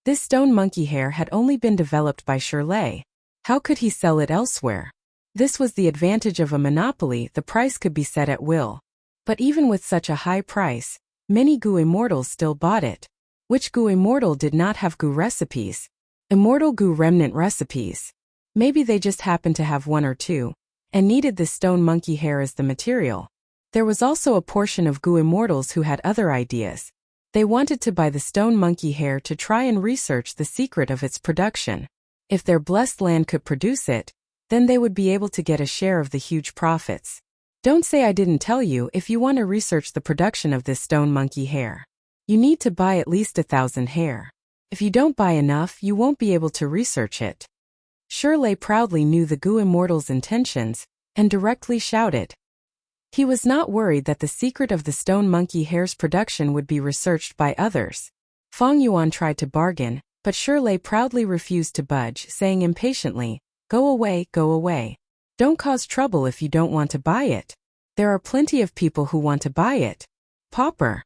This stone monkey hair had only been developed by Shirley. How could he sell it elsewhere? This was the advantage of a monopoly. The price could be set at will. But even with such a high price, many Gu immortals still bought it. Which Gu immortal did not have Gu recipes? Immortal Gu remnant recipes. Maybe they just happened to have 1 or 2, and needed this stone monkey hair as the material. There was also a portion of Gu immortals who had other ideas. They wanted to buy the stone monkey hair to try and research the secret of its production. If their blessed land could produce it, then they would be able to get a share of the huge profits. Don't say I didn't tell you. If you want to research the production of this stone monkey hair, you need to buy at least 1,000 hair. If you don't buy enough, you won't be able to research it. Shirley proudly knew the Gu immortal's intentions, and directly shouted. He was not worried that the secret of the stone monkey hair's production would be researched by others. Feng Yuan tried to bargain, but Shirley proudly refused to budge, saying impatiently, Go away, go away. Don't cause trouble if you don't want to buy it. There are plenty of people who want to buy it. Pauper.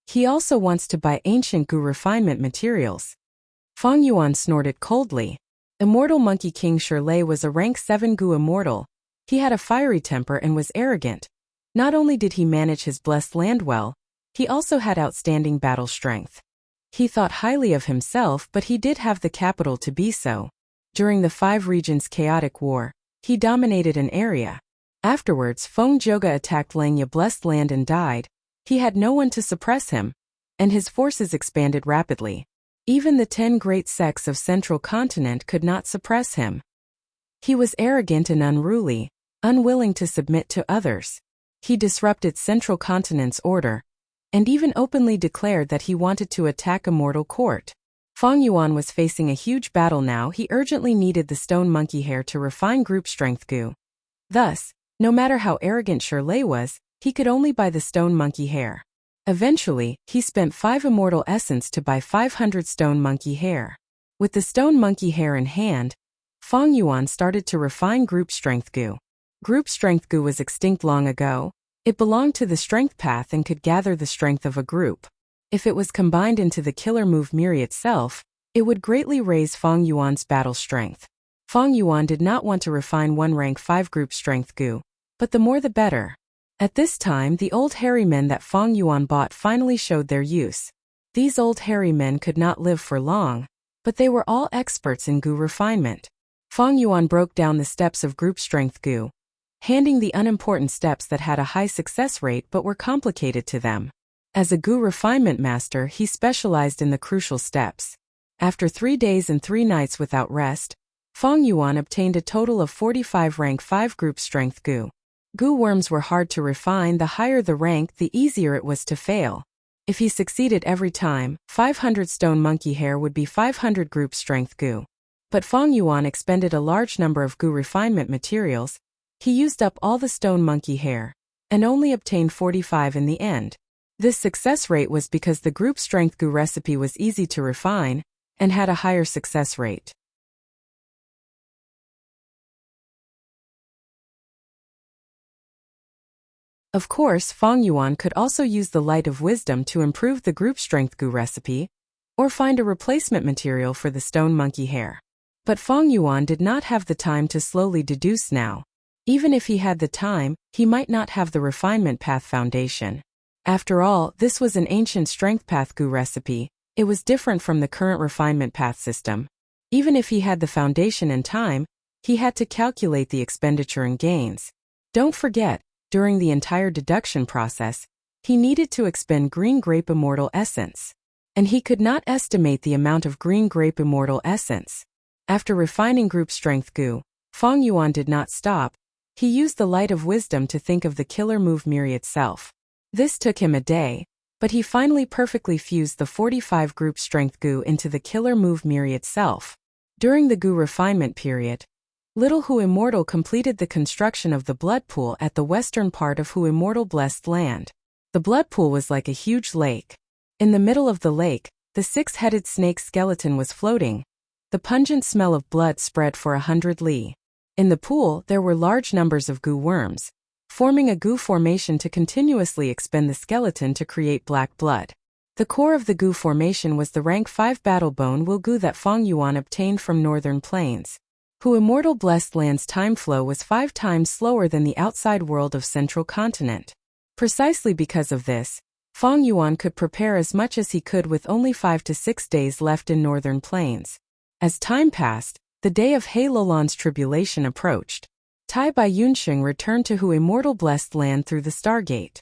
He also wants to buy ancient Gu refinement materials. Feng Yuan snorted coldly. Immortal Monkey King Shirley was a rank 7 Gu immortal. He had a fiery temper and was arrogant. Not only did he manage his blessed land well, he also had outstanding battle strength. He thought highly of himself, but he did have the capital to be so. During the 5 regions chaotic war, he dominated an area. Afterwards, Feng Joga attacked Langya blessed land and died. He had no one to suppress him, and his forces expanded rapidly. Even the 10 great sects of Central Continent could not suppress him. He was arrogant and unruly, unwilling to submit to others. He disrupted Central Continent's order, and even openly declared that he wanted to attack Immortal Court. Feng Yuan was facing a huge battle now. He urgently needed the stone monkey hair to refine group strength Gu. Thus, no matter how arrogant Shirley was, he could only buy the stone monkey hair. Eventually, he spent 5 immortal essence to buy 500 stone monkey hair. With the stone monkey hair in hand, Feng Yuan started to refine group strength Gu. Group strength Gu was extinct long ago. It belonged to the strength path and could gather the strength of a group. If it was combined into the killer move Miri itself, it would greatly raise Feng Yuan's battle strength. Feng Yuan did not want to refine 1 rank 5 group strength Gu, but the more the better. At this time, the old hairy men that Feng Yuan bought finally showed their use. These old hairy men could not live for long. but they were all experts in goo refinement. Fang Yuan broke down the steps of group strength goo, handing the unimportant steps that had a high success rate but were complicated to them. As a goo refinement master, he specialized in the crucial steps. After 3 days and 3 nights without rest, Fang Yuan obtained a total of 45 rank 5 group strength goo. Goo worms were hard to refine. The higher the rank, the easier it was to fail. If he succeeded every time, 500 stone monkey hair would be 500 group strength goo. But Fang Yuan expended a large number of goo refinement materials. He used up all the stone monkey hair, and only obtained 45 in the end. This success rate was because the group strength goo recipe was easy to refine, and had a higher success rate. Of course, Fang Yuan could also use the light of wisdom to improve the group strength goo recipe, or find a replacement material for the stone monkey hair. But Fang Yuan did not have the time to slowly deduce now. Even if he had the time, he might not have the refinement path foundation. After all, this was an ancient strength path goo recipe. It was different from the current refinement path system. Even if he had the foundation and time, he had to calculate the expenditure and gains. Don't forget, during the entire deduction process, he needed to expend green grape immortal essence. And he could not estimate the amount of green grape immortal essence. After refining group strength goo, Fang Yuan did not stop. He used the light of wisdom to think of the killer move Miri itself. This took him a day, but he finally perfectly fused the 45 group strength goo into the killer move Miri itself. During the goo refinement period, Little Hu Immortal completed the construction of the blood pool at the western part of Hu Immortal Blessed Land. The blood pool was like a huge lake. In the middle of the lake, the 6-headed snake skeleton was floating. The pungent smell of blood spread for 100 li. In the pool, there were large numbers of goo worms, forming a goo formation to continuously expend the skeleton to create black blood. The core of the goo formation was the rank 5 battle bone will goo that Fang Yuan obtained from northern plains. Hu Immortal Blessed Land's time flow was 5 times slower than the outside world of Central Continent. Precisely because of this, Fang Yuan could prepare as much as he could with only 5 to 6 days left in northern plains. As time passed, the day of He Lolan's tribulation approached. Tai Bai Yunxing returned to Hu Immortal Blessed Land through the Stargate.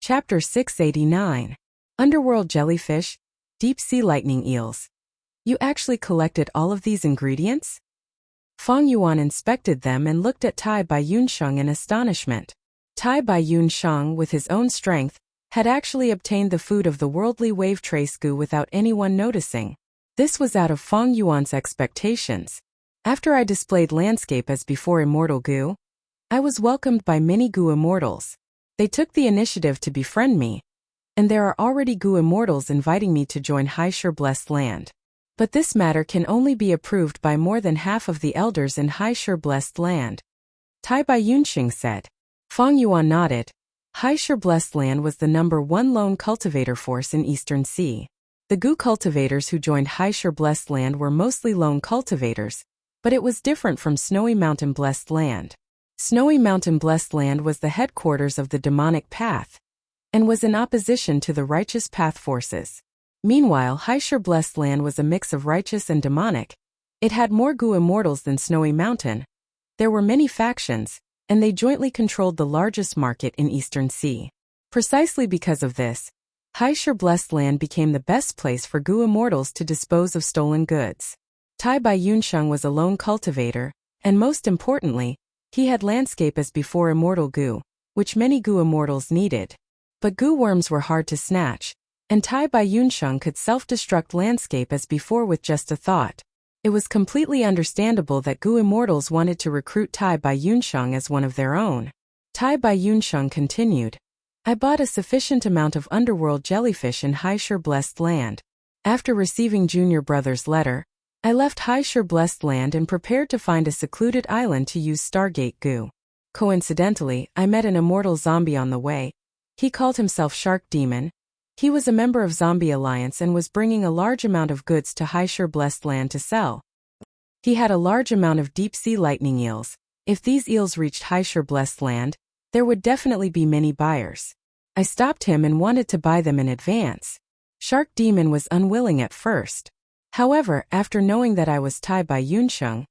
Chapter 689. Underworld Jellyfish, Deep Sea Lightning Eels. You actually collected all of these ingredients? Fang Yuan inspected them and looked at Tai Bai Yunxing in astonishment. Tai Bai Yunxing, with his own strength, had actually obtained the food of the worldly wave trace goo without anyone noticing. This was out of Fang Yuan's expectations. After I displayed landscape as before immortal goo, I was welcomed by many goo immortals. They took the initiative to befriend me, and there are already goo immortals inviting me to join Haishur Blessed Land. But this matter can only be approved by more than half of the elders in Haishur Blessed Land. Tai Bai Yunxing said. Fang Yuan nodded. Haishur Blessed Land was the #1 lone cultivator force in Eastern Sea. The goo cultivators who joined Haishur Blessed Land were mostly lone cultivators, but it was different from Snowy Mountain Blessed Land. Snowy Mountain Blessed Land was the headquarters of the demonic path, and was in opposition to the righteous path forces. Meanwhile, Haishur Blessed Land was a mix of righteous and demonic. It had more goo immortals than Snowy Mountain. There were many factions, and they jointly controlled the largest market in Eastern Sea. Precisely because of this, Haishur Blessed Land became the best place for goo immortals to dispose of stolen goods. Tai Bai Yunxing was a lone cultivator, and most importantly, he had landscape as before immortal goo, which many goo immortals needed. But goo worms were hard to snatch, and Tai Bai Yunxing could self-destruct landscape as before with just a thought. It was completely understandable that goo immortals wanted to recruit Tai Bai Yunxing as one of their own. Tai Bai Yunxing continued. I bought a sufficient amount of underworld jellyfish in Haishur Blessed Land. After receiving Junior Brother's letter, I left Haishur Blessed Land and prepared to find a secluded island to use Stargate goo. Coincidentally, I met an immortal zombie on the way. He called himself Shark Demon. He was a member of Zombie Alliance and was bringing a large amount of goods to Haishur Blessed Land to sell. He had a large amount of deep-sea lightning eels. If these eels reached Haishur blessed land, there would definitely be many buyers. I stopped him and wanted to buy them in advance. Shark Demon was unwilling at first. However, after knowing that I was Tai by Yunsheng,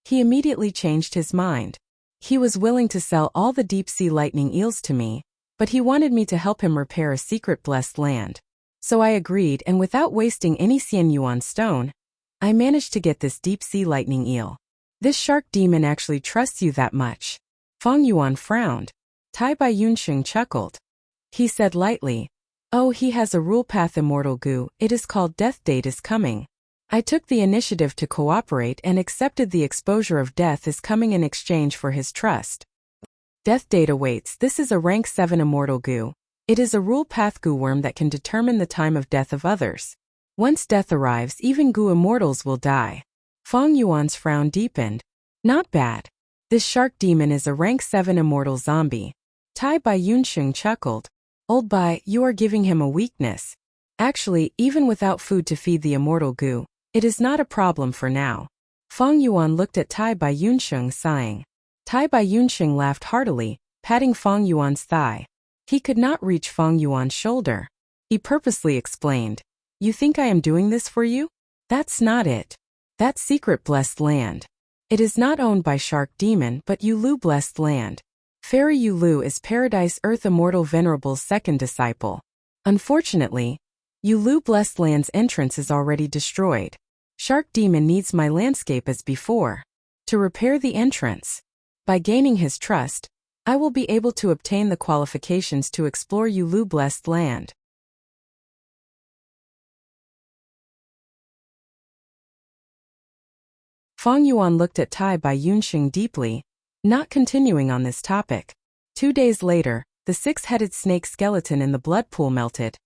he immediately changed his mind. He was willing to sell all the deep-sea lightning eels to me, but he wanted me to help him repair a secret blessed land. So I agreed, and without wasting any Xian Yuan stone, I managed to get this deep-sea lightning eel. This shark demon actually trusts you that much. Feng Yuan frowned. Tai Bai Yunsheng chuckled. He said lightly, "Oh, he has a rule path immortal goo, it is called Death Date is coming." I took the initiative to cooperate and accepted the exposure of death is coming in exchange for his trust. Death Date awaits. This is a rank 7 immortal goo. It is a rule path goo worm that can determine the time of death of others. Once death arrives, even goo immortals will die. Feng Yuan's frown deepened. Not bad. This shark demon is a rank 7 immortal zombie. Tai Bai Yunsheng chuckled. Old Bai, you are giving him a weakness. Actually, even without food to feed the immortal goo, it is not a problem for now. Feng Yuan looked at Tai Bai Yunsheng sighing. Tai Bai Yunsheng laughed heartily, patting Feng Yuan's thigh. He could not reach Feng Yuan's shoulder. He purposely explained. You think I am doing this for you? That's not it. That secret blessed land. It is not owned by Shark Demon but Yulu blessed land. Fairy Yulu is Paradise Earth Immortal Venerable's second disciple. Unfortunately, Yulu blessed land's entrance is already destroyed. Shark Demon needs my landscape as before. To repair the entrance. By gaining his trust, I will be able to obtain the qualifications to explore Yulu blessed land. Feng Yuan looked at Tai Bai Yunsheng deeply, not continuing on this topic. 2 days later, the 6-headed snake skeleton in the blood pool melted.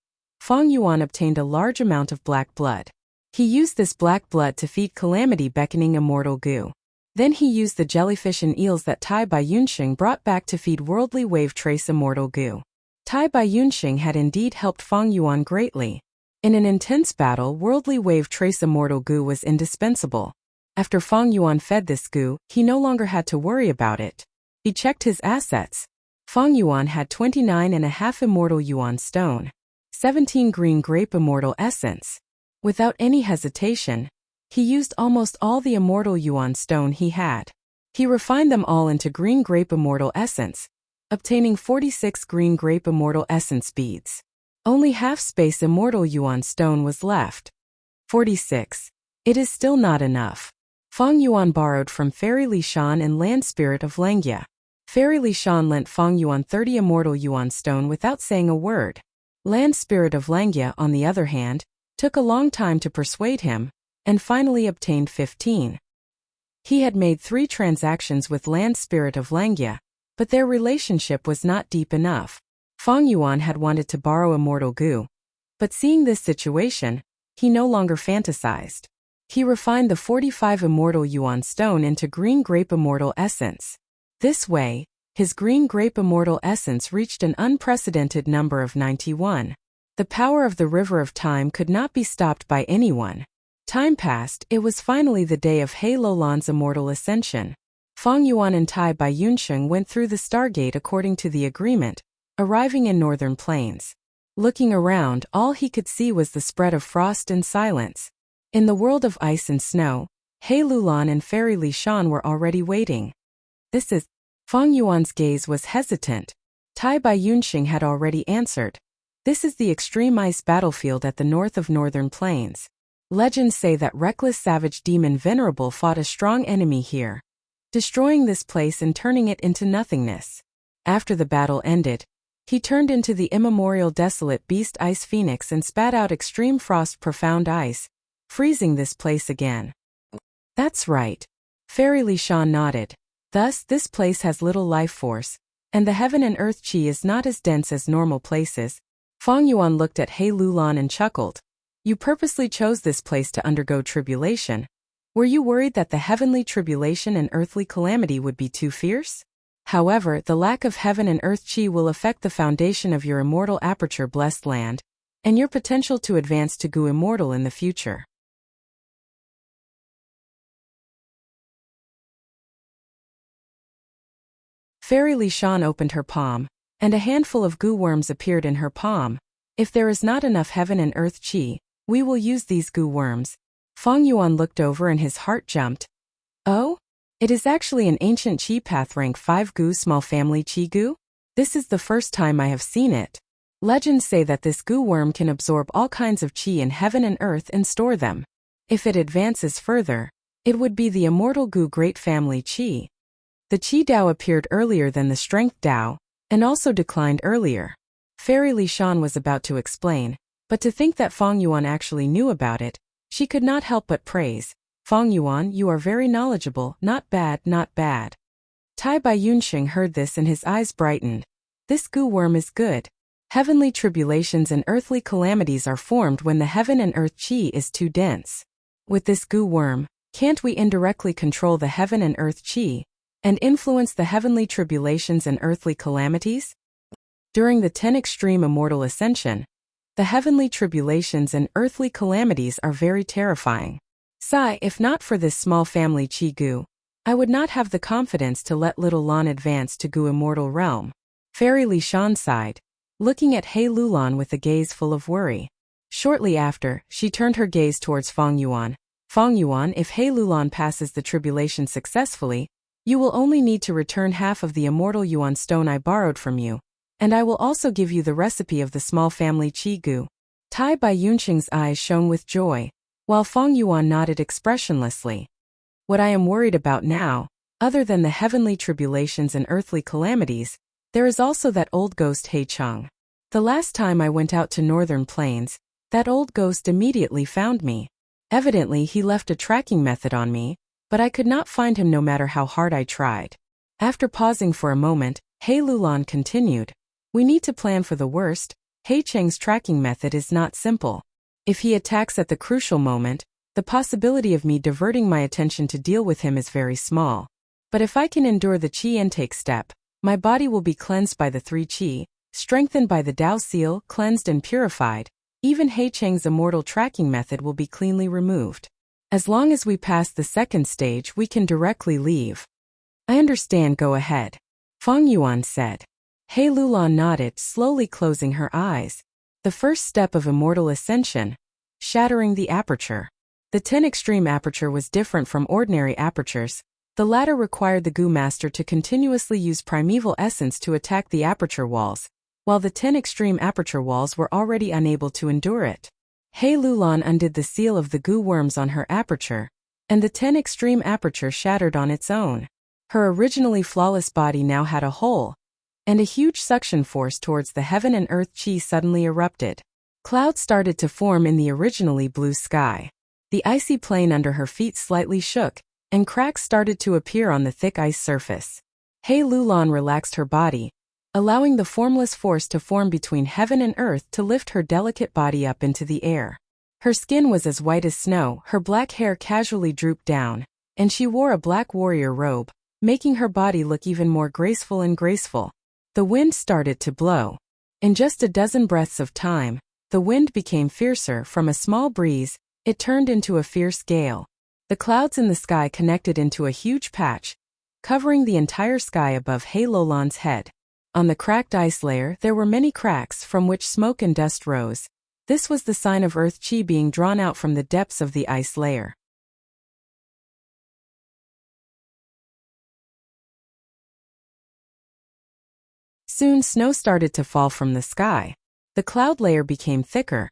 Feng Yuan obtained a large amount of black blood. He used this black blood to feed Calamity beckoning immortal goo. Then he used the jellyfish and eels that Tai Bai Yunsheng brought back to feed worldly wave trace immortal goo. Tai Bai Yunsheng had indeed helped Feng Yuan greatly. In an intense battle, worldly wave trace immortal goo was indispensable. After Feng Yuan fed this goo, he no longer had to worry about it. He checked his assets. Feng Yuan had 29.5 immortal yuan stone, 17 green grape immortal essence. Without any hesitation, he used almost all the immortal yuan stone he had. He refined them all into green grape immortal essence, obtaining 46 green grape immortal essence beads. Only half space immortal yuan stone was left. 46. It is still not enough. Feng Yuan borrowed from Fairy Li Shan and Land Spirit of Langia. Fairy Li Shan lent Feng Yuan 30 immortal yuan stone without saying a word. Land Spirit of Langia, on the other hand, took a long time to persuade him, and finally obtained 15. He had made 3 transactions with Land Spirit of Langia, but their relationship was not deep enough. Feng Yuan had wanted to borrow immortal goo, but seeing this situation, he no longer fantasized. He refined the 45 immortal yuan stone into green grape immortal essence. This way, his green grape immortal essence reached an unprecedented number of 91. The power of the river of time could not be stopped by anyone. Time passed. It was finally the day of He Lolan's immortal ascension. Feng Yuan and Tai Bai Yunsheng went through the Stargate according to the agreement, arriving in northern plains. Looking around, all he could see was the spread of frost and silence. In the world of ice and snow, He Lulan and Fairy Li Shan were already waiting. This is... Feng Yuan's gaze was hesitant. Tai Bai Yunsheng had already answered. This is the extreme ice battlefield at the north of northern plains. Legends say that reckless savage demon Venerable fought a strong enemy here, destroying this place and turning it into nothingness. After the battle ended, he turned into the immemorial desolate beast Ice Phoenix and spat out extreme frost profound ice, freezing this place again. That's right. Fairy Li Shan nodded. Thus, this place has little life force, and the heaven and earth chi is not as dense as normal places. Feng Yuan looked at He Lulan and chuckled. You purposely chose this place to undergo tribulation. Were you worried that the heavenly tribulation and earthly calamity would be too fierce? However, the lack of heaven and earth chi will affect the foundation of your immortal aperture blessed land, and your potential to advance to Gu immortal in the future. Fairy Li Shan opened her palm, and a handful of goo worms appeared in her palm. If there is not enough heaven and earth qi, we will use these goo worms. Fang Yuan looked over and his heart jumped. Oh? It is actually an ancient qi path rank 5 goo small family qi goo? This is the first time I have seen it. Legends say that this goo worm can absorb all kinds of qi in heaven and earth and store them. If it advances further, it would be the immortal goo great family qi. The qi Dao appeared earlier than the strength Dao, and also declined earlier. Fairy Li Shan was about to explain, but to think that Fang Yuan actually knew about it, she could not help but praise. Fang Yuan, you are very knowledgeable, not bad, not bad. Tai Bai Yunxing heard this and his eyes brightened. This goo worm is good. Heavenly tribulations and earthly calamities are formed when the heaven and earth qi is too dense. With this goo worm, can't we indirectly control the heaven and earth qi, and influence the heavenly tribulations and earthly calamities? During the 10 extreme immortal ascension, the heavenly tribulations and earthly calamities are very terrifying. Sigh, if not for this small family qi goo, I would not have the confidence to let little Lan advance to goo immortal realm. Fairy Li Shan sighed, looking at He Lulan with a gaze full of worry. Shortly after, she turned her gaze towards Fang Yuan. Fang Yuan, if He Lulan passes the tribulation successfully, you will only need to return half of the immortal Yuan stone I borrowed from you, and I will also give you the recipe of the small family qi goo. Tai Bai Yunxing's eyes shone with joy, while Fang Yuan nodded expressionlessly. What I am worried about now, other than the heavenly tribulations and earthly calamities, there is also that old ghost He Cheng. The last time I went out to northern plains, that old ghost immediately found me. Evidently he left a tracking method on me, but I could not find him no matter how hard I tried. After pausing for a moment, He Lulan continued. We need to plan for the worst. He Cheng's tracking method is not simple. If he attacks at the crucial moment, the possibility of me diverting my attention to deal with him is very small. But if I can endure the qi intake step, my body will be cleansed by the 3 qi, strengthened by the Dao seal, cleansed and purified. Even He Cheng's immortal tracking method will be cleanly removed. As long as we pass the second stage, we can directly leave. I understand, go ahead. Fang Yuan said. He Lulan nodded, slowly closing her eyes. The first step of immortal ascension, shattering the aperture. The 10 extreme aperture was different from ordinary apertures. The latter required the goo master to continuously use primeval essence to attack the aperture walls, while the 10 extreme aperture walls were already unable to endure it. He Lulan undid the seal of the goo worms on her aperture, and the 10 extreme aperture shattered on its own. Her originally flawless body now had a hole, and a huge suction force towards the heaven and earth qi suddenly erupted. Clouds started to form in the originally blue sky. The icy plain under her feet slightly shook, and cracks started to appear on the thick ice surface. He Lulan relaxed her body, allowing the formless force to form between heaven and earth to lift her delicate body up into the air. Her skin was as white as snow, her black hair casually drooped down, and she wore a black warrior robe, making her body look even more graceful and graceful. The wind started to blow. In just a dozen breaths of time, the wind became fiercer. From a small breeze, it turned into a fierce gale. The clouds in the sky connected into a huge patch, covering the entire sky above He Lulan's head. On the cracked ice layer, there were many cracks from which smoke and dust rose. This was the sign of earth qi being drawn out from the depths of the ice layer. Soon snow started to fall from the sky. The cloud layer became thicker,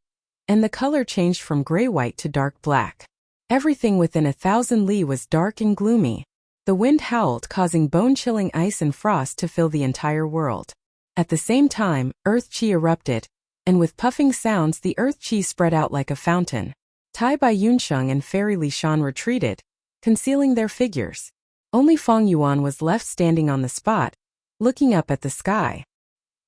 and the color changed from gray-white to dark black. Everything within 1,000 li was dark and gloomy. The wind howled, causing bone-chilling ice and frost to fill the entire world. At the same time, earth qi erupted, and with puffing sounds the earth qi spread out like a fountain. Tai Bai Yunxing and Fairy Li Shan retreated, concealing their figures. Only Fang Yuan was left standing on the spot, looking up at the sky.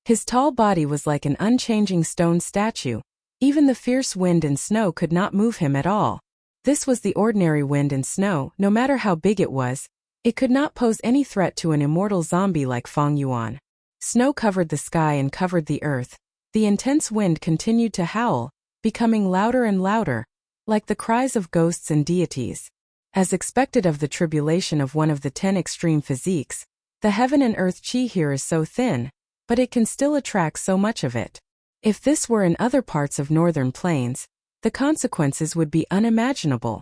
His tall body was like an unchanging stone statue. Even the fierce wind and snow could not move him at all. This was the ordinary wind and snow. No matter how big it was, it could not pose any threat to an immortal zombie like Fang Yuan. Snow covered the sky and covered the earth. The intense wind continued to howl, becoming louder and louder, like the cries of ghosts and deities. As expected of the tribulation of one of the 10 extreme physiques, The heaven and earth chi here is so thin, but it can still attract so much of it. If this were in other parts of northern plains, the consequences would be unimaginable.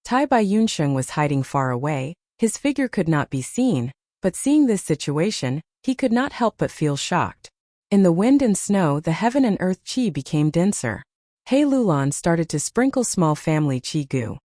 Tai Bai Yunsheng was hiding far away, his figure could not be seen, but seeing this situation, he could not help but feel shocked. In the wind and snow, the heaven and earth chi became denser. He Lulan started to sprinkle small family chi goo.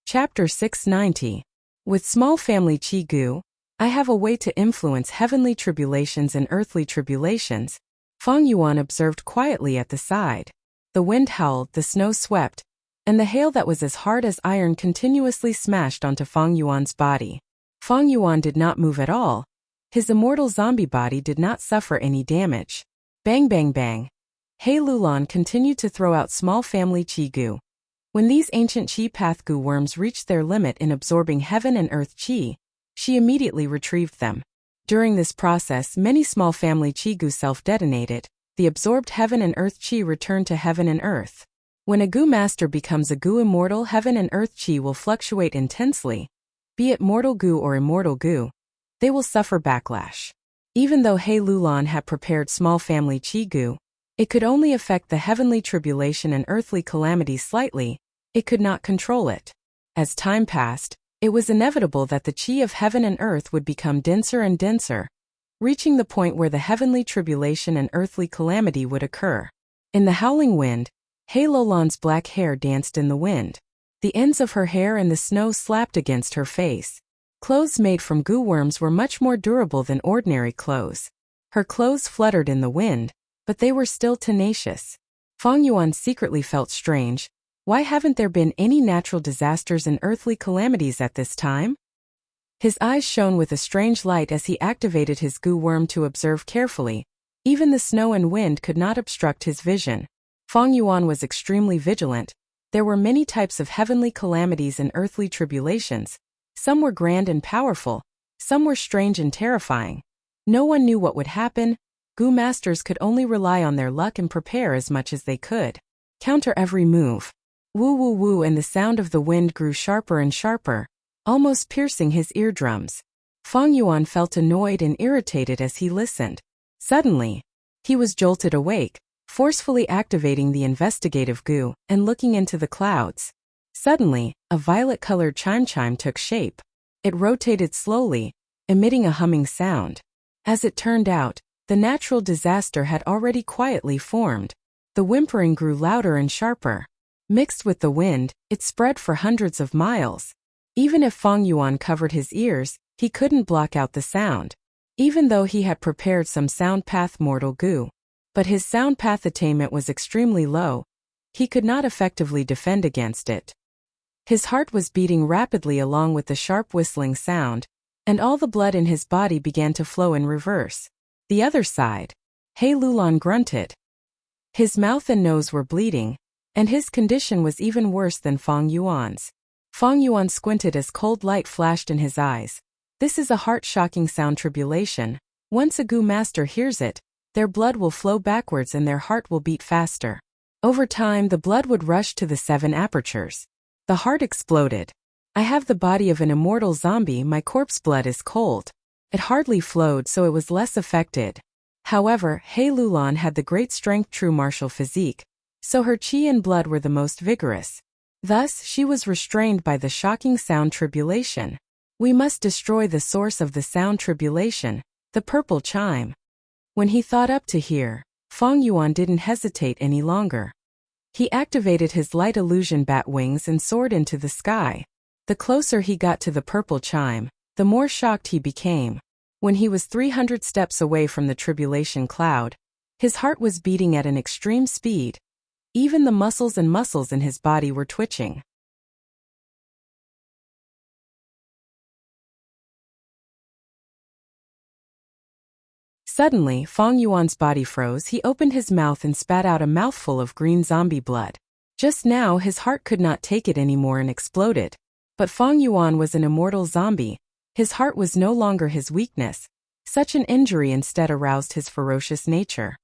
Chapter 690. With small family chi goo, I have a way to influence heavenly tribulations and earthly tribulations, Fang Yuan observed quietly at the side. The wind howled, the snow swept, and the hail that was as hard as iron continuously smashed onto Fang Yuan's body. Fang Yuan did not move at all. His immortal zombie body did not suffer any damage. Bang bang bang. He Lulan continued to throw out small family chi goo. When these ancient chi path goo worms reached their limit in absorbing heaven and earth chi, she immediately retrieved them. During this process, many small family chi goo self-detonated. The absorbed heaven and earth chi returned to heaven and earth. When a goo master becomes a goo immortal, heaven and earth chi will fluctuate intensely. Be it mortal goo or immortal goo, they will suffer backlash. Even though He Lulan had prepared small family chi goo, it could only affect the heavenly tribulation and earthly calamity slightly. It could not control it. As time passed, it was inevitable that the chi of heaven and earth would become denser and denser, reaching the point where the heavenly tribulation and earthly calamity would occur. In the howling wind, He Lulan's black hair danced in the wind. The ends of her hair and the snow slapped against her face. Clothes made from goo worms were much more durable than ordinary clothes. Her clothes fluttered in the wind, but they were still tenacious. Fang Yuan secretly felt strange. Why haven't there been any natural disasters and earthly calamities at this time? His eyes shone with a strange light as he activated his goo worm to observe carefully. Even the snow and wind could not obstruct his vision. Fang Yuan was extremely vigilant. There were many types of heavenly calamities and earthly tribulations. Some were grand and powerful. Some were strange and terrifying. No one knew what would happen. Goo masters could only rely on their luck and prepare as much as they could. Counter every move. Woo woo woo, and the sound of the wind grew sharper and sharper, almost piercing his eardrums. Fang Yuan felt annoyed and irritated as he listened. Suddenly, he was jolted awake, forcefully activating the investigative goo and looking into the clouds. Suddenly, a violet-colored chime took shape. It rotated slowly, emitting a humming sound. As it turned out, the natural disaster had already quietly formed. The whimpering grew louder and sharper. Mixed with the wind, it spread for hundreds of miles. Even if Fang Yuan covered his ears, he couldn't block out the sound. Even though he had prepared some sound path mortal goo. But his sound path attainment was extremely low. He could not effectively defend against it. His heart was beating rapidly along with the sharp whistling sound, and all the blood in his body began to flow in reverse. The other side. He Lulan grunted. His mouth and nose were bleeding, and his condition was even worse than Fang Yuan's. Fang Yuan squinted as cold light flashed in his eyes. This is a heart-shocking sound tribulation. Once a goo master hears it, their blood will flow backwards and their heart will beat faster. Over time, the blood would rush to the 7 apertures. The heart exploded. I have the body of an immortal zombie. My corpse blood is cold. It hardly flowed, so it was less affected. However, He Lulan had the great strength, true martial physique, so her chi and blood were the most vigorous. Thus, she was restrained by the shocking sound tribulation. We must destroy the source of the sound tribulation, the purple chime. When he thought up to here, Fang Yuan didn't hesitate any longer. He activated his light illusion bat wings and soared into the sky. The closer he got to the purple chime, the more shocked he became. When he was 300 steps away from the tribulation cloud, his heart was beating at an extreme speed. Even the muscles in his body were twitching. Suddenly, Fang Yuan's body froze. He opened his mouth and spat out a mouthful of green zombie blood. Just now, his heart could not take it anymore and exploded. But Fang Yuan was an immortal zombie. His heart was no longer his weakness. Such an injury instead aroused his ferocious nature.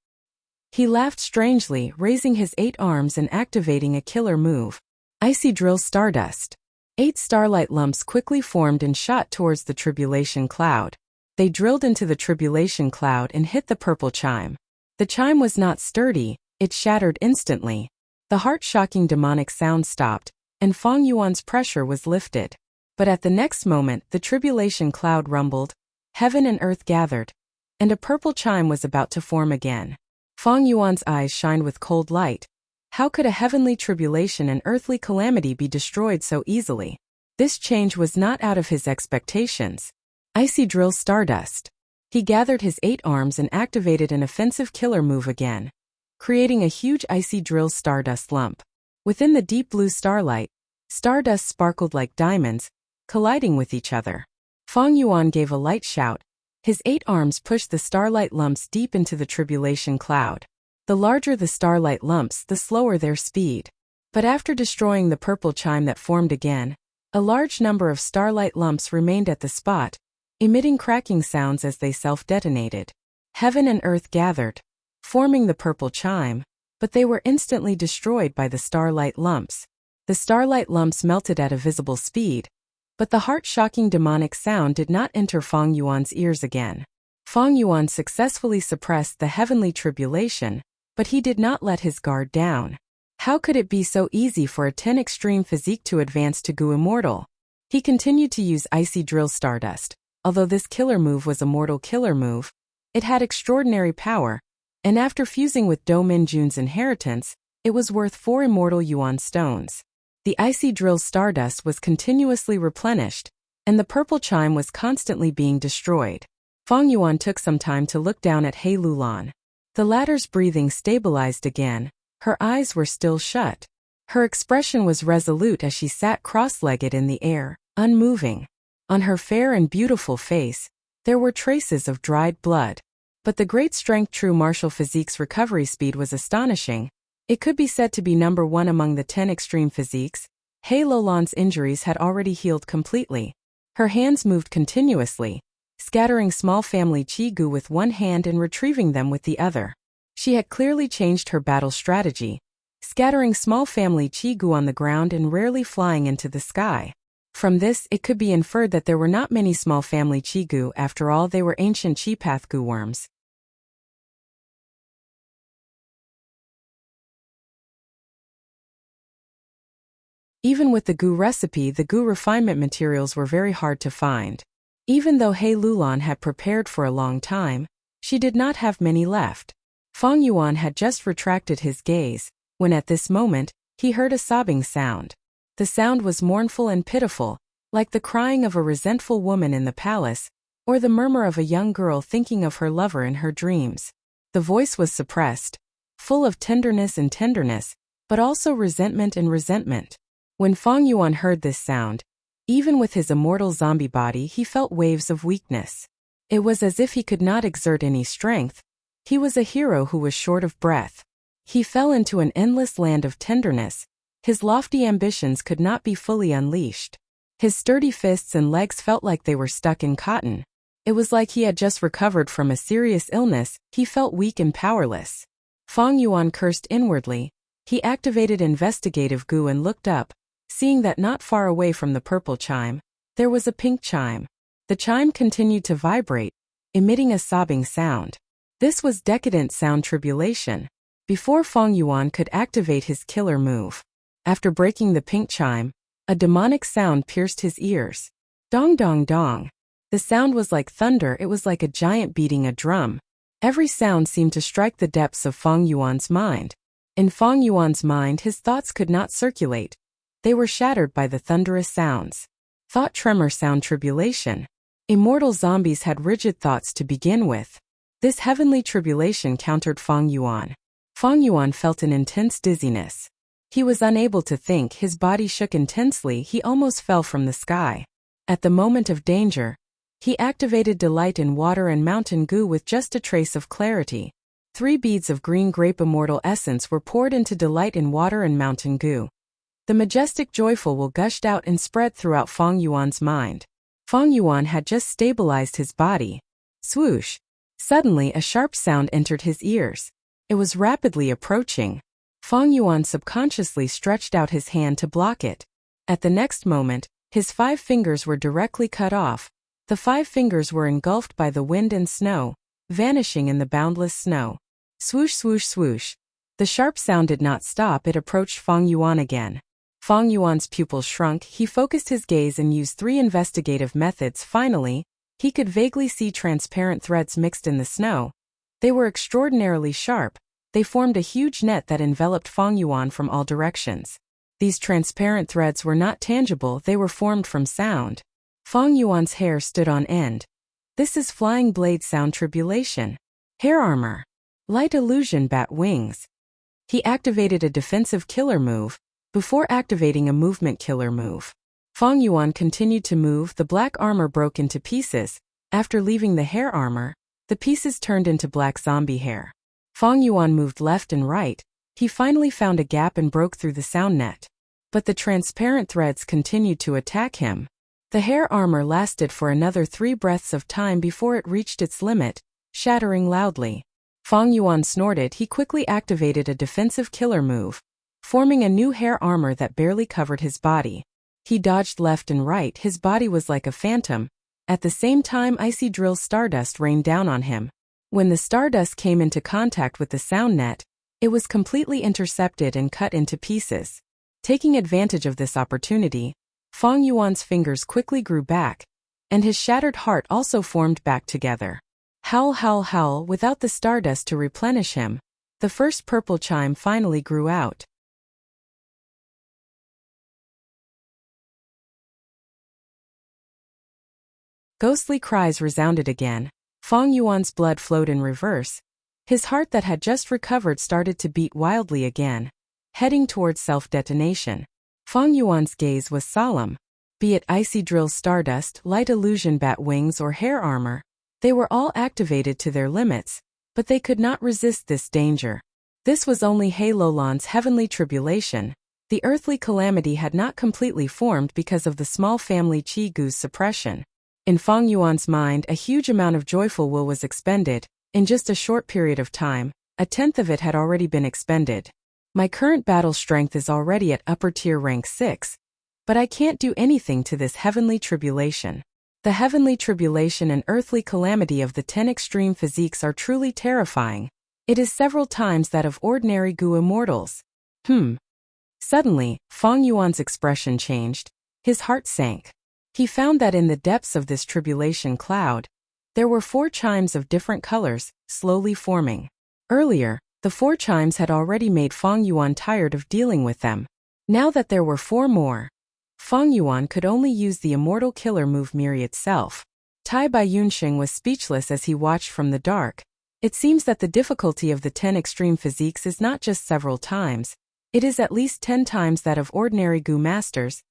He laughed strangely, raising his 8 arms and activating a killer move. Icy Drill Stardust. 8 starlight lumps quickly formed and shot towards the tribulation cloud. They drilled into the tribulation cloud and hit the purple chime. The chime was not sturdy, it shattered instantly. The heart-shocking demonic sound stopped, and Feng Yuan's pressure was lifted. But at the next moment, the tribulation cloud rumbled, heaven and earth gathered, and a purple chime was about to form again. Feng Yuan's eyes shined with cold light. How could a heavenly tribulation and earthly calamity be destroyed so easily? This change was not out of his expectations. Icy Drill Stardust. He gathered his 8 arms and activated an offensive killer move again, creating a huge icy drill stardust lump. Within the deep blue starlight, stardust sparkled like diamonds, colliding with each other. Feng Yuan gave a light shout. His 8 arms pushed the starlight lumps deep into the tribulation cloud. The larger the starlight lumps, the slower their speed. But after destroying the purple chime that formed again, a large number of starlight lumps remained at the spot, emitting cracking sounds as they self-detonated. Heaven and earth gathered, forming the purple chime, but they were instantly destroyed by the starlight lumps. The starlight lumps melted at a visible speed, but the heart-shocking demonic sound did not enter Feng Yuan's ears again. Feng Yuan successfully suppressed the heavenly tribulation, but he did not let his guard down. How could it be so easy for a 10 extreme physique to advance to Gu Immortal? He continued to use Icy Drill Stardust. Although this killer move was a mortal killer move, it had extraordinary power, and after fusing with Do Min Jun's inheritance, it was worth 4 immortal yuan stones. The Icy Drill Stardust was continuously replenished, and the purple chime was constantly being destroyed. Feng Yuan took some time to look down at He Lulan. The latter's breathing stabilized again, her eyes were still shut. Her expression was resolute as she sat cross-legged in the air, unmoving. On her fair and beautiful face, there were traces of dried blood. But the great strength true martial physique's recovery speed was astonishing. It could be said to be number 1 among the 10 extreme physiques. He Lulan's injuries had already healed completely. Her hands moved continuously, scattering small family qi gu with one hand and retrieving them with the other. She had clearly changed her battle strategy, scattering small family qi gu on the ground and rarely flying into the sky. From this, it could be inferred that there were not many small family qi gu. After all, they were ancient qi path gu worms. Even with the gu recipe, the gu refinement materials were very hard to find. Even though He Lulan had prepared for a long time, she did not have many left. Feng Yuan had just retracted his gaze, when at this moment, he heard a sobbing sound. The sound was mournful and pitiful, like the crying of a resentful woman in the palace, or the murmur of a young girl thinking of her lover in her dreams. The voice was suppressed, full of tenderness, but also resentment and resentment. When Feng Yuan heard this sound, even with his immortal zombie body, he felt waves of weakness. It was as if he could not exert any strength. He was a hero who was short of breath. He fell into an endless land of tenderness. His lofty ambitions could not be fully unleashed. His sturdy fists and legs felt like they were stuck in cotton. It was like he had just recovered from a serious illness. He felt weak and powerless. Feng Yuan cursed inwardly. He activated investigative gu and looked up, seeing that not far away from the purple chime, there was a pink chime. The chime continued to vibrate, emitting a sobbing sound. This was decadent sound tribulation. Before Feng Yuan could activate his killer move. After breaking the pink chime, a demonic sound pierced his ears. Dong dong dong. The sound was like thunder. It was like a giant beating a drum. Every sound seemed to strike the depths of Feng Yuan's mind. In Feng Yuan's mind, his thoughts could not circulate. They were shattered by the thunderous sounds. Thought tremor sound tribulation. Immortal zombies had rigid thoughts to begin with. This heavenly tribulation countered Feng Yuan. Feng Yuan felt an intense dizziness. He was unable to think, his body shook intensely, he almost fell from the sky. At the moment of danger, he activated delight in water and mountain gu with just a trace of clarity. 3 beads of green grape immortal essence were poured into delight in water and mountain gu. The majestic joyful will gushed out and spread throughout Feng Yuan's mind. Feng Yuan had just stabilized his body. Swoosh! Suddenly a sharp sound entered his ears. It was rapidly approaching. Feng Yuan subconsciously stretched out his hand to block it. At the next moment, his 5 fingers were directly cut off. The 5 fingers were engulfed by the wind and snow, vanishing in the boundless snow. Swoosh, swoosh, swoosh. The sharp sound did not stop. It approached Feng Yuan again. Feng Yuan's pupils shrunk. He focused his gaze and used 3 investigative methods. Finally, he could vaguely see transparent threads mixed in the snow. They were extraordinarily sharp. They formed a huge net that enveloped Feng Yuan from all directions. These transparent threads were not tangible. They were formed from sound. Feng Yuan's hair stood on end. This is Flying Blade Sound Tribulation. Hair armor. Light illusion bat wings. He activated a defensive killer move before activating a movement killer move. Feng Yuan continued to move. The black armor broke into pieces. After leaving the hair armor, the pieces turned into black zombie hair. Feng Yuan moved left and right. He finally found a gap and broke through the sound net. But the transparent threads continued to attack him. The hair armor lasted for another 3 breaths of time before it reached its limit, shattering loudly. Feng Yuan snorted. He quickly activated a defensive killer move, forming a new hair armor that barely covered his body. He dodged left and right. His body was like a phantom. At the same time, icy drill stardust rained down on him. When the stardust came into contact with the sound net, it was completely intercepted and cut into pieces. Taking advantage of this opportunity, Feng Yuan's fingers quickly grew back, and his shattered heart also formed back together. Howl, howl, howl. Without the stardust to replenish him, the first purple chime finally grew out. Ghostly cries resounded again. Feng Yuan's blood flowed in reverse. His heart that had just recovered started to beat wildly again, heading towards self-detonation. Feng Yuan's gaze was solemn. Be it icy drill stardust, light illusion bat wings or hair armor, they were all activated to their limits, but they could not resist this danger. This was only Halolan's heavenly tribulation. The earthly calamity had not completely formed because of the small family Qi Gu's suppression. In Feng Yuan's mind, a huge amount of joyful will was expended. In just a short period of time, 1/10 of it had already been expended. My current battle strength is already at upper tier rank 6. But I can't do anything to this heavenly tribulation. The heavenly tribulation and earthly calamity of the 10 extreme physiques are truly terrifying. It is several times that of ordinary Gu immortals. Suddenly, Feng Yuan's expression changed. His heart sank. He found that in the depths of this tribulation cloud, there were 4 chimes of different colors, slowly forming. Earlier, the 4 chimes had already made Feng Yuan tired of dealing with them. Now that there were 4 more, Feng Yuan could only use the immortal killer move Miri itself. Tai Bai Yunxing was speechless as he watched from the dark. It seems that the difficulty of the 10 extreme physiques is not just several times, it is at least 10 times that of ordinary Gu masters.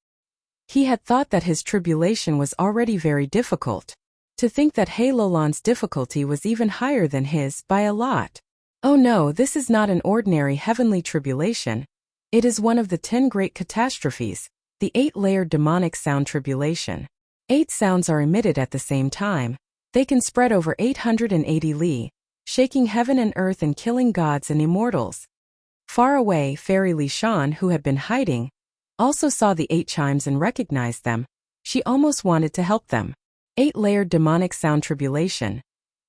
He had thought that his tribulation was already very difficult. To think that Halolan's difficulty was even higher than his by a lot. Oh no, this is not an ordinary heavenly tribulation. It is one of the 10 great catastrophes, the 8-layered demonic sound tribulation. 8 sounds are emitted at the same time. They can spread over 880 li, shaking heaven and earth and killing gods and immortals. Far away, Fairy Li Shan, who had been hiding, also saw the 8 chimes and recognized them. She almost wanted to help them. 8-layered demonic sound tribulation.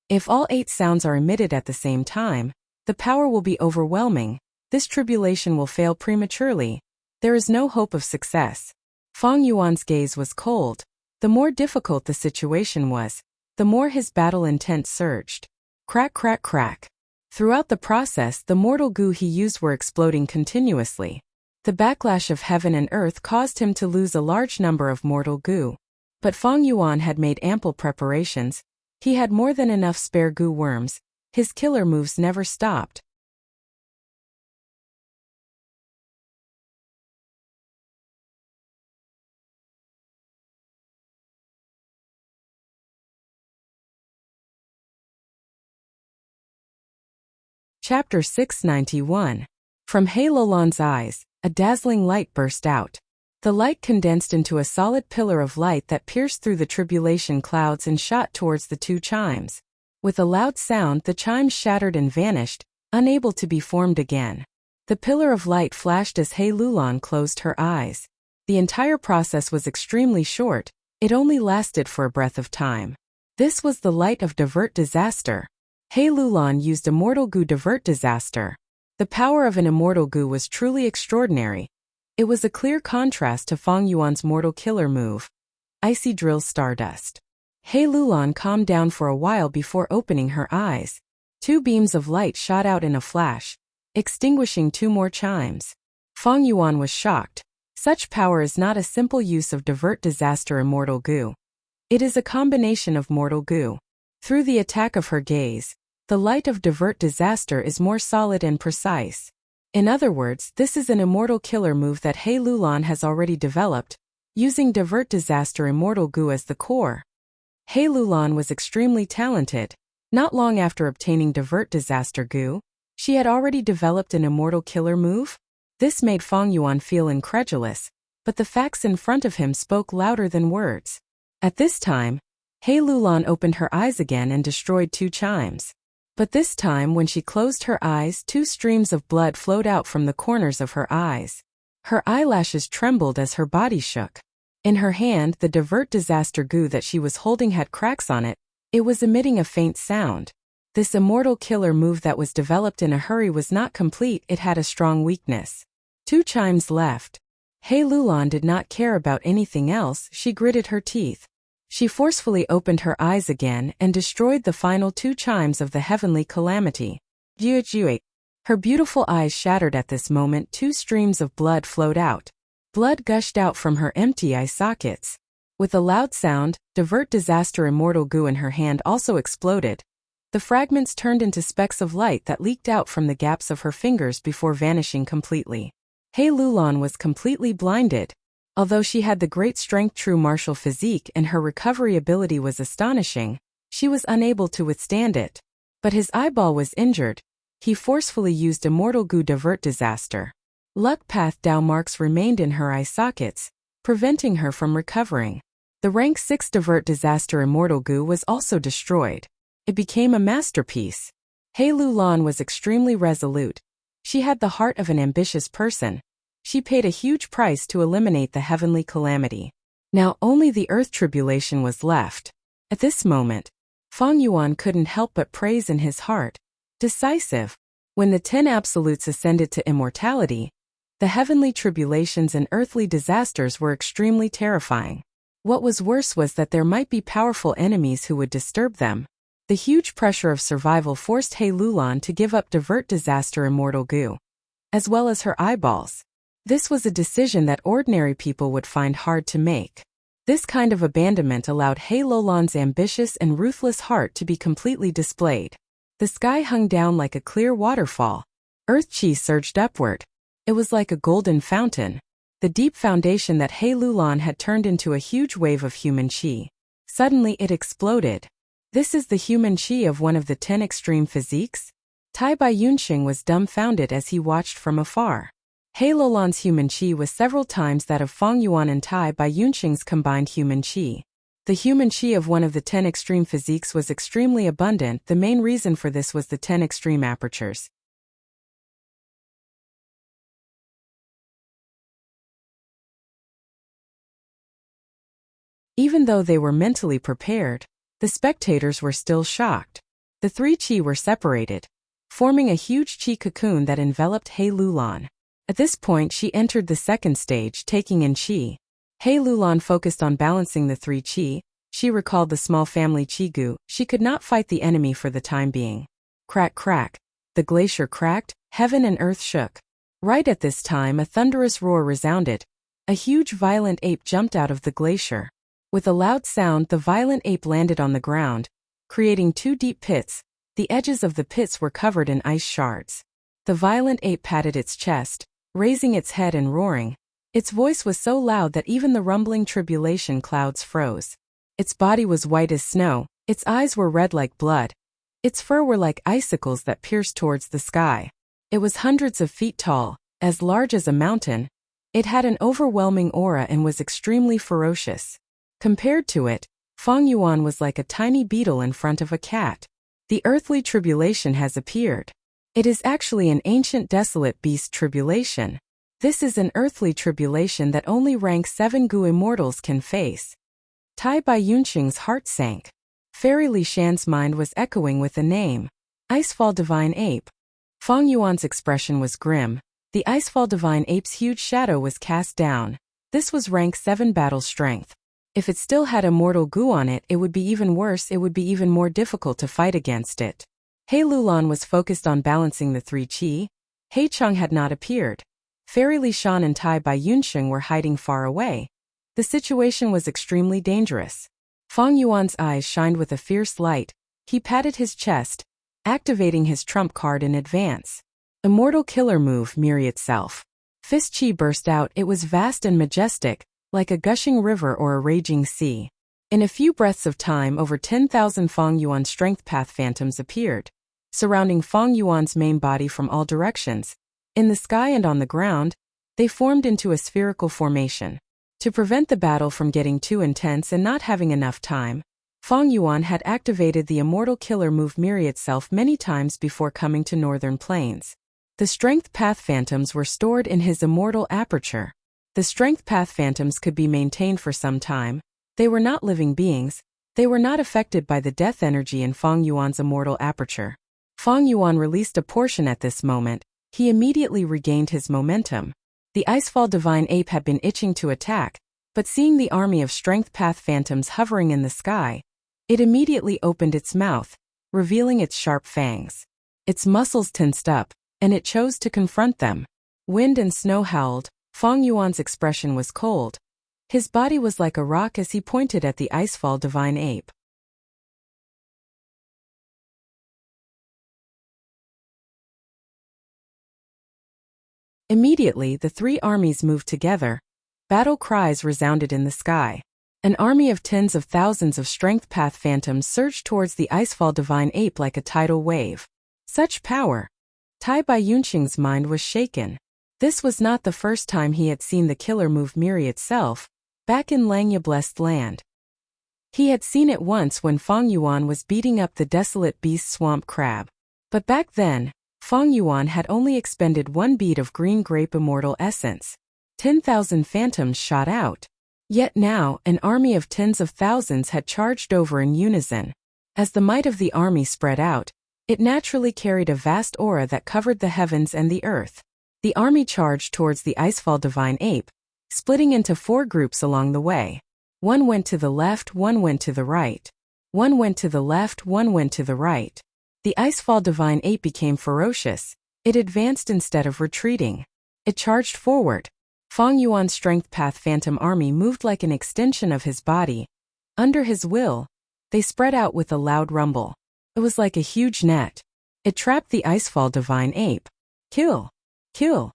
If all 8 sounds are emitted at the same time, the power will be overwhelming. This tribulation will fail prematurely. There is no hope of success. Feng Yuan's gaze was cold. The more difficult the situation was, the more his battle intent surged. Crack, crack, crack. Throughout the process, the mortal Gu he used were exploding continuously. The backlash of heaven and earth caused him to lose a large number of mortal Gu. But Feng Yuan had made ample preparations. He had more than enough spare Gu worms. His killer moves never stopped. Chapter 691. From Halolan's eyes, a dazzling light burst out. The light condensed into a solid pillar of light that pierced through the tribulation clouds and shot towards the 2 chimes. With a loud sound, the chimes shattered and vanished, unable to be formed again. The pillar of light flashed as He Lulan closed her eyes. The entire process was extremely short, it only lasted for a breath of time. This was the light of divert disaster. He Lulan used immortal goo divert disaster. The power of an immortal goo was truly extraordinary. It was a clear contrast to Fang Yuan's mortal killer move, Icy Drill Stardust. He Lulan calmed down for a while before opening her eyes. Two beams of light shot out in a flash, extinguishing two more chimes. Fang Yuan was shocked. Such power is not a simple use of divert disaster immortal goo. It is a combination of mortal goo. Through the attack of her gaze, the light of divert disaster is more solid and precise. In other words, this is an immortal killer move that He Lulan has already developed, using divert disaster immortal goo as the core. He Lulan was extremely talented. Not long after obtaining divert disaster goo, she had already developed an immortal killer move. This made Fang Yuan feel incredulous, but the facts in front of him spoke louder than words. At this time, He Lulan opened her eyes again and destroyed two chimes. But this time when she closed her eyes, two streams of blood flowed out from the corners of her eyes. Her eyelashes trembled as her body shook. In her hand, the divert disaster goo that she was holding had cracks on it. It was emitting a faint sound. This immortal killer move that was developed in a hurry was not complete, it had a strong weakness. Two chimes left. He Lulan did not care about anything else, she gritted her teeth. She forcefully opened her eyes again and destroyed the final two chimes of the heavenly calamity. Her beautiful eyes shattered at this moment. Two streams of blood flowed out. Blood gushed out from her empty eye sockets. With a loud sound, divert disaster immortal goo in her hand also exploded. The fragments turned into specks of light that leaked out from the gaps of her fingers before vanishing completely. He Lulan was completely blinded. Although she had the great strength true martial physique and her recovery ability was astonishing, she was unable to withstand it. But his eyeball was injured. He forcefully used immortal goo divert disaster. Luck path Dao marks remained in her eye sockets, preventing her from recovering. The rank 6 divert disaster immortal goo was also destroyed. It became a masterpiece. He Lulan was extremely resolute. She had the heart of an ambitious person. She paid a huge price to eliminate the heavenly calamity. Now only the earth tribulation was left. At this moment, Fang Yuan couldn't help but praise in his heart. Decisive. When the 10 absolutes ascended to immortality, the heavenly tribulations and earthly disasters were extremely terrifying. What was worse was that there might be powerful enemies who would disturb them. The huge pressure of survival forced He Lulan to give up divert disaster immortal goo, as well as her eyeballs. This was a decision that ordinary people would find hard to make. This kind of abandonment allowed He Lulan's ambitious and ruthless heart to be completely displayed. The sky hung down like a clear waterfall. Earth chi surged upward. It was like a golden fountain. The deep foundation that He Lulan had turned into a huge wave of human chi. Suddenly it exploded. This is the human chi of one of the 10 extreme physiques? Tai Bai Yunxing was dumbfounded as he watched from afar. He Lulan's human chi was several times that of Fang Yuan and Tai Bai Yunxing's combined human chi. The human chi of one of the 10 extreme physiques was extremely abundant. The main reason for this was the 10 extreme apertures. Even though they were mentally prepared, the spectators were still shocked. The three chi were separated, forming a huge chi cocoon that enveloped He Lulan. At this point she entered the second stage, taking in chi. He Lulan focused on balancing the three chi. She recalled the small family chi goo. She could not fight the enemy for the time being. Crack crack. The glacier cracked, heaven and earth shook. Right at this time a thunderous roar resounded. A huge violent ape jumped out of the glacier. With a loud sound the violent ape landed on the ground, creating two deep pits. The edges of the pits were covered in ice shards. The violent ape patted its chest, raising its head and roaring. Its voice was so loud that even the rumbling tribulation clouds froze. Its body was white as snow, its eyes were red like blood. Its fur were like icicles that pierced towards the sky. It was hundreds of feet tall, as large as a mountain. It had an overwhelming aura and was extremely ferocious. Compared to it, Fang Yuan was like a tiny beetle in front of a cat. The earthly tribulation has appeared. It is actually an ancient desolate beast tribulation. This is an earthly tribulation that only rank 7 Gu immortals can face. Tai Bai Yunqing's heart sank. Fairy Li Shan's mind was echoing with a name. Icefall Divine Ape. Fang Yuan's expression was grim. The Icefall Divine Ape's huge shadow was cast down. This was rank 7 battle strength. If it still had immortal Gu on it, it would be even worse, it would be even more difficult to fight against it. He Lulan was focused on balancing the 3 qi. He Cheng had not appeared. Fairy Li Shan and Tai Bai Yunqing were hiding far away. The situation was extremely dangerous. Fang Yuan's eyes shined with a fierce light. He patted his chest, activating his trump card in advance. Immortal killer move, Mirror itself. Fist Qi burst out. It was vast and majestic, like a gushing river or a raging sea. In a few breaths of time, over 10,000 Fang Yuan strength path phantoms appeared, surrounding Fang Yuan's main body from all directions. In the sky and on the ground, they formed into a spherical formation. To prevent the battle from getting too intense and not having enough time, Fang Yuan had activated the immortal killer move Mirror itself many times before coming to Northern Plains. The strength path phantoms were stored in his immortal aperture. The strength path phantoms could be maintained for some time. They were not living beings. They were not affected by the death energy in Fang Yuan's immortal aperture. Fang Yuan released a portion at this moment. He immediately regained his momentum. The Icefall Divine Ape had been itching to attack, but seeing the army of strength path phantoms hovering in the sky, it immediately opened its mouth, revealing its sharp fangs. Its muscles tensed up, and it chose to confront them. Wind and snow howled. Fang Yuan's expression was cold. His body was like a rock as he pointed at the Icefall Divine Ape. Immediately, the 3 armies moved together. Battle cries resounded in the sky. An army of tens of thousands of strength path phantoms surged towards the Icefall Divine Ape like a tidal wave. Such power! Tai Bai Yunqing's mind was shaken. This was not the first time he had seen the killer move Mirror itself, back in Langya Blessed Land. He had seen it once when Fang Yuan was beating up the desolate beast swamp crab. But back then, Fang Yuan had only expended 1 bead of green grape immortal essence. 10,000 phantoms shot out. Yet now, an army of tens of thousands had charged over in unison. As the might of the army spread out, it naturally carried a vast aura that covered the heavens and the earth. The army charged towards the Icefall Divine Ape, splitting into 4 groups along the way. One went to the left, one went to the right. One went to the left, one went to the right. The Icefall Divine Ape became ferocious. It advanced instead of retreating. It charged forward. Fang Yuan's strength path phantom army moved like an extension of his body. Under his will, they spread out with a loud rumble. It was like a huge net. It trapped the Icefall Divine Ape. Kill! Kill!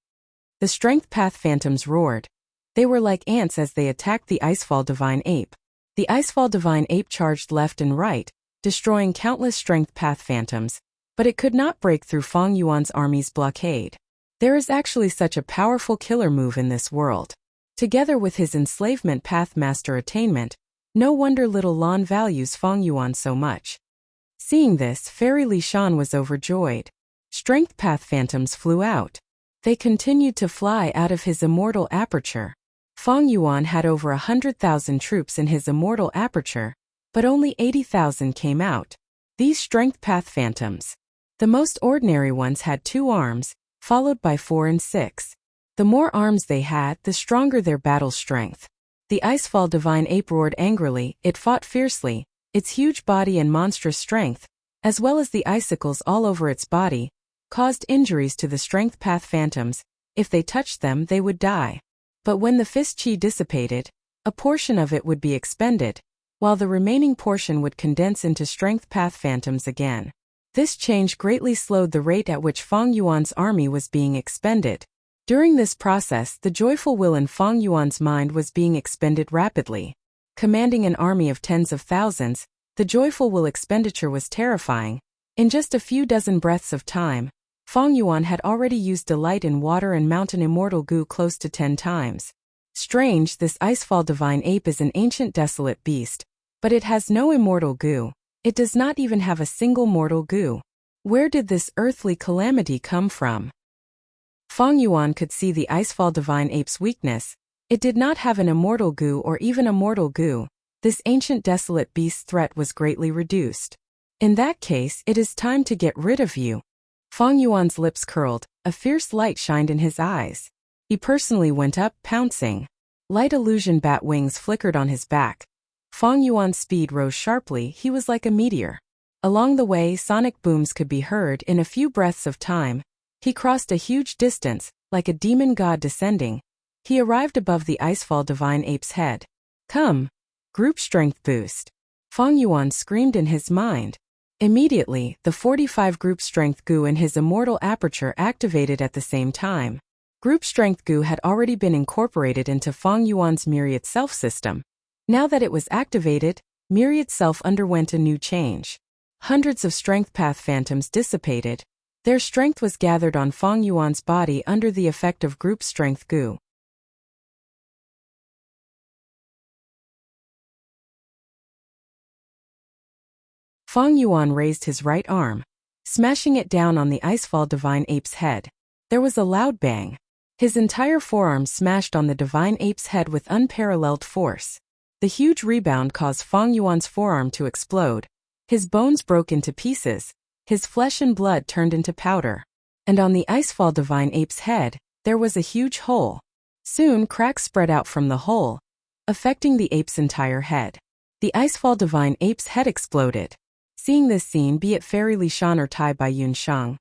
The strength path phantoms roared. They were like ants as they attacked the Icefall Divine Ape. The Icefall Divine Ape charged left and right, destroying countless strength path phantoms, but it could not break through Fang Yuan's army's blockade. There is actually such a powerful killer move in this world. Together with his enslavement path master attainment, no wonder little Lan values Fang Yuan so much. Seeing this, Fairy Li Shan was overjoyed. Strength path phantoms flew out. They continued to fly out of his immortal aperture. Fang Yuan had over 100,000 troops in his immortal aperture, but only 80,000 came out. These strength path phantoms. The most ordinary ones had 2 arms, followed by 4 and 6. The more arms they had, the stronger their battle strength. The Icefall Divine Ape roared angrily. It fought fiercely. Its huge body and monstrous strength, as well as the icicles all over its body, caused injuries to the strength path phantoms. If they touched them, they would die. But when the fist qi dissipated, a portion of it would be expended, while the remaining portion would condense into strength path phantoms again. This change greatly slowed the rate at which Fang Yuan's army was being expended. During this process, the joyful will in Fang Yuan's mind was being expended rapidly. Commanding an army of tens of thousands, the joyful will expenditure was terrifying. In just a few dozen breaths of time, Fang Yuan had already used delight in water and mountain immortal Gu close to 10 times. Strange, this Icefall Divine Ape is an ancient desolate beast, but it has no immortal Gu. It does not even have a single mortal goo. Where did this earthly calamity come from? Feng Yuan could see the Icefall Divine Ape's weakness. It did not have an immortal goo or even a mortal goo. This ancient desolate beast's threat was greatly reduced. In that case, it is time to get rid of you. Feng Yuan's lips curled, a fierce light shined in his eyes. He personally went up, pouncing. Light illusion bat wings flickered on his back. Feng Yuan's speed rose sharply, he was like a meteor. Along the way, sonic booms could be heard in a few breaths of time. He crossed a huge distance, like a demon god descending. He arrived above the Icefall Divine Ape's head. Come! Group strength boost. Feng Yuan screamed in his mind. Immediately, the 45 group strength goo in his immortal aperture activated at the same time. Group strength goo had already been incorporated into Feng Yuan's myriad self system. Now that it was activated, myriad self underwent a new change. Hundreds of strength path phantoms dissipated. Their strength was gathered on Feng Yuan's body under the effect of group strength goo. Feng Yuan raised his right arm, smashing it down on the Icefall Divine Ape's head. There was a loud bang. His entire forearm smashed on the Divine Ape's head with unparalleled force. The huge rebound caused Feng Yuan's forearm to explode. His bones broke into pieces. His flesh and blood turned into powder. And on the Icefall Divine Ape's head, there was a huge hole. Soon cracks spread out from the hole, affecting the ape's entire head. The Icefall Divine Ape's head exploded. Seeing this scene, be it Fairy Li Shan or Tai Bai Yun Sheng,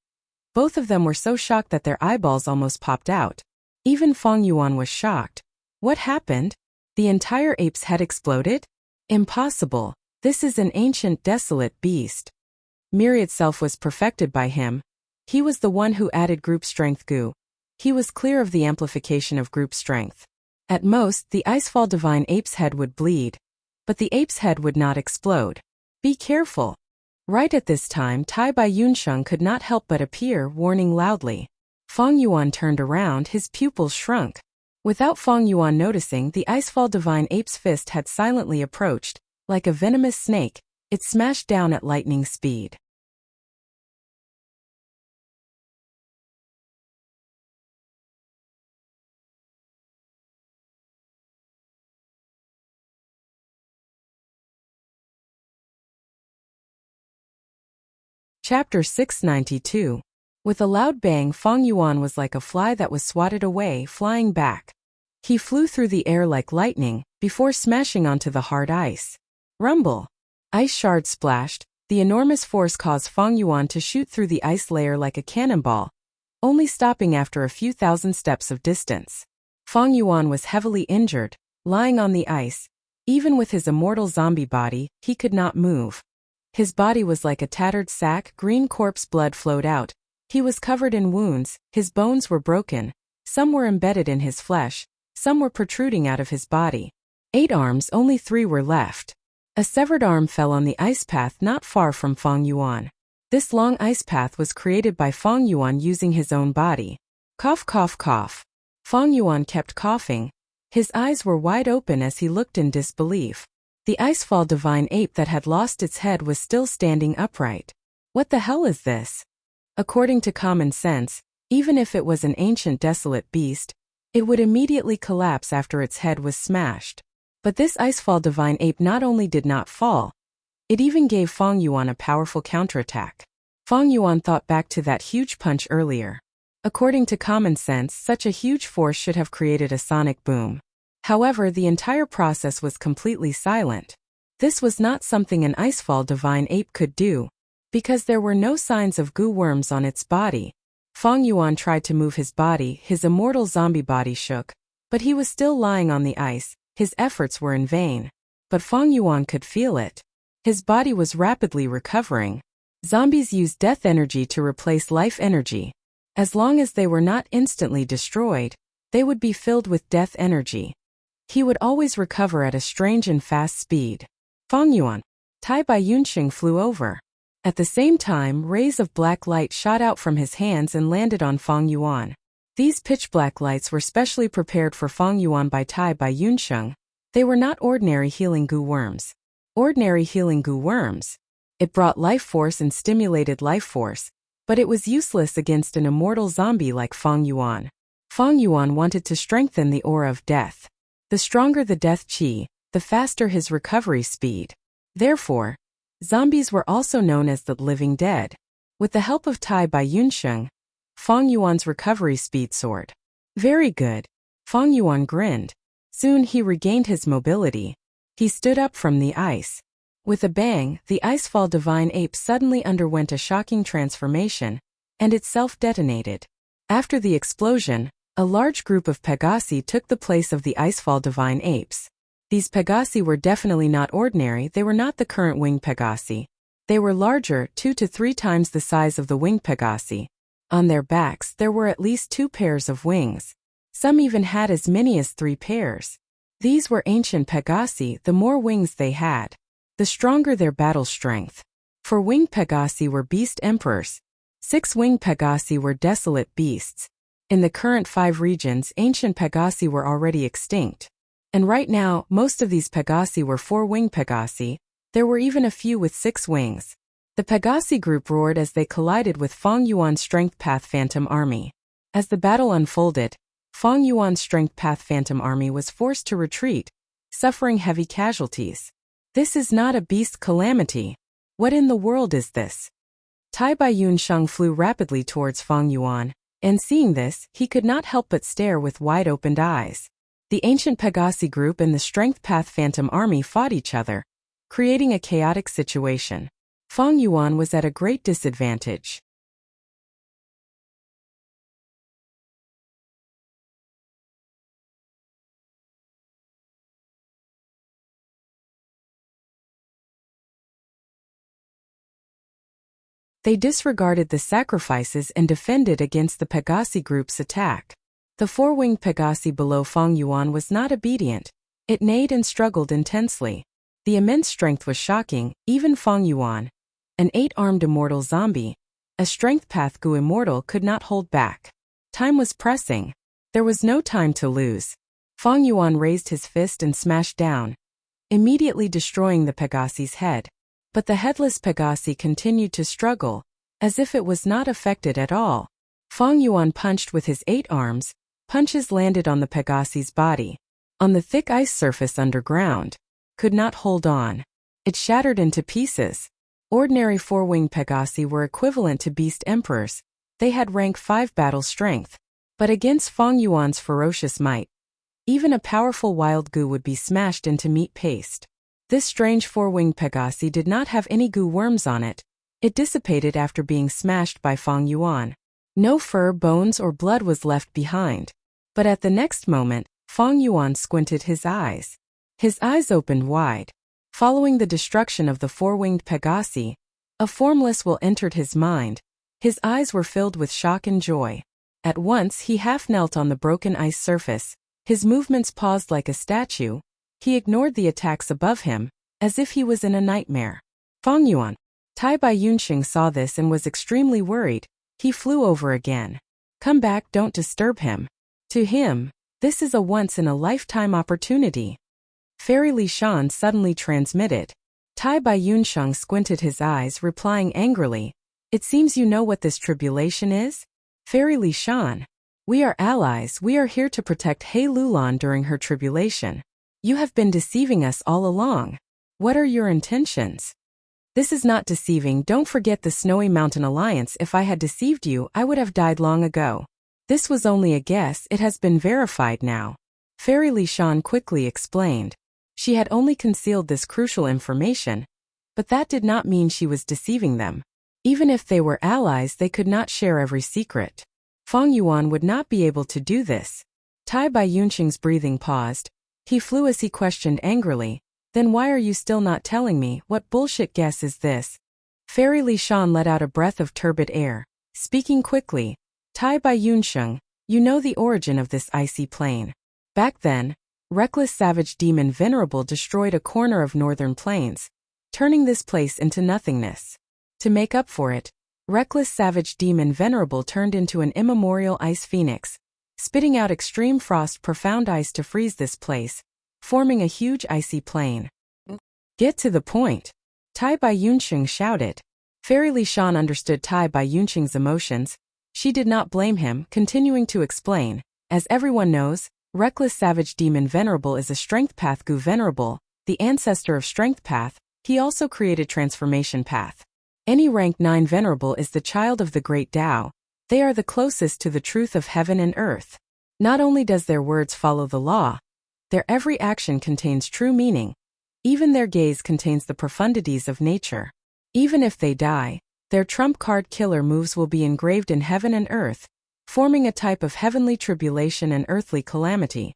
both of them were so shocked that their eyeballs almost popped out. Even Feng Yuan was shocked. What happened? The entire ape's head exploded? Impossible. This is an ancient desolate beast. Myriad self was perfected by him. He was the one who added group strength goo. He was clear of the amplification of group strength. At most, the Icefall Divine Ape's head would bleed. But the ape's head would not explode. Be careful. Right at this time, Tai Bai Yunsheng could not help but appear, warning loudly. Feng Yuan turned around, his pupils shrunk. Without Feng Yuan noticing, the Icefall Divine Ape's fist had silently approached. Like a venomous snake, it smashed down at lightning speed. Chapter 692. With a loud bang, Feng Yuan was like a fly that was swatted away, flying back. He flew through the air like lightning, before smashing onto the hard ice. Rumble! Ice shards splashed. The enormous force caused Feng Yuan to shoot through the ice layer like a cannonball, only stopping after a few thousand steps of distance. Feng Yuan was heavily injured, lying on the ice. Even with his immortal zombie body, he could not move. His body was like a tattered sack, green corpse blood flowed out. He was covered in wounds, his bones were broken. Some were embedded in his flesh, some were protruding out of his body. 8 arms, only 3 were left. A severed arm fell on the ice path not far from Feng Yuan. This long ice path was created by Feng Yuan using his own body. Cough, cough, cough. Feng Yuan kept coughing. His eyes were wide open as he looked in disbelief. The Icefall Divine Ape that had lost its head was still standing upright. What the hell is this? According to common sense, even if it was an ancient desolate beast, it would immediately collapse after its head was smashed. But this Icefall Divine Ape not only did not fall, it even gave Feng Yuan a powerful counterattack. Feng Yuan thought back to that huge punch earlier. According to common sense, such a huge force should have created a sonic boom. However, the entire process was completely silent. This was not something an Icefall Divine Ape could do, because there were no signs of goo worms on its body. Feng Yuan tried to move his body, his immortal zombie body shook, but he was still lying on the ice. His efforts were in vain. But Feng Yuan could feel it. His body was rapidly recovering. Zombies use death energy to replace life energy. As long as they were not instantly destroyed, they would be filled with death energy. He would always recover at a strange and fast speed. Feng Yuan. Tai Bai Yunxing flew over. At the same time, rays of black light shot out from his hands and landed on Feng Yuan. These pitch-black lights were specially prepared for Feng Yuan by Tai Bai Yunsheng. They were not ordinary healing goo worms. Ordinary healing goo worms. It brought life force and stimulated life force, but it was useless against an immortal zombie like Fang Yuan. Fang Yuan wanted to strengthen the aura of death. The stronger the death qi, the faster his recovery speed. Therefore, zombies were also known as the living dead. With the help of Tai Bai Yunsheng, Fang Yuan's recovery speed soared. Very good. Fang Yuan grinned. Soon he regained his mobility. He stood up from the ice. With a bang, the Icefall Divine Ape suddenly underwent a shocking transformation, and itself detonated. After the explosion, a large group of Pegasi took the place of the Icefall Divine Apes. These Pegasi were definitely not ordinary. They were not the current winged Pegasi. They were larger, 2 to 3 times the size of the winged Pegasi. On their backs there were at least 2 pairs of wings. Some even had as many as 3 pairs. These were ancient Pegasi. The more wings they had, the stronger their battle strength. For winged Pegasi were beast emperors. 6 winged Pegasi were desolate beasts. In the current 5 regions, ancient Pegasi were already extinct. And right now, most of these Pegasi were 4-winged Pegasi. There were even a few with 6 wings. The Pegasi group roared as they collided with Fang Yuan's Strength Path Phantom Army. As the battle unfolded, Fang Yuan's Strength Path Phantom Army was forced to retreat, suffering heavy casualties. This is not a beast calamity. What in the world is this? Tai Bai Yunsheng flew rapidly towards Fang Yuan, and seeing this, he could not help but stare with wide-opened eyes. The ancient Pegasi group and the Strength Path Phantom Army fought each other, creating a chaotic situation. Fang Yuan was at a great disadvantage. They disregarded the sacrifices and defended against the Pegasi group's attack. The 4-winged Pegasi below Fang Yuan was not obedient. It neighed and struggled intensely. The immense strength was shocking. Even Fang Yuan, an 8-armed immortal zombie, a Strength Path Gu immortal, could not hold back. Time was pressing. There was no time to lose. Fang Yuan raised his fist and smashed down, immediately destroying the Pegasi's head. But the headless Pegasi continued to struggle, as if it was not affected at all. Fang Yuan punched with his 8 arms. Punches landed on the Pegasi's body, on the thick ice surface underground. Could not hold on. It shattered into pieces. Ordinary 4-winged Pegasi were equivalent to beast emperors. They had rank 5 battle strength. But against Fang Yuan's ferocious might, even a powerful wild Gu would be smashed into meat paste. This strange 4-winged Pegasi did not have any Gu worms on it. It dissipated after being smashed by Fang Yuan. No fur, bones, or blood was left behind. But at the next moment, Fang Yuan squinted his eyes. His eyes opened wide. Following the destruction of the 4-winged Pegasi, a formless will entered his mind. His eyes were filled with shock and joy. At once he half knelt on the broken ice surface. His movements paused like a statue. He ignored the attacks above him, as if he was in a nightmare. Fang Yuan. Tai Bai Yunsheng saw this and was extremely worried. He flew over again. Come back, don't disturb him. To him, this is a once-in-a-lifetime opportunity. Fairy Li Shan suddenly transmitted. Tai Bai Yunsheng squinted his eyes, replying angrily, "It seems you know what this tribulation is? Fairy Li Shan. We are allies. We are here to protect He Lulan during her tribulation. You have been deceiving us all along. What are your intentions?" "This is not deceiving. Don't forget the Snowy Mountain Alliance. If I had deceived you, I would have died long ago. This was only a guess. It has been verified now." Fairy Li Shan quickly explained. She had only concealed this crucial information, but that did not mean she was deceiving them. Even if they were allies, they could not share every secret. Fang Yuan would not be able to do this. Tai Bai Yunsheng's breathing paused. He flew as he questioned angrily, "Then why are you still not telling me? What bullshit guess is this?" Fairy Li Shan let out a breath of turbid air, speaking quickly. "Tai Bai Yunsheng, you know the origin of this icy plain. Back then, reckless savage demon Venerable destroyed a corner of northern plains, turning this place into nothingness. To make up for it, reckless savage demon Venerable turned into an immemorial ice phoenix, spitting out extreme frost profound ice to freeze this place, forming a huge icy plain." "Get to the point." Tai Bai Yunqing shouted. Fairy Li Shan understood Tai Bai Yunqing's emotions. She did not blame him, continuing to explain. As everyone knows, Reckless Savage Demon Venerable is a Strength Path Gu Venerable, the ancestor of Strength Path. He also created Transformation Path. Any rank 9 Venerable is the child of the Great Tao. They are the closest to the truth of heaven and earth. Not only does their words follow the law, their every action contains true meaning. Even their gaze contains the profundities of nature. Even if they die, their trump card killer moves will be engraved in heaven and earth, forming a type of heavenly tribulation and earthly calamity.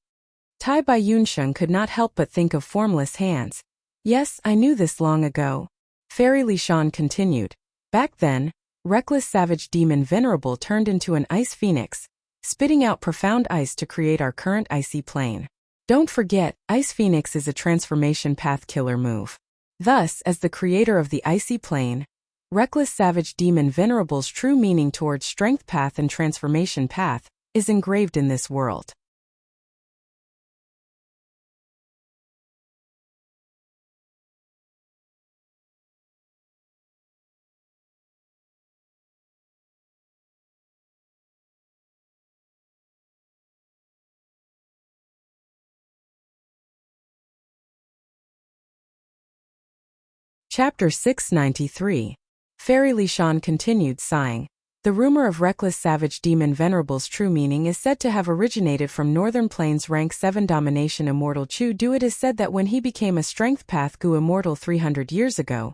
Tai Bai Yunqing could not help but think of formless hands. Yes, I knew this long ago. Fairy Li Shan continued. Back then, Reckless Savage Demon Venerable turned into an ice phoenix, spitting out profound ice to create our current icy plane. Don't forget, Ice Phoenix is a transformation path killer move. Thus, as the creator of the icy plane, Reckless Savage Demon Venerable's true meaning towards Strength Path and Transformation Path is engraved in this world. Chapter 693. Fairy Li Shan continued, sighing. The rumor of Reckless Savage Demon Venerable's true meaning is said to have originated from Northern Plains Rank 7 Domination Immortal Chu Du. It is said that when he became a Strength Path Gu Immortal 300 years ago,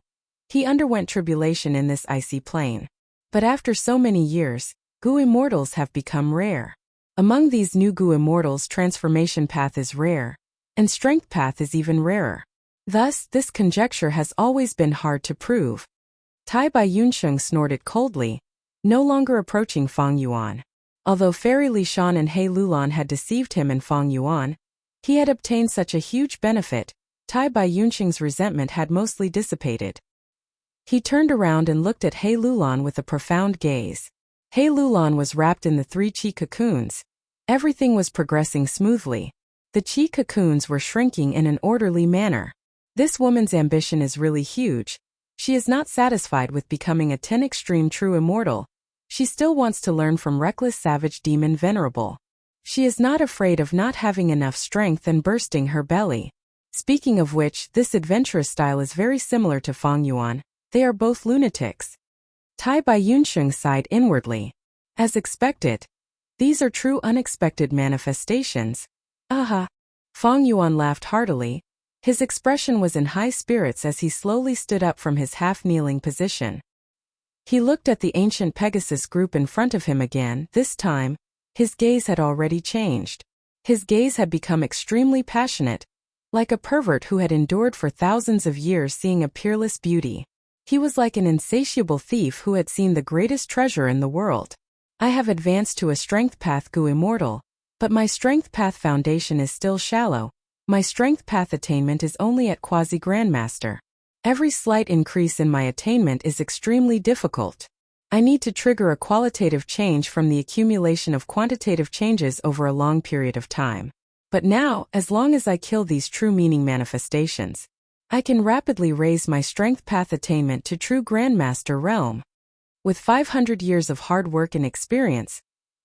he underwent tribulation in this icy plane. But after so many years, Gu Immortals have become rare. Among these new Gu Immortals, Transformation Path is rare, and Strength Path is even rarer. Thus, this conjecture has always been hard to prove. Tai Bai Yunqing snorted coldly, no longer approaching Fang Yuan. Although Fairy Li Shan and He Lulan had deceived him and Fang Yuan, he had obtained such a huge benefit. Tai Bai Yunqing's resentment had mostly dissipated. He turned around and looked at He Lulan with a profound gaze. He Lulan was wrapped in the 3 chi cocoons. Everything was progressing smoothly. The chi cocoons were shrinking in an orderly manner. This woman's ambition is really huge. She is not satisfied with becoming a 10 extreme true immortal. She still wants to learn from Reckless Savage Demon Venerable. She is not afraid of not having enough strength and bursting her belly. Speaking of which, this adventurous style is very similar to Fang Yuan. They are both lunatics. Tai Bai Yunqing sighed inwardly. As expected. These are true unexpected manifestations. Aha! Fang Yuan laughed heartily. His expression was in high spirits as he slowly stood up from his half-kneeling position. He looked at the ancient Pegasus group in front of him again. This time, his gaze had already changed. His gaze had become extremely passionate, like a pervert who had endured for thousands of years seeing a peerless beauty. He was like an insatiable thief who had seen the greatest treasure in the world. I have advanced to a Strength Path Gu Immortal, but my Strength Path foundation is still shallow. My Strength Path attainment is only at Quasi-Grandmaster. Every slight increase in my attainment is extremely difficult. I need to trigger a qualitative change from the accumulation of quantitative changes over a long period of time. But now, as long as I kill these true meaning manifestations, I can rapidly raise my Strength Path attainment to true Grandmaster realm. With 500 years of hard work and experience,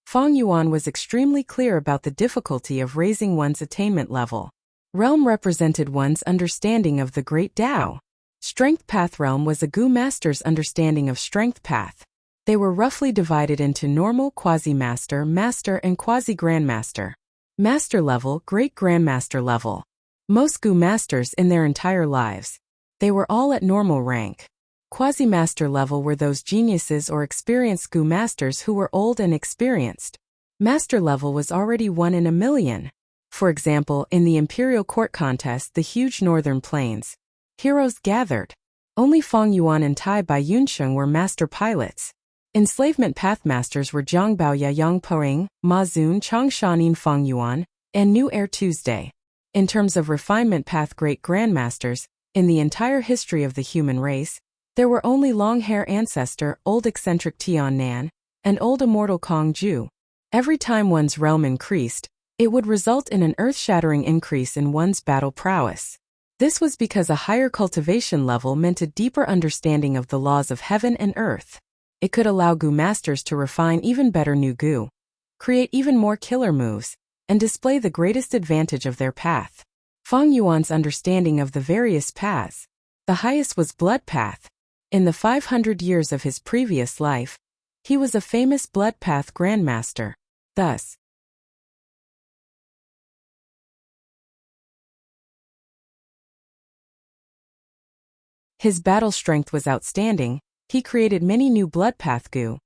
Fang Yuan was extremely clear about the difficulty of raising one's attainment level. Realm represented one's understanding of the Great Tao. Strength Path Realm was a Gu Master's understanding of Strength Path. They were roughly divided into Normal, Quasi-Master, Master, and Quasi-Grandmaster. Master level, Great Grandmaster level. Most Gu Masters in their entire lives, they were all at normal rank. Quasi-Master level were those geniuses or experienced Gu Masters who were old and experienced. Master level was already 1 in a million. For example, in the Imperial Court contest, the huge Northern Plains, heroes gathered. Only Fang Yuan and Tai Bai Yunqing were master pilots. Enslavement Pathmasters were Jiang Baoya, Yang Poing, Ma Zun, Chang Shanin, Fang Yuan, and New Air Tuesday. In terms of refinement path Great Grandmasters, in the entire history of the human race, there were only Long-Hair Ancestor, Old Eccentric Tian Nan, and Old Immortal Kong Ju. Every time one's realm increased, it would result in an earth-shattering increase in one's battle prowess. This was because a higher cultivation level meant a deeper understanding of the laws of heaven and earth. It could allow Gu masters to refine even better new Gu, create even more killer moves, and display the greatest advantage of their path. Fang Yuan's understanding of the various paths. The highest was blood path. In the 500 years of his previous life, he was a famous blood path grandmaster. Thus, his battle strength was outstanding. He created many new blood path Gu.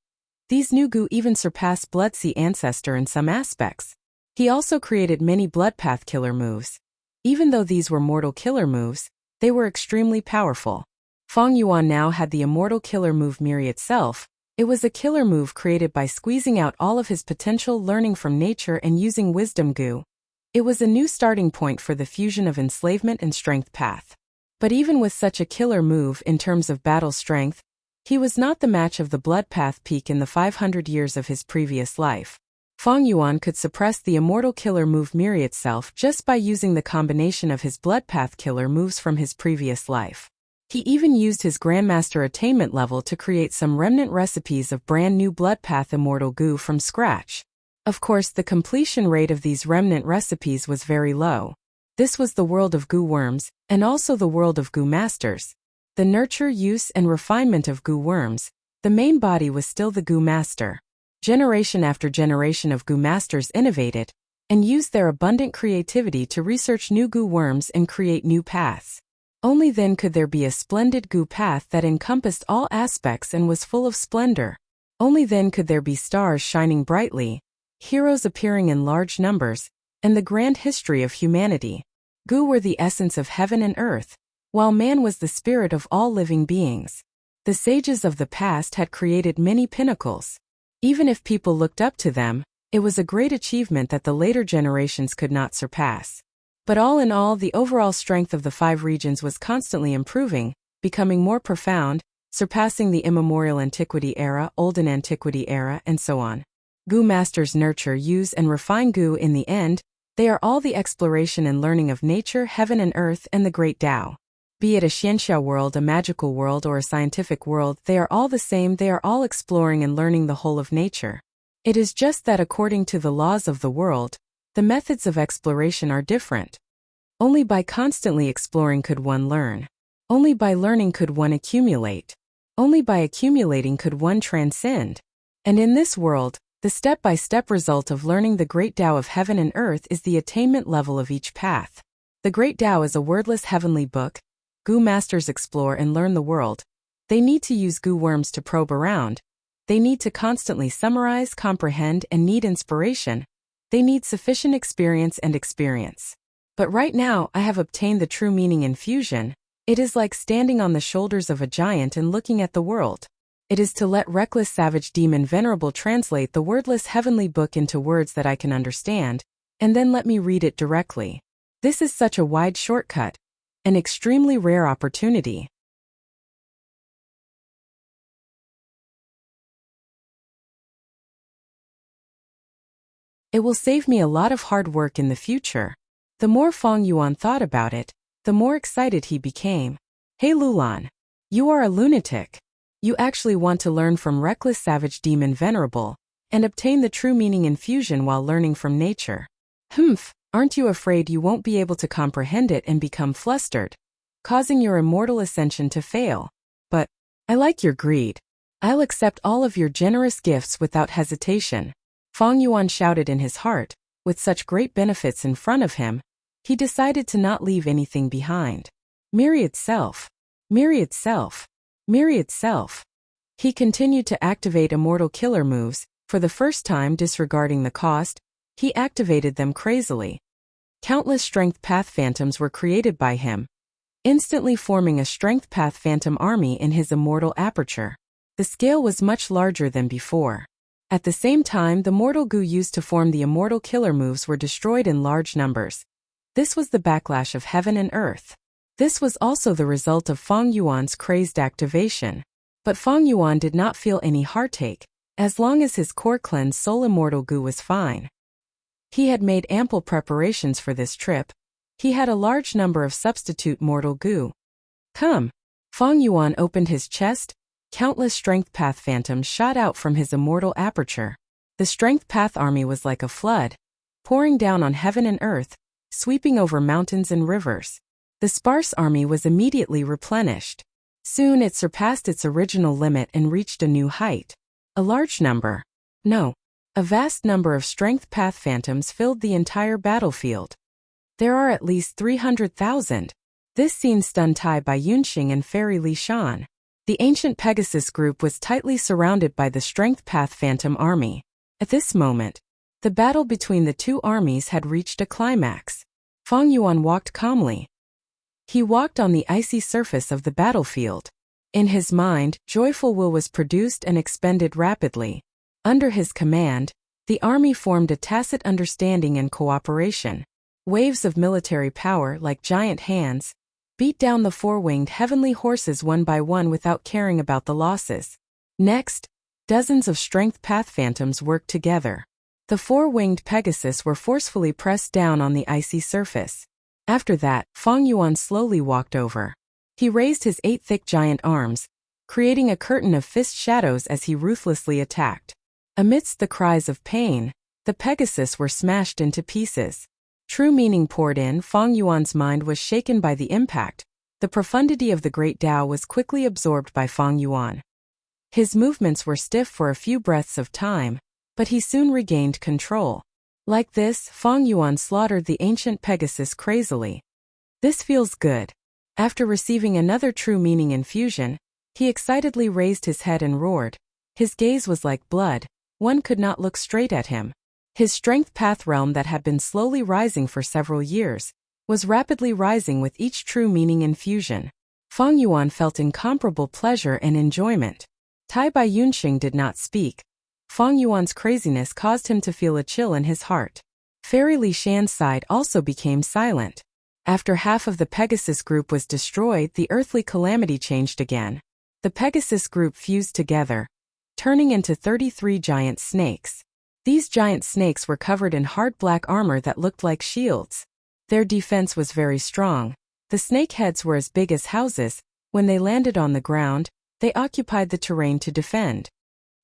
These new Gu even surpassed Blood Sea Ancestor in some aspects. He also created many blood path killer moves. Even though these were mortal killer moves, they were extremely powerful. Fang Yuan now had the immortal killer move Miri itself. It was a killer move created by squeezing out all of his potential, learning from nature and using wisdom Gu. It was a new starting point for the fusion of enslavement and strength path. But even with such a killer move in terms of battle strength, he was not the match of the blood path peak in the 500 years of his previous life. Fang Yuan could suppress the immortal killer move Miri itself just by using the combination of his blood path killer moves from his previous life. He even used his Grandmaster attainment level to create some remnant recipes of brand new blood path immortal Gu from scratch. Of course, the completion rate of these remnant recipes was very low. This was the world of Gu worms, and also the world of Gu masters. The nurture, use, and refinement of Gu worms, the main body was still the Gu master. Generation after generation of Gu masters innovated and used their abundant creativity to research new Gu worms and create new paths. Only then could there be a splendid Gu path that encompassed all aspects and was full of splendor. Only then could there be stars shining brightly, heroes appearing in large numbers, and the grand history of humanity. Gu were the essence of heaven and earth, while man was the spirit of all living beings. The sages of the past had created many pinnacles. Even if people looked up to them, it was a great achievement that the later generations could not surpass. But all in all, the overall strength of the 5 regions was constantly improving, becoming more profound, surpassing the immemorial antiquity era, olden antiquity era, and so on. Gu masters nurture, use, and refine Gu. In the end, they are all the exploration and learning of nature, heaven and earth, and the great Tao. Be it a xianxia world, a magical world, or a scientific world, they are all the same. They are all exploring and learning the whole of nature. It is just that according to the laws of the world, the methods of exploration are different. Only by constantly exploring could one learn. Only by learning could one accumulate. Only by accumulating could one transcend. And in this world, the step-by-step result of learning the great Tao of heaven and earth is the attainment level of each path. The great Tao is a wordless heavenly book. Gu masters explore and learn the world. They need to use Gu worms to probe around. They need to constantly summarize, comprehend, and need inspiration. They need sufficient experience and experience. But right now, I have obtained the true meaning in fusion. It is like standing on the shoulders of a giant and looking at the world. It is to let reckless savage demon venerable translate the wordless heavenly book into words that I can understand, and then let me read it directly. This is such a wide shortcut. An extremely rare opportunity. It will save me a lot of hard work in the future. The more Fang Yuan thought about it, the more excited he became. Hey Lulan. You are a lunatic. You actually want to learn from reckless savage demon venerable, and obtain the true meaning in fusion while learning from nature. Aren't you afraid you won't be able to comprehend it and become flustered, causing your immortal ascension to fail? But I like your greed. I'll accept all of your generous gifts without hesitation. Fang Yuan shouted in his heart. With such great benefits in front of him, he decided to not leave anything behind. Miri itself. Miri itself. Miri itself. He continued to activate immortal killer moves. For the first time, disregarding the cost, he activated them crazily. Countless strength path phantoms were created by him, instantly forming a strength path phantom army in his immortal aperture. The scale was much larger than before. At the same time, the mortal Gu used to form the immortal killer moves were destroyed in large numbers. This was the backlash of heaven and earth. This was also the result of Fang Yuan's crazed activation. But Fang Yuan did not feel any heartache, as long as his core cleansed soul immortal Gu was fine. He had made ample preparations for this trip. He had a large number of substitute mortal goo. Come. Fang Yuan opened his chest. Countless strength path phantoms shot out from his immortal aperture. The strength path army was like a flood, pouring down on heaven and earth, sweeping over mountains and rivers. The sparse army was immediately replenished. Soon it surpassed its original limit and reached a new height. A large number. No. A vast number of strength path phantoms filled the entire battlefield. There are at least 300,000. This scene stunned Tai Bai Yunxing and Fairy Li Shan. The ancient Pegasus group was tightly surrounded by the strength path phantom army. At this moment, the battle between the two armies had reached a climax. Fang Yuan walked calmly. He walked on the icy surface of the battlefield. In his mind, joyful will was produced and expended rapidly. Under his command, the army formed a tacit understanding and cooperation. Waves of military power, like giant hands, beat down the four-winged heavenly horses one by one without caring about the losses. Next, dozens of strength path phantoms worked together. The four-winged Pegasus were forcefully pressed down on the icy surface. After that, Fang Yuan slowly walked over. He raised his 8 thick giant arms, creating a curtain of fist shadows as he ruthlessly attacked. Amidst the cries of pain, the Pegasus were smashed into pieces. True meaning poured in. Fang Yuan's mind was shaken by the impact. The profundity of the great Tao was quickly absorbed by Fang Yuan. His movements were stiff for a few breaths of time, but he soon regained control. Like this, Fang Yuan slaughtered the ancient Pegasus crazily. This feels good. After receiving another true meaning infusion, he excitedly raised his head and roared. His gaze was like blood. One could not look straight at him. His strength path realm that had been slowly rising for several years was rapidly rising with each true meaning infusion. Fang Yuan felt incomparable pleasure and enjoyment. Tai Bai Yunxing did not speak. Fang Yuan's craziness caused him to feel a chill in his heart. Fairy Li Shan's side also became silent. After half of the Pegasus group was destroyed, the earthly calamity changed again. The Pegasus group fused together, turning into 33 giant snakes. These giant snakes were covered in hard black armor that looked like shields. Their defense was very strong. The snake heads were as big as houses. When they landed on the ground, they occupied the terrain to defend.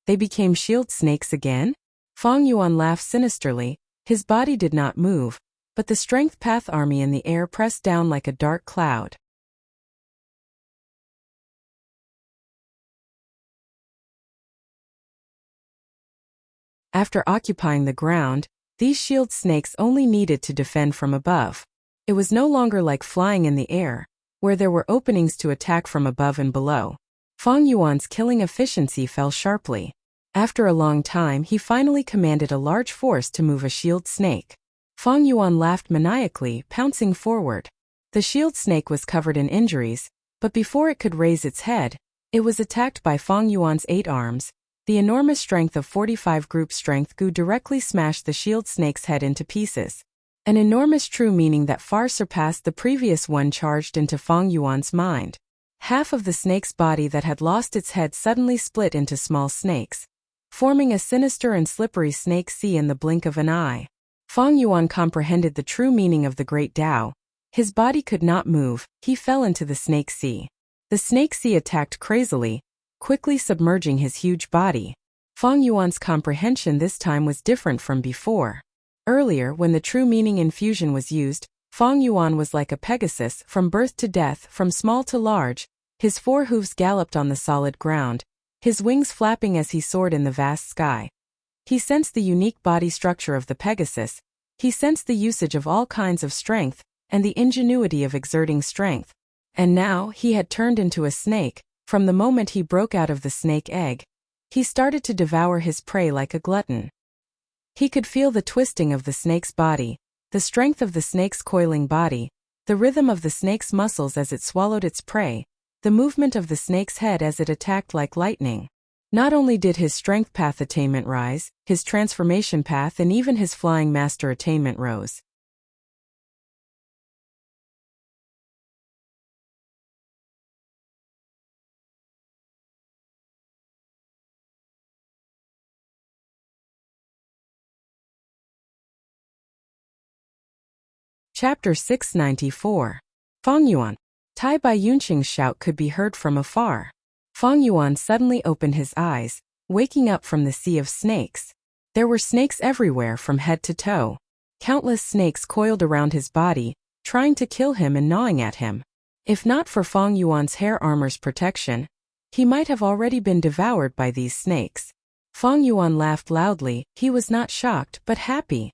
They became shield snakes again? Fang Yuan laughed sinisterly. His body did not move, but the strength path army in the air pressed down like a dark cloud. After occupying the ground, these shield snakes only needed to defend from above. It was no longer like flying in the air, where there were openings to attack from above and below. Fang Yuan's killing efficiency fell sharply. After a long time, he finally commanded a large force to move a shield snake. Fang Yuan laughed maniacally, pouncing forward. The shield snake was covered in injuries, but before it could raise its head, it was attacked by Fang Yuan's 8 arms. The enormous strength of 45 group strength Gu directly smashed the shield snake's head into pieces. An enormous true meaning that far surpassed the previous one charged into Fang Yuan's mind. Half of the snake's body that had lost its head suddenly split into small snakes, forming a sinister and slippery snake sea in the blink of an eye. Fang Yuan comprehended the true meaning of the great Tao. His body could not move. He fell into the snake sea. The snake sea attacked crazily, quickly submerging his huge body. Fang Yuan's comprehension this time was different from before. Earlier, when the true meaning infusion was used, Fang Yuan was like a Pegasus, from birth to death, from small to large. His 4 hooves galloped on the solid ground, his wings flapping as he soared in the vast sky. He sensed the unique body structure of the Pegasus. He sensed the usage of all kinds of strength, and the ingenuity of exerting strength. And now, he had turned into a snake. From the moment he broke out of the snake egg, he started to devour his prey like a glutton. He could feel the twisting of the snake's body, the strength of the snake's coiling body, the rhythm of the snake's muscles as it swallowed its prey, the movement of the snake's head as it attacked like lightning. Not only did his strength path attainment rise, his transformation path and even his flying master attainment rose. Chapter 694. Fang Yuan. Tai Bai Yunqing's shout could be heard from afar. Fang Yuan suddenly opened his eyes, waking up from the sea of snakes. There were snakes everywhere from head to toe. Countless snakes coiled around his body, trying to kill him and gnawing at him. If not for Fang Yuan's hair armor's protection, he might have already been devoured by these snakes. Fang Yuan laughed loudly. He was not shocked, but happy.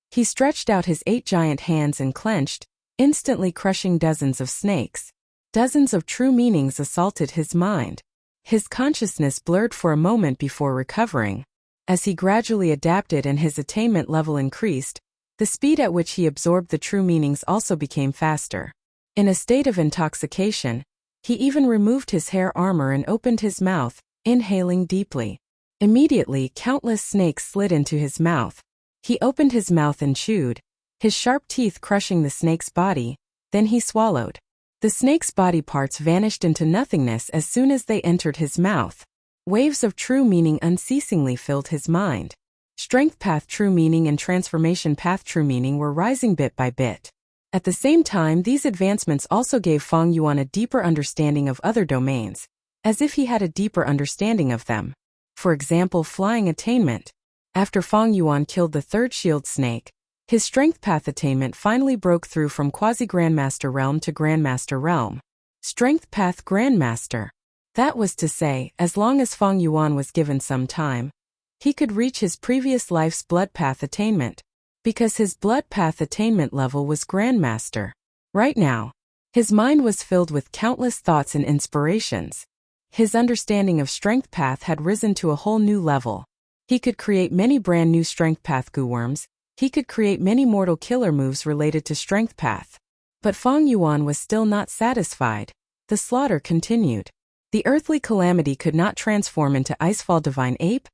He stretched out his 8 giant hands and clenched, instantly crushing dozens of snakes. Dozens of true meanings assaulted his mind. His consciousness blurred for a moment before recovering. As he gradually adapted and his attainment level increased, the speed at which he absorbed the true meanings also became faster. In a state of intoxication, he even removed his hair armor and opened his mouth, inhaling deeply. Immediately, countless snakes slid into his mouth. He opened his mouth and chewed, his sharp teeth crushing the snake's body, then he swallowed. The snake's body parts vanished into nothingness as soon as they entered his mouth. Waves of true meaning unceasingly filled his mind. Strength path true meaning and transformation path true meaning were rising bit by bit. At the same time, these advancements also gave Fang Yuan a deeper understanding of other domains, as if he had a deeper understanding of them. For example, flying attainment. After Fang Yuan killed the 3rd shield snake, his strength path attainment finally broke through from quasi-grandmaster realm to grandmaster realm. Strength path grandmaster. That was to say, as long as Fang Yuan was given some time, he could reach his previous life's blood path attainment, because his blood path attainment level was grandmaster. Right now, his mind was filled with countless thoughts and inspirations. His understanding of strength path had risen to a whole new level. He could create many brand new strength path goo worms. He could create many mortal killer moves related to strength path. But Fang Yuan was still not satisfied. The slaughter continued. The earthly calamity could not transform into Icefall Divine Ape,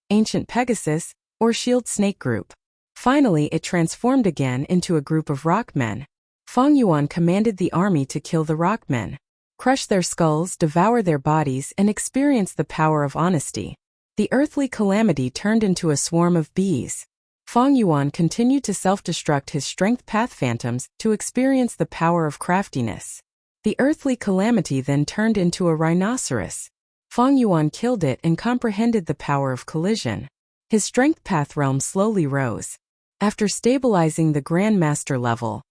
Ancient Pegasus, or Shield Snake group. Finally, it transformed again into a group of rockmen. Fang Yuan commanded the army to kill the rockmen, crush their skulls, devour their bodies, and experience the power of honesty. The earthly calamity turned into a swarm of bees. Fang Yuan continued to self-destruct his strength path phantoms to experience the power of craftiness. The earthly calamity then turned into a rhinoceros. Fang Yuan killed it and comprehended the power of collision. His strength path realm slowly rose. After stabilizing the grandmaster level,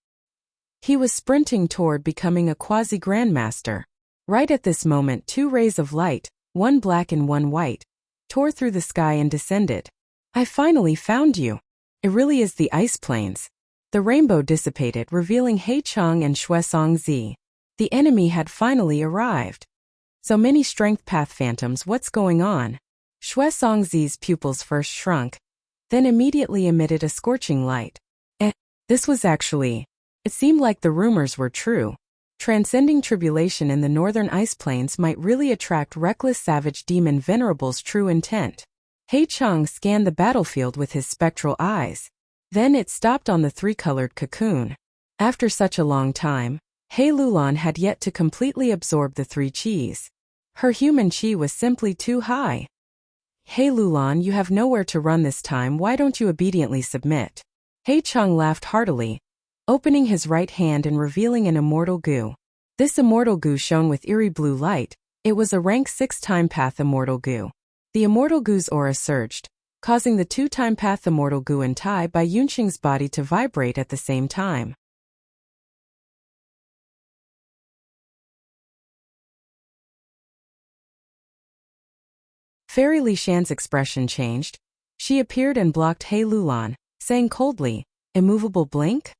he was sprinting toward becoming a quasi-grandmaster. Right at this moment, 2 rays of light, one black and one white, tore through the sky and descended. I finally found you. It really is the ice plains. The rainbow dissipated, revealing Heicheng and Shuesongzi. The enemy had finally arrived. So many strength path phantoms, what's going on? Shuesongzi's pupils first shrunk, then immediately emitted a scorching light. This was actually... It seemed like the rumors were true. Transcending tribulation in the northern ice plains might really attract reckless savage demon venerables' true intent. Heicheng scanned the battlefield with his spectral eyes. Then it stopped on the 3-colored cocoon. After such a long time, Hei Lulan had yet to completely absorb the 3 qis. Her human qi was simply too high. Hei Lulan, you have nowhere to run this time, why don't you obediently submit? Heicheng laughed heartily, opening his right hand and revealing an immortal goo. This immortal goo shone with eerie blue light. It was a rank 6-time path immortal goo. The immortal goo's aura surged, causing the 2-time path immortal goo in Tai Bai Yunqing's body to vibrate at the same time. Fairy Li Shan's expression changed. She appeared and blocked Hei Lulan, saying coldly, "Immovable blink?"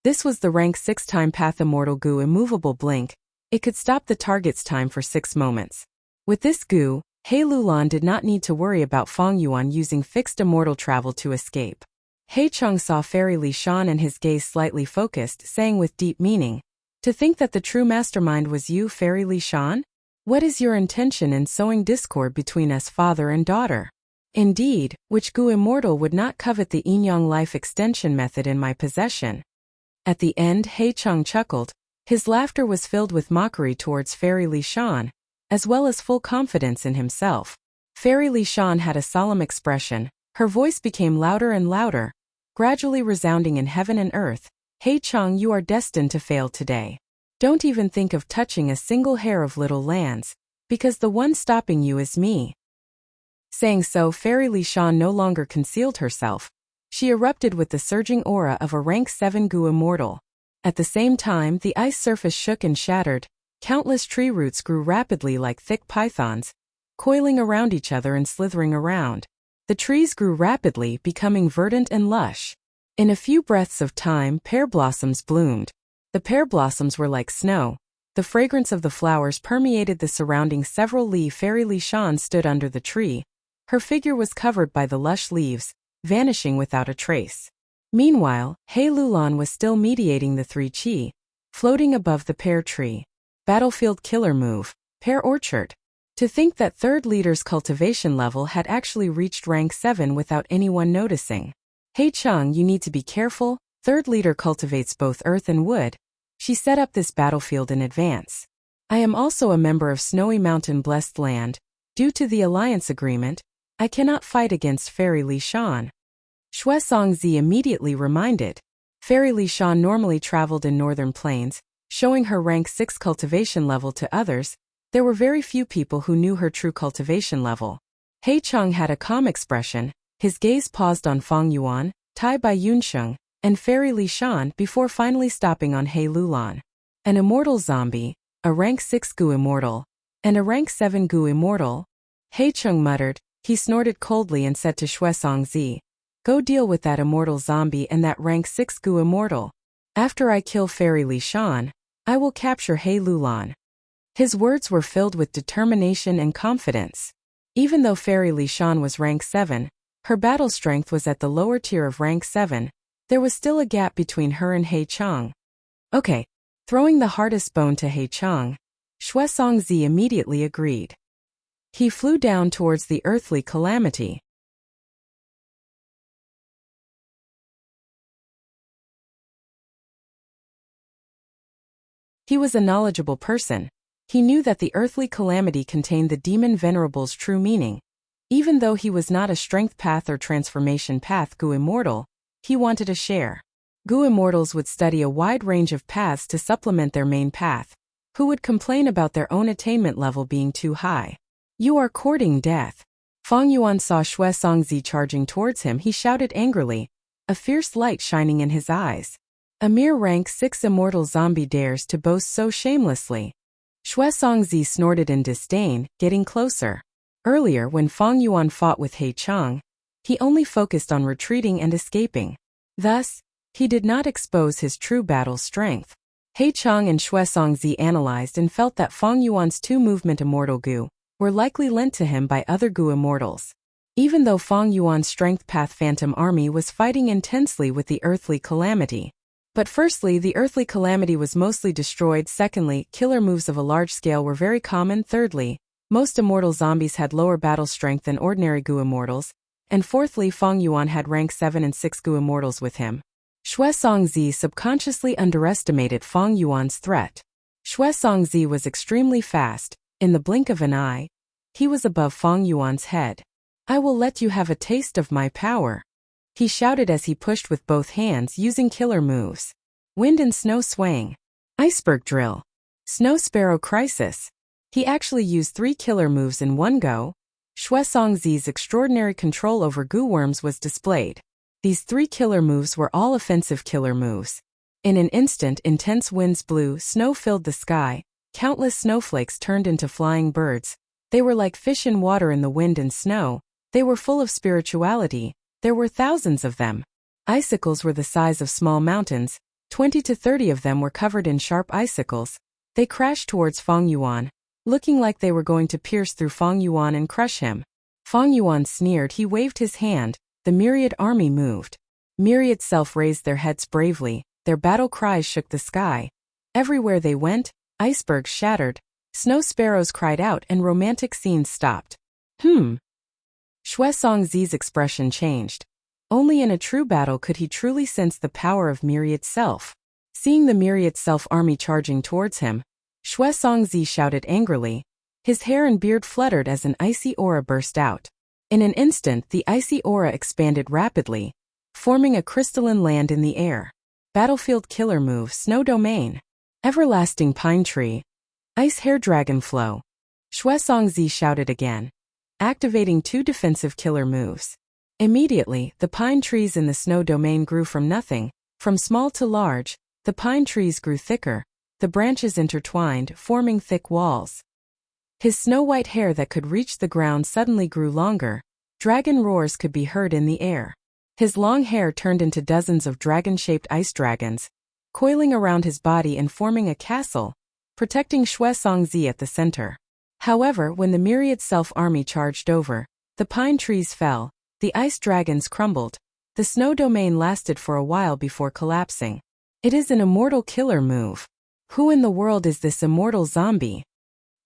This was the rank 6-time path immortal goo immovable blink. It could stop the target's time for 6 moments. With this goo, Hei Lulan did not need to worry about Fang Yuan using fixed immortal travel to escape. Heicheng saw Fairy Li Shan and his gaze slightly focused, saying with deep meaning, "To think that the true mastermind was you, Fairy Li Shan? What is your intention in sowing discord between us father and daughter? Indeed, which Gu Immortal would not covet the Yin-Yang life extension method in my possession?" At the end, Heicheng chuckled. His laughter was filled with mockery towards Fairy Li Shan, as well as full confidence in himself. Fairy Li Shan had a solemn expression. Her voice became louder and louder, gradually resounding in heaven and earth. Hey Chang, you are destined to fail today. Don't even think of touching a single hair of little lands, because the one stopping you is me. Saying so, Fairy Li Shan no longer concealed herself. She erupted with the surging aura of a rank 7 Gu immortal. At the same time, the ice surface shook and shattered. Countless tree roots grew rapidly like thick pythons, coiling around each other and slithering around. The trees grew rapidly, becoming verdant and lush. In a few breaths of time, pear blossoms bloomed. The pear blossoms were like snow. The fragrance of the flowers permeated the surrounding several li. Fairy Li Shan stood under the tree. Her figure was covered by the lush leaves, vanishing without a trace. Meanwhile, He Lulan was still mediating the 3 qi, floating above the pear tree. Battlefield killer move, pear orchard. To think that third leader's cultivation level had actually reached rank 7 without anyone noticing. Hey Chang, you need to be careful. Third leader cultivates both earth and wood. She set up this battlefield in advance. I am also a member of Snowy Mountain Blessed Land. Due to the alliance agreement, I cannot fight against Fairy Li Shan. Xue Songzi immediately reminded. Fairy Li Shan normally traveled in northern plains, showing her rank 6 cultivation level to others. There were very few people who knew her true cultivation level. He Chang had a calm expression. His gaze paused on Fang Yuan, Tai Bai Yunsheng, and Fairy Li Shan before finally stopping on He Lulan. An immortal zombie, a rank 6 Gu immortal, and a rank 7 Gu immortal. He Cheng muttered. He snorted coldly and said to Xue Songzi, "Go deal with that immortal zombie and that rank 6 Gu immortal. After I kill Fairy Li Shan, I will capture He Lulan." His words were filled with determination and confidence. Even though Fairy Li Shan was rank 7, her battle strength was at the lower tier of rank 7, there was still a gap between her and He Chang. Okay. Throwing the hardest bone to He Chang, Xue Songzi immediately agreed. He flew down towards the earthly calamity. He was a knowledgeable person. He knew that the earthly calamity contained the demon venerable's true meaning. Even though he was not a strength path or transformation path Gu immortal, he wanted a share. Gu immortals would study a wide range of paths to supplement their main path. Who would complain about their own attainment level being too high? You are courting death. Fang Yuan saw Xue Songzi charging towards him. He shouted angrily, a fierce light shining in his eyes. A mere rank 6 immortal zombie dares to boast so shamelessly. Xue Songzi snorted in disdain, getting closer. Earlier, when Fang Yuan fought with He Chang, he only focused on retreating and escaping. Thus, he did not expose his true battle strength. He Chang and Xue Songzi analyzed and felt that Fang Yuan's 2 movement immortal Gu were likely lent to him by other Gu immortals. Even though Fang Yuan's strength path phantom army was fighting intensely with the earthly calamity. But firstly, the earthly calamity was mostly destroyed. Secondly, killer moves of a large scale were very common. Thirdly, most immortal zombies had lower battle strength than ordinary Gu immortals. And fourthly, Fang Yuan had rank 7 and 6 Gu immortals with him. Xue Songzi subconsciously underestimated Fang Yuan's threat. Xue Songzi was extremely fast. In the blink of an eye, he was above Fang Yuan's head. I will let you have a taste of my power. He shouted as he pushed with both hands using killer moves. Wind and snow swaying. Iceberg drill. Snow sparrow crisis. He actually used 3 killer moves in one go. Xue Songzi's extraordinary control over Gu worms was displayed. These 3 killer moves were all offensive killer moves. In an instant, intense winds blew, snow filled the sky. Countless snowflakes turned into flying birds. They were like fish in water in the wind and snow. They were full of spirituality. There were thousands of them. Icicles were the size of small mountains. 20 to 30 of them were covered in sharp icicles. They crashed towards Fang Yuan, looking like they were going to pierce through Fang Yuan and crush him. Fang Yuan sneered. He waved his hand. The myriad army moved. Myriad self raised their heads bravely. Their battle cries shook the sky. Everywhere they went, icebergs shattered, snow sparrows cried out, and romantic scenes stopped. Xue Songzi's expression changed. Only in a true battle could he truly sense the power of Myriad Self. Seeing the Myriad Self army charging towards him, Xue Songzi shouted angrily. His hair and beard fluttered as an icy aura burst out. In an instant, the icy aura expanded rapidly, forming a crystalline land in the air. Battlefield killer move, Snow Domain. Everlasting Pine Tree. Ice Hair Dragon Flow. Shuesongzi shouted again, activating 2 defensive killer moves. Immediately, the pine trees in the snow domain grew from nothing. From small to large, the pine trees grew thicker, the branches intertwined, forming thick walls. His snow-white hair that could reach the ground suddenly grew longer. Dragon roars could be heard in the air. His long hair turned into dozens of dragon-shaped ice dragons, coiling around his body and forming a castle, protecting Shuesongzi at the center. However, when the myriad self-army charged over, the pine trees fell, the ice dragons crumbled. The snow domain lasted for a while before collapsing. It is an immortal killer move. Who in the world is this immortal zombie?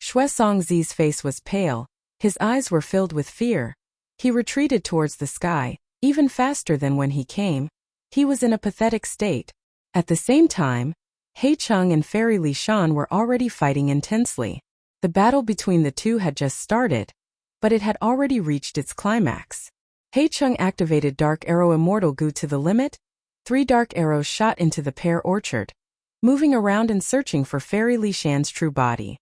Shuesongzi's face was pale, his eyes were filled with fear. He retreated towards the sky, even faster than when he came. He was in a pathetic state. At the same time, Heicheng and Fairy Li Shan were already fighting intensely. The battle between the two had just started, but it had already reached its climax. Heicheng activated Dark Arrow Immortal Gu to the limit. 3 dark arrows shot into the pear orchard, moving around and searching for Fairy Li Shan's true body.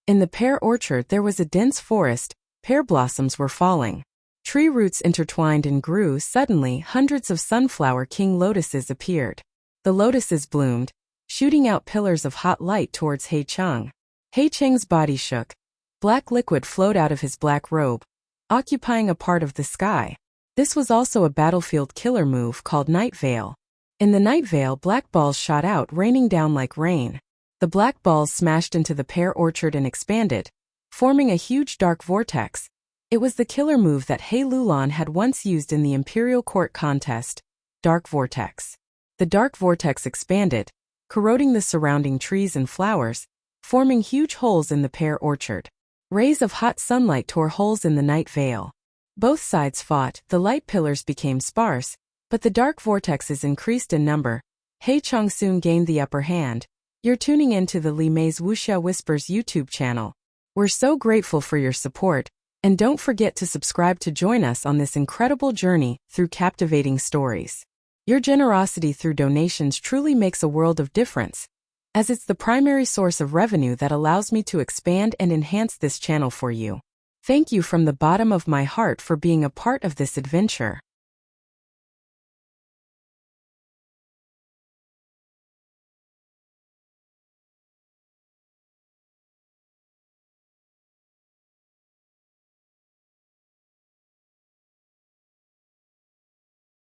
In the pear orchard there was a dense forest, pear blossoms were falling. Tree roots intertwined and grew. Suddenly, hundreds of sunflower king lotuses appeared. The lotuses bloomed, shooting out pillars of hot light towards Heicheng. Heicheng's body shook. Black liquid flowed out of his black robe, occupying a part of the sky. This was also a battlefield killer move called Night Veil. In the Night Veil, black balls shot out, raining down like rain. The black balls smashed into the pear orchard and expanded, forming a huge dark vortex. It was the killer move that He Lulan had once used in the Imperial Court contest, Dark Vortex. The dark vortex expanded, corroding the surrounding trees and flowers, forming huge holes in the pear orchard. Rays of hot sunlight tore holes in the night veil. Both sides fought, the light pillars became sparse, but the dark vortexes increased in number. Heicheng soon gained the upper hand. You're tuning in to the Li Mei's Wuxia Whispers YouTube channel. We're so grateful for your support, and don't forget to subscribe to join us on this incredible journey through captivating stories. Your generosity through donations truly makes a world of difference, as it's the primary source of revenue that allows me to expand and enhance this channel for you. Thank you from the bottom of my heart for being a part of this adventure.